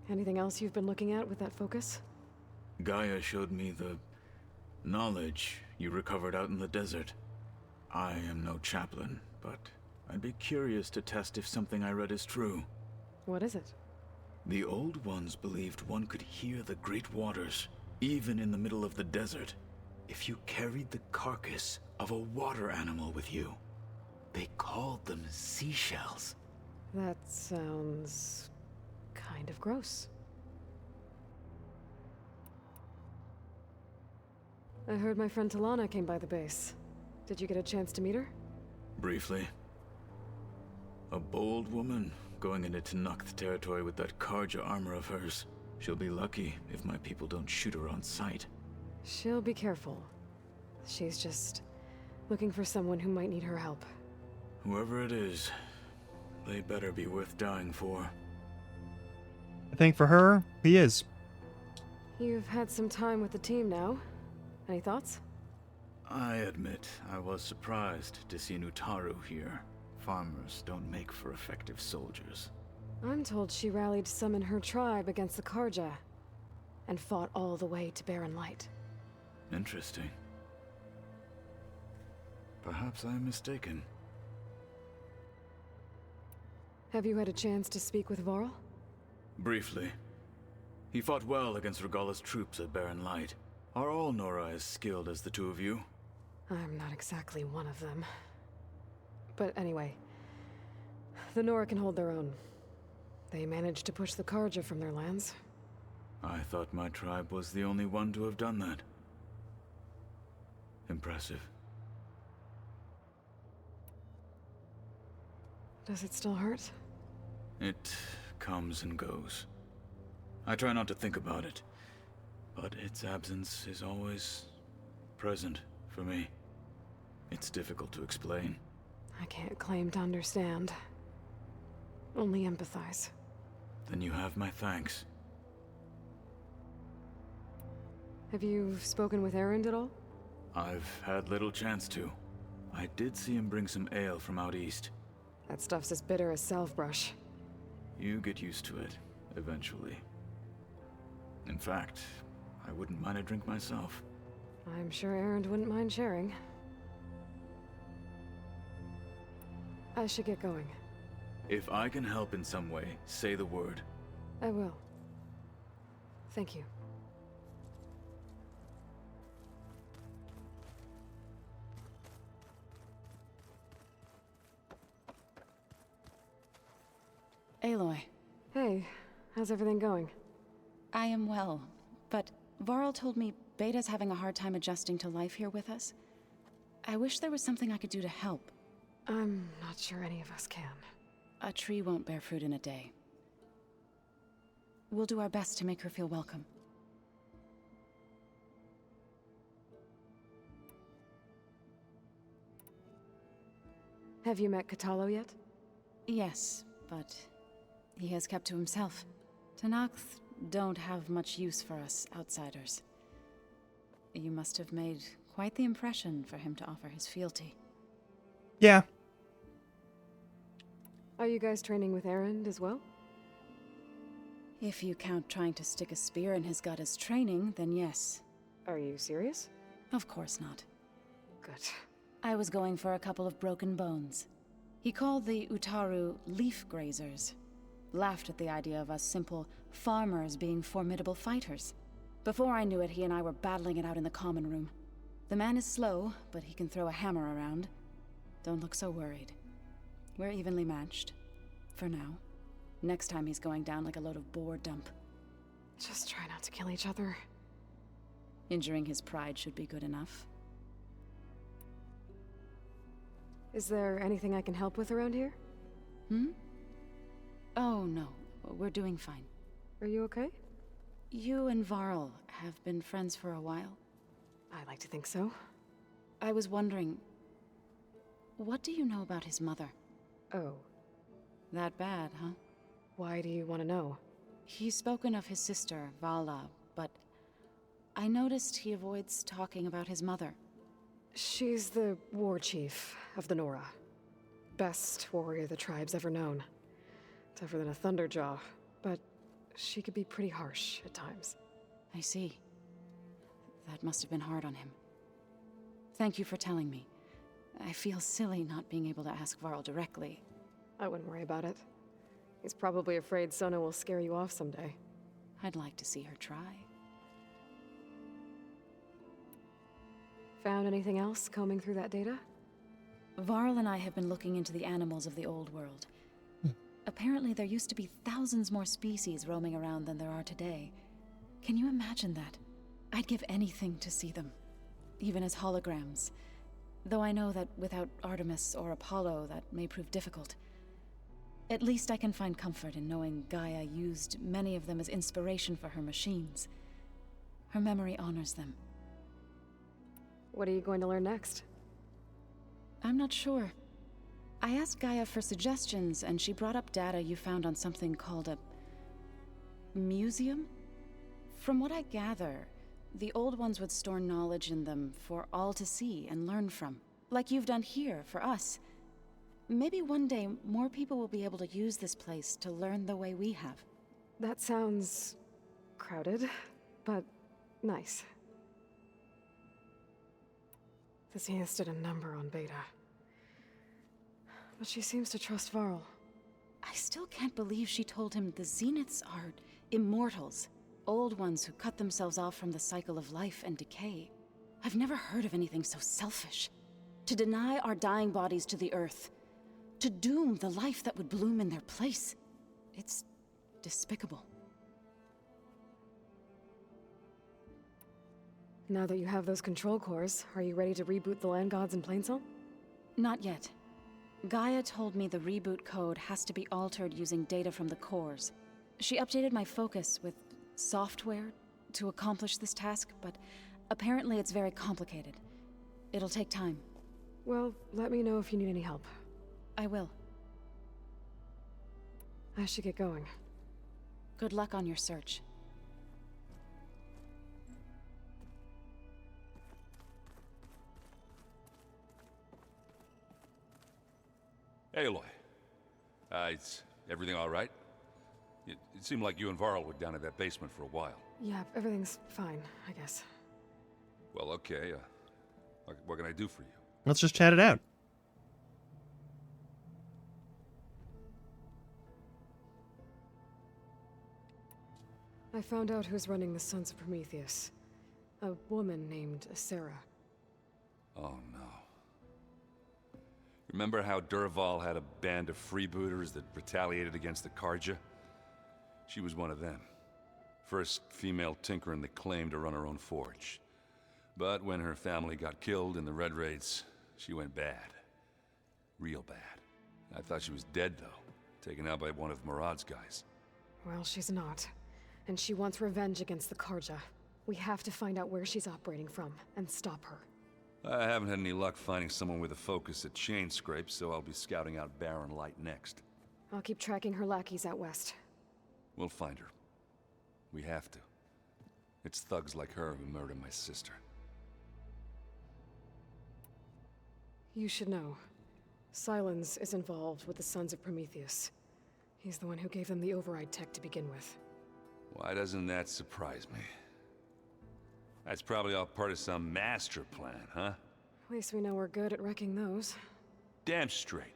Anything else you've been looking at with that focus? Gaia showed me the knowledge you recovered out in the desert. I am no chaplain, but I'd be curious to test if something I read is true. What is it? The Old Ones believed one could hear the great waters, even in the middle of the desert, if you carried the carcass of a water animal with you. They called them seashells. That sounds kind of gross. I heard my friend Talana came by the base. Did you get a chance to meet her? Briefly. A bold woman going into Tanakh territory with that Karja armor of hers. She'll be lucky if my people don't shoot her on sight. She'll be careful. She's just looking for someone who might need her help. Whoever it is, they better be worth dying for. I think for her, he is. You've had some time with the team now. Any thoughts? I admit, I was surprised to see Nutaru here. Farmers don't make for effective soldiers. I'm told she rallied some in her tribe against the Karja, and fought all the way to Barren Light. Interesting. Perhaps I'm mistaken. Have you had a chance to speak with Varl? Briefly. He fought well against Regala's troops at Barren Light. Are all Nora as skilled as the two of you? I'm not exactly one of them. But anyway, the Nora can hold their own. They managed to push the Karja from their lands. I thought my tribe was the only one to have done that. Impressive. Does it still hurt? It comes and goes. I try not to think about it, but its absence is always present for me. It's difficult to explain. I can't claim to understand. Only empathize. Then you have my thanks. Have you spoken with Erend at all? I've had little chance to. I did see him bring some ale from out east. That stuff's as bitter as salve-brush. You get used to it, eventually. In fact, I wouldn't mind a drink myself. I'm sure Erend wouldn't mind sharing. I should get going. If I can help in some way, say the word. I will. Thank you. Aloy. Hey, how's everything going? I am well, but Varl told me Beta's having a hard time adjusting to life here with us. I wish there was something I could do to help. I'm not sure any of us can. A tree won't bear fruit in a day. We'll do our best to make her feel welcome. Have you met Katalo yet? Yes, but he has kept to himself. Tanakh don't have much use for us outsiders. You must have made quite the impression for him to offer his fealty. Yeah. Are you guys training with Erend as well? If you count trying to stick a spear in his gut as training, then yes. Are you serious? Of course not. Good. I was going for a couple of broken bones. He called the Utaru leaf grazers. Laughed at the idea of us simple farmers being formidable fighters. Before I knew it, he and I were battling it out in the common room. The man is slow, but he can throw a hammer around. Don't look so worried. We're evenly matched. For now. Next time he's going down like a load of boar dump. Just try not to kill each other. Injuring his pride should be good enough. Is there anything I can help with around here? Oh, no. We're doing fine. Are you okay? You and Varl have been friends for a while. I like to think so. I was wondering, what do you know about his mother? Oh. That bad, huh? Why do you want to know? He's spoken of his sister, Vala, but I noticed he avoids talking about his mother. She's the war chief of the Nora. Best warrior the tribe's ever known. Tougher than a Thunderjaw, but she could be pretty harsh at times. I see. That must have been hard on him. Thank you for telling me. I feel silly not being able to ask Varl directly. I wouldn't worry about it. He's probably afraid Sona will scare you off someday. I'd like to see her try. Found anything else combing through that data? Varl and I have been looking into the animals of the old world. Apparently there used to be thousands more species roaming around than there are today. Can you imagine that? I'd give anything to see them, even as holograms. Though I know that without Artemis or Apollo, that may prove difficult. At least I can find comfort in knowing Gaia used many of them as inspiration for her machines. Her memory honors them. What are you going to learn next? I'm not sure. I asked Gaia for suggestions, and she brought up data you found on something called a museum? From what I gather, the old ones would store knowledge in them for all to see and learn from, like you've done here for us. Maybe one day more people will be able to use this place to learn the way we have. That sounds crowded, but nice. The Zeniths did a number on Beta. But she seems to trust Varl. I still can't believe she told him the Zeniths are immortals. Old ones who cut themselves off from the cycle of life and decay. I've never heard of anything so selfish. To deny our dying bodies to the earth. To doom the life that would bloom in their place. It's despicable. Now that you have those control cores, are you ready to reboot the land gods in Plainsong? Not yet. Gaia told me the reboot code has to be altered using data from the cores. She updated my focus with software to accomplish this task, but apparently it's very complicated. It'll take time. Well, let me know if you need any help. I will. I should get going. Good luck on your search. Hey, Aloy. Is everything all right? It seemed like you and Varl were down in that basement for a while. Yeah, everything's fine, I guess. Well, okay. What can I do for you? Let's just chat it out. I found out who's running the Sons of Prometheus. A woman named Sarah. Oh, no. Remember how Durval had a band of freebooters that retaliated against the Karja? She was one of them. First female tinker in the claim to run her own forge. But when her family got killed in the Red Raids, she went bad. Real bad. I thought she was dead, though. Taken out by one of Murad's guys. Well, she's not. And she wants revenge against the Karja. We have to find out where she's operating from, and stop her. I haven't had any luck finding someone with a focus at chain scrapes, so I'll be scouting out Barren Light next. I'll keep tracking her lackeys out west. We'll find her. We have to. It's thugs like her who murdered my sister. You should know. Silence is involved with the Sons of Prometheus. He's the one who gave them the override tech to begin with. Why doesn't that surprise me? That's probably all part of some master plan, huh? At least we know we're good at wrecking those. Damn straight.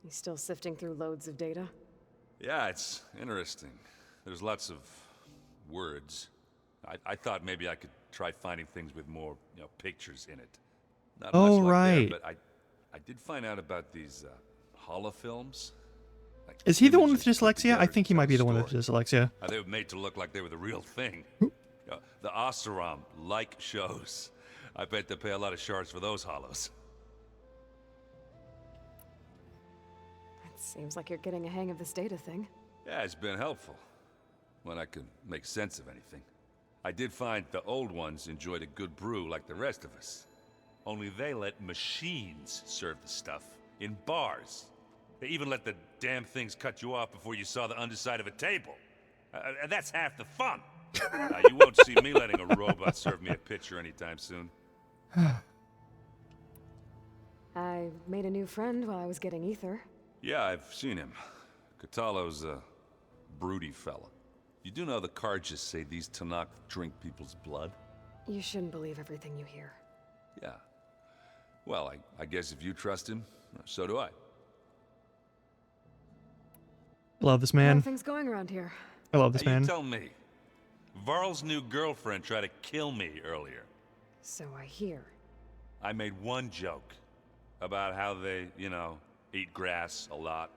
You still sifting through loads of data? Yeah, it's interesting. There's lots of words. I thought maybe I could try finding things with more, pictures in it. Not much luck there, but I did find out about these holofilms. Like Is he the one with dyslexia? I think he might be the one with dyslexia. They were made to look like they were the real thing. The Oseram like shows. I bet they pay a lot of shards for those hollows. It seems like you're getting a hang of this data thing. Yeah, it's been helpful. When I could make sense of anything. I did find the old ones enjoyed a good brew like the rest of us. Only they let machines serve the stuff in bars. They even let the damn things cut you off before you saw the underside of a table. And that's half the fun. You won't see me letting a robot serve me a pitcher anytime soon. I made a new friend while I was getting ether. Yeah, I've seen him. Catalo's a broody fella. You do know the Karjas say these Tanakh drink people's blood? You shouldn't believe everything you hear. Yeah. Well, I guess if you trust him, so do I. Love this How man. are things going around here? I love this Hey, man. You tell me. Varl's new girlfriend tried to kill me earlier. So I hear. I made one joke about how they, eat grass a lot.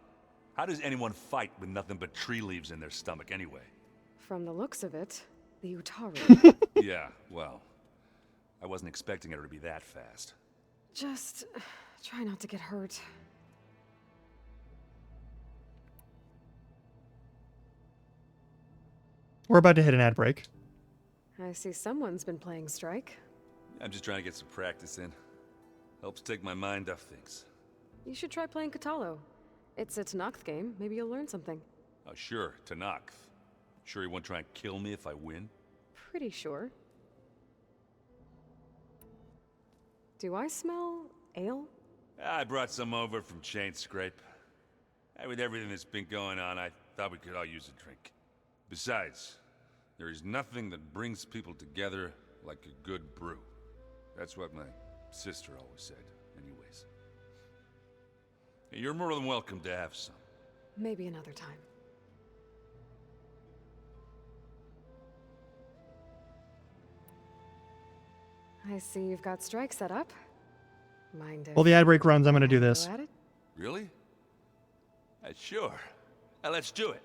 How does anyone fight with nothing but tree leaves in their stomach anyway? From the looks of it, the Utaru. Yeah, well, I wasn't expecting her to be that fast. Just try not to get hurt. We're about to hit an ad break. I see someone's been playing Strike. I'm just trying to get some practice in. Helps take my mind off things. You should try playing Catalo. It's a Tanakh game. Maybe you'll learn something. Oh, sure, Tanakh. Sure he won't try and kill me if I win? Pretty sure. Do I smell ale? I brought some over from Chain Scrape. With everything that's been going on, I thought we could all use a drink. Besides, there is nothing that brings people together like a good brew. That's what my sister always said, anyways. You're more than welcome to have some. Maybe another time. I see you've got Strike set up. Mind if... While the ad break runs, I'm going to do this. Go at it? Really? Sure. Let's do it.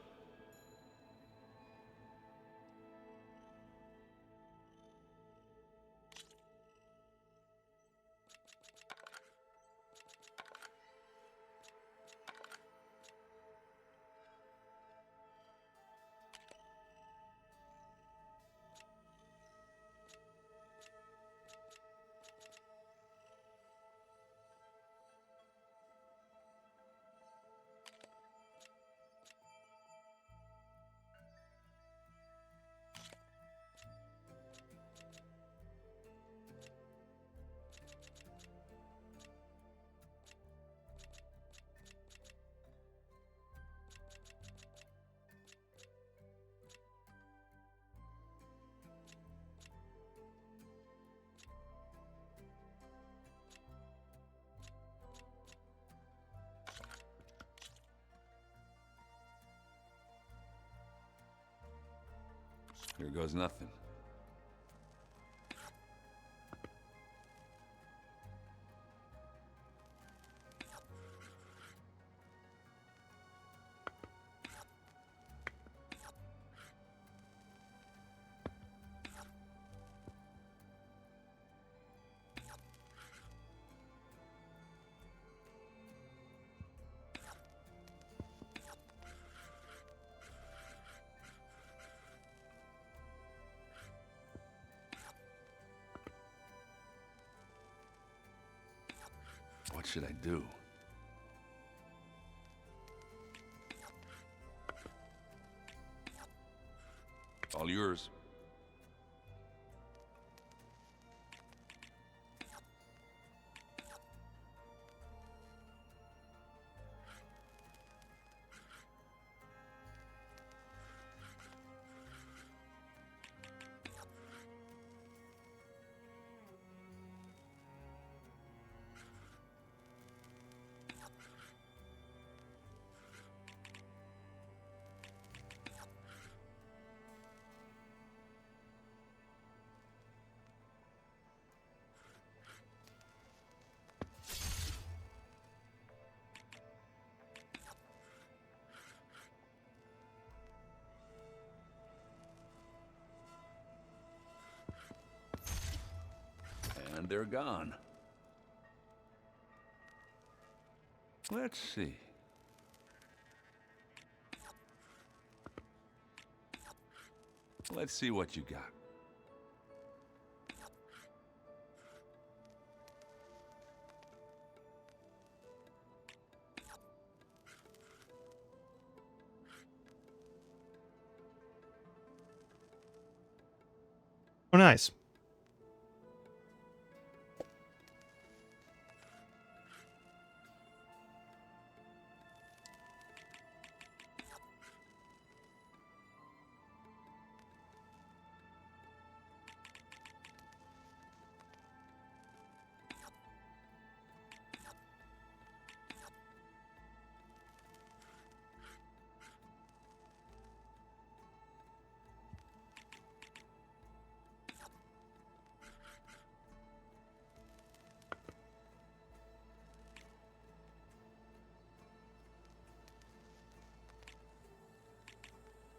Here goes nothing. What should I do? All yours. And they're gone. Let's see. Let's see what you got. Oh, nice.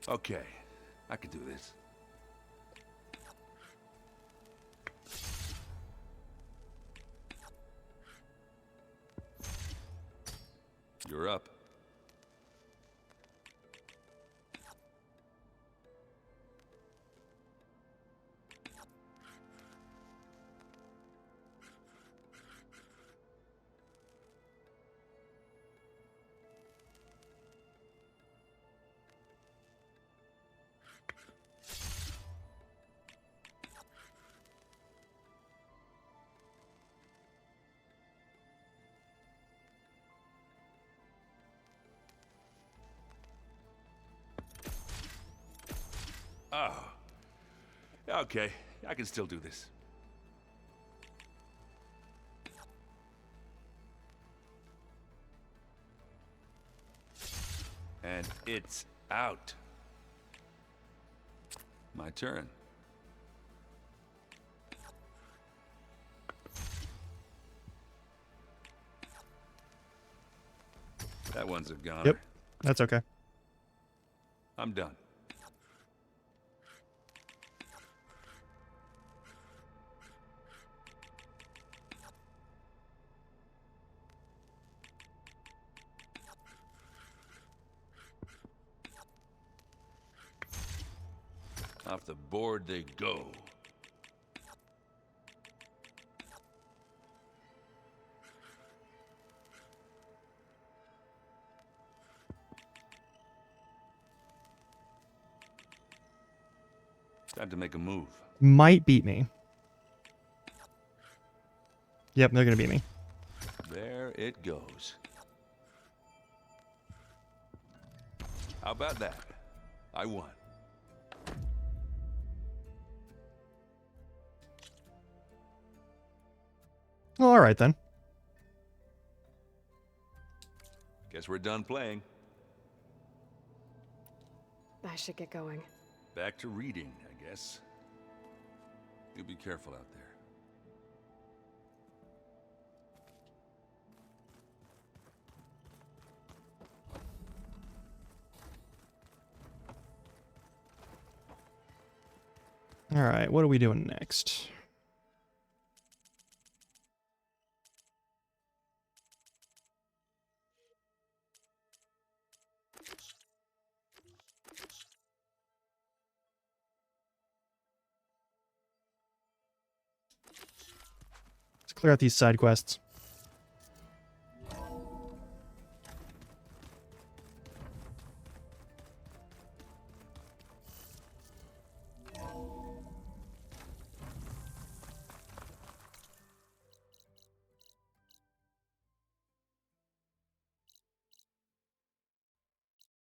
Okay, I could do this. You're up. Oh. Okay, I can still do this. And it's out. My turn. That one's a goner. Yep, that's okay. I'm done. Off the board they go. Time to make a move. Might beat me. Yep, they're gonna beat me. There it goes. How about that? I won. Well, all right then. Guess we're done playing. I should get going. Back to reading, I guess. You be careful out there. All right, what are we doing next? Let's clear out these side quests.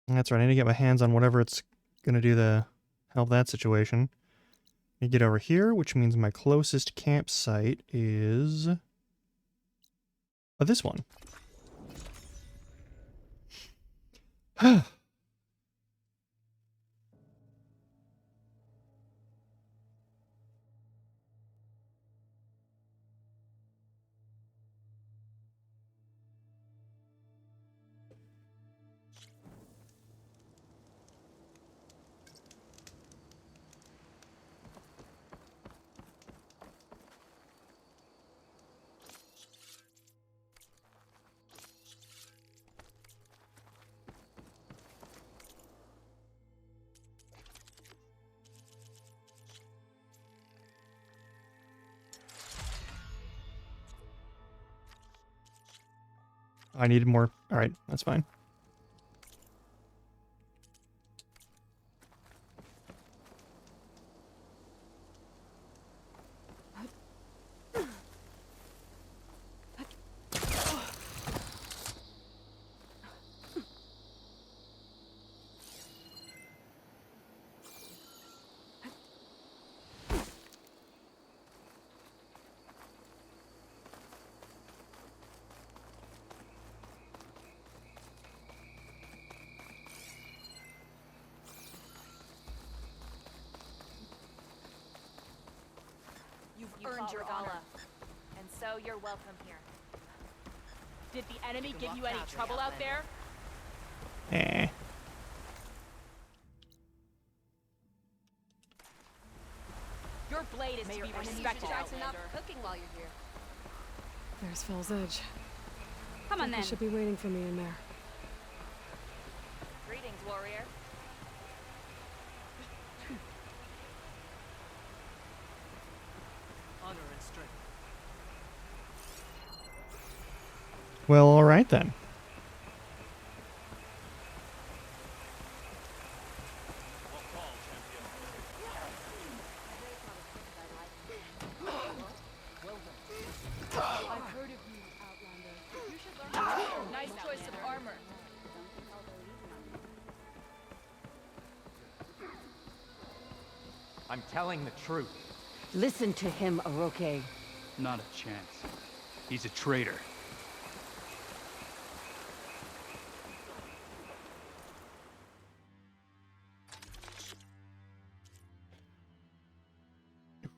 That's right, I need to get my hands on whatever it's gonna do to help that situation. I get over here, which means my closest campsite is this one. I needed more. All right, that's fine. You've earned your honor, and so you're welcome here. Did the enemy give you any trouble out there? Eh. Your blade is to be respected, Outlander. Cooking while you're here. There's Fall's Edge. Come on, They then. should be waiting for me in there. Greetings, warrior. Honor and strength. Well, all right then. I've heard of you, Outlander. You should learn. Nice choice of armor. I'm telling the truth. Listen to him, Oroke. Not a chance. He's a traitor.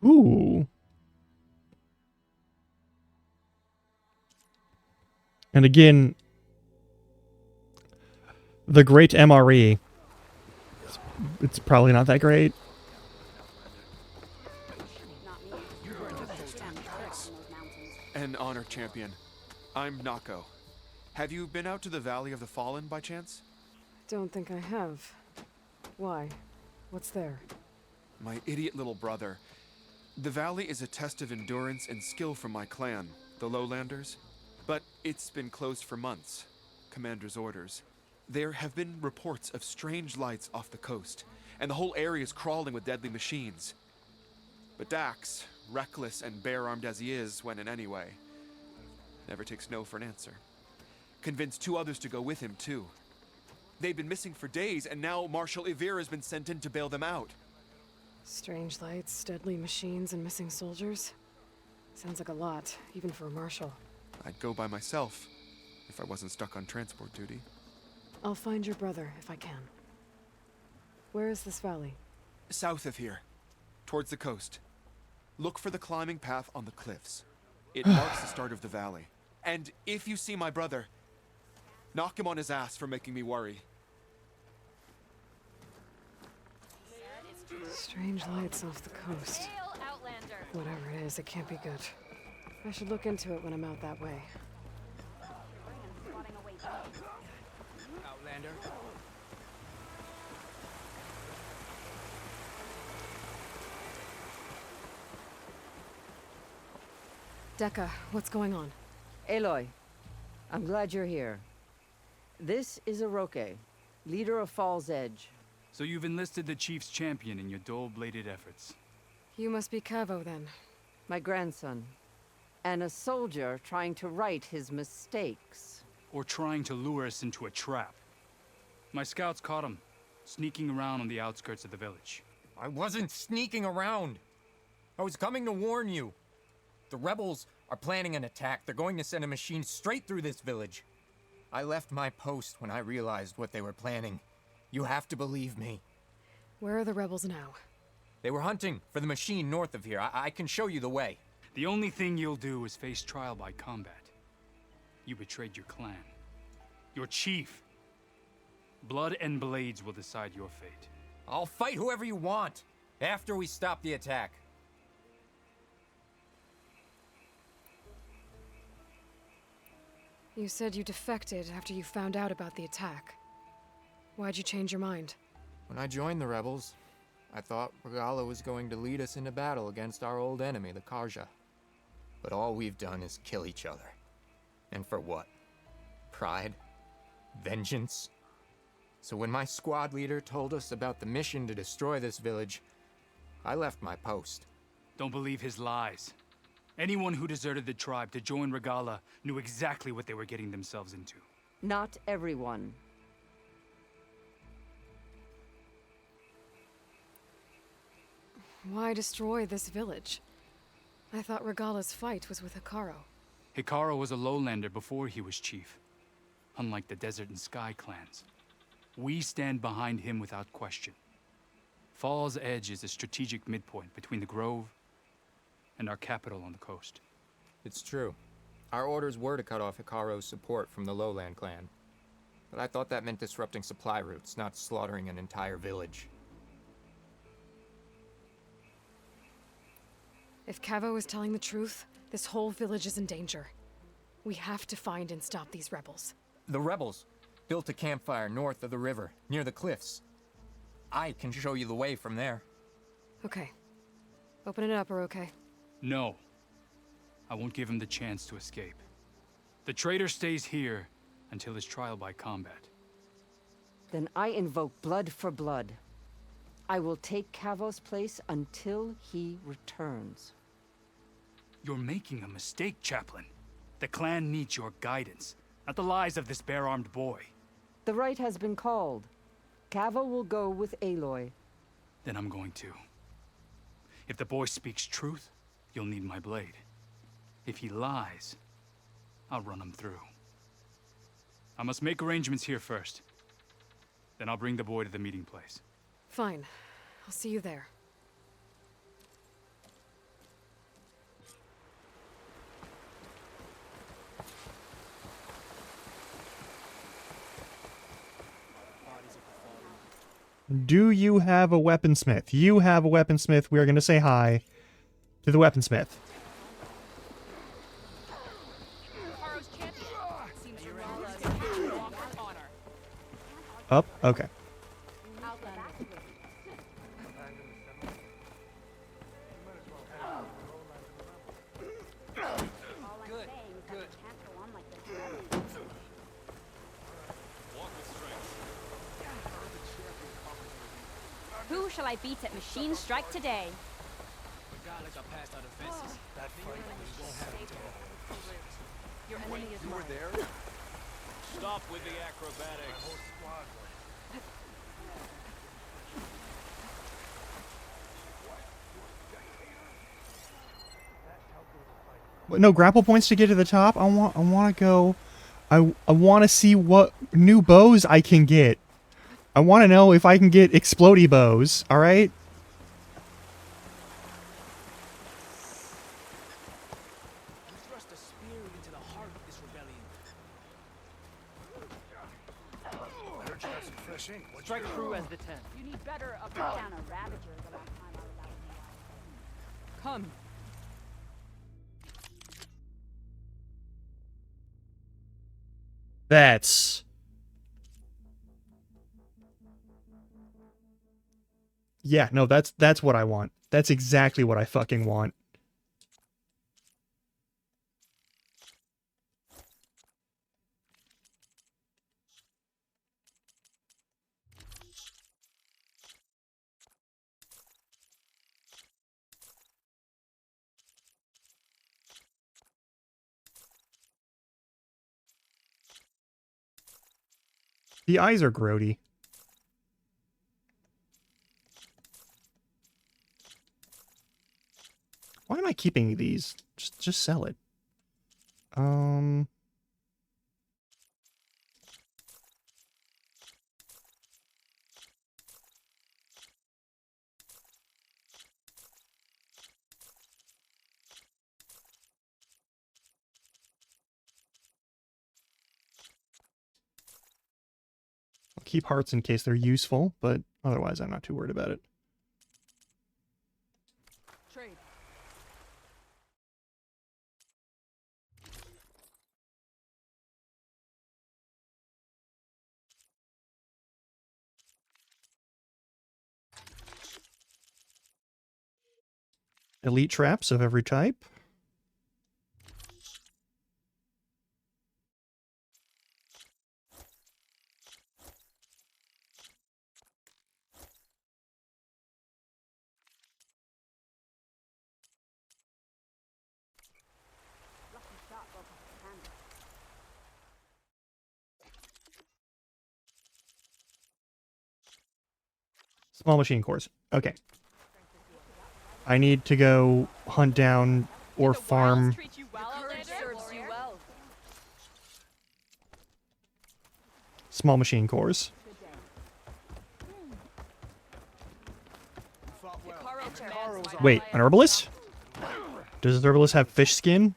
Ooh. And again, the great MRE. It's probably not that great. An honor champion. I'm Nako. Have you been out to the Valley of the Fallen by chance? Don't think I have. Why? What's there? My idiot little brother. The valley is a test of endurance and skill from my clan, the Lowlanders. But it's been closed for months. Commander's orders. There have been reports of strange lights off the coast, and the whole area is crawling with deadly machines. But Dax, reckless and bare-armed as he is when in any way, never takes no for an answer. Convinced 2 others to go with him, too. They've been missing for days, and now Marshal Ivir has been sent in to bail them out. Strange lights, deadly machines, and missing soldiers? Sounds like a lot, even for a marshal. I'd go by myself, if I wasn't stuck on transport duty. I'll find your brother, if I can. Where is this valley? South of here, towards the coast. Look for the climbing path on the cliffs. It marks the start of the valley. And if you see my brother, knock him on his ass for making me worry. Strange lights off the coast. Hail, Outlander. Whatever it is, it can't be good. I should look into it when I'm out that way. Outlander. Dekka, what's going on? Aloy, I'm glad you're here. This is Oroke, leader of Fall's Edge. So you've enlisted the Chief's champion in your dull-bladed efforts. You must be Cavo, then. My grandson. And a soldier trying to right his mistakes. Or trying to lure us into a trap. My scouts caught him, sneaking around on the outskirts of the village. I wasn't sneaking around. I was coming to warn you. The rebels are planning an attack. They're going to send a machine straight through this village. I left my post when I realized what they were planning. You have to believe me. Where are the rebels now? They were hunting for the machine north of here. I can show you the way. The only thing you'll do is face trial by combat. You betrayed your clan. Your chief. Blood and blades will decide your fate. I'll fight whoever you want, after we stop the attack. You said you defected after you found out about the attack. Why'd you change your mind? When I joined the rebels, I thought Regala was going to lead us into battle against our old enemy, the Karja. But all we've done is kill each other. And for what? Pride. Vengeance. So when my squad leader told us about the mission to destroy this village, I left my post. Don't believe his lies. Anyone who deserted the tribe to join Regala knew exactly what they were getting themselves into. Not everyone. Why destroy this village? I thought Regala's fight was with Hikaru. Hikaru was a lowlander before he was chief. Unlike the Desert and Sky clans. We stand behind him without question. Fall's Edge is a strategic midpoint between the Grove and our capital on the coast. It's true. Our orders were to cut off Hikaru's support from the Lowland clan. But I thought that meant disrupting supply routes, not slaughtering an entire village. If Cavo is telling the truth, this whole village is in danger. We have to find and stop these rebels. The rebels built a campfire north of the river, near the cliffs. I can show you the way from there. Okay. Open it up, or okay? No. I won't give him the chance to escape. The traitor stays here until his trial by combat. Then I invoke blood for blood. I will take Cavo's place until he returns. You're making a mistake, Chaplain. The clan needs your guidance, not the lies of this bare-armed boy. The right has been called. Cavo will go with Aloy. Then I'm going to. If the boy speaks truth, you'll need my blade. If he lies, I'll run him through. I must make arrangements here first. Then I'll bring the boy to the meeting place. Fine. I'll see you there. Do you have a weaponsmith? You have a weaponsmith. We are going to say hi to the weaponsmith. Up? Okay. Who shall I beat at Machine Strike today? Your enemy is You were mine. there? Stop with the acrobatics. But no grapple points to get to the top. I want to go. I want to see what new bows I can get. I want to know if I can get explodey bows. All right. Strike true as the 10. You need better up down a Ravager the last time I was out in the wild. Come. That's... Yeah, no, that's what I want. That's exactly what I fucking want. The eyes are grody. Why am I keeping these? Just sell it. I'll keep hearts in case they're useful, but otherwise I'm not too worried about it. Trade. Elite traps of every type. Small machine cores. Okay. I need to go hunt down or farm. Small machine cores. Wait, an herbalist? Does the herbalist have fish skin?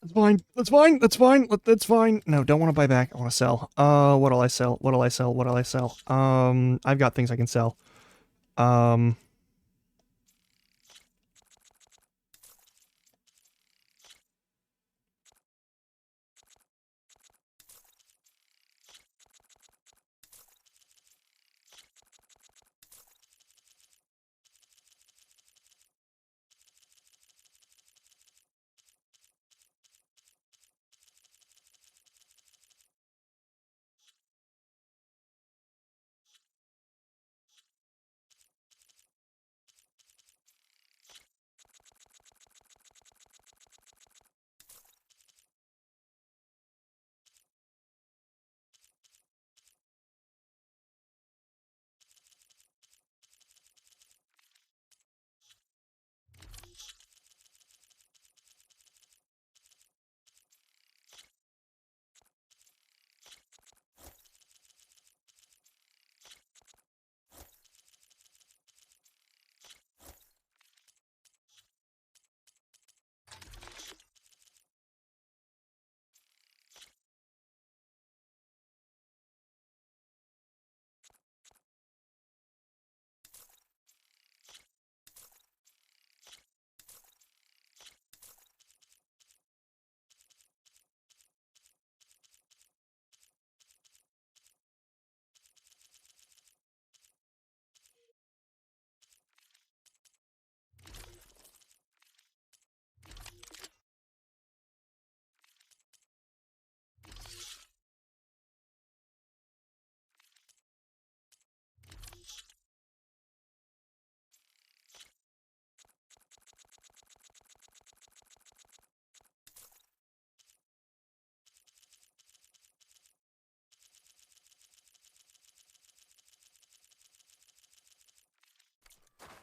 That's fine. That's fine. That's fine. That's fine. No, don't want to buy back. I want to sell. What'll I sell? What'll I sell? What'll I sell? I've got things I can sell.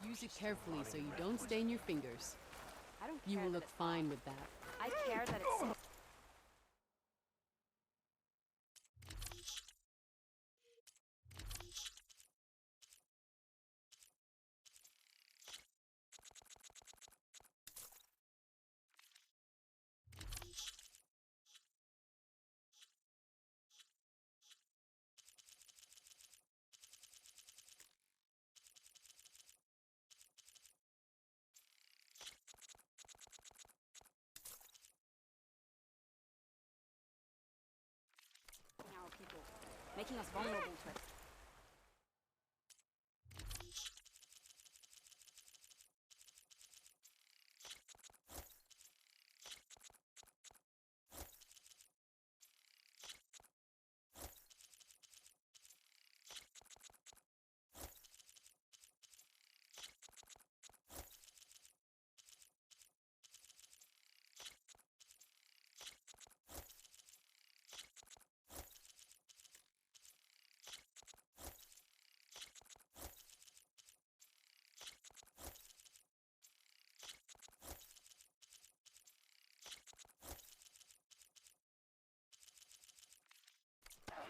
Use it carefully so you don't stain your fingers. I don't care You will that look it's fine soft. with that. I care that it's soft. Our people, making us vulnerable to it.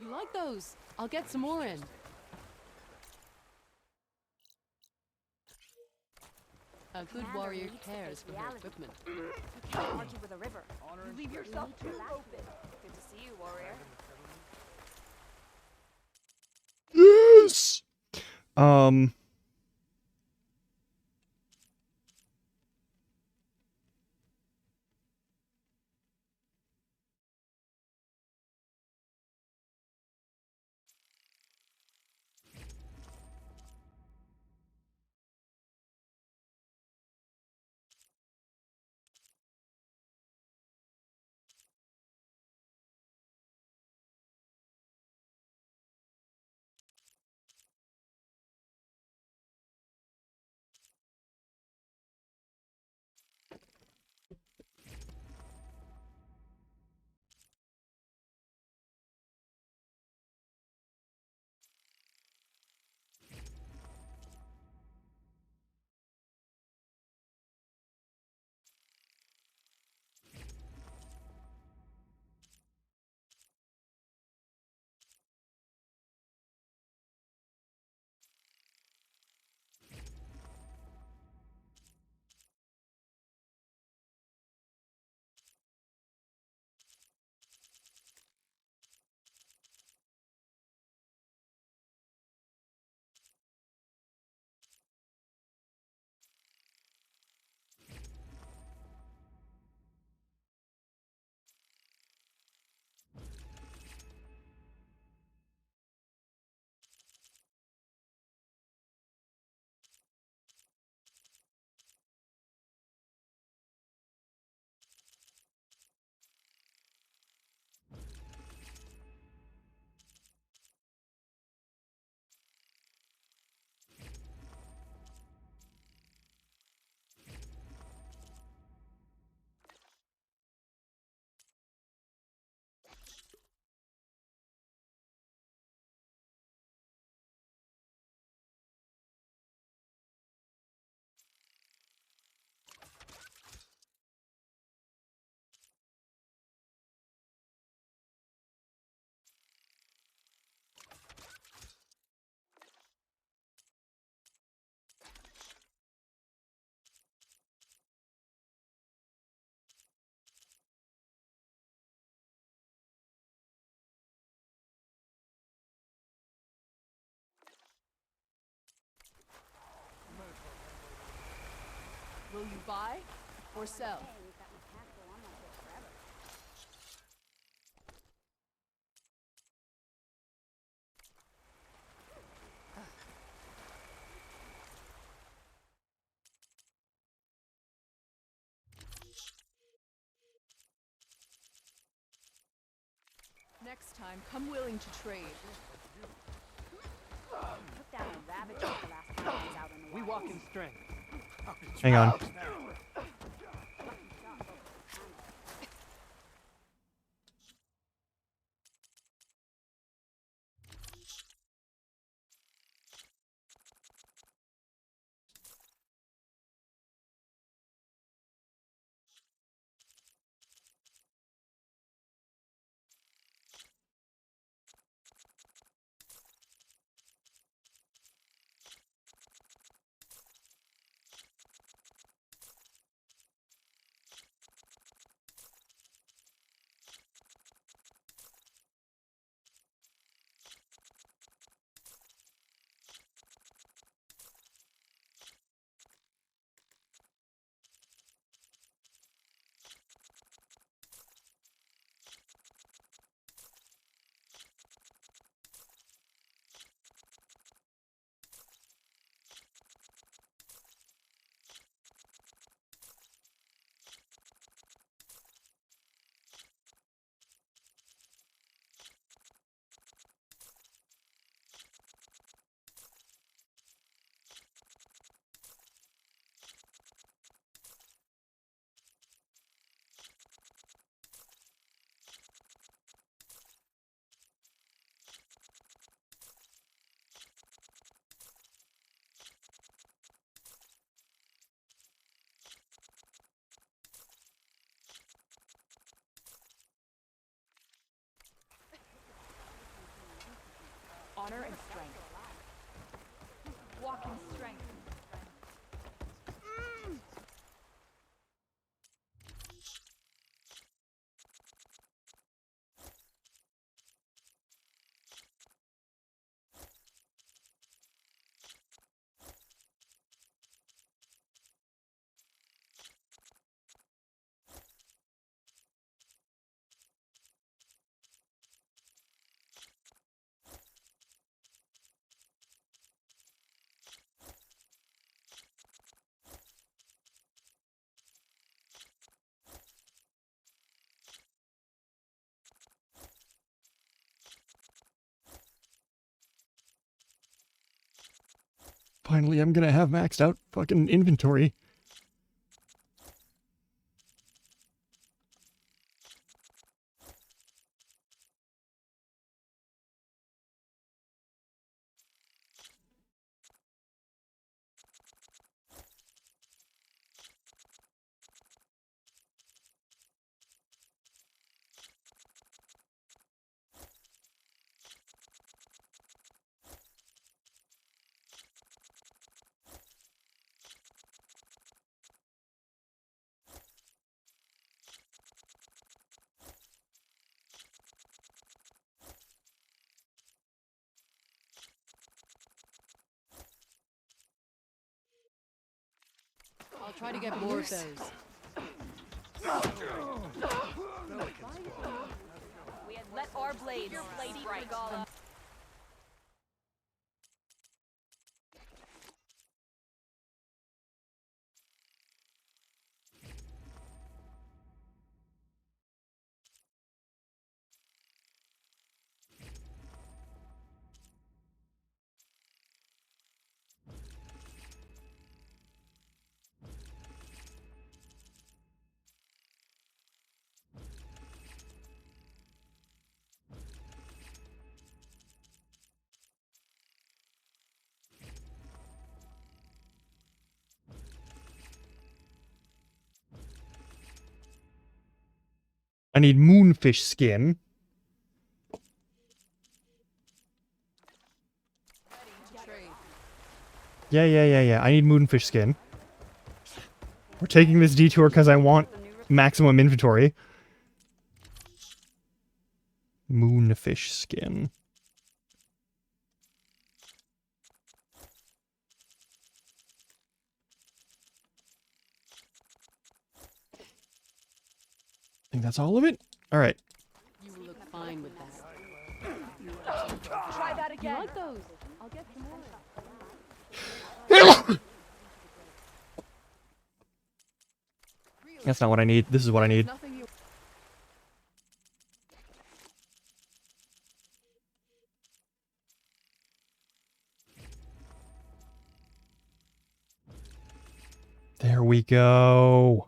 You like those? I'll get some more in. A good Commander warrior needs to cares face for her reality. equipment. You can't argue with a river. You leave yourself too open. Good to see you, warrior. Yes. you buy or sell? Next time, come willing to trade. Took down a rabbit the last time I was out in the We walk in strength. Hang on. Honor and strength. Walk in strength. Finally, I'm gonna have maxed out fucking inventory. I'll try to get more of those. Let our blades strike. I need moonfish skin. Yeah. I need moonfish skin. We're taking this detour because I want maximum inventory. Moonfish skin. think that's all of it. All right. You will look fine with that. Try that again. You like those? I'll get some more. That's not what I need. This is what I need. There we go.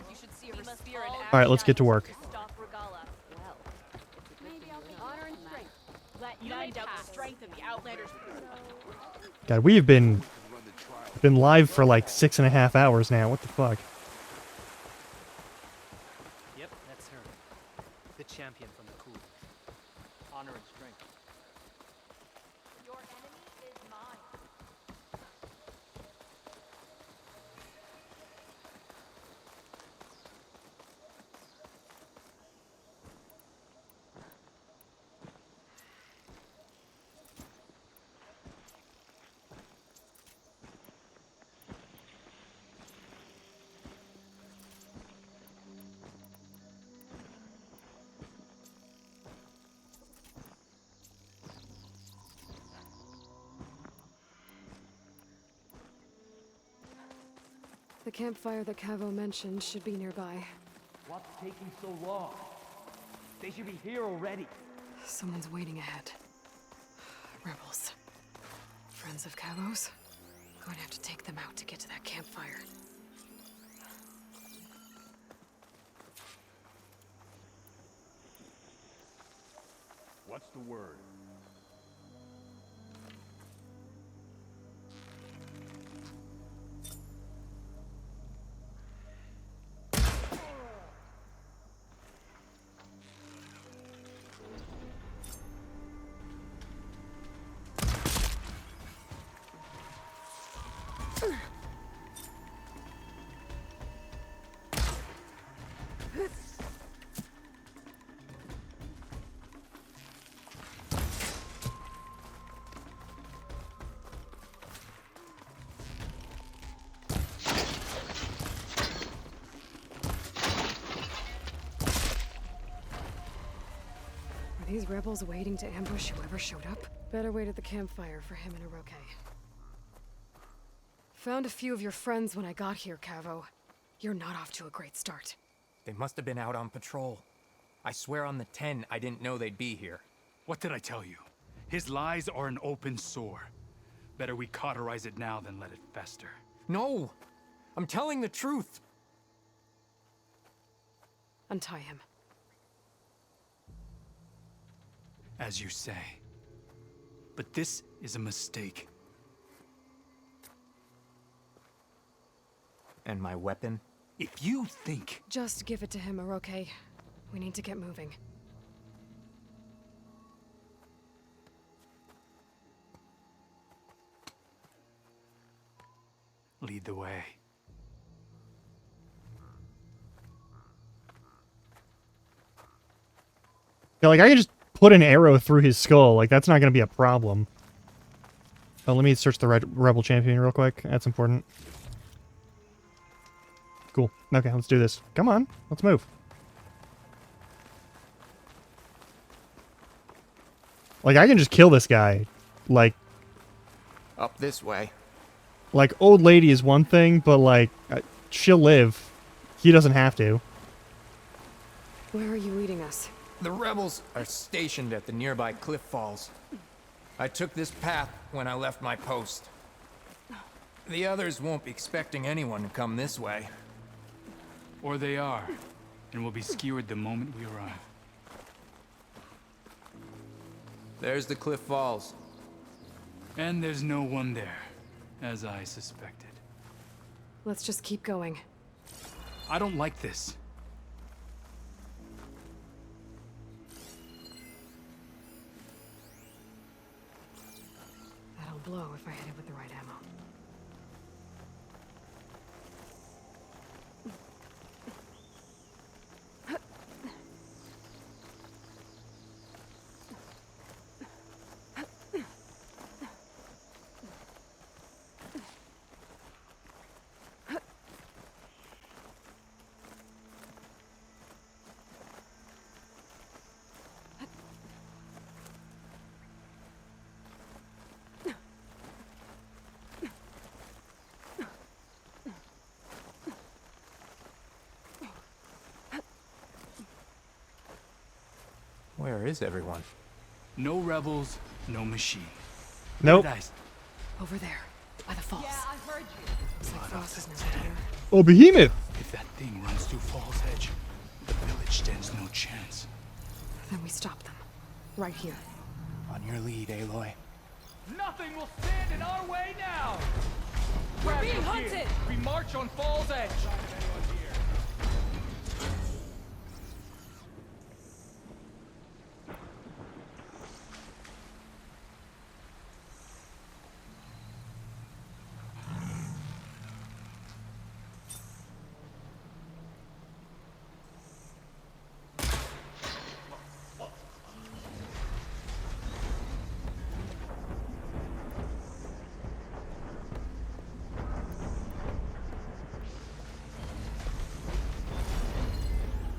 You should see her spear in All right, let's get to work. Stop Regala. Well, maybe I'll take honor and strength. Let none doubt the strength of the Outlanders. God, we've been live for like 6.5 hours now. What the fuck? Yep, that's her. The champion from the cool. Honor and strength. Your enemy is mine. The campfire that Cavo mentioned should be nearby. What's taking so long? They should be here already. Someone's waiting ahead. Rebels. Friends of Cavo's? Going to have to take them out to get to that campfire. What's the word? Are these rebels waiting to ambush whoever showed up? Better wait at the campfire for him and Oroke. Found a few of your friends when I got here, Cavo. You're not off to a great start. They must have been out on patrol. I swear on the 10, I didn't know they'd be here. What did I tell you? His lies are an open sore. Better we cauterize it now than let it fester. No! I'm telling the truth! Untie him. As you say. But this is a mistake. And my weapon? If you think... Just give it to him, Oroke. We need to get moving. Lead the way. Yeah, like I can just put an arrow through his skull. Like that's not gonna be a problem. Oh, let me search the rebel champion real quick. That's important. Cool. Okay, let's do this. Come on, let's move. Like I can just kill this guy. Like Up this way. Like old lady is one thing, but like she'll live. He doesn't have to. Where are you leading us? The rebels are stationed at the nearby cliff falls. I took this path when I left my post. The others won't be expecting anyone to come this way. Or they are, and will be skewered the moment we arrive. There's the cliff falls. And there's no one there, as I suspected. Let's just keep going. I don't like this. That'll blow if I hit it with the right ammo. Where is everyone? No rebels, no machine. Nope. Over there, by the falls. Yeah, I heard you. Looks like Frost is never here. Oh, behemoth! If that thing runs through Fall's Edge, the village stands no chance. Then we stop them. Right here. On your lead, Aloy. Nothing will stand in our way now! We're being hunted! We march on Fall's Edge!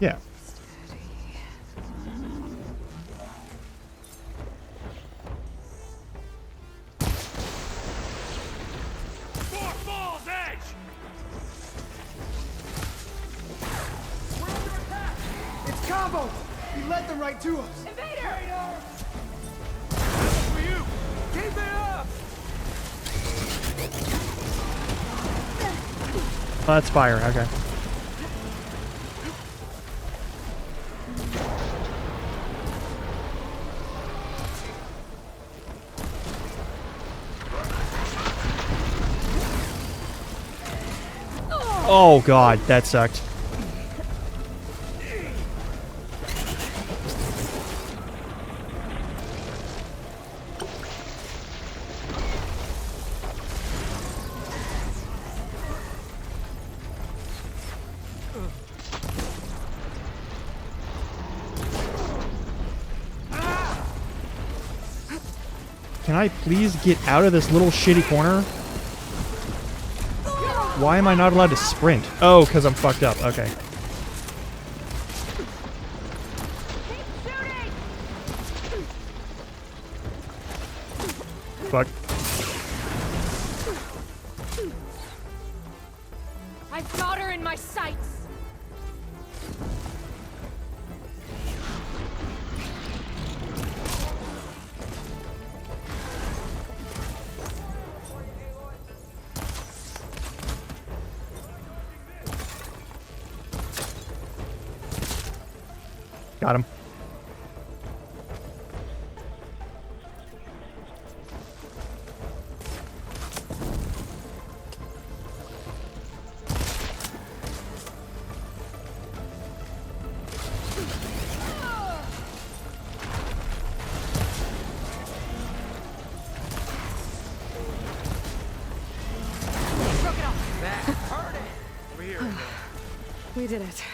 Yeah. For Fall's Edge! We're under attack! It's combo! He led them right to us! Invader! For you! Keep it up! Oh, that's fire. Okay. Oh god, that sucked. Can I please get out of this little shitty corner? Why am I not allowed to sprint? Oh, because I'm fucked up. Okay. Fuck. I've got her in my sights! Got him. We did it.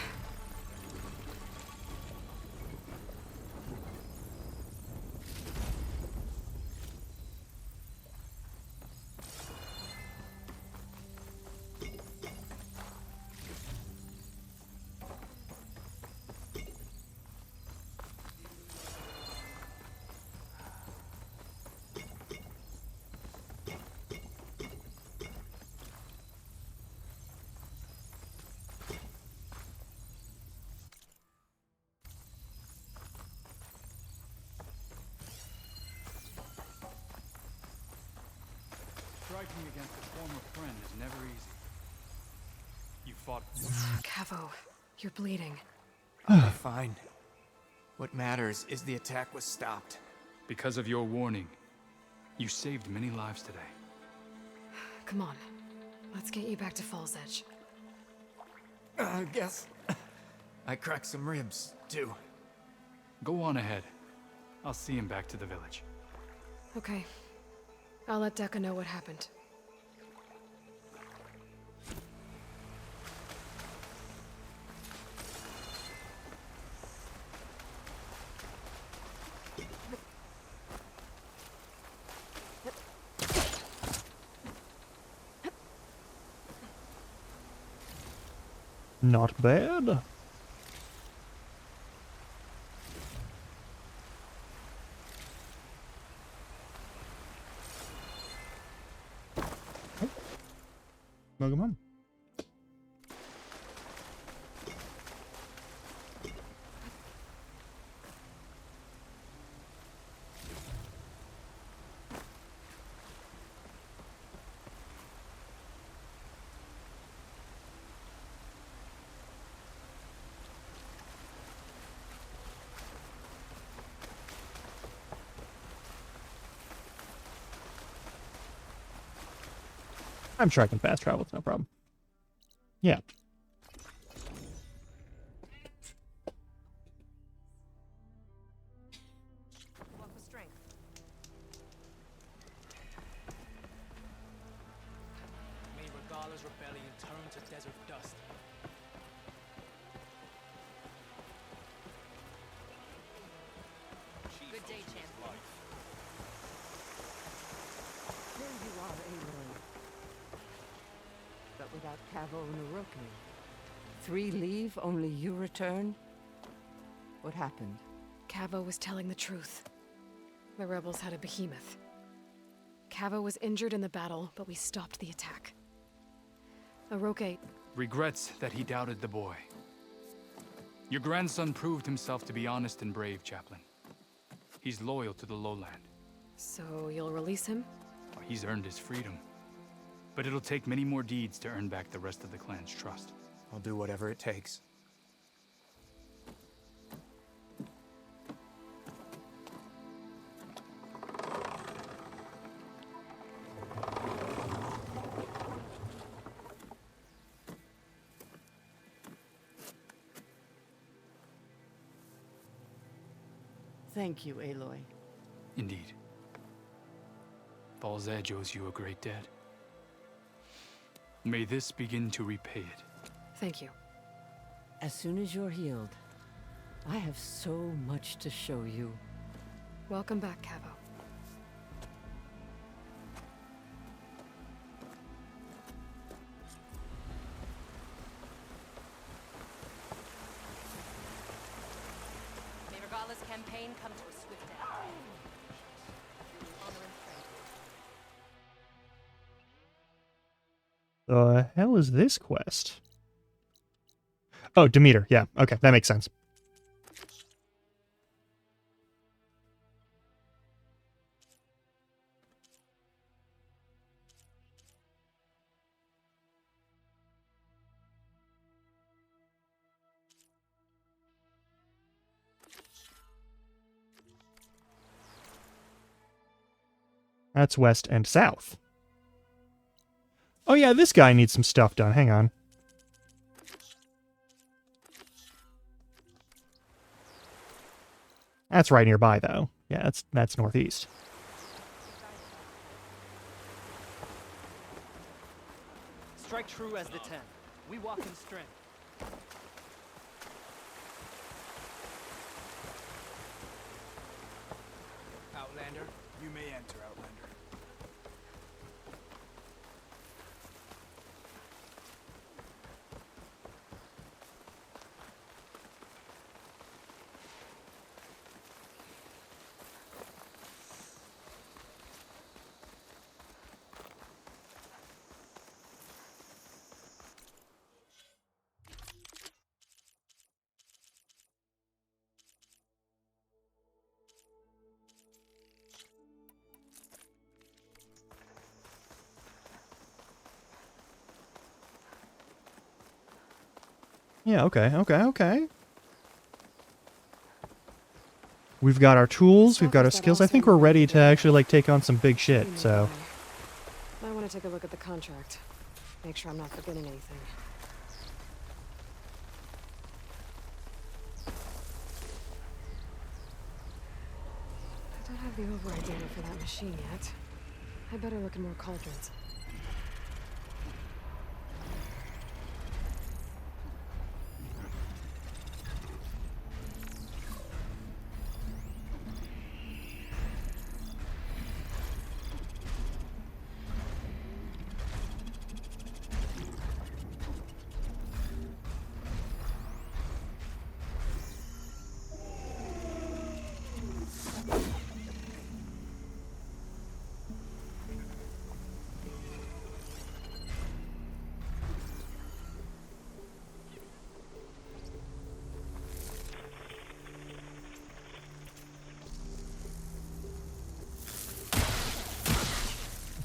Striking against a former friend is never easy. You fought. Cavo, you're bleeding. I'll be fine. What matters is the attack was stopped. Because of your warning, you saved many lives today. Come on. Let's get you back to Fall's Edge. I guess I cracked some ribs, too. Go on ahead. I'll see him back to the village. Okay. I'll let Decca know what happened. Not bad. Welcome home. I'm sure I can fast travel, it's no problem. Yeah. Walk with strength. May Regala's rebellion turn to desert dust. Good day, champion. There you are, Aloy. But without Cavo and Uroke. 3 leave, only you return? What happened? Cavo was telling the truth. The rebels had a behemoth. Cavo was injured in the battle, but we stopped the attack. Uroke... Regrets that he doubted the boy. Your grandson proved himself to be honest and brave, Chaplain. He's loyal to the lowland. So you'll release him? He's earned his freedom. But it'll take many more deeds to earn back the rest of the clan's trust. I'll do whatever it takes. Thank you, Aloy. Indeed. Falls Edge owes you a great debt. May this begin to repay it. Thank you. As soon as you're healed, I have so much to show you. Welcome back, Cavo. May Regala's campaign come to a swift end. Honor and The hell is this quest? Oh, Demeter. Yeah, okay, that makes sense. That's west and south. Oh yeah, this guy needs some stuff done. Hang on. That's right nearby, though. Yeah, that's northeast. Strike true as the 10. We walk in strength. Outlander, You may enter, Outlander. Yeah, okay. We've got our tools, we've got our skills. I think we're ready to actually, like, take on some big shit, so... I want to take a look at the contract. Make sure I'm not forgetting anything. I don't have the override data for that machine yet. I better look at more cauldrons.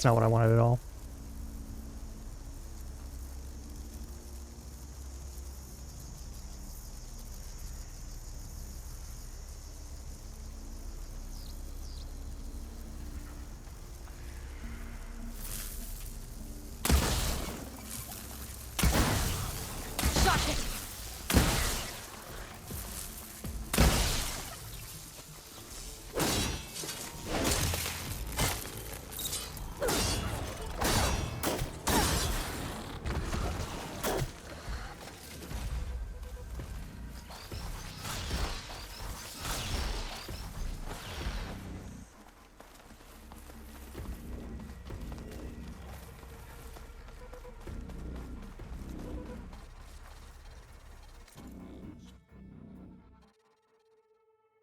That's not what I wanted at all.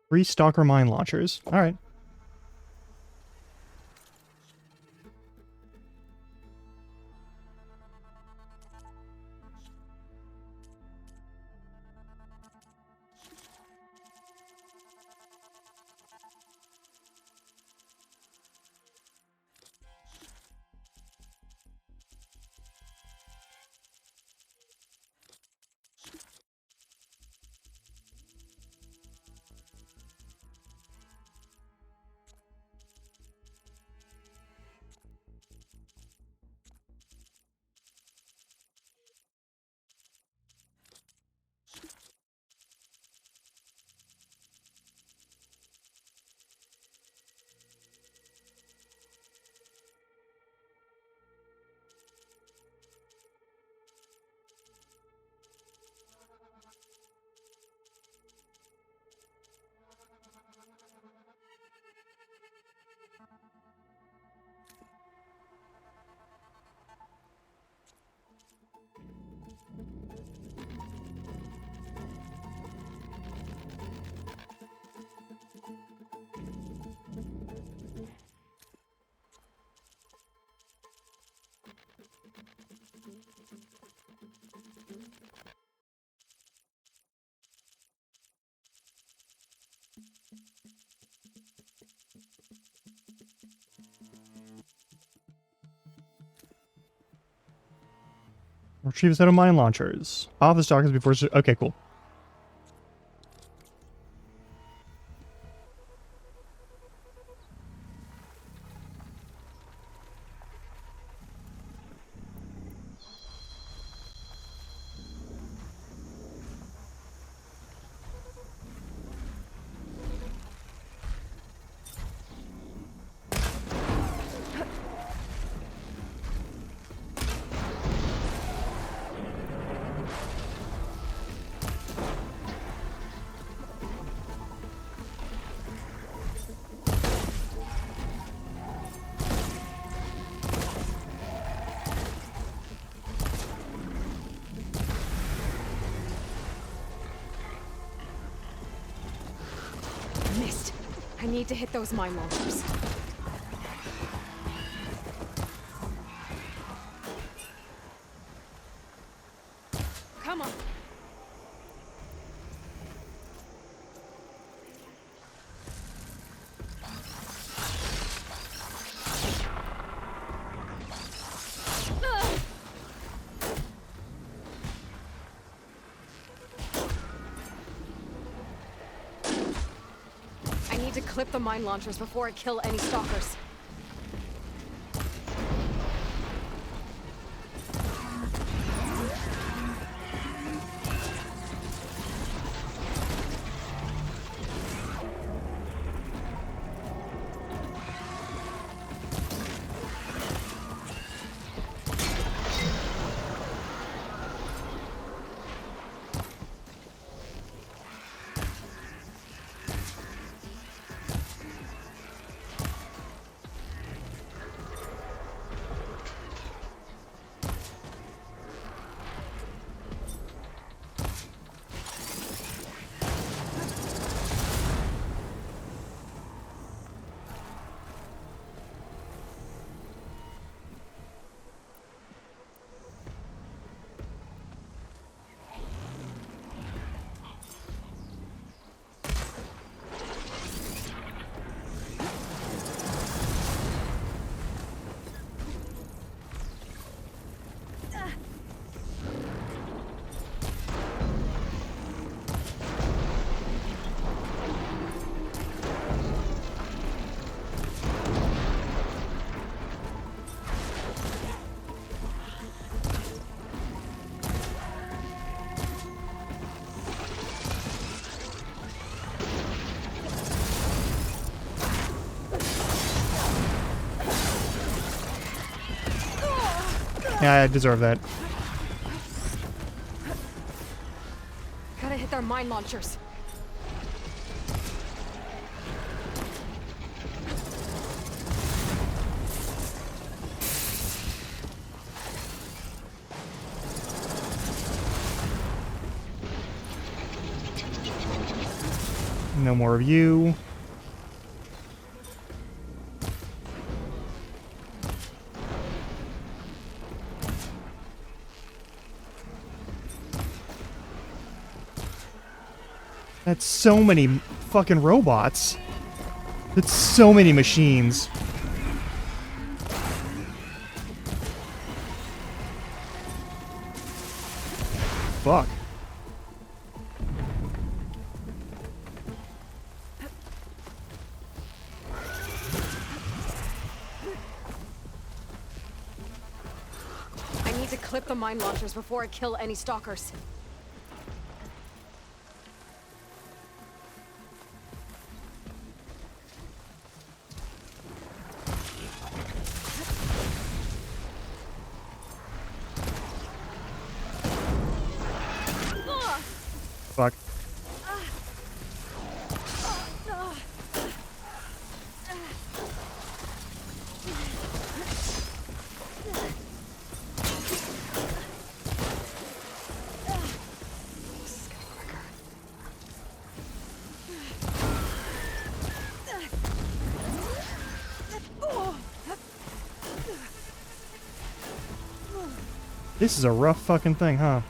Three Stalker mine launchers. All right. Retrieve a set of mine launchers. Off the stalkers before... Okay, cool. Missed. I need to hit those mine launchers. Come on. I need to clip the mine launchers before I kill any stalkers. Yeah, I deserve that. Gotta hit their mine launchers. No more of you. That's so many fucking robots. That's so many machines. Fuck. I need to clip the mine launchers before I kill any stalkers. Fuck. This is a rough fucking thing, huh?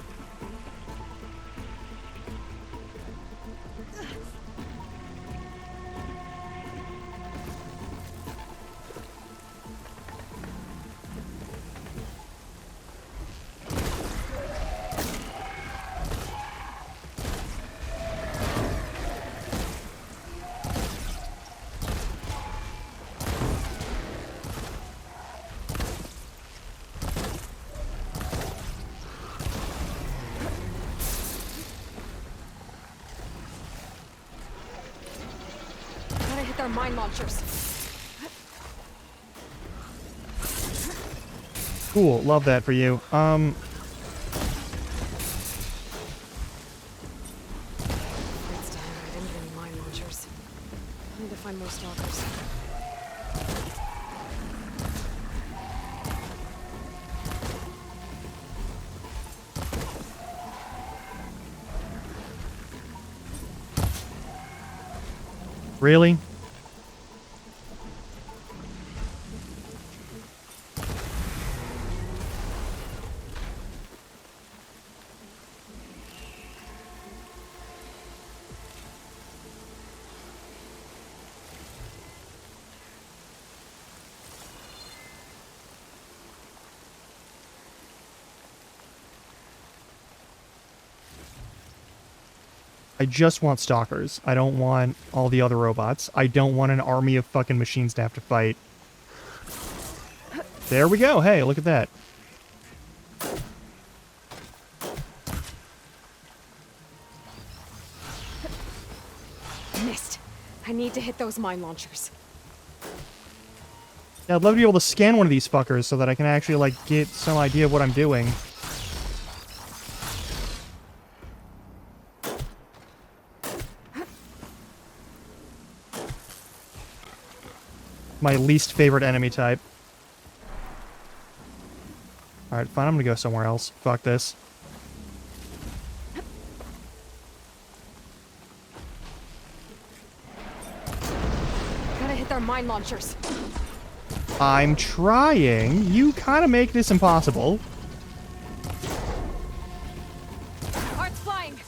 Gotta hit their mine launchers. Cool, love that for you. It's time I didn't get any mine launchers. I need to find more stalkers. Really? I just want stalkers. I don't want all the other robots. I don't want an army of fucking machines to have to fight. There we go. Hey, look at that. Missed. I need to hit those mine launchers. Yeah, I'd love to be able to scan one of these fuckers so that I can actually, like, get some idea of what I'm doing. My least favorite enemy type. Alright, fine, I'm gonna go somewhere else. Fuck this. Gotta hit their mine launchers. I'm trying. You kind of make this impossible. Hearts flying.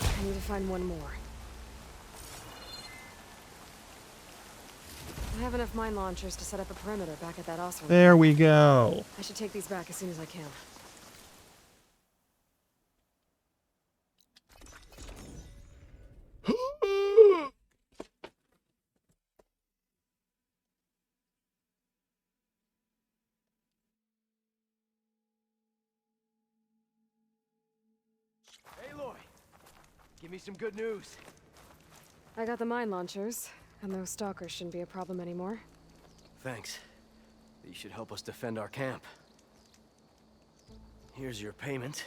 I need to find one more. I have enough mine launchers to set up a perimeter back at that awesome. There we go. I should take these back as soon as I can. Aloy! Give me some good news. I got the mine launchers, and those stalkers shouldn't be a problem anymore. Thanks. You should help us defend our camp. Here's your payment.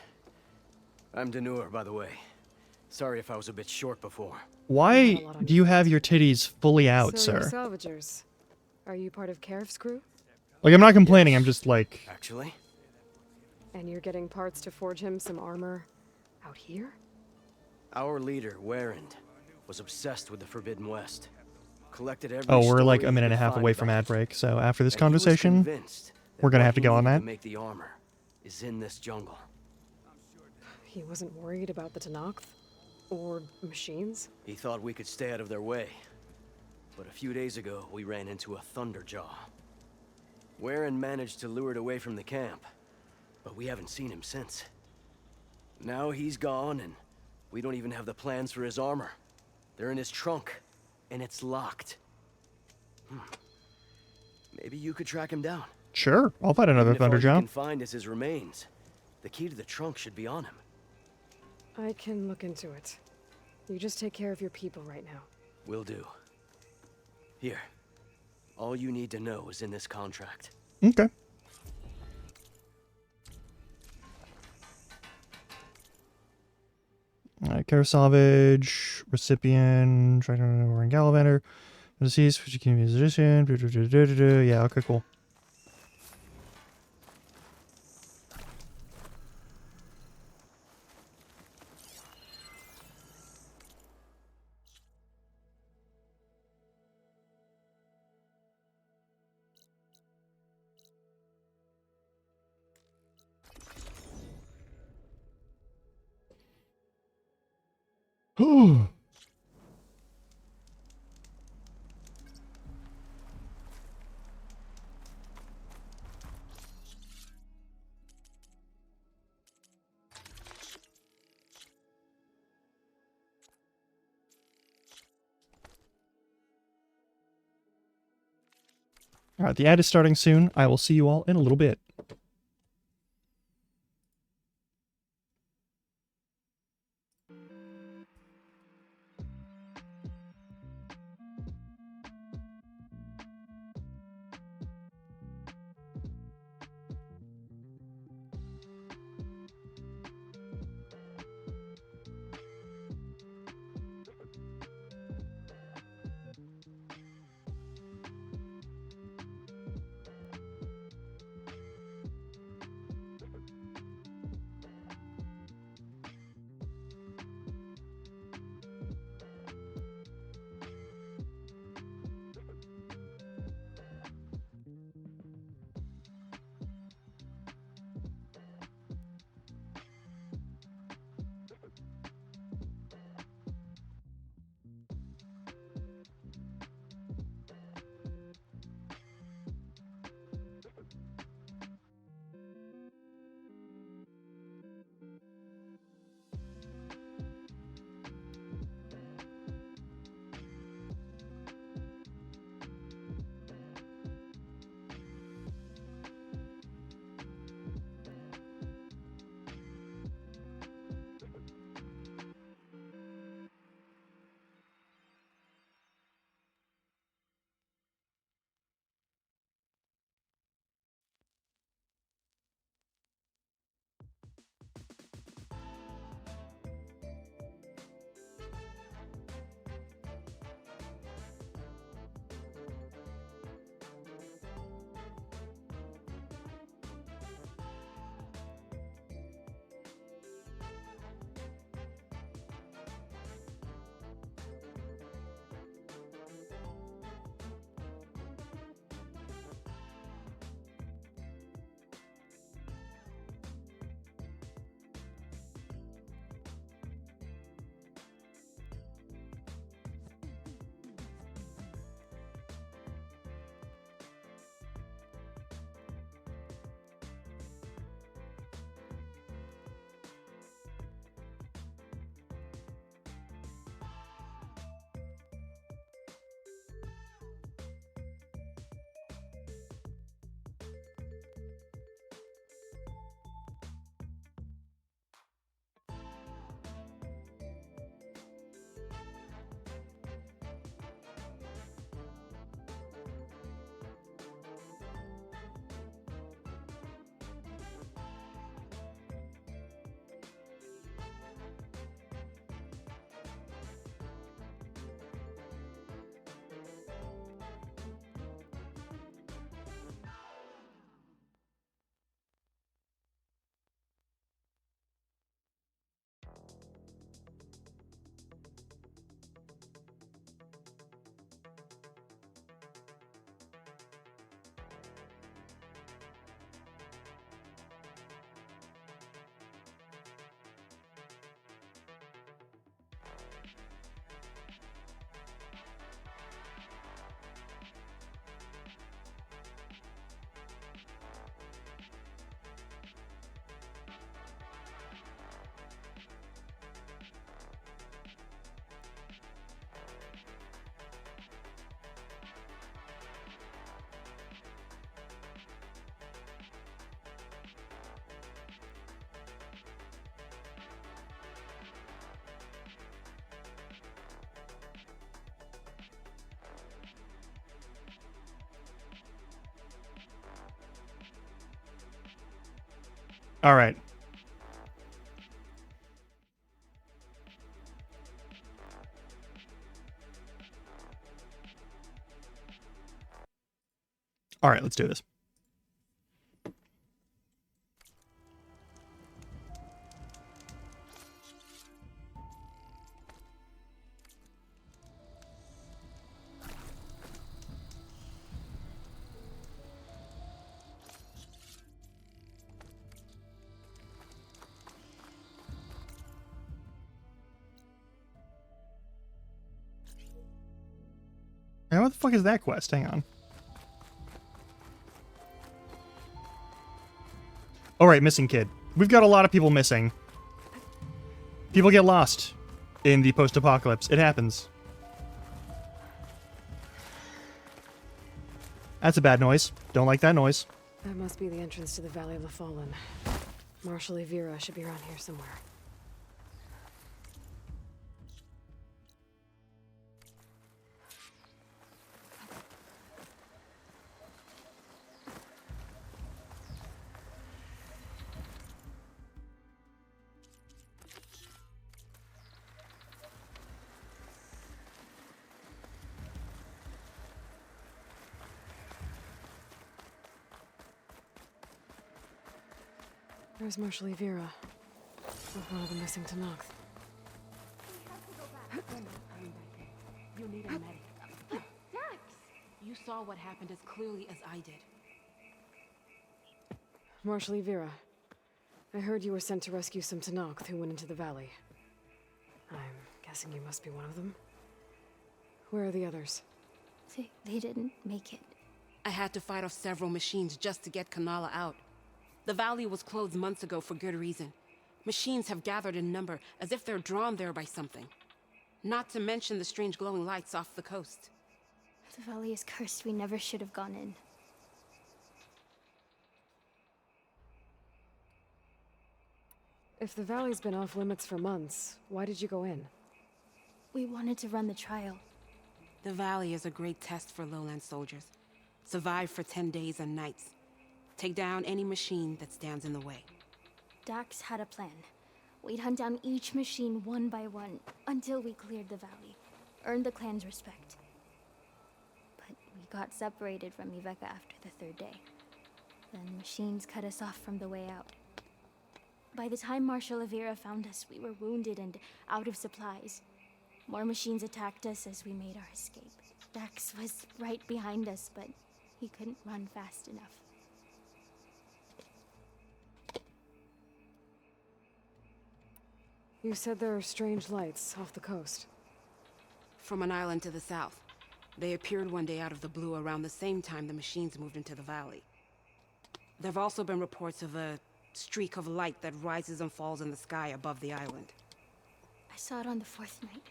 I'm Denur, by the way. Sorry if I was a bit short before. Why do you have your titties fully out, So you're sir? salvagers. Are you part of Karif's crew? Like, I'm not complaining, I'm just like... Actually? And you're getting parts to forge him some armor out here? Our leader, Warrand, was obsessed with the Forbidden West. Collected every Oh, we're like story a minute and he a could half find away from about ad it. break, so after this And he was conversation, convinced we're gonna what have to he go on needed that. to make the armor is in this jungle. He wasn't worried about the Tenakth? Or machines? He thought we could stay out of their way. But a few days ago, we ran into a Thunderjaw. Warren managed to lure it away from the camp, but we haven't seen him since. Now he's gone, and we don't even have the plans for his armor. They're in his trunk, and it's locked. Maybe you could track him down. Sure, I'll fight another Even if all you Thunderjaw. can find is his remains, the key to the trunk should be on him. I can look into it. You just take care of your people right now. Will do. Here. All you need to know is in this contract. Okay. Alright, care salvage, recipient, wearing Gallivander, deceased, which can be musician, yeah, okay, cool. Alright, the ad is starting soon. I will see you all in a little bit. All right. All right, let's do this. Now, what the fuck is that quest? Hang on. All right, missing kid. We've got a lot of people missing. People get lost in the post-apocalypse. It happens. That's a bad noise. Don't like that noise. That must be the entrance to the Valley of the Fallen. Marshal Evira should be around here somewhere. Where's Marshal Evira? With one of the missing Tanakh. You need a medic. Dax! You saw what happened as clearly as I did. Marshal Evira, I heard you were sent to rescue some Tanakh who went into the valley. I'm guessing you must be one of them. Where are the others? They didn't make it. I had to fight off several machines just to get Kanala out. The valley was closed months ago for good reason. Machines have gathered in number, as if they're drawn there by something. Not to mention the strange glowing lights off the coast. The valley is cursed. We never should have gone in. If the valley's been off limits for months, why did you go in? We wanted to run the trial. The valley is a great test for lowland soldiers. Survive for 10 days and nights. Take down any machine that stands in the way. Dax had a plan. We'd hunt down each machine one by one until we cleared the valley, earned the clan's respect. But we got separated from Iveka after the third day. Then machines cut us off from the way out. By the time Marshal Evira found us, we were wounded and out of supplies. More machines attacked us as we made our escape. Dax was right behind us, but he couldn't run fast enough. You said there are strange lights off the coast. From an island to the south. They appeared one day out of the blue around the same time the machines moved into the valley. There have also been reports of a streak of light that rises and falls in the sky above the island. I saw it on the fourth night.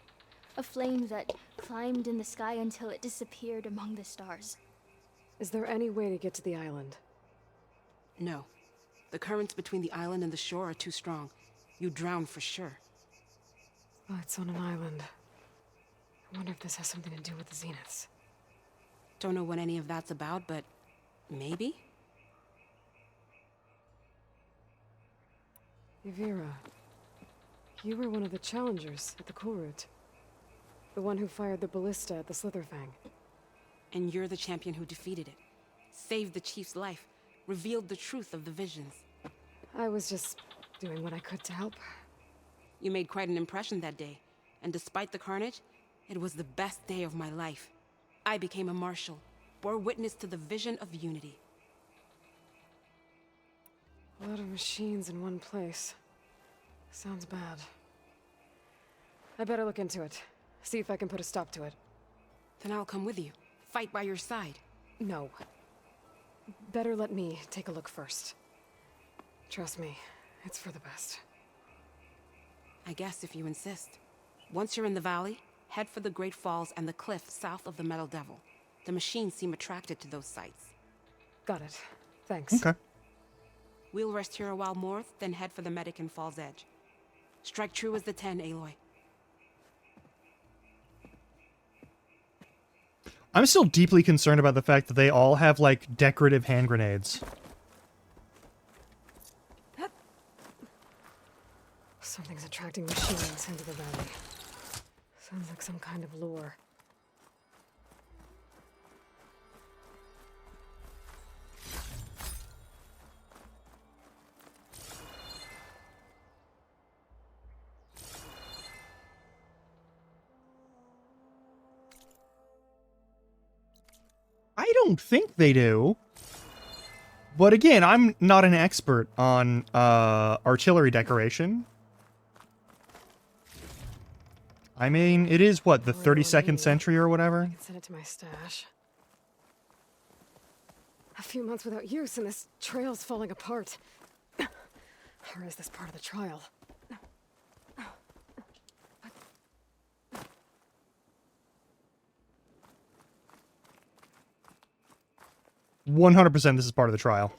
A flame that climbed in the sky until it disappeared among the stars. Is there any way to get to the island? No. The currents between the island and the shore are too strong. You'd drown for sure. Oh, it's on an island. I wonder if this has something to do with the Zeniths. Don't know what any of that's about, but maybe? Evira, you were one of the challengers at the Kurut. The one who fired the ballista at the Slitherfang. And you're the champion who defeated it. Saved the chief's life. Revealed the truth of the visions. I was just doing what I could to help. You made quite an impression that day. And despite the carnage, it was the best day of my life. I became a marshal. Bore witness to the vision of unity. A lot of machines in one place. Sounds bad. I better look into it. See if I can put a stop to it. Then I'll come with you. Fight by your side. No. Better let me take a look first. Trust me, it's for the best. I guess if you insist. Once you're in the valley, head for the Great Falls and the cliff south of the Metal Devil. The machines seem attracted to those sites. Got it. Thanks. Okay. We'll rest here a while more, then head for the medic in Fall's Edge. Strike true as the 10, Aloy. I'm still deeply concerned about the fact that they all have, like, decorative hand grenades. Something's attracting machines into the valley. Sounds like some kind of lure. I don't think they do. But again, I'm not an expert on artillery decoration. I mean, it is what, the 32nd century or whatever? I can send it to my stash. A few months without use and this trail's falling apart. Or is this part of the trial? 100% this is part of the trial.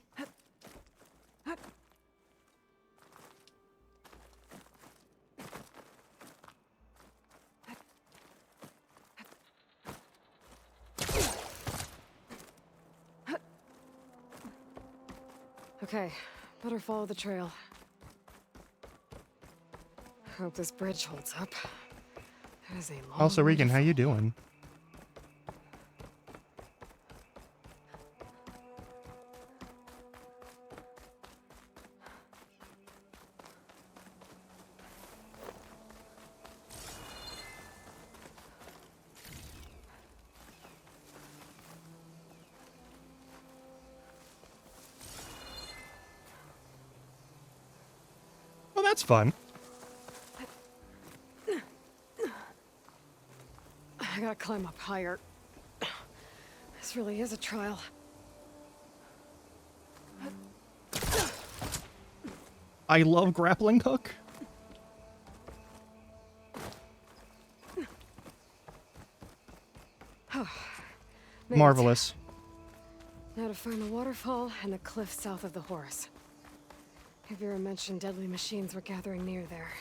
Okay, better follow the trail. Hope this bridge holds up. That is a long Also, way Regan, to how you doing? Well, that's fun. I gotta climb up higher. This really is a trial. I love grappling hook. Made it. Marvelous. Now to find the waterfall and the cliff south of the horse. Vera mentioned deadly machines were gathering near there.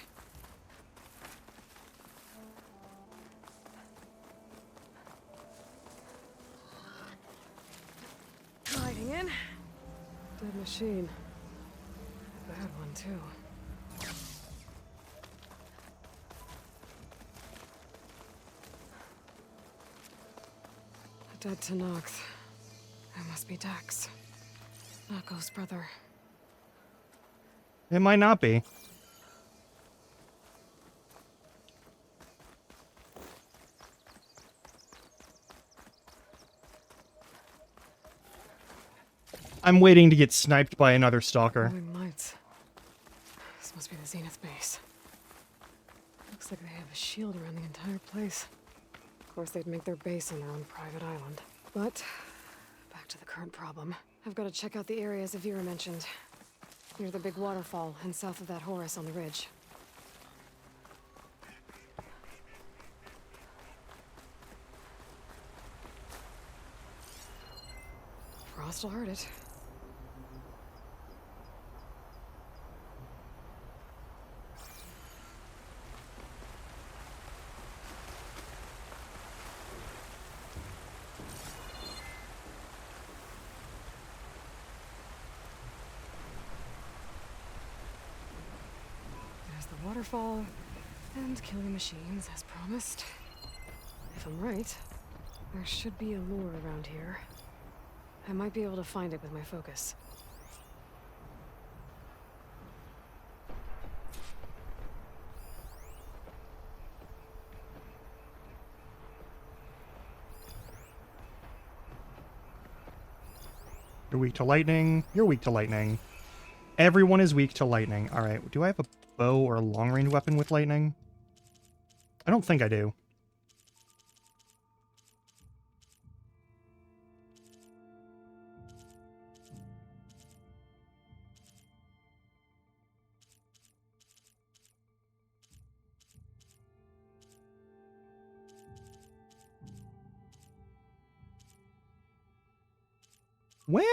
Gliding in. Dead machine. A bad one, too. A dead Tanox. That must be Dax. Knuckles' brother. It might not be. I'm waiting to get sniped by another stalker. Glowing lights. This must be the Zenith base. Looks like they have a shield around the entire place. Of course, they'd make their base on their own private island. But, back to the current problem. I've got to check out the areas Vera mentioned. Near the big waterfall and south of that Horus on the ridge. Frost will hurt it. Waterfall and killing machines as promised. If I'm right, there should be a lure around here. I might be able to find it with my focus. You're weak to lightning. You're weak to lightning. Everyone is weak to lightning. Alright, do I have a bow or a long-range weapon with lightning? I don't think I do. Well...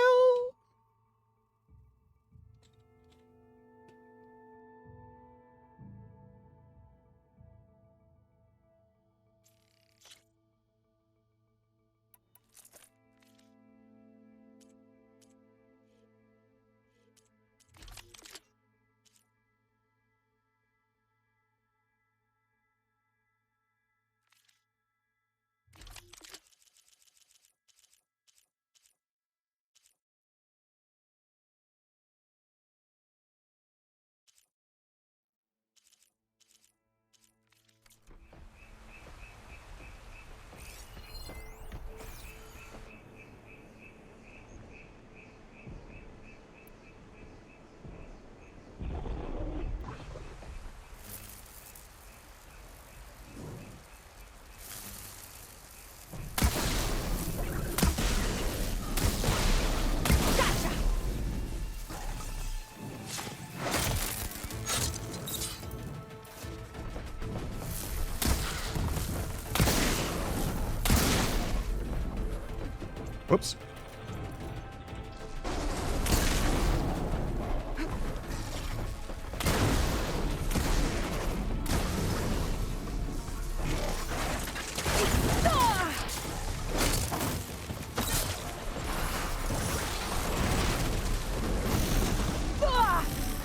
Whoops.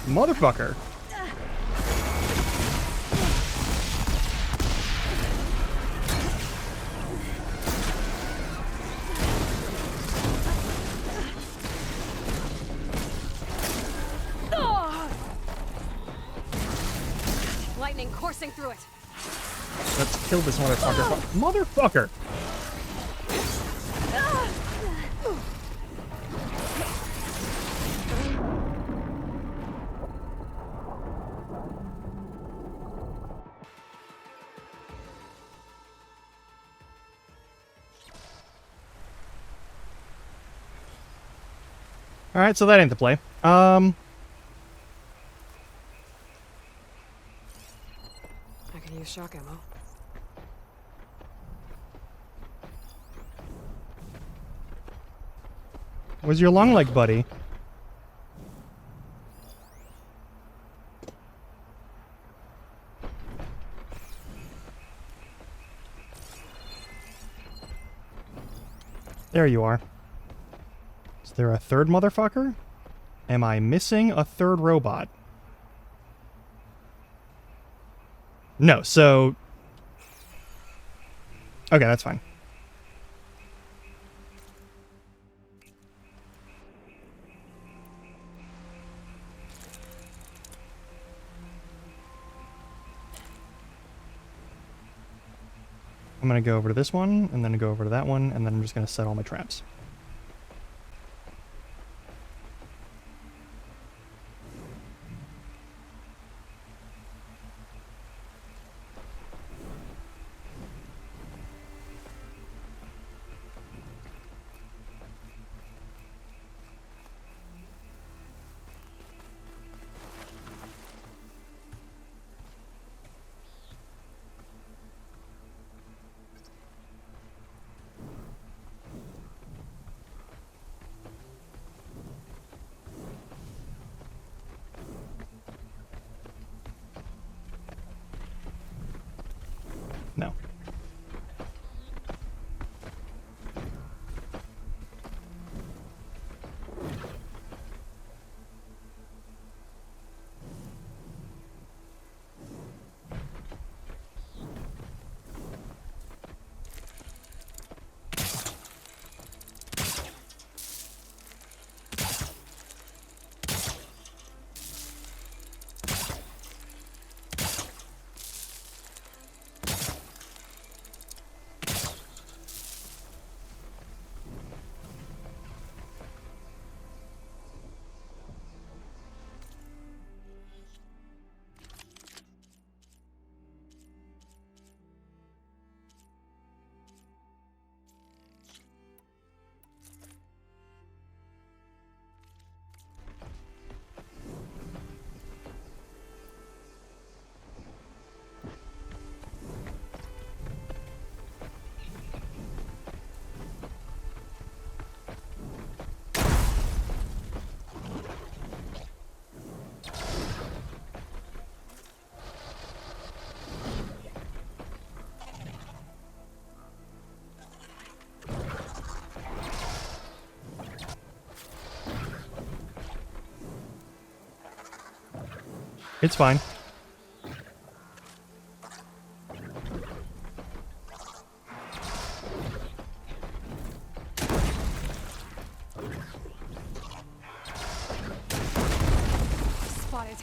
Motherfucker. Lightning coursing through it. Let's kill this motherfucker. Motherfucker! Alright, so that ain't the play. I can use shock ammo. Where's your long leg, buddy? There you are. Is there a third motherfucker? Am I missing a third robot? No, so... Okay, that's fine. I'm gonna go over to this one, and then go over to that one, and then I'm just gonna set all my traps. No. It's fine. Spotted.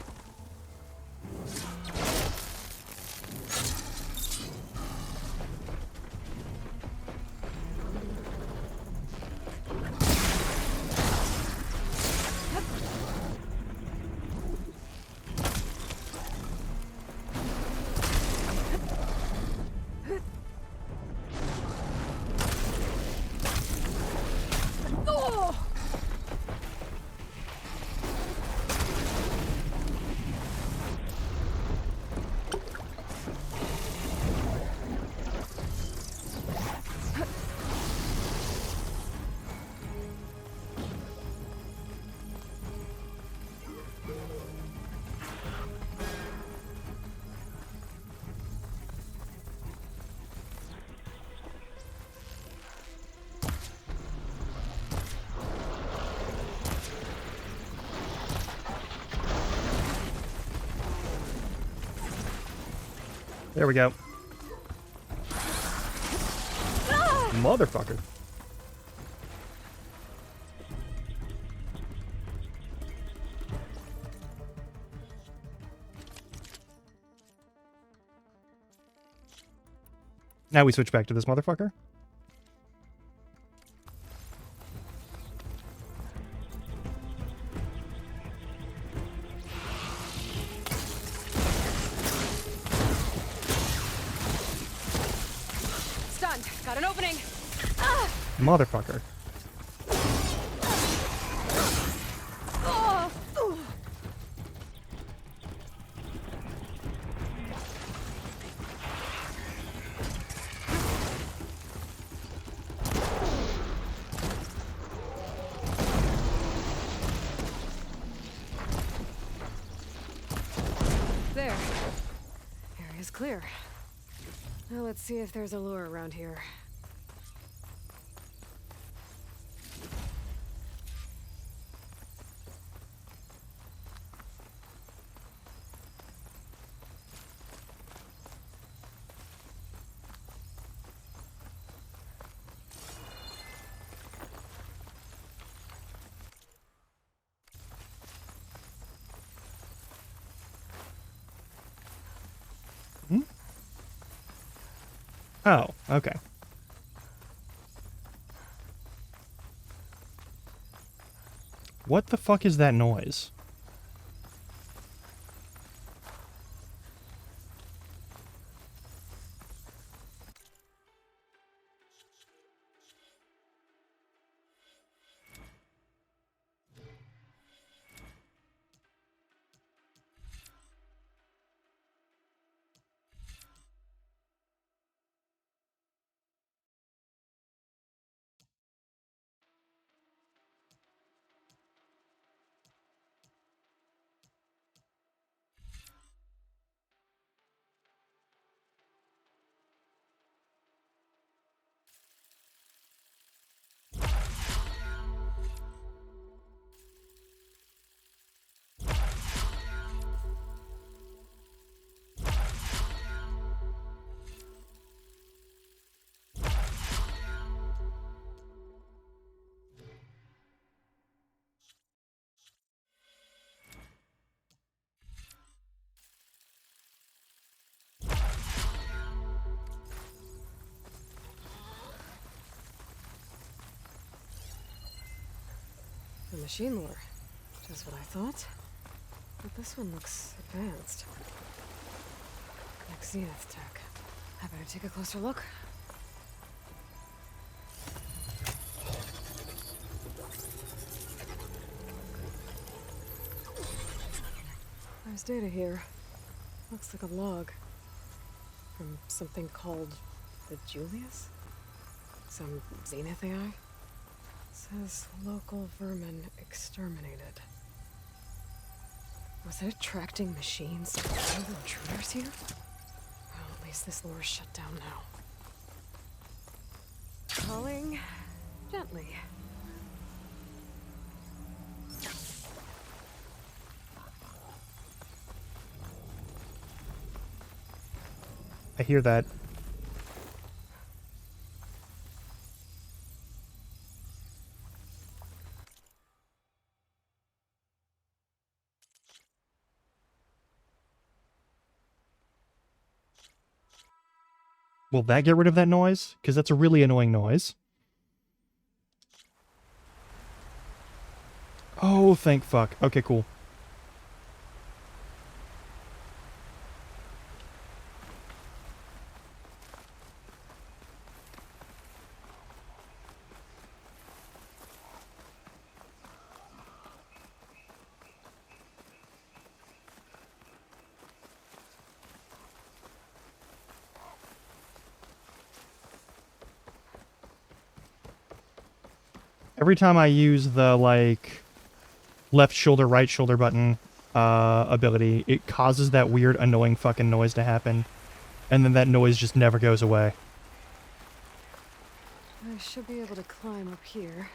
There we go. Motherfucker. Now we switch back to this motherfucker. Stunned. Got an opening. Motherfucker. There. Area's clear. Now let's see if there's a lure around here. Oh, okay. What the fuck is that noise? A machine lore. Just what I thought. But this one looks advanced. Like Zenith tech. I better take a closer look. There's data here. Looks like a log. From something called the Julius? Some Zenith AI? Says local vermin exterminated. Was it attracting machines? Are there intruders here? Well, at least this lore's shut down now. Calling gently. I hear that. Will that get rid of that noise? Because that's a really annoying noise. Oh, thank fuck. Okay, cool. Every time I use the, like, left shoulder, right shoulder button ability, it causes that weird, annoying fucking noise to happen. And then that noise just never goes away. I should be able to climb up here.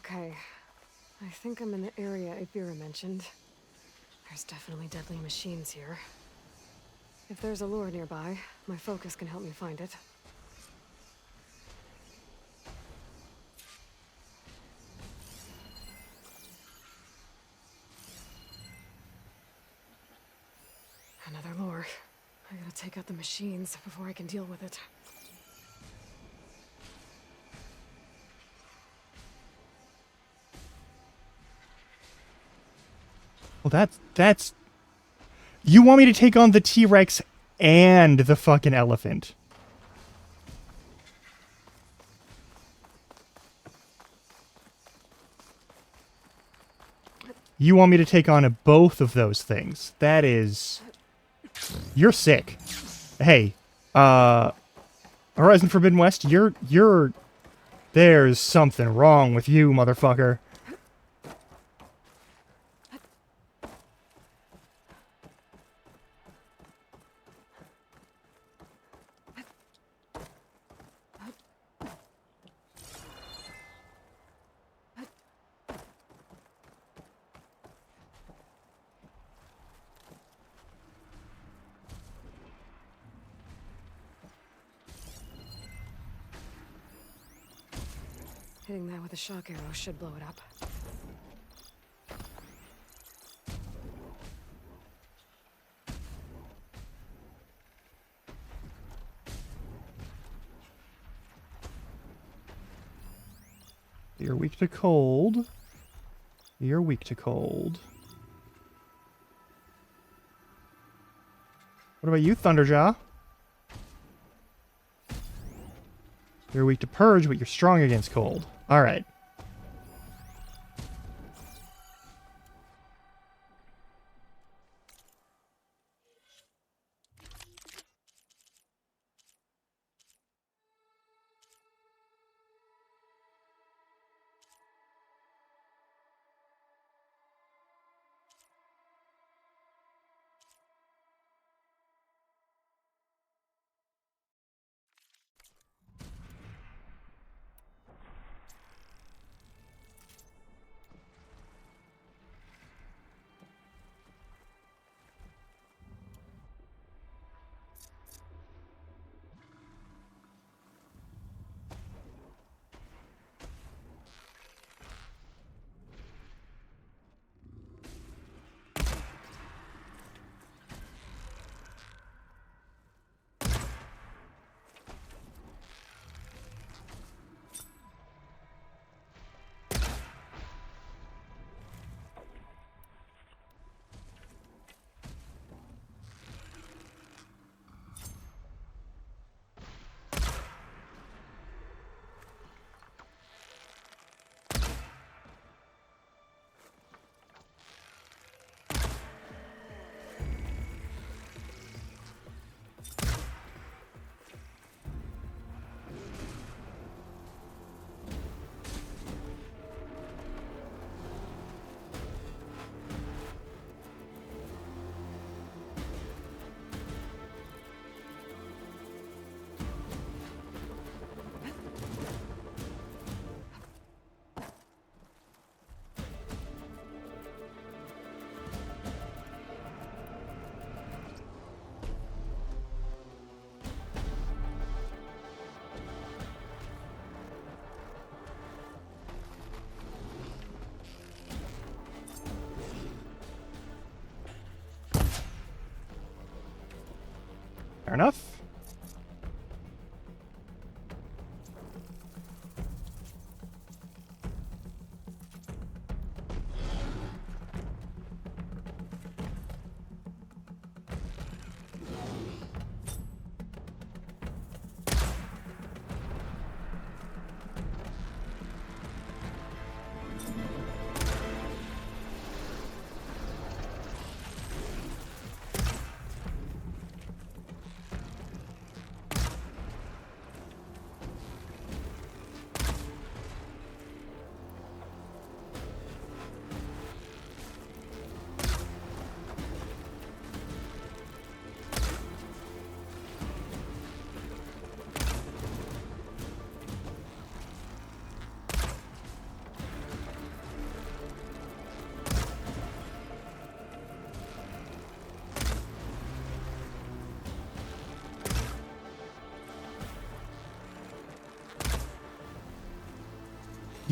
Okay. I think I'm in the area Ibira mentioned. There's definitely deadly machines here. If there's a lure nearby, my focus can help me find it. Another lure. I gotta take out the machines before I can deal with it. Well, that's... You want me to take on the T-Rex and the fucking elephant? You want me to take on both of those things? That is... You're sick. Hey, Horizon Forbidden West, you're... There's something wrong with you, motherfucker. Hitting that with a shock arrow should blow it up. You're weak to cold. You're weak to cold. What about you, Thunderjaw? You're weak to purge, but you're strong against cold. Alright. Fair enough.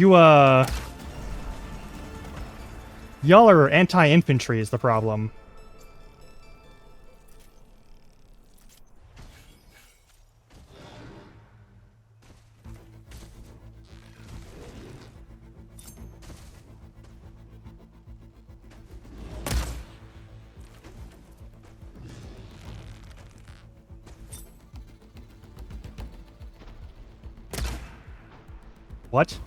Y'all are anti-infantry is the problem. What?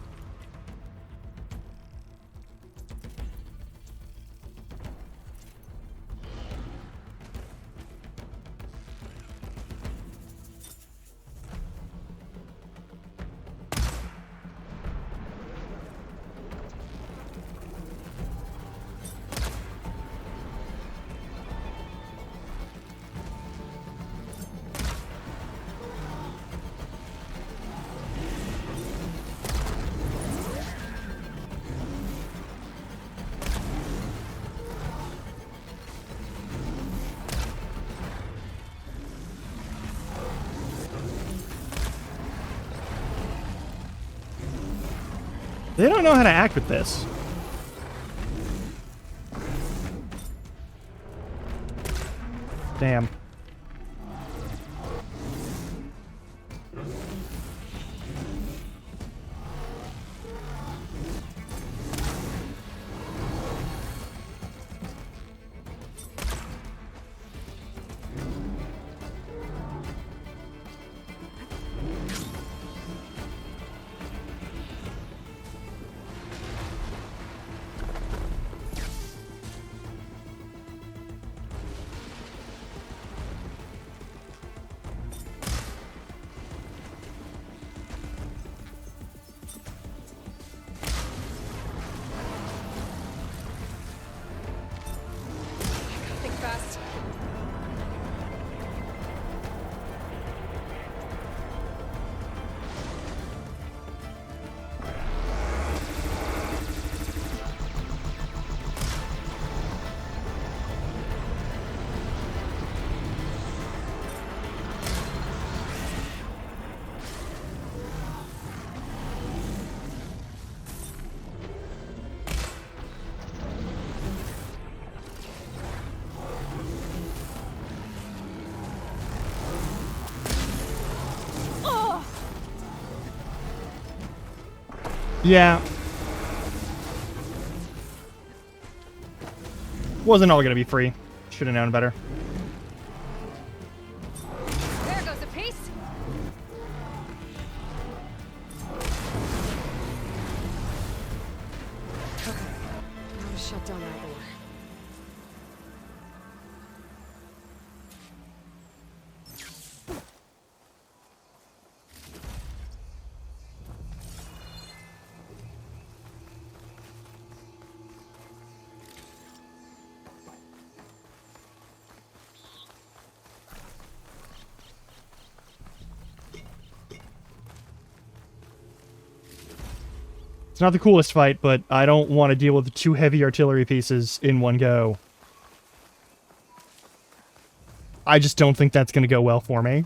They don't know how to act with this. Damn. Think fast. Yeah. Wasn't all gonna be free. Should have known better. There goes a piece. Okay. Now to shut down that door. It's not the coolest fight, but I don't want to deal with 2 heavy artillery pieces in one go. I just don't think that's going to go well for me.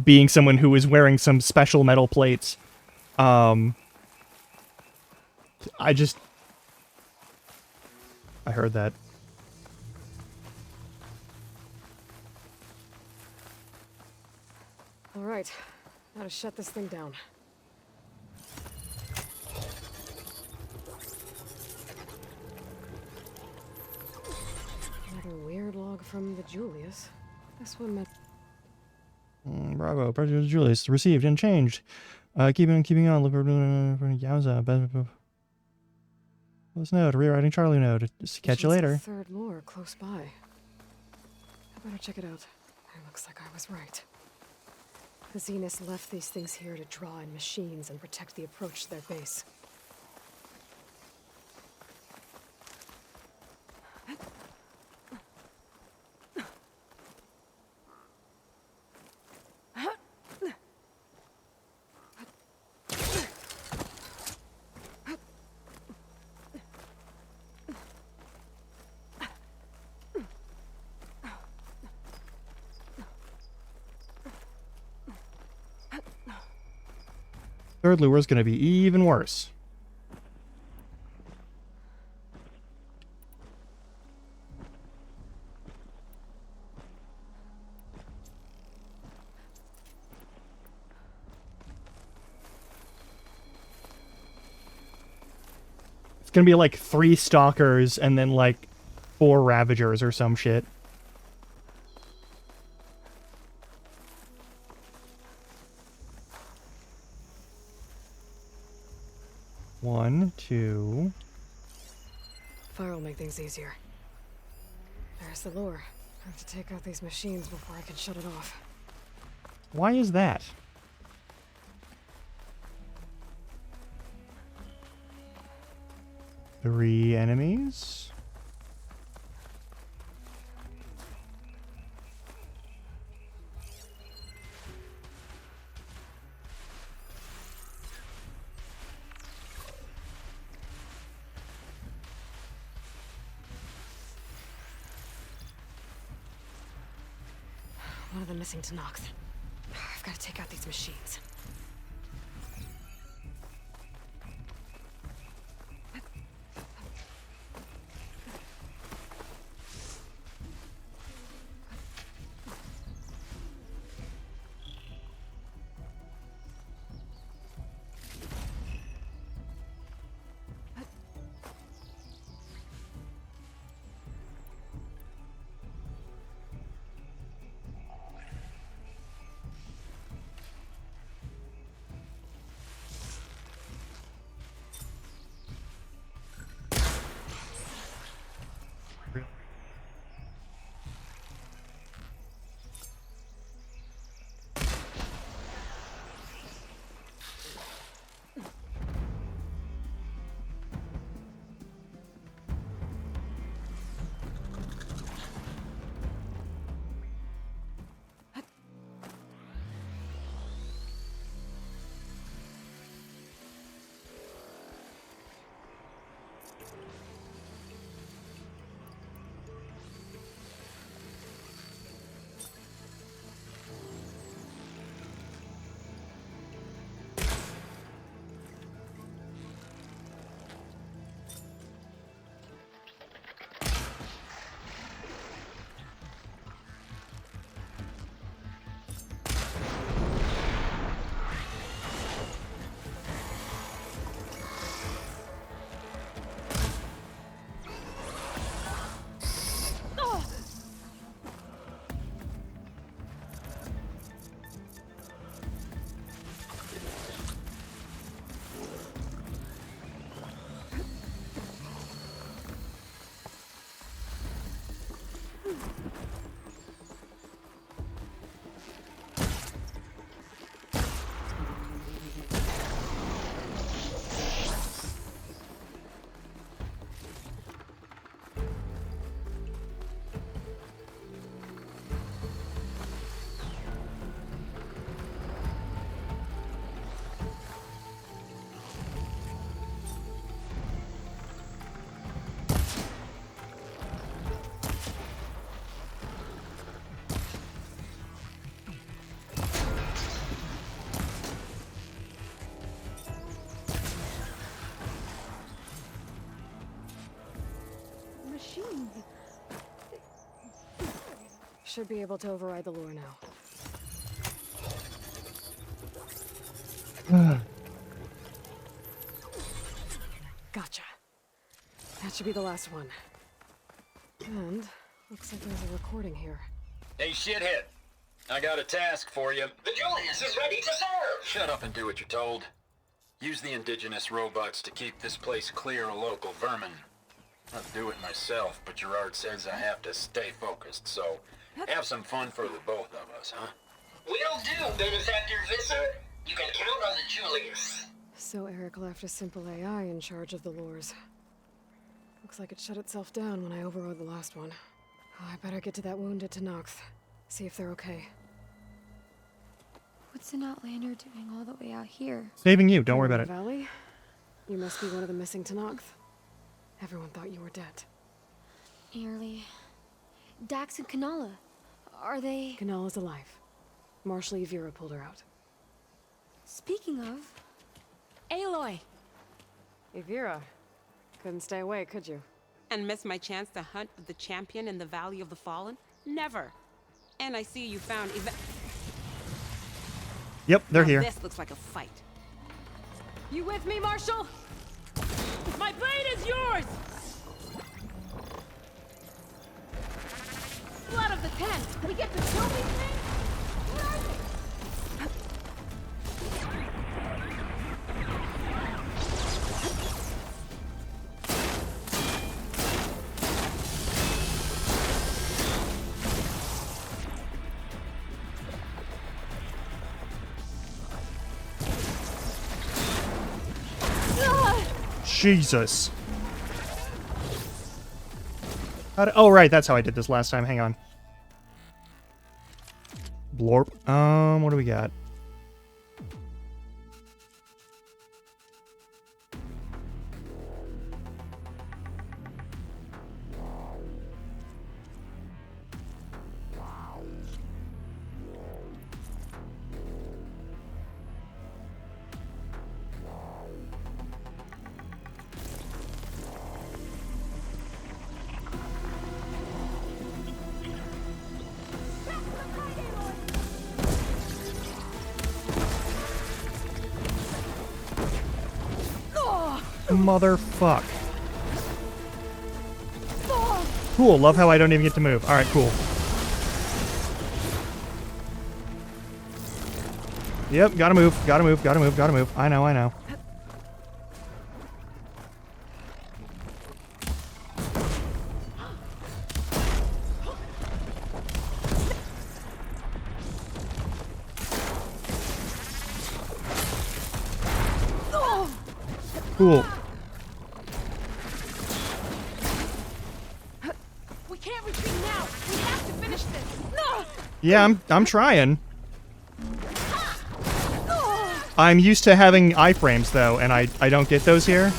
Being someone who is wearing some special metal plates, I heard that. All right. Now to shut this thing down. Another weird log from the Julius. This one meant... Bravo, President Julius, received and changed. Keeping on, look for Yowza. This note, rewriting Charlie note. Catch you later. Third lore close by. I better check it out. It looks like I was right. The Zeniths left these things here to draw in machines and protect the approach to their base. Third lure is going to be even worse. It's going to be like 3 stalkers and then like 4 ravagers or some shit. One, 2. Fire will make things easier. There's the lure. I have to take out these machines before I can shut it off. Why is that? Three enemies. One of them missing to Nox. I've got to take out these machines. Should be able to override the lure now. Gotcha. That should be the last one. And looks like there's a recording here. Hey, shithead. I got a task for you. The Julius is ready to serve! Shut up and do what you're told. Use the indigenous robots to keep this place clear of local vermin. I'll do it myself, but Gerard says I have to stay focused, so have some fun for the both of us, huh? Will do, Benefactor Visser. You can count on the Julius. So Eric left a simple AI in charge of the lures. Looks like it shut itself down when I overrode the last one. Oh, I better get to that wounded Tanox. See if they're okay. What's an Outlander doing all the way out here? Saving you, don't worry about it. Valley? You must be one of the missing Tanox. Everyone thought you were dead. Nearly. Dax and Kanala. Are they... Kanala's alive. Marshal Yvira pulled her out. Speaking of, Aloy! Evira. Couldn't stay away, could you? And miss my chance to hunt with the champion in the Valley of the Fallen? Never. And I see you found Yep, they're Now here. This looks like a fight. You with me, Marshall? My blade is yours! Blood of the Ten! We get to kill these things? What are they? Jesus. Oh, right, that's how I did this last time. Hang on. Blorp. What do we got? Motherfuck. Cool, love how I don't even get to move. Alright, cool. Yep, gotta move, gotta move, gotta move, gotta move. I know, I know. Cool. We can't retreat now. We have to finish this. No! Yeah, I'm trying. I'm used to having iframes though, and I don't get those here.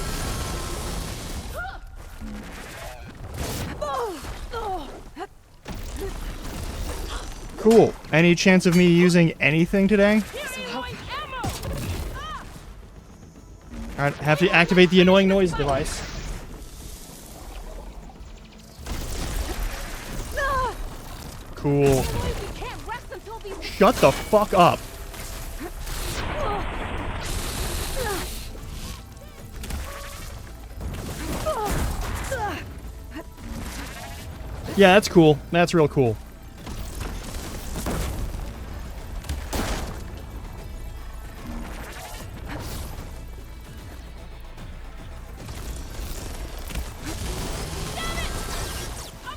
Cool. Any chance of me using anything today? Alright, have to activate the annoying noise device. Cool. Shut the fuck up. Yeah, that's cool. That's real cool.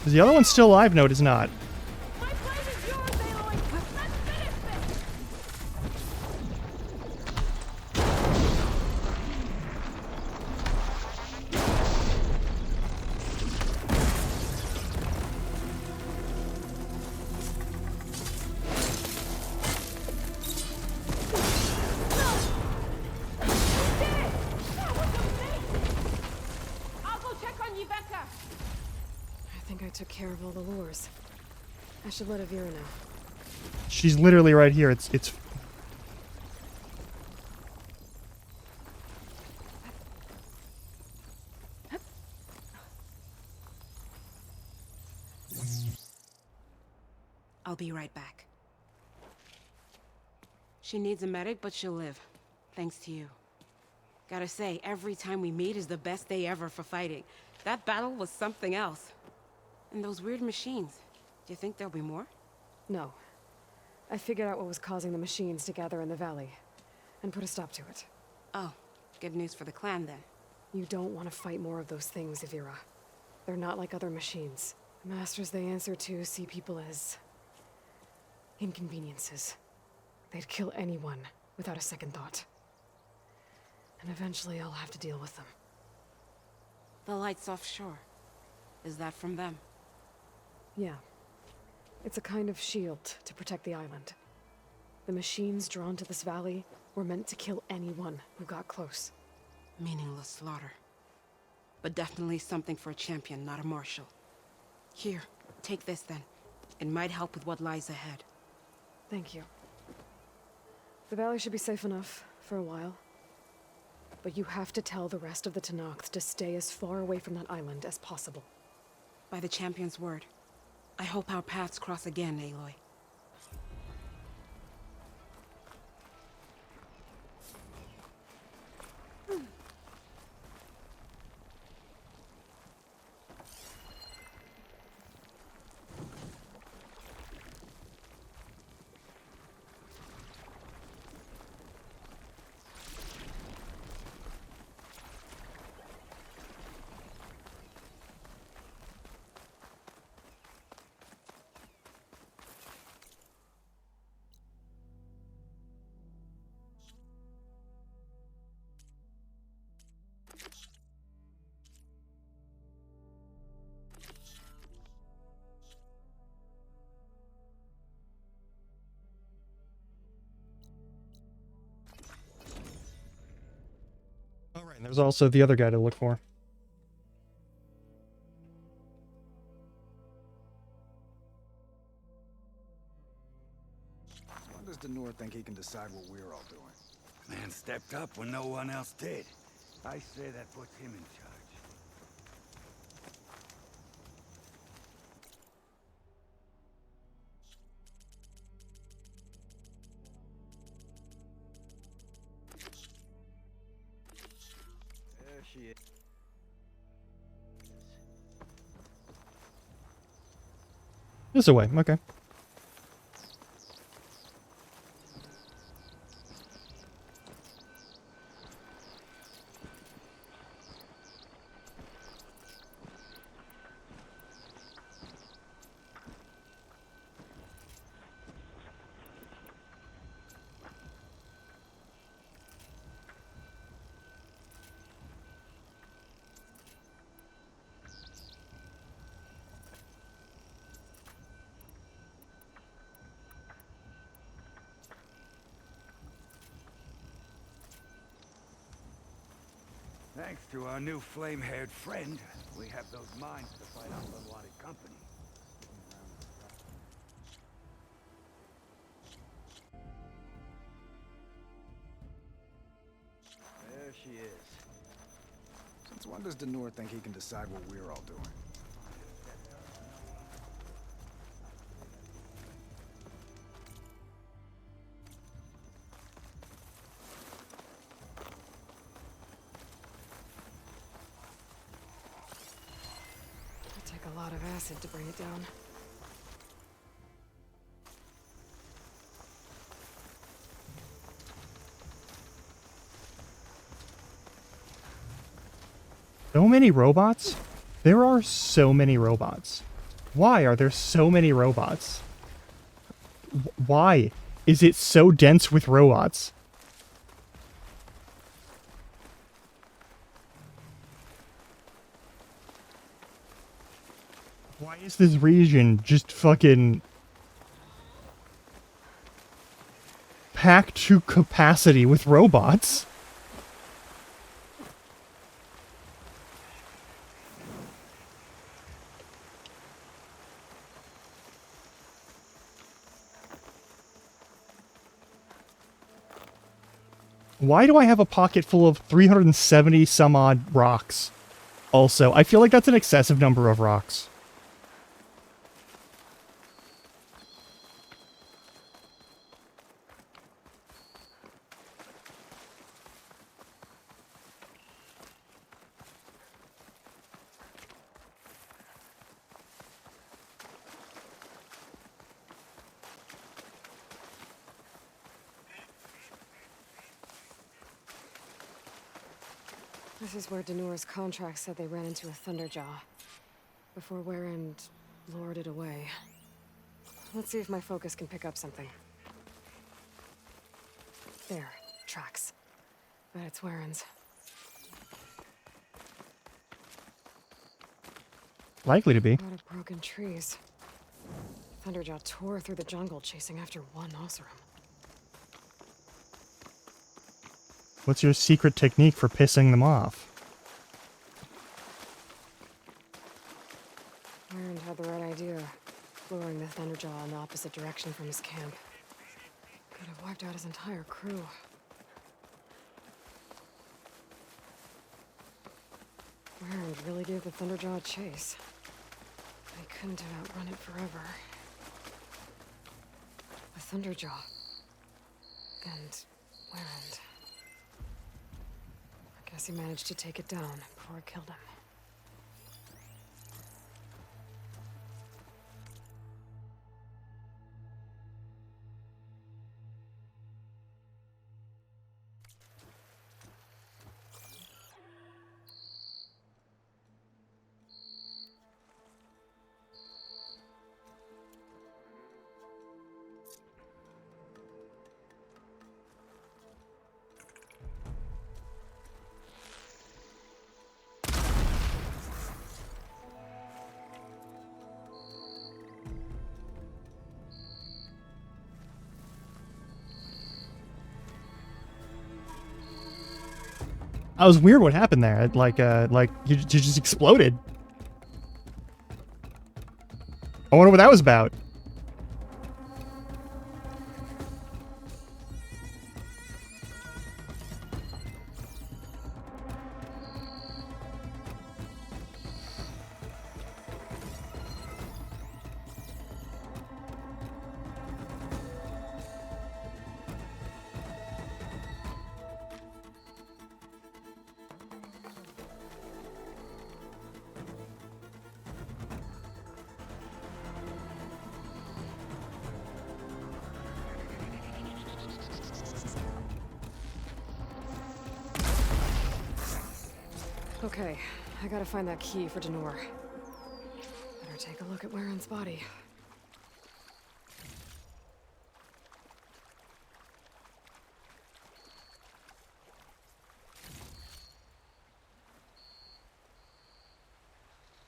Is the other one still alive? No, it is not. I should let Evira know. She's literally right here. It's I'll be right back. She needs a medic, but she'll live. Thanks to you. Gotta say, every time we meet is the best day ever for fighting. That battle was something else. And those weird machines. Do you think there'll be more? No. I figured out what was causing the machines to gather in the valley, and put a stop to it. Oh, good news for the clan then. You don't want to fight more of those things, Evira. They're not like other machines. The masters they answer to see people as inconveniences. They'd kill anyone without a second thought. And eventually I'll have to deal with them. The lights offshore. Is that from them? Yeah. It's a kind of shield to protect the island. The machines drawn to this valley were meant to kill anyone who got close. Meaningless slaughter. But definitely something for a champion, not a marshal. Here, take this then. It might help with what lies ahead. Thank you. The valley should be safe enough for a while. But you have to tell the rest of the Tanakhs to stay as far away from that island as possible. By the champion's word. I hope our paths cross again, Aloy. All right, and there's also the other guy to look for. When does Denor think he can decide what we're all doing? Man stepped up when no one else did. I say that puts him in charge. There she is. This away, okay. Thanks to our new flame-haired friend, we have those mines to fight off unwanted company. There she is. Since when does Denor think he can decide what we're all doing? It'll take a lot of acid to bring it down. So many robots? There are so many robots. Why are there so many robots? Why is it so dense with robots? Why is this region just fucking packed to capacity with robots? Why do I have a pocket full of 370 some odd rocks? Also, I feel like that's an excessive number of rocks. This is where Denor's contract said they ran into a Thunderjaw. Before Warren lured it away. Let's see if my focus can pick up something. There. Tracks. Bet it's Warren's. Likely to be. A lot of broken trees. Thunderjaw tore through the jungle chasing after one Oseram. What's your secret technique for pissing them off? Warren had the right idea. Luring the Thunderjaw in the opposite direction from his camp. Could have wiped out his entire crew. Warren really gave the Thunderjaw a chase. I couldn't have outrun it forever. The Thunderjaw. And Warren. I guess he managed to take it down before it killed him. That was weird what happened there. Like you just exploded. I wonder what that was about. Okay, I gotta find that key for Denor. Better take a look at Warren's body.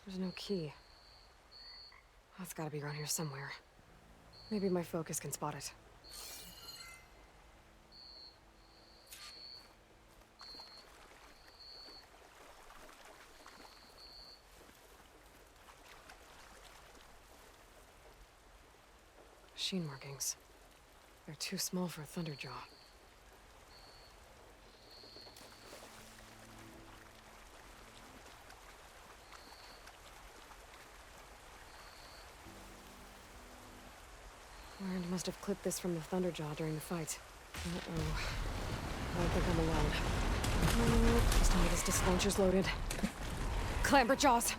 There's no key. Oh, it's gotta be around here somewhere. Maybe my focus can spot it. Machine markings. They're too small for a Thunderjaw. Warren must have clipped this from the Thunderjaw during the fight. Uh-oh. I don't think I'm alone. Oh, just know this disc launcher's loaded. Clamber jaws!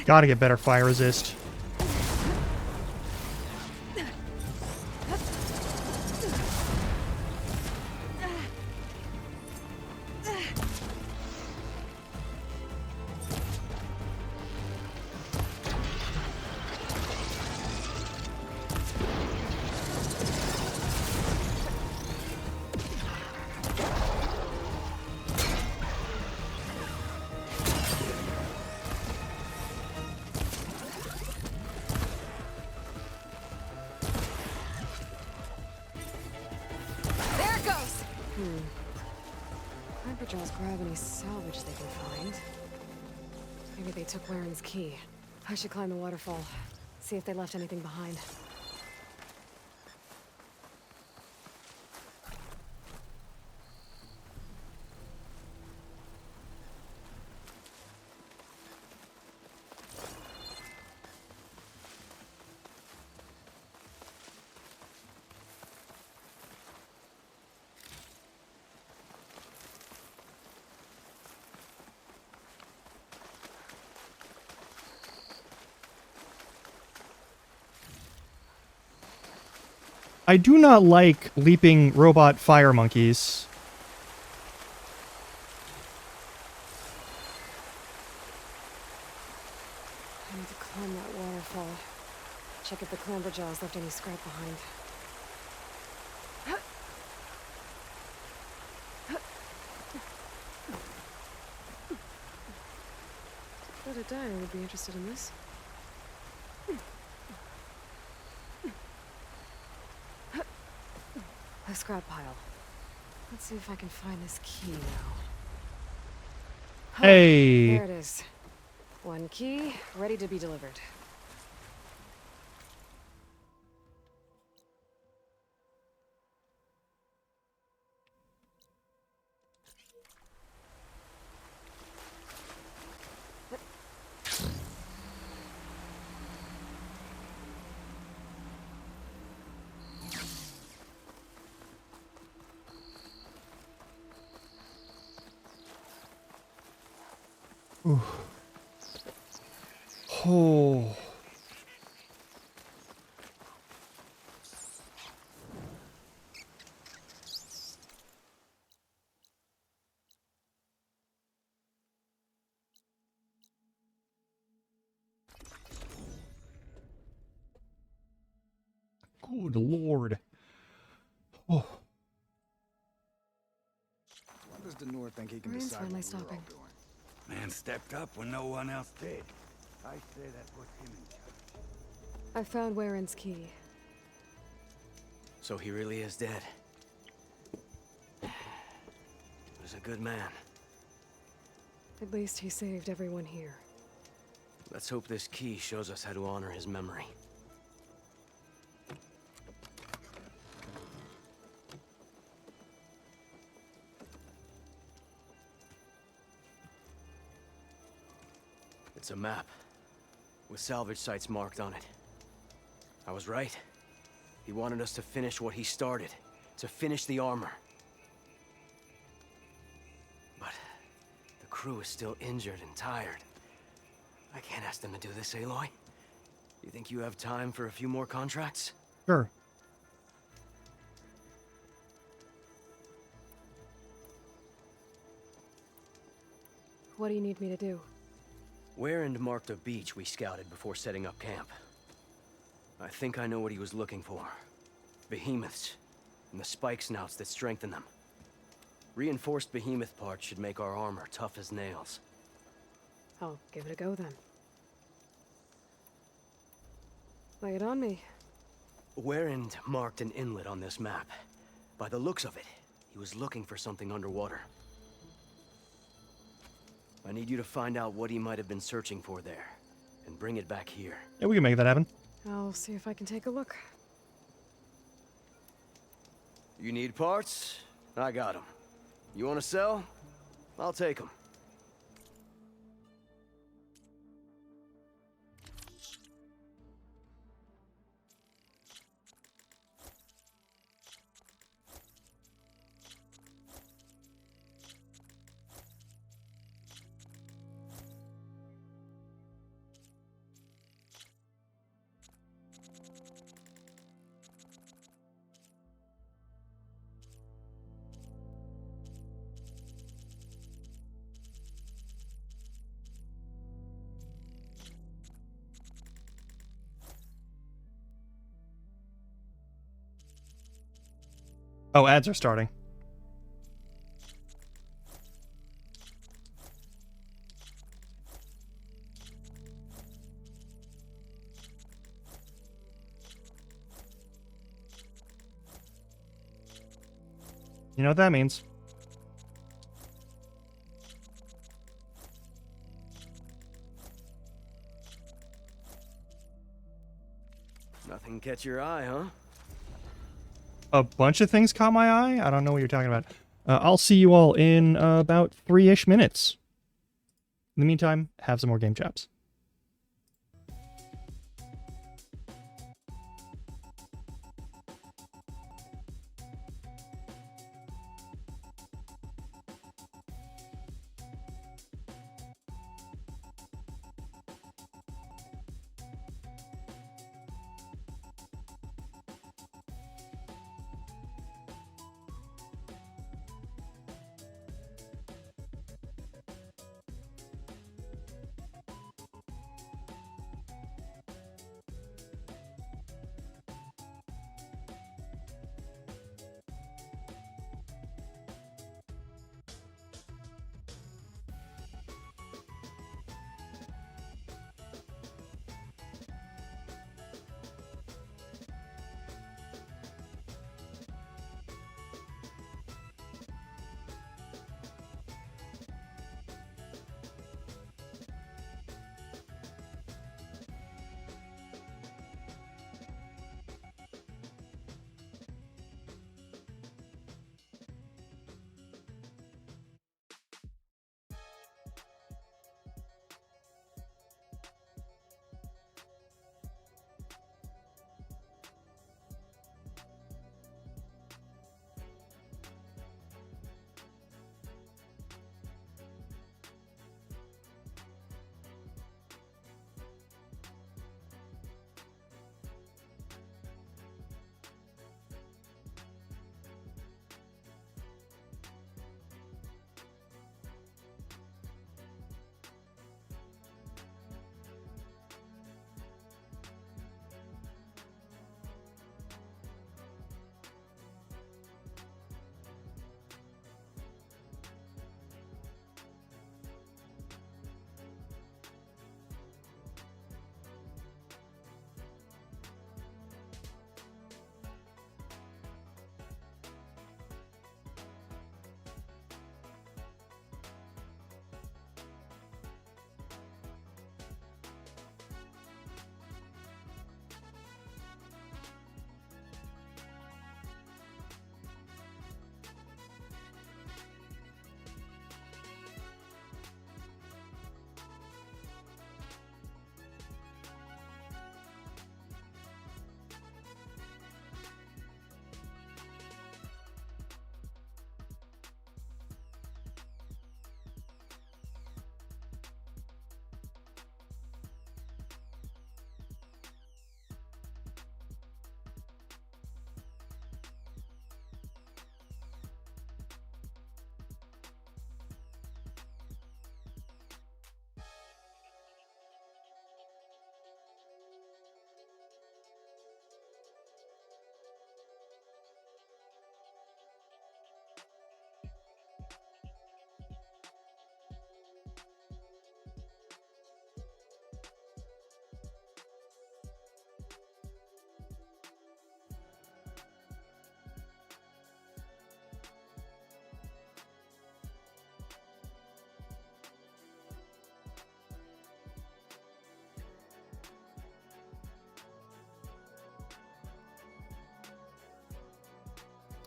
Gotta get better fire resist. Clamperjaw's grab any salvage they can find. Maybe they took Warren's key. I should climb the waterfall. See if they left anything behind. I do not like leaping robot fire monkeys. I need to climb that waterfall. Check if the clamber jaws left any scrap behind. I bet a diner would be interested in this. A scrap pile. Let's see if I can find this key now. Hey. There it is. One key, ready to be delivered. Ooh. Oh. Good lord. Oh. When does Denor think he can Ryan's decide finally what we're all stopping. doing? Man stepped up when no one else did. I say that puts him in charge. I found Waren's key. So he really is dead. He was a good man. At least he saved everyone here. Let's hope this key shows us how to honor his memory. It's a map, with salvage sites marked on it. I was right. He wanted us to finish what he started, to finish the armor. But the crew is still injured and tired. I can't ask them to do this, Aloy. You think you have time for a few more contracts? Sure. What do you need me to do? Waren marked a beach we scouted before setting up camp. I think I know what he was looking for. Behemoths, and the spike snouts that strengthen them. Reinforced behemoth parts should make our armor tough as nails. I'll give it a go then. Lay it on me. Waren marked an inlet on this map. By the looks of it, he was looking for something underwater. I need you to find out what he might have been searching for there, and bring it back here. Yeah, we can make that happen. I'll see if I can take a look. You need parts? I got them. You want to sell? I'll take them. Oh, ads are starting. You know what that means. Nothing catch your eye, huh? A bunch of things caught my eye. I don't know what you're talking about. I'll see you all in about 3-ish minutes. In the meantime, have some more game chaps.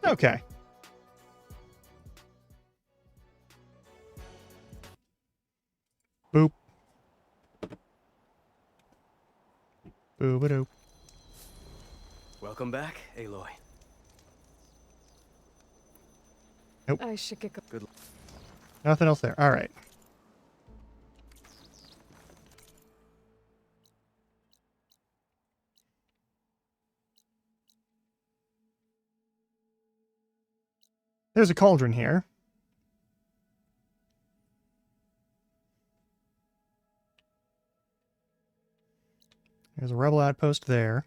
Okay. Boop. Boop-a-doop. Welcome back, Aloy. Nope. I should get Good. Nothing else there. All right. There's a cauldron here. There's a rebel outpost there.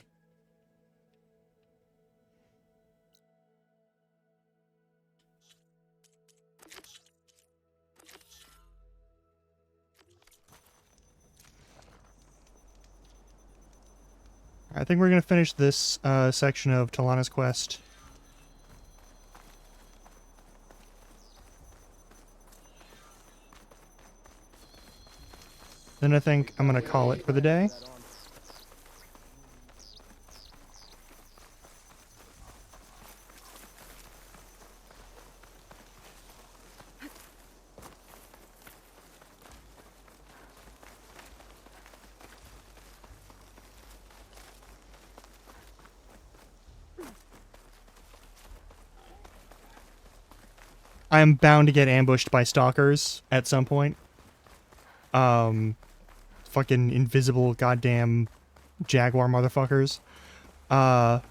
I think we're going to finish this section of Talana's quest. Then I think I'm going to call it for the day. I am bound to get ambushed by stalkers at some point. Fucking invisible goddamn jaguar motherfuckers. But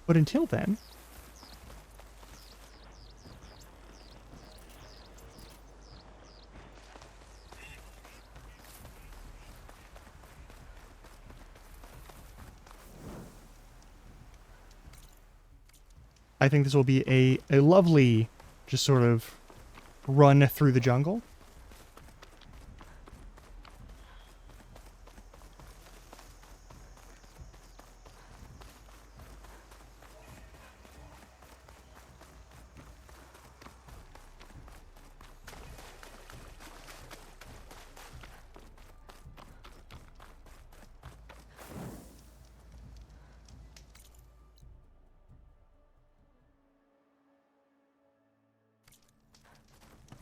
until then... I think this will be a lovely, just sort of, run through the jungle.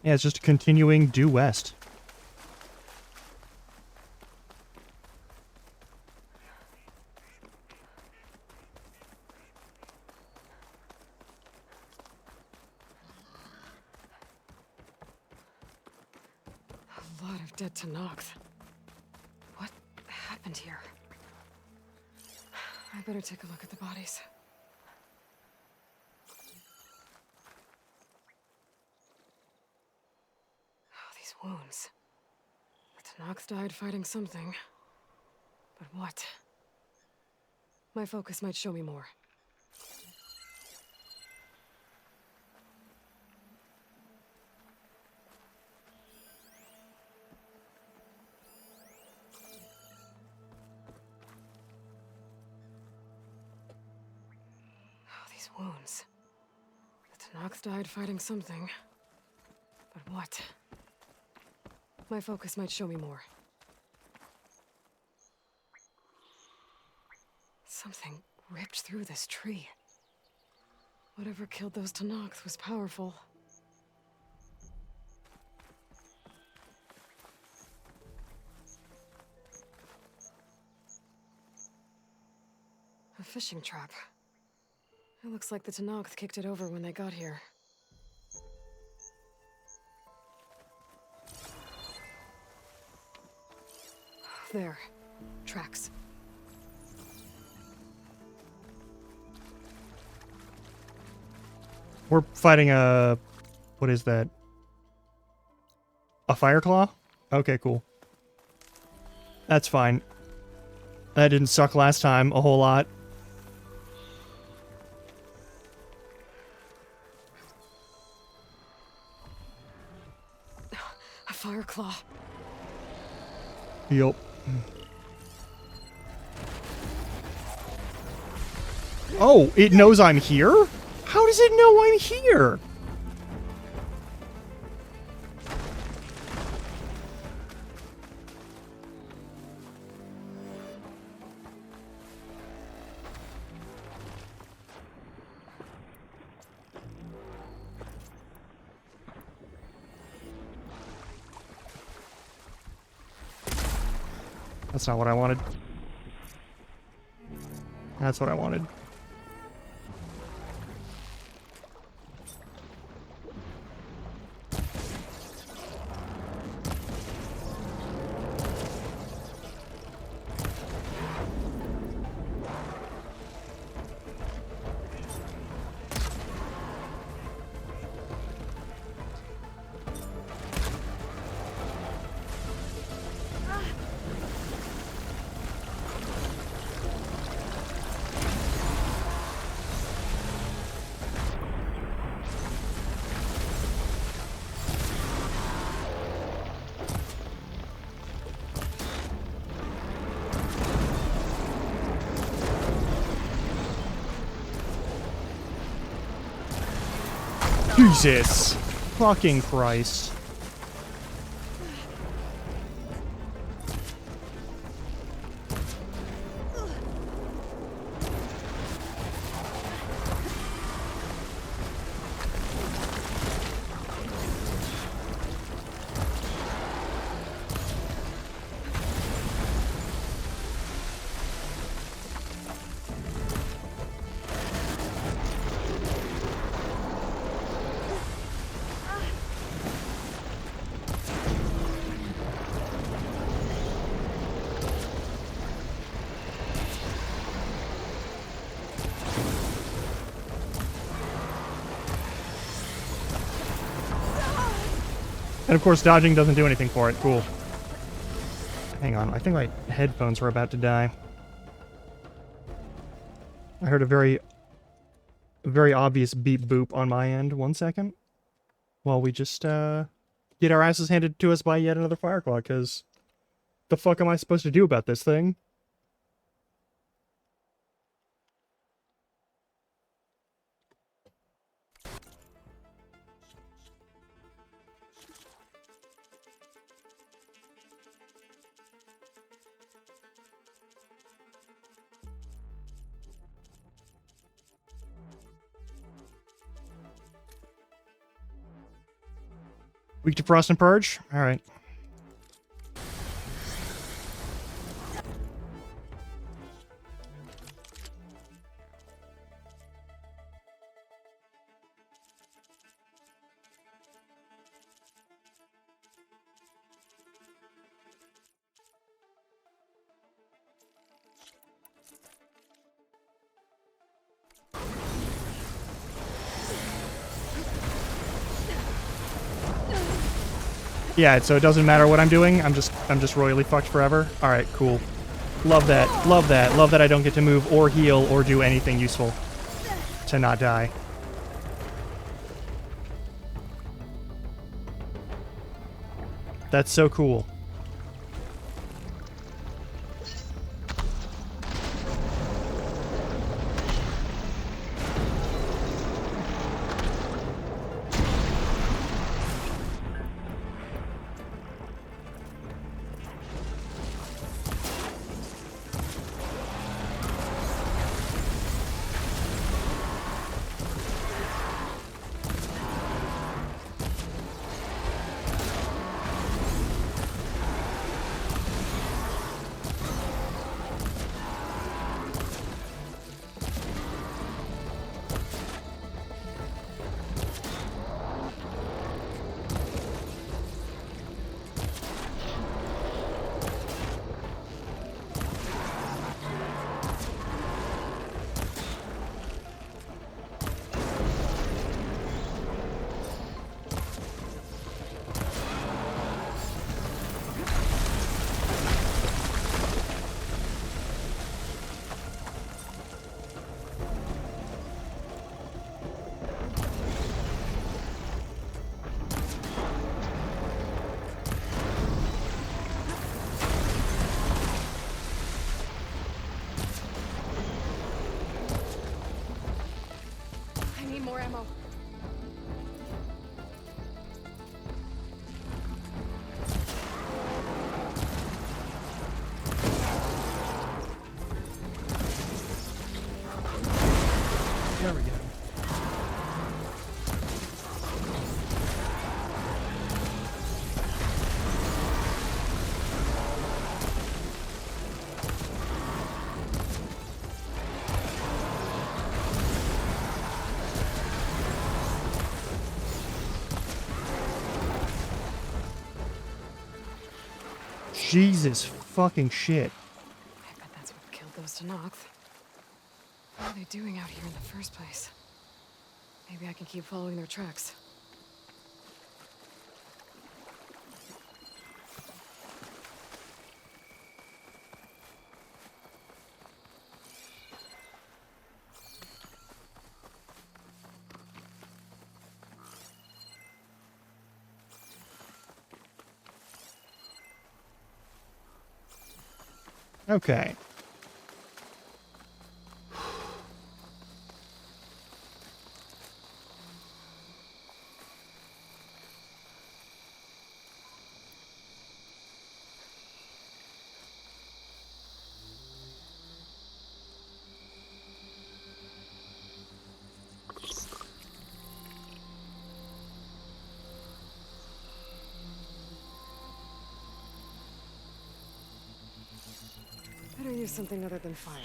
Yeah, it's just continuing due west. A lot of dead Tanox. What happened here? I better take a look at the bodies. Wounds. The Tanox died fighting something. But what? My focus might show me more. Oh, these wounds. The Tanox died fighting something. But what? My focus might show me more. Something ripped through this tree. Whatever killed those Tanox was powerful. A fishing trap. It looks like the Tanox kicked it over when they got here. There. Tracks. We're fighting a... What is that? A Fireclaw? Okay, cool. That's fine. That didn't suck last time a whole lot. A Fireclaw. Yup. Oh, it knows I'm here? How does it know I'm here? That's not what I wanted. That's what I wanted. Jesus fucking Christ. And of course, dodging doesn't do anything for it. Cool. Hang on, I think my headphones were about to die. I heard a very obvious beep boop on my end. 1 second. While we just, get our asses handed to us by yet another Fireclaw, because the fuck am I supposed to do about this thing? Weak to Frost and Purge? Alright. Yeah, so it doesn't matter what I'm doing. I'm just royally fucked forever. All right, cool. Love that. Love that. Love that I don't get to move or heal or do anything useful to not die. That's so cool. Jesus fucking shit. I bet that's what killed those Danoth. What are they doing out here in the first place? Maybe I can keep following their tracks. Okay. Better use something other than fire.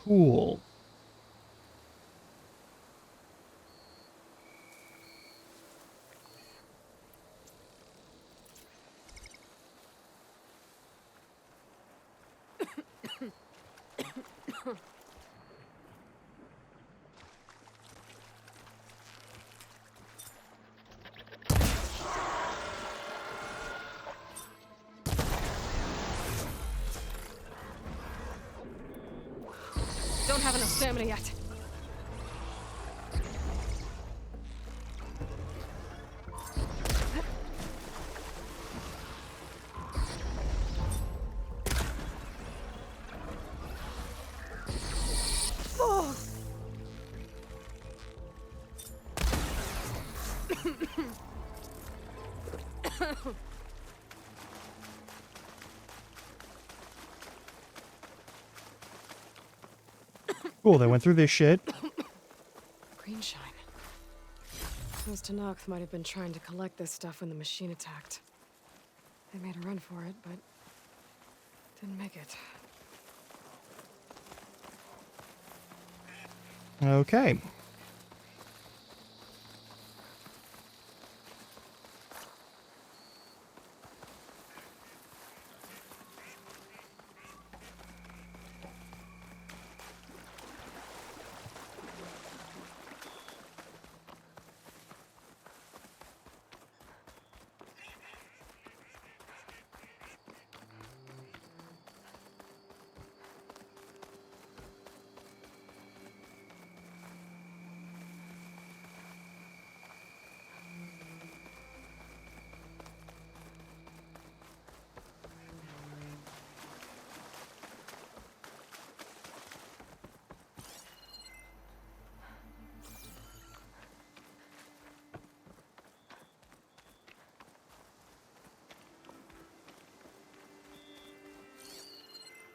Cool. Don't have enough stamina yet. Oh. Cool, they went through this shit. Green shine. Those Tanakh might have been trying to collect this stuff when the machine attacked. They made a run for it, but didn't make it. Okay.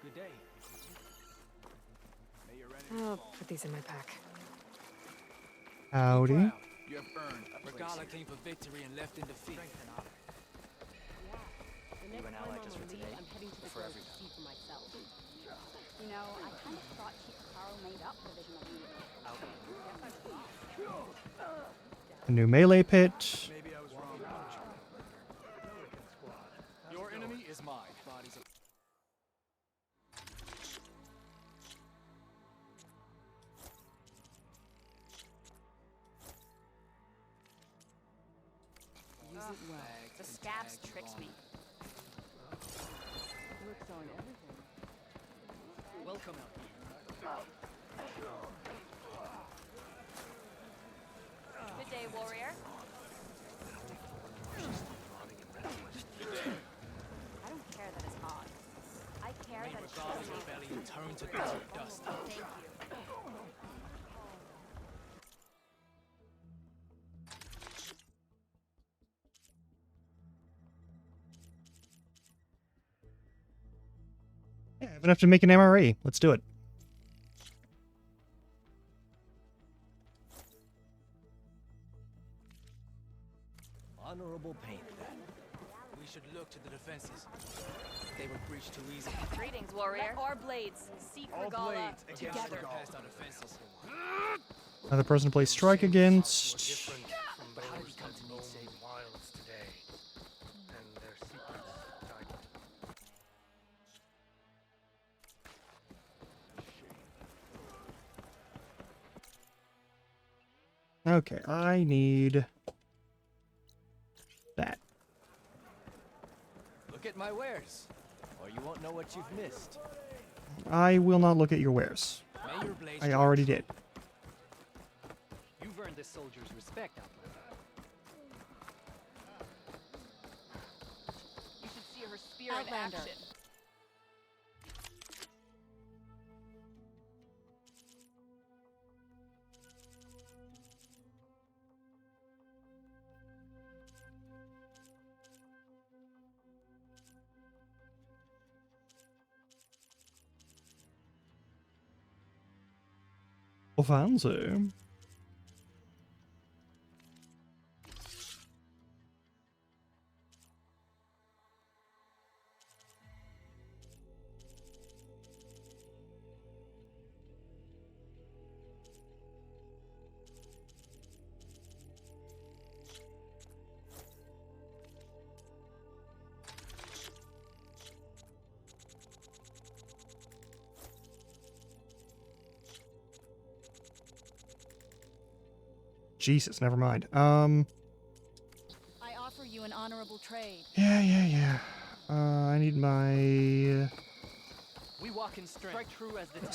Good day. I'll put these in my pack. Howdy. You have earned a Regala came for victory and left in defeat. You an ally just for today, or for every See for myself. You know, I kind of thought Carl made up the vision of A new melee pit. Maybe I was wrong. Your enemy is mine. Bodies of Use it well. The scabs tricked me. Looks on everything. welcome out here. Good day, warrior. I don't care that it's hot. I care May that it's Regala's rebellion turn to desert dust. Thank you. gonna have to make an MRE. Let's do it. Honorable paint, then. We should look to the defenses. They were breached too easy. Greetings, warrior. Let our blades seek Regala together. Past our defenses. Another person to play strike against. But how did he come to need saving? Wilds today, and their secrets died. Okay, I need that. Look at my wares, or you won't know what you've missed. I will not look at your wares. May your blades I already did. You've earned this soldier's respect, Outlander. You should see her spear in action. Oh, fancy. Jesus, never mind. I offer you an honorable trade. Yeah. I need my... We walk in strength. Strike true as the 10.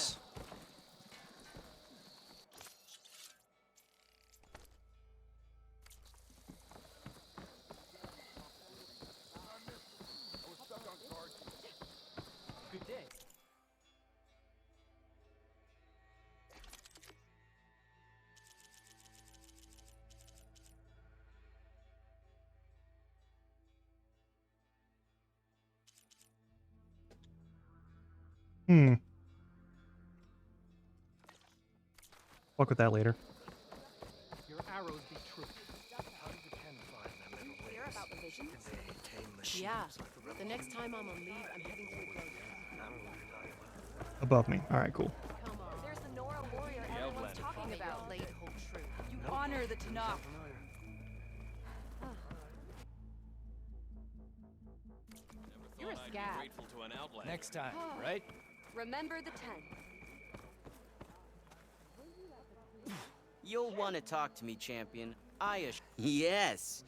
Good day. Fuck with that later. Your arrows be true. How did the Ten find them little Hear waves? about the visions? Did they tame machines Yeah. like the rebels? The next time I'm on leave, I'm heading to a desert. Above me. Alright, cool. There's the Nora warrior everyone's talking about. Blade hold true. You honor the Tanakh. You're a scab. Next time, right? Remember the 10. You'll want to talk to me, champion. Yes.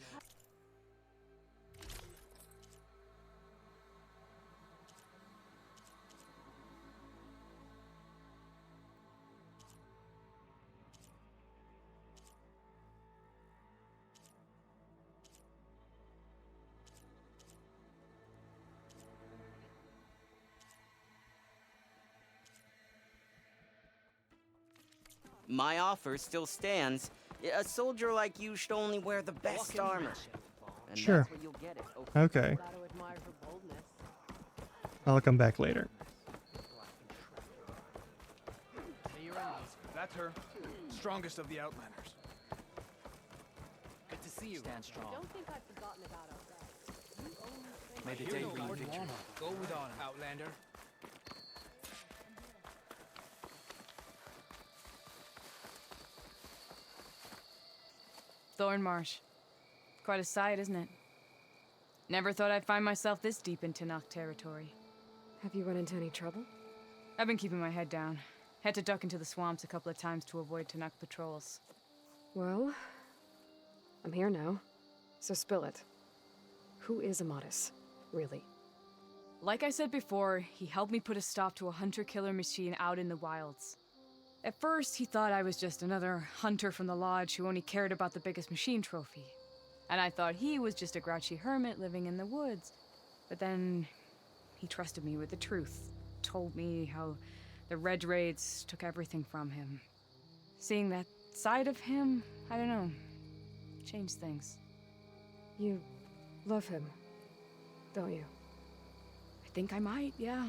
My offer still stands. A soldier like you should only wear the best armor. And Sure. that's what you'll get it. Okay. Gotta admire her boldness. I'll come back later. That's her. Strongest of the Outlanders. Good to see you. Stand strong. Don't think I've forgotten about our guys. May the day bring victory. Go with honor, Outlander. Thornmarsh. Quite a sight, isn't it? Never thought I'd find myself this deep in Tanakh territory. Have you run into any trouble? I've been keeping my head down. Had to duck into the swamps a couple of times to avoid Tanakh patrols. Well, I'm here now, so spill it. Who is Amatis, really? Like I said before, he helped me put a stop to a hunter-killer machine out in the wilds. At first, he thought I was just another hunter from the lodge who only cared about the biggest machine trophy. And I thought he was just a grouchy hermit living in the woods. But then, he trusted me with the truth. Told me how the Red Raids took everything from him. Seeing that side of him, I don't know, changed things. You love him, don't you? I think I might, yeah.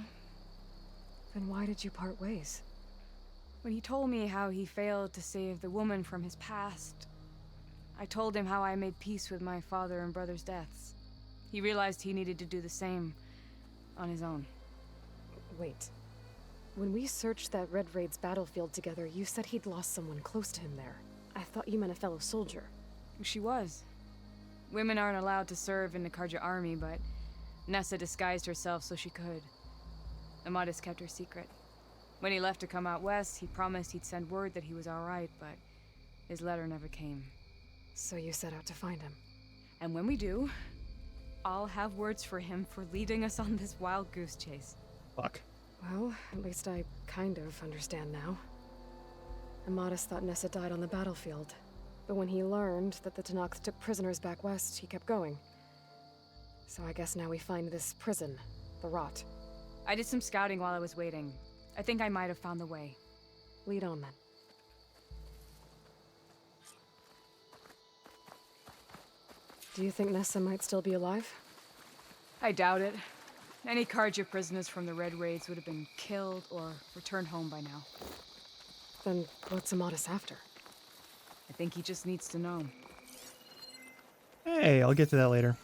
Then why did you part ways? When he told me how he failed to save the woman from his past, I told him how I made peace with my father and brother's deaths. He realized he needed to do the same on his own. Wait. When we searched that Red Raid's battlefield together, you said he'd lost someone close to him there. I thought you meant a fellow soldier. She was. Women aren't allowed to serve in the Karja army, but Nessa disguised herself so she could. Amadis kept her secret. When he left to come out west, he promised he'd send word that he was all right, but his letter never came. So you set out to find him. And when we do, I'll have words for him for leading us on this wild goose chase. Fuck. Well, at least I kind of understand now. Amadis thought Nessa died on the battlefield, but when he learned that the Tenakth took prisoners back west, he kept going. So I guess now we find this prison, the Rot. I did some scouting while I was waiting. I think I might have found the way. Lead on then. Do you think Nessa might still be alive? I doubt it. Any Karja prisoners from the Red Raids would have been killed or returned home by now. Then what's Amadis after? I think he just needs to know. Hey, I'll get to that later.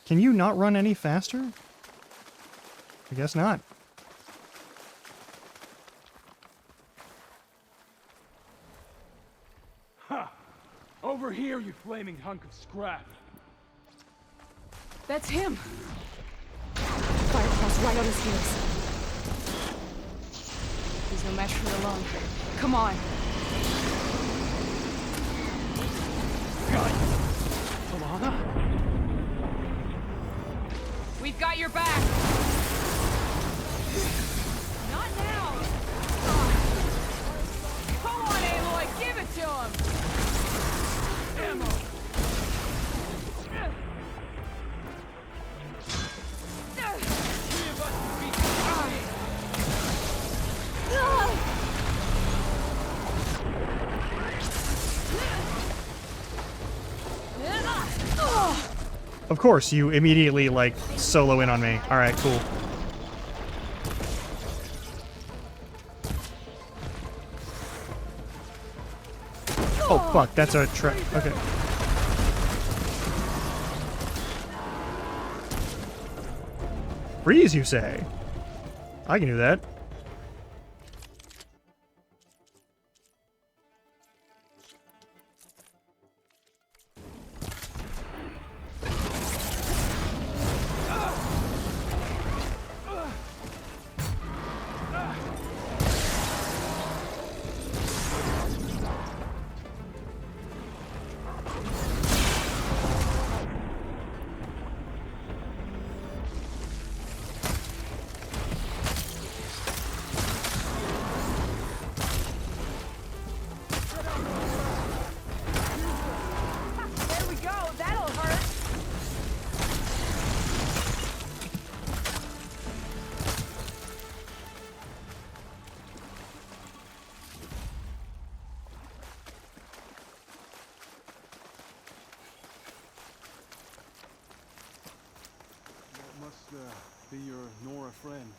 Can you not run any faster? I guess not. Ha! Over here, you flaming hunk of scrap! That's him! Firefly's right on his heels. He's no match for the lung. Come on! Talana? We've got your back! Not now! Come on, Aloy, give it to him! Ammo! Of course, you immediately, like, solo in on me. Alright, cool. Oh, fuck, that's a trap. Okay. Freeze, you say? I can do that. Be your Nora friend,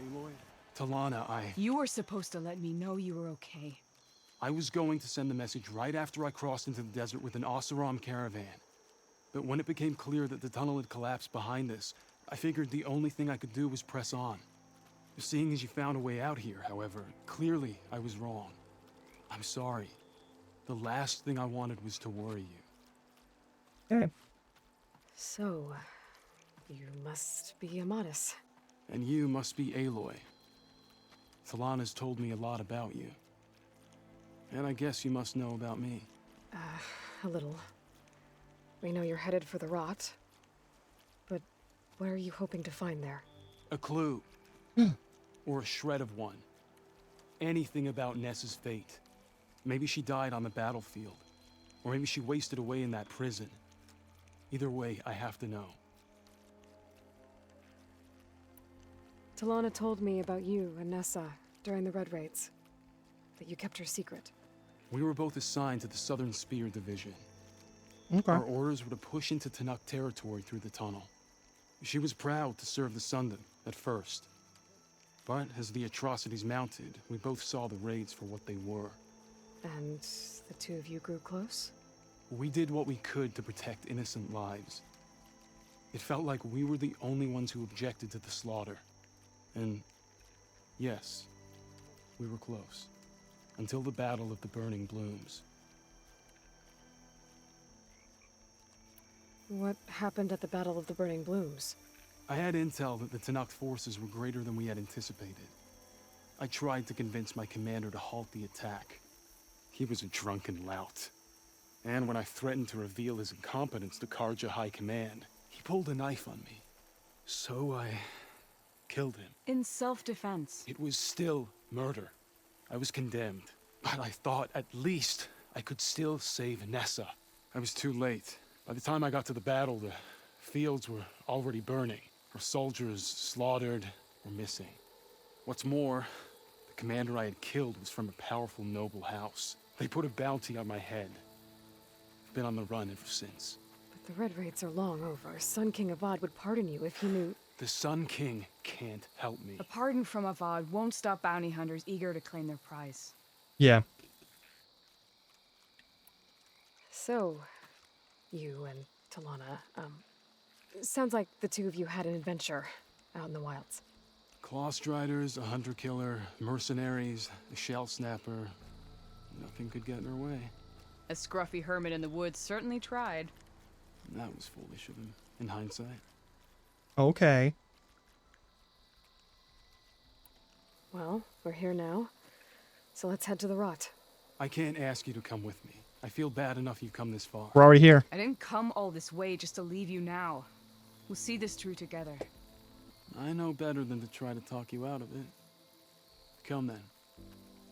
Aloy? Talana, You were supposed to let me know you were okay. I was going to send the message right after I crossed into the desert with an Oseram caravan. But when it became clear that the tunnel had collapsed behind us, I figured the only thing I could do was press on. Seeing as you found a way out here, however, clearly I was wrong. I'm sorry. The last thing I wanted was to worry you. Okay. So, you must be Amadis. And you must be Aloy. Talana's told me a lot about you. And I guess you must know about me. A little. We know you're headed for the Rot. But what are you hoping to find there? A clue. Or a shred of one. Anything about Nessa's fate. Maybe she died on the battlefield. Or maybe she wasted away in that prison. Either way, I have to know. Talana told me about you and Nessa during the Red Raids. That you kept her secret. We were both assigned to the Southern Spear Division. Okay. Our orders were to push into Tanuk territory through the tunnel. She was proud to serve the Sundan at first. But as the atrocities mounted, we both saw the raids for what they were. And the two of you grew close? We did what we could to protect innocent lives. It felt like we were the only ones who objected to the slaughter. And yes, we were close. Until the Battle of the Burning Blooms. What happened at the Battle of the Burning Blooms? I had intel that the Tanakh forces were greater than we had anticipated. I tried to convince my commander to halt the attack. He was a drunken lout. And when I threatened to reveal his incompetence to Karja High Command, he pulled a knife on me. So I killed him. In self-defense. It was still murder. I was condemned, but I thought at least I could still save Nessa. I was too late. By the time I got to the battle, the fields were already burning. Our soldiers slaughtered or missing. What's more, the commander I had killed was from a powerful noble house. They put a bounty on my head. I've been on the run ever since. But the Red Raids are long over. Sun King Avad would pardon you if he knew... The Sun King can't help me. A pardon from Avad won't stop bounty hunters eager to claim their prize. Yeah. So, you and Talana, sounds like the two of you had an adventure out in the wilds. Claw Striders, a hunter-killer, mercenaries, a shell snapper. Nothing could get in her way. A scruffy hermit in the woods certainly tried. That was foolish of him, in hindsight. Okay. Well, we're here now, so let's head to the rot. I can't ask you to come with me. I feel bad enough you've come this far. We're already here. I didn't come all this way just to leave you now. We'll see this through together. I know better than to try to talk you out of it. Come then.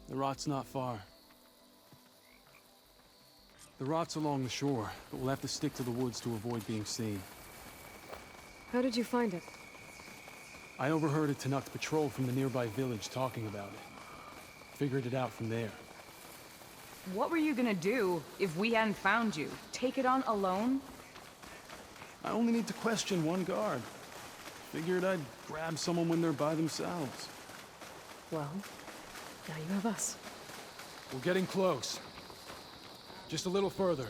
The rot's not far. The rot's along the shore, but we'll have to stick to the woods to avoid being seen. How did you find it? I overheard a Tanakh patrol from the nearby village talking about it. Figured it out from there. What were you gonna do if we hadn't found you? Take it on alone? I only need to question one guard. Figured I'd grab someone when they're by themselves. Well, now you have us. We're getting close. Just a little further.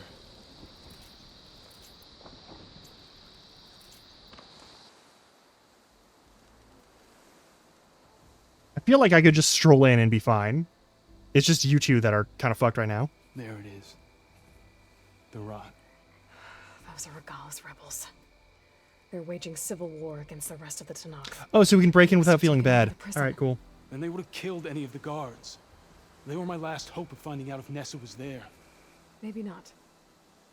I feel like I could just stroll in and be fine. It's just you two that are kind of fucked right now. There it is. The rot. Those are Regala's rebels. They're waging civil war against the rest of the Tanakh. Oh, so we can break in without feeling bad. Alright, cool. And they would have killed any of the guards. They were my last hope of finding out if Nessa was there. Maybe not.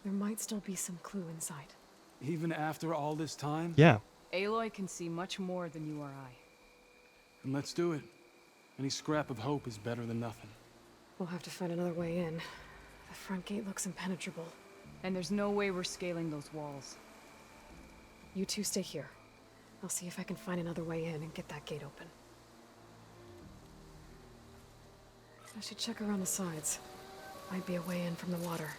There might still be some clue inside. Even after all this time? Yeah. Aloy can see much more than you or I. And let's do it. Any scrap of hope is better than nothing. We'll have to find another way in. The front gate looks impenetrable. And there's no way we're scaling those walls. You two stay here. I'll see if I can find another way in and get that gate open. I should check around the sides. Might be a way in from the water.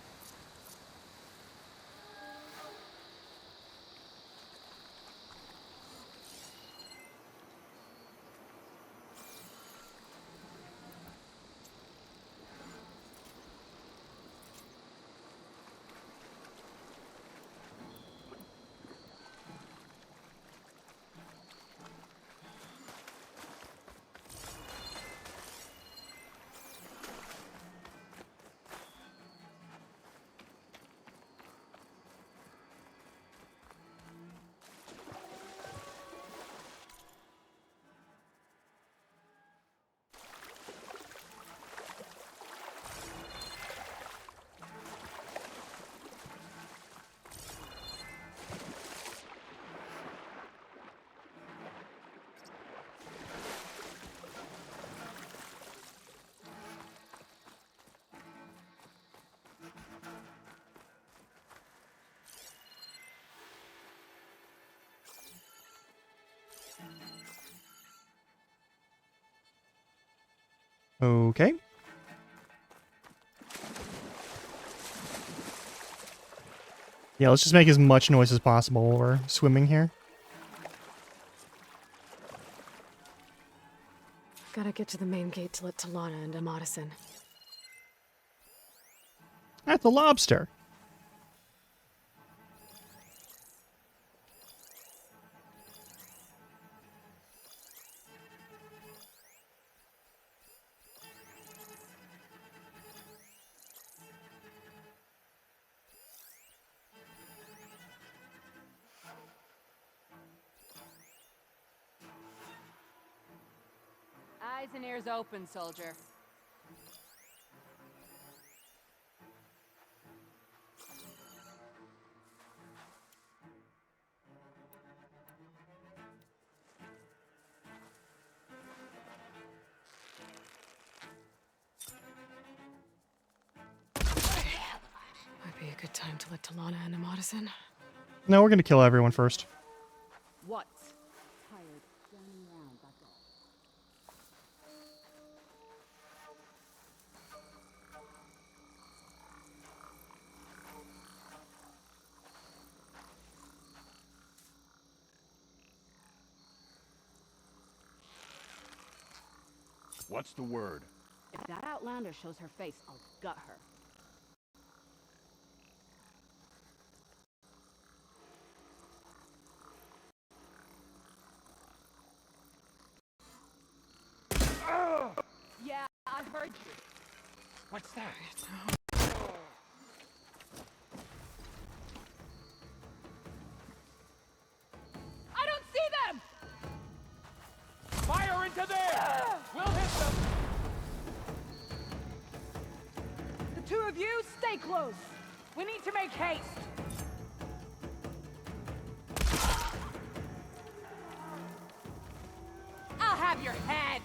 Okay. Yeah, let's just make as much noise as possible while we're swimming here. Gotta get to the main gate to let Talana and Amatis in. At the lobster. Eyes and ears open, soldier. Might be a good time to let Talana and Amatis in. No, we're gonna kill everyone first. What? What's the word? If that Outlander shows her face, I'll gut her. Yeah, I heard you. What's that? I don't see them! Fire into there! We'll hit them! The two of you, stay close. We need to make haste. I'll have your head.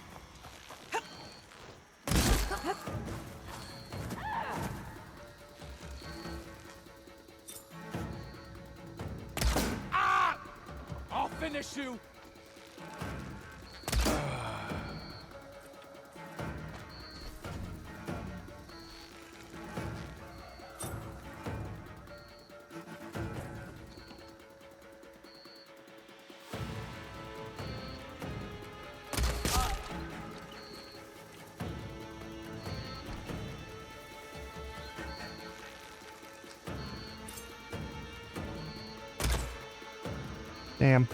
Ah! I'll finish you! Damn.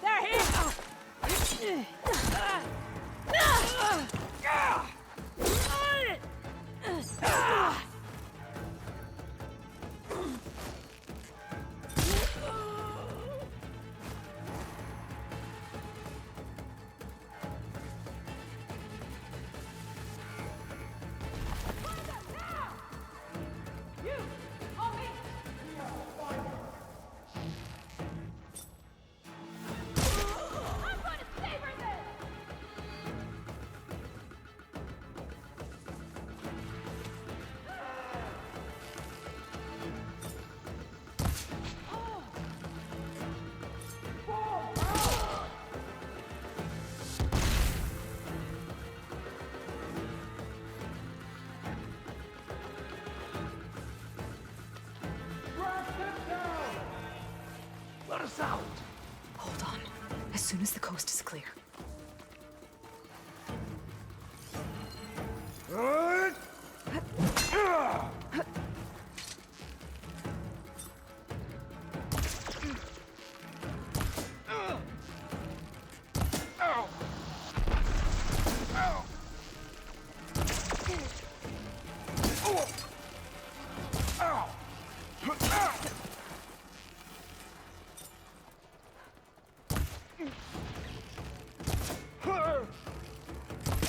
They're here! Let us out! Hold on. As soon as the coast is clear.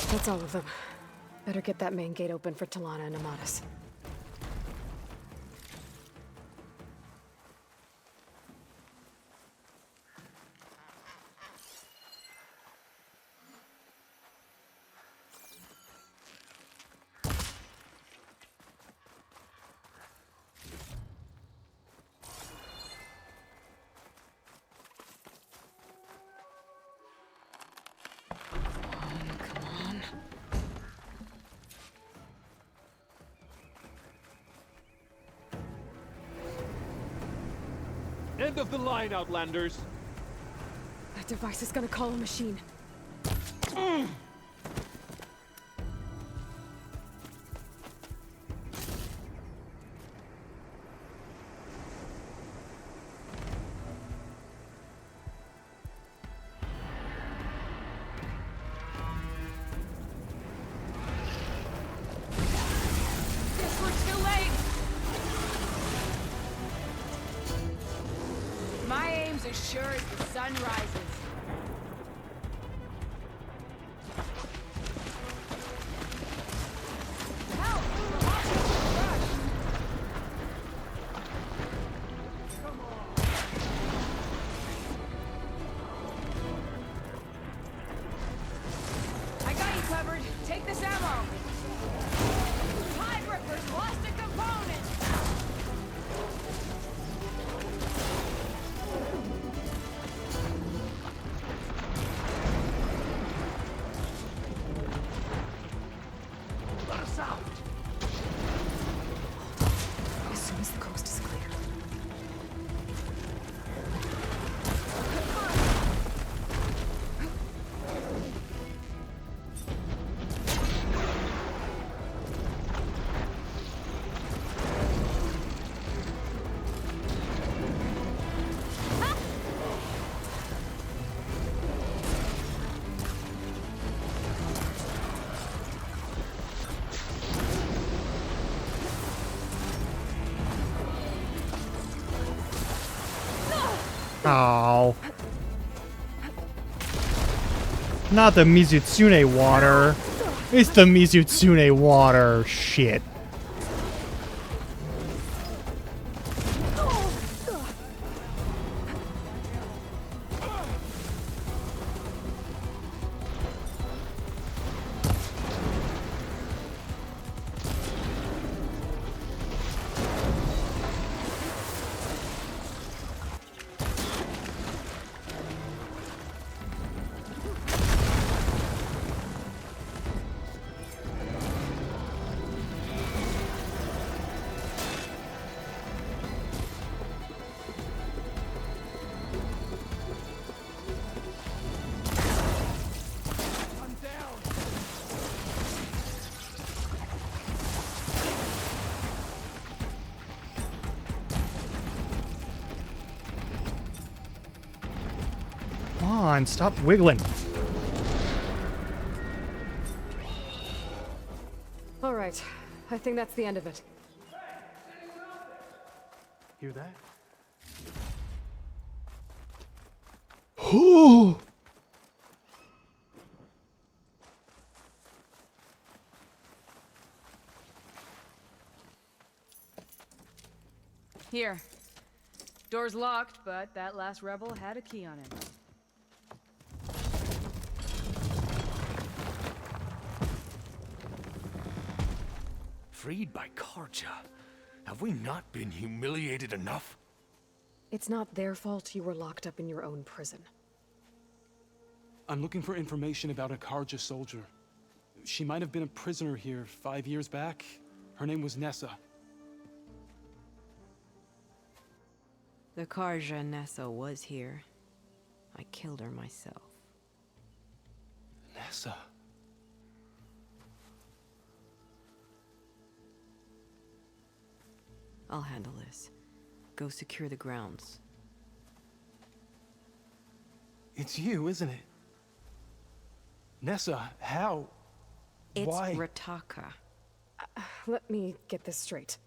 That's all of them. Better get that main gate open for Talana and Amatis. End of the line, Outlanders. That device is gonna call a machine. Guess we're too late. My aim's as sure as the sun rises. Help! The hospital's rushed. Come on. I got you covered. Take this ammo. Tide Ripper's lost a component. Let us out. As soon as the coast is clear. Oh. Not the Mizutsune water. It's the Mizutsune water. Shit. Come on, stop wiggling. All right. I think that's the end of it. Hear that? Ooh. Here. Door's locked, but that last rebel had a key on it. Freed by Karja. Have we not been humiliated enough? It's not their fault you were locked up in your own prison. I'm looking for information about a Karja soldier. She might have been a prisoner here 5 years back. Her name was Nessa. The Karja Nessa was here. I killed her myself. Nessa? I'll handle this. Go secure the grounds. It's you, isn't it? Nessa, how? It's Why? Rataka. Let me get this straight.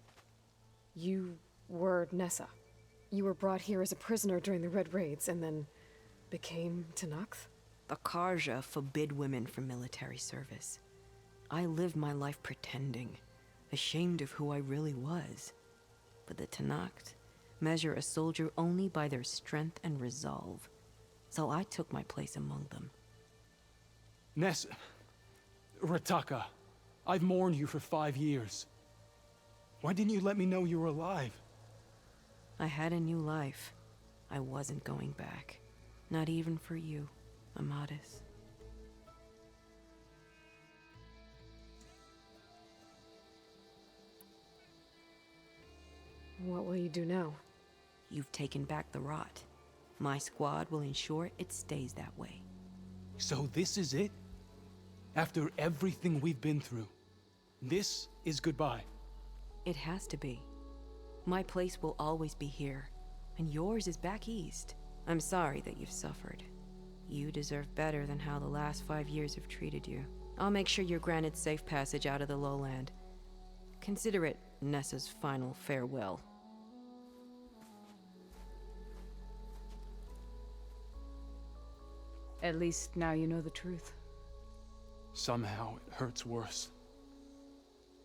You were Nessa. You were brought here as a prisoner during the Red Raids and then became Tenakth? The Karja forbid women from military service. I lived my life pretending, ashamed of who I really was. But the Tenakth measure a soldier only by their strength and resolve. So I took my place among them. Nessa... Rataka, I've mourned you for 5 years. Why didn't you let me know you were alive? I had a new life. I wasn't going back. Not even for you, Amadis. What will you do now? You've taken back the rot. My squad will ensure it stays that way. So this is it? After everything we've been through, this is goodbye? It has to be. My place will always be here, and yours is back east. I'm sorry that you've suffered. You deserve better than how the last 5 years have treated you. I'll make sure you're granted safe passage out of the lowland. Consider it Nessa's final farewell. At least now you know the truth. Somehow it hurts worse.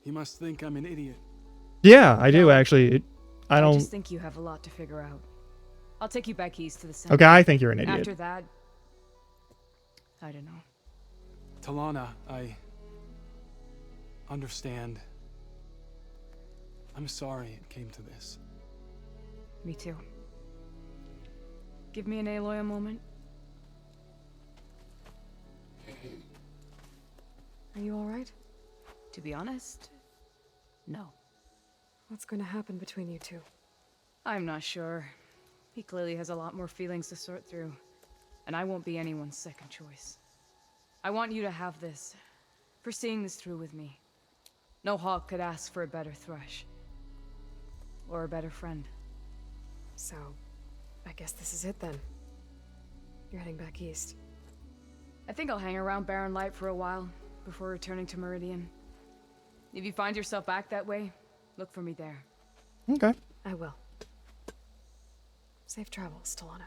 He must think I'm an idiot. Yeah, I do actually. I don't. I just think you have a lot to figure out. I'll take you back east to the center. Okay, I think you're an idiot. After that, I don't know. Talana, I understand. I'm sorry it came to this. Me too. Give me an Aloy a moment. Are you alright? To be honest, no. What's going to happen between you two? I'm not sure. He clearly has a lot more feelings to sort through, and I won't be anyone's second choice. I want you to have this, for seeing this through with me. No hawk could ask for a better thrush. Or a better friend. So, I guess this is it then. You're heading back east. I think I'll hang around Barren Light for a while, before returning to Meridian. If you find yourself back that way, look for me there. Okay. I will. Safe travels, Talana.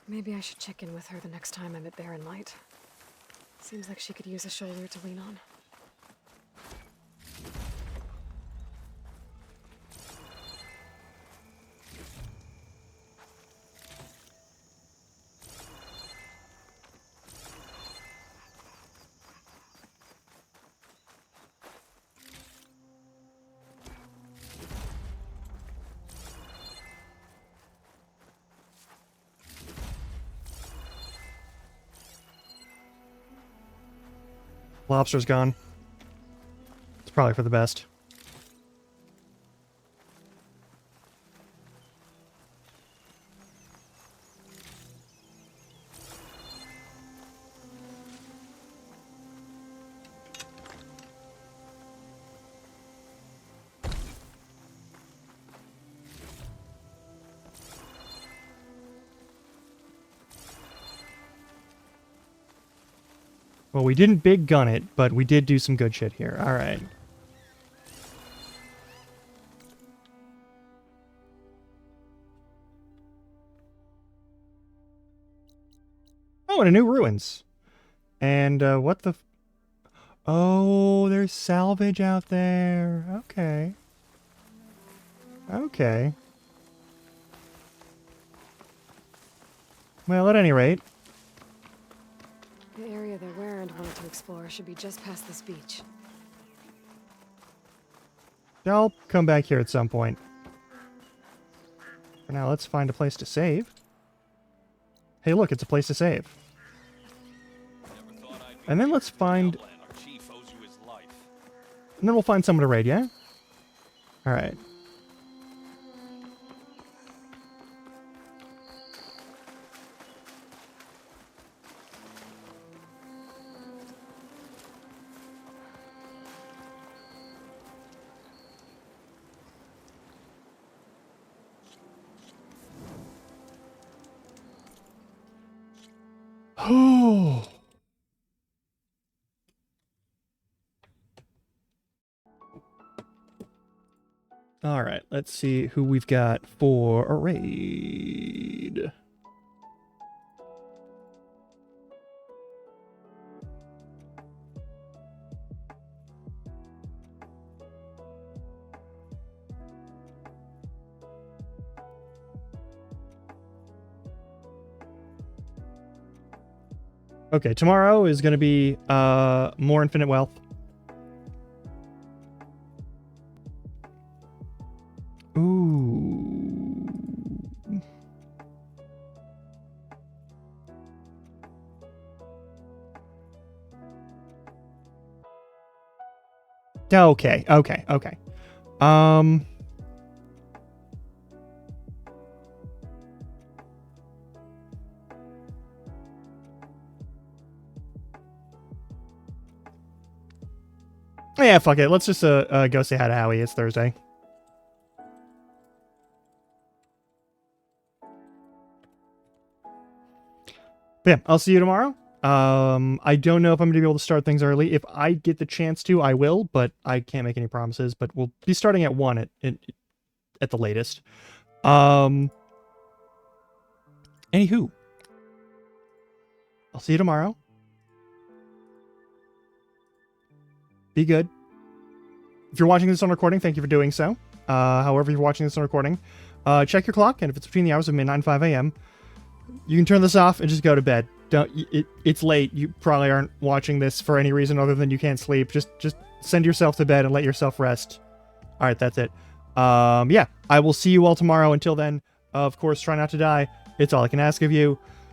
Maybe I should check in with her the next time I'm at Barren Light. Seems like she could use a shoulder to lean on. Lobster's gone. It's probably for the best. Well, we didn't big gun it, but we did do some good shit here. All right. Oh, and a new ruins. And what the... Oh, there's salvage out there. Okay. Okay. Well, at any rate... The area that Warren wanted to explore should be just past this beach. I'll come back here at some point. For now, let's find a place to save. Hey, look, it's a place to save. And then let's find... And then we'll find someone to raid, yeah? Alright. Oh. All right, let's see who we've got for a raid. Okay, tomorrow is going to be more infinite wealth. Ooh. Okay. Yeah, fuck it. Let's just go say hi to Howie. It's Thursday. But yeah, I'll see you tomorrow. I don't know if I'm going to be able to start things early. If I get the chance to, I will, but I can't make any promises. But we'll be starting at 1 at the latest. Anywho, I'll see you tomorrow. Be good. If you're watching this on recording, thank you for doing so. However you're watching this on recording, check your clock, and if it's between the hours of midnight and 5 a.m., you can turn this off and just go to bed. It's late. You probably aren't watching this for any reason other than you can't sleep. Just send yourself to bed and let yourself rest. All right, that's it. Yeah, I will see you all tomorrow. Until then, of course, try not to die. It's all I can ask of you.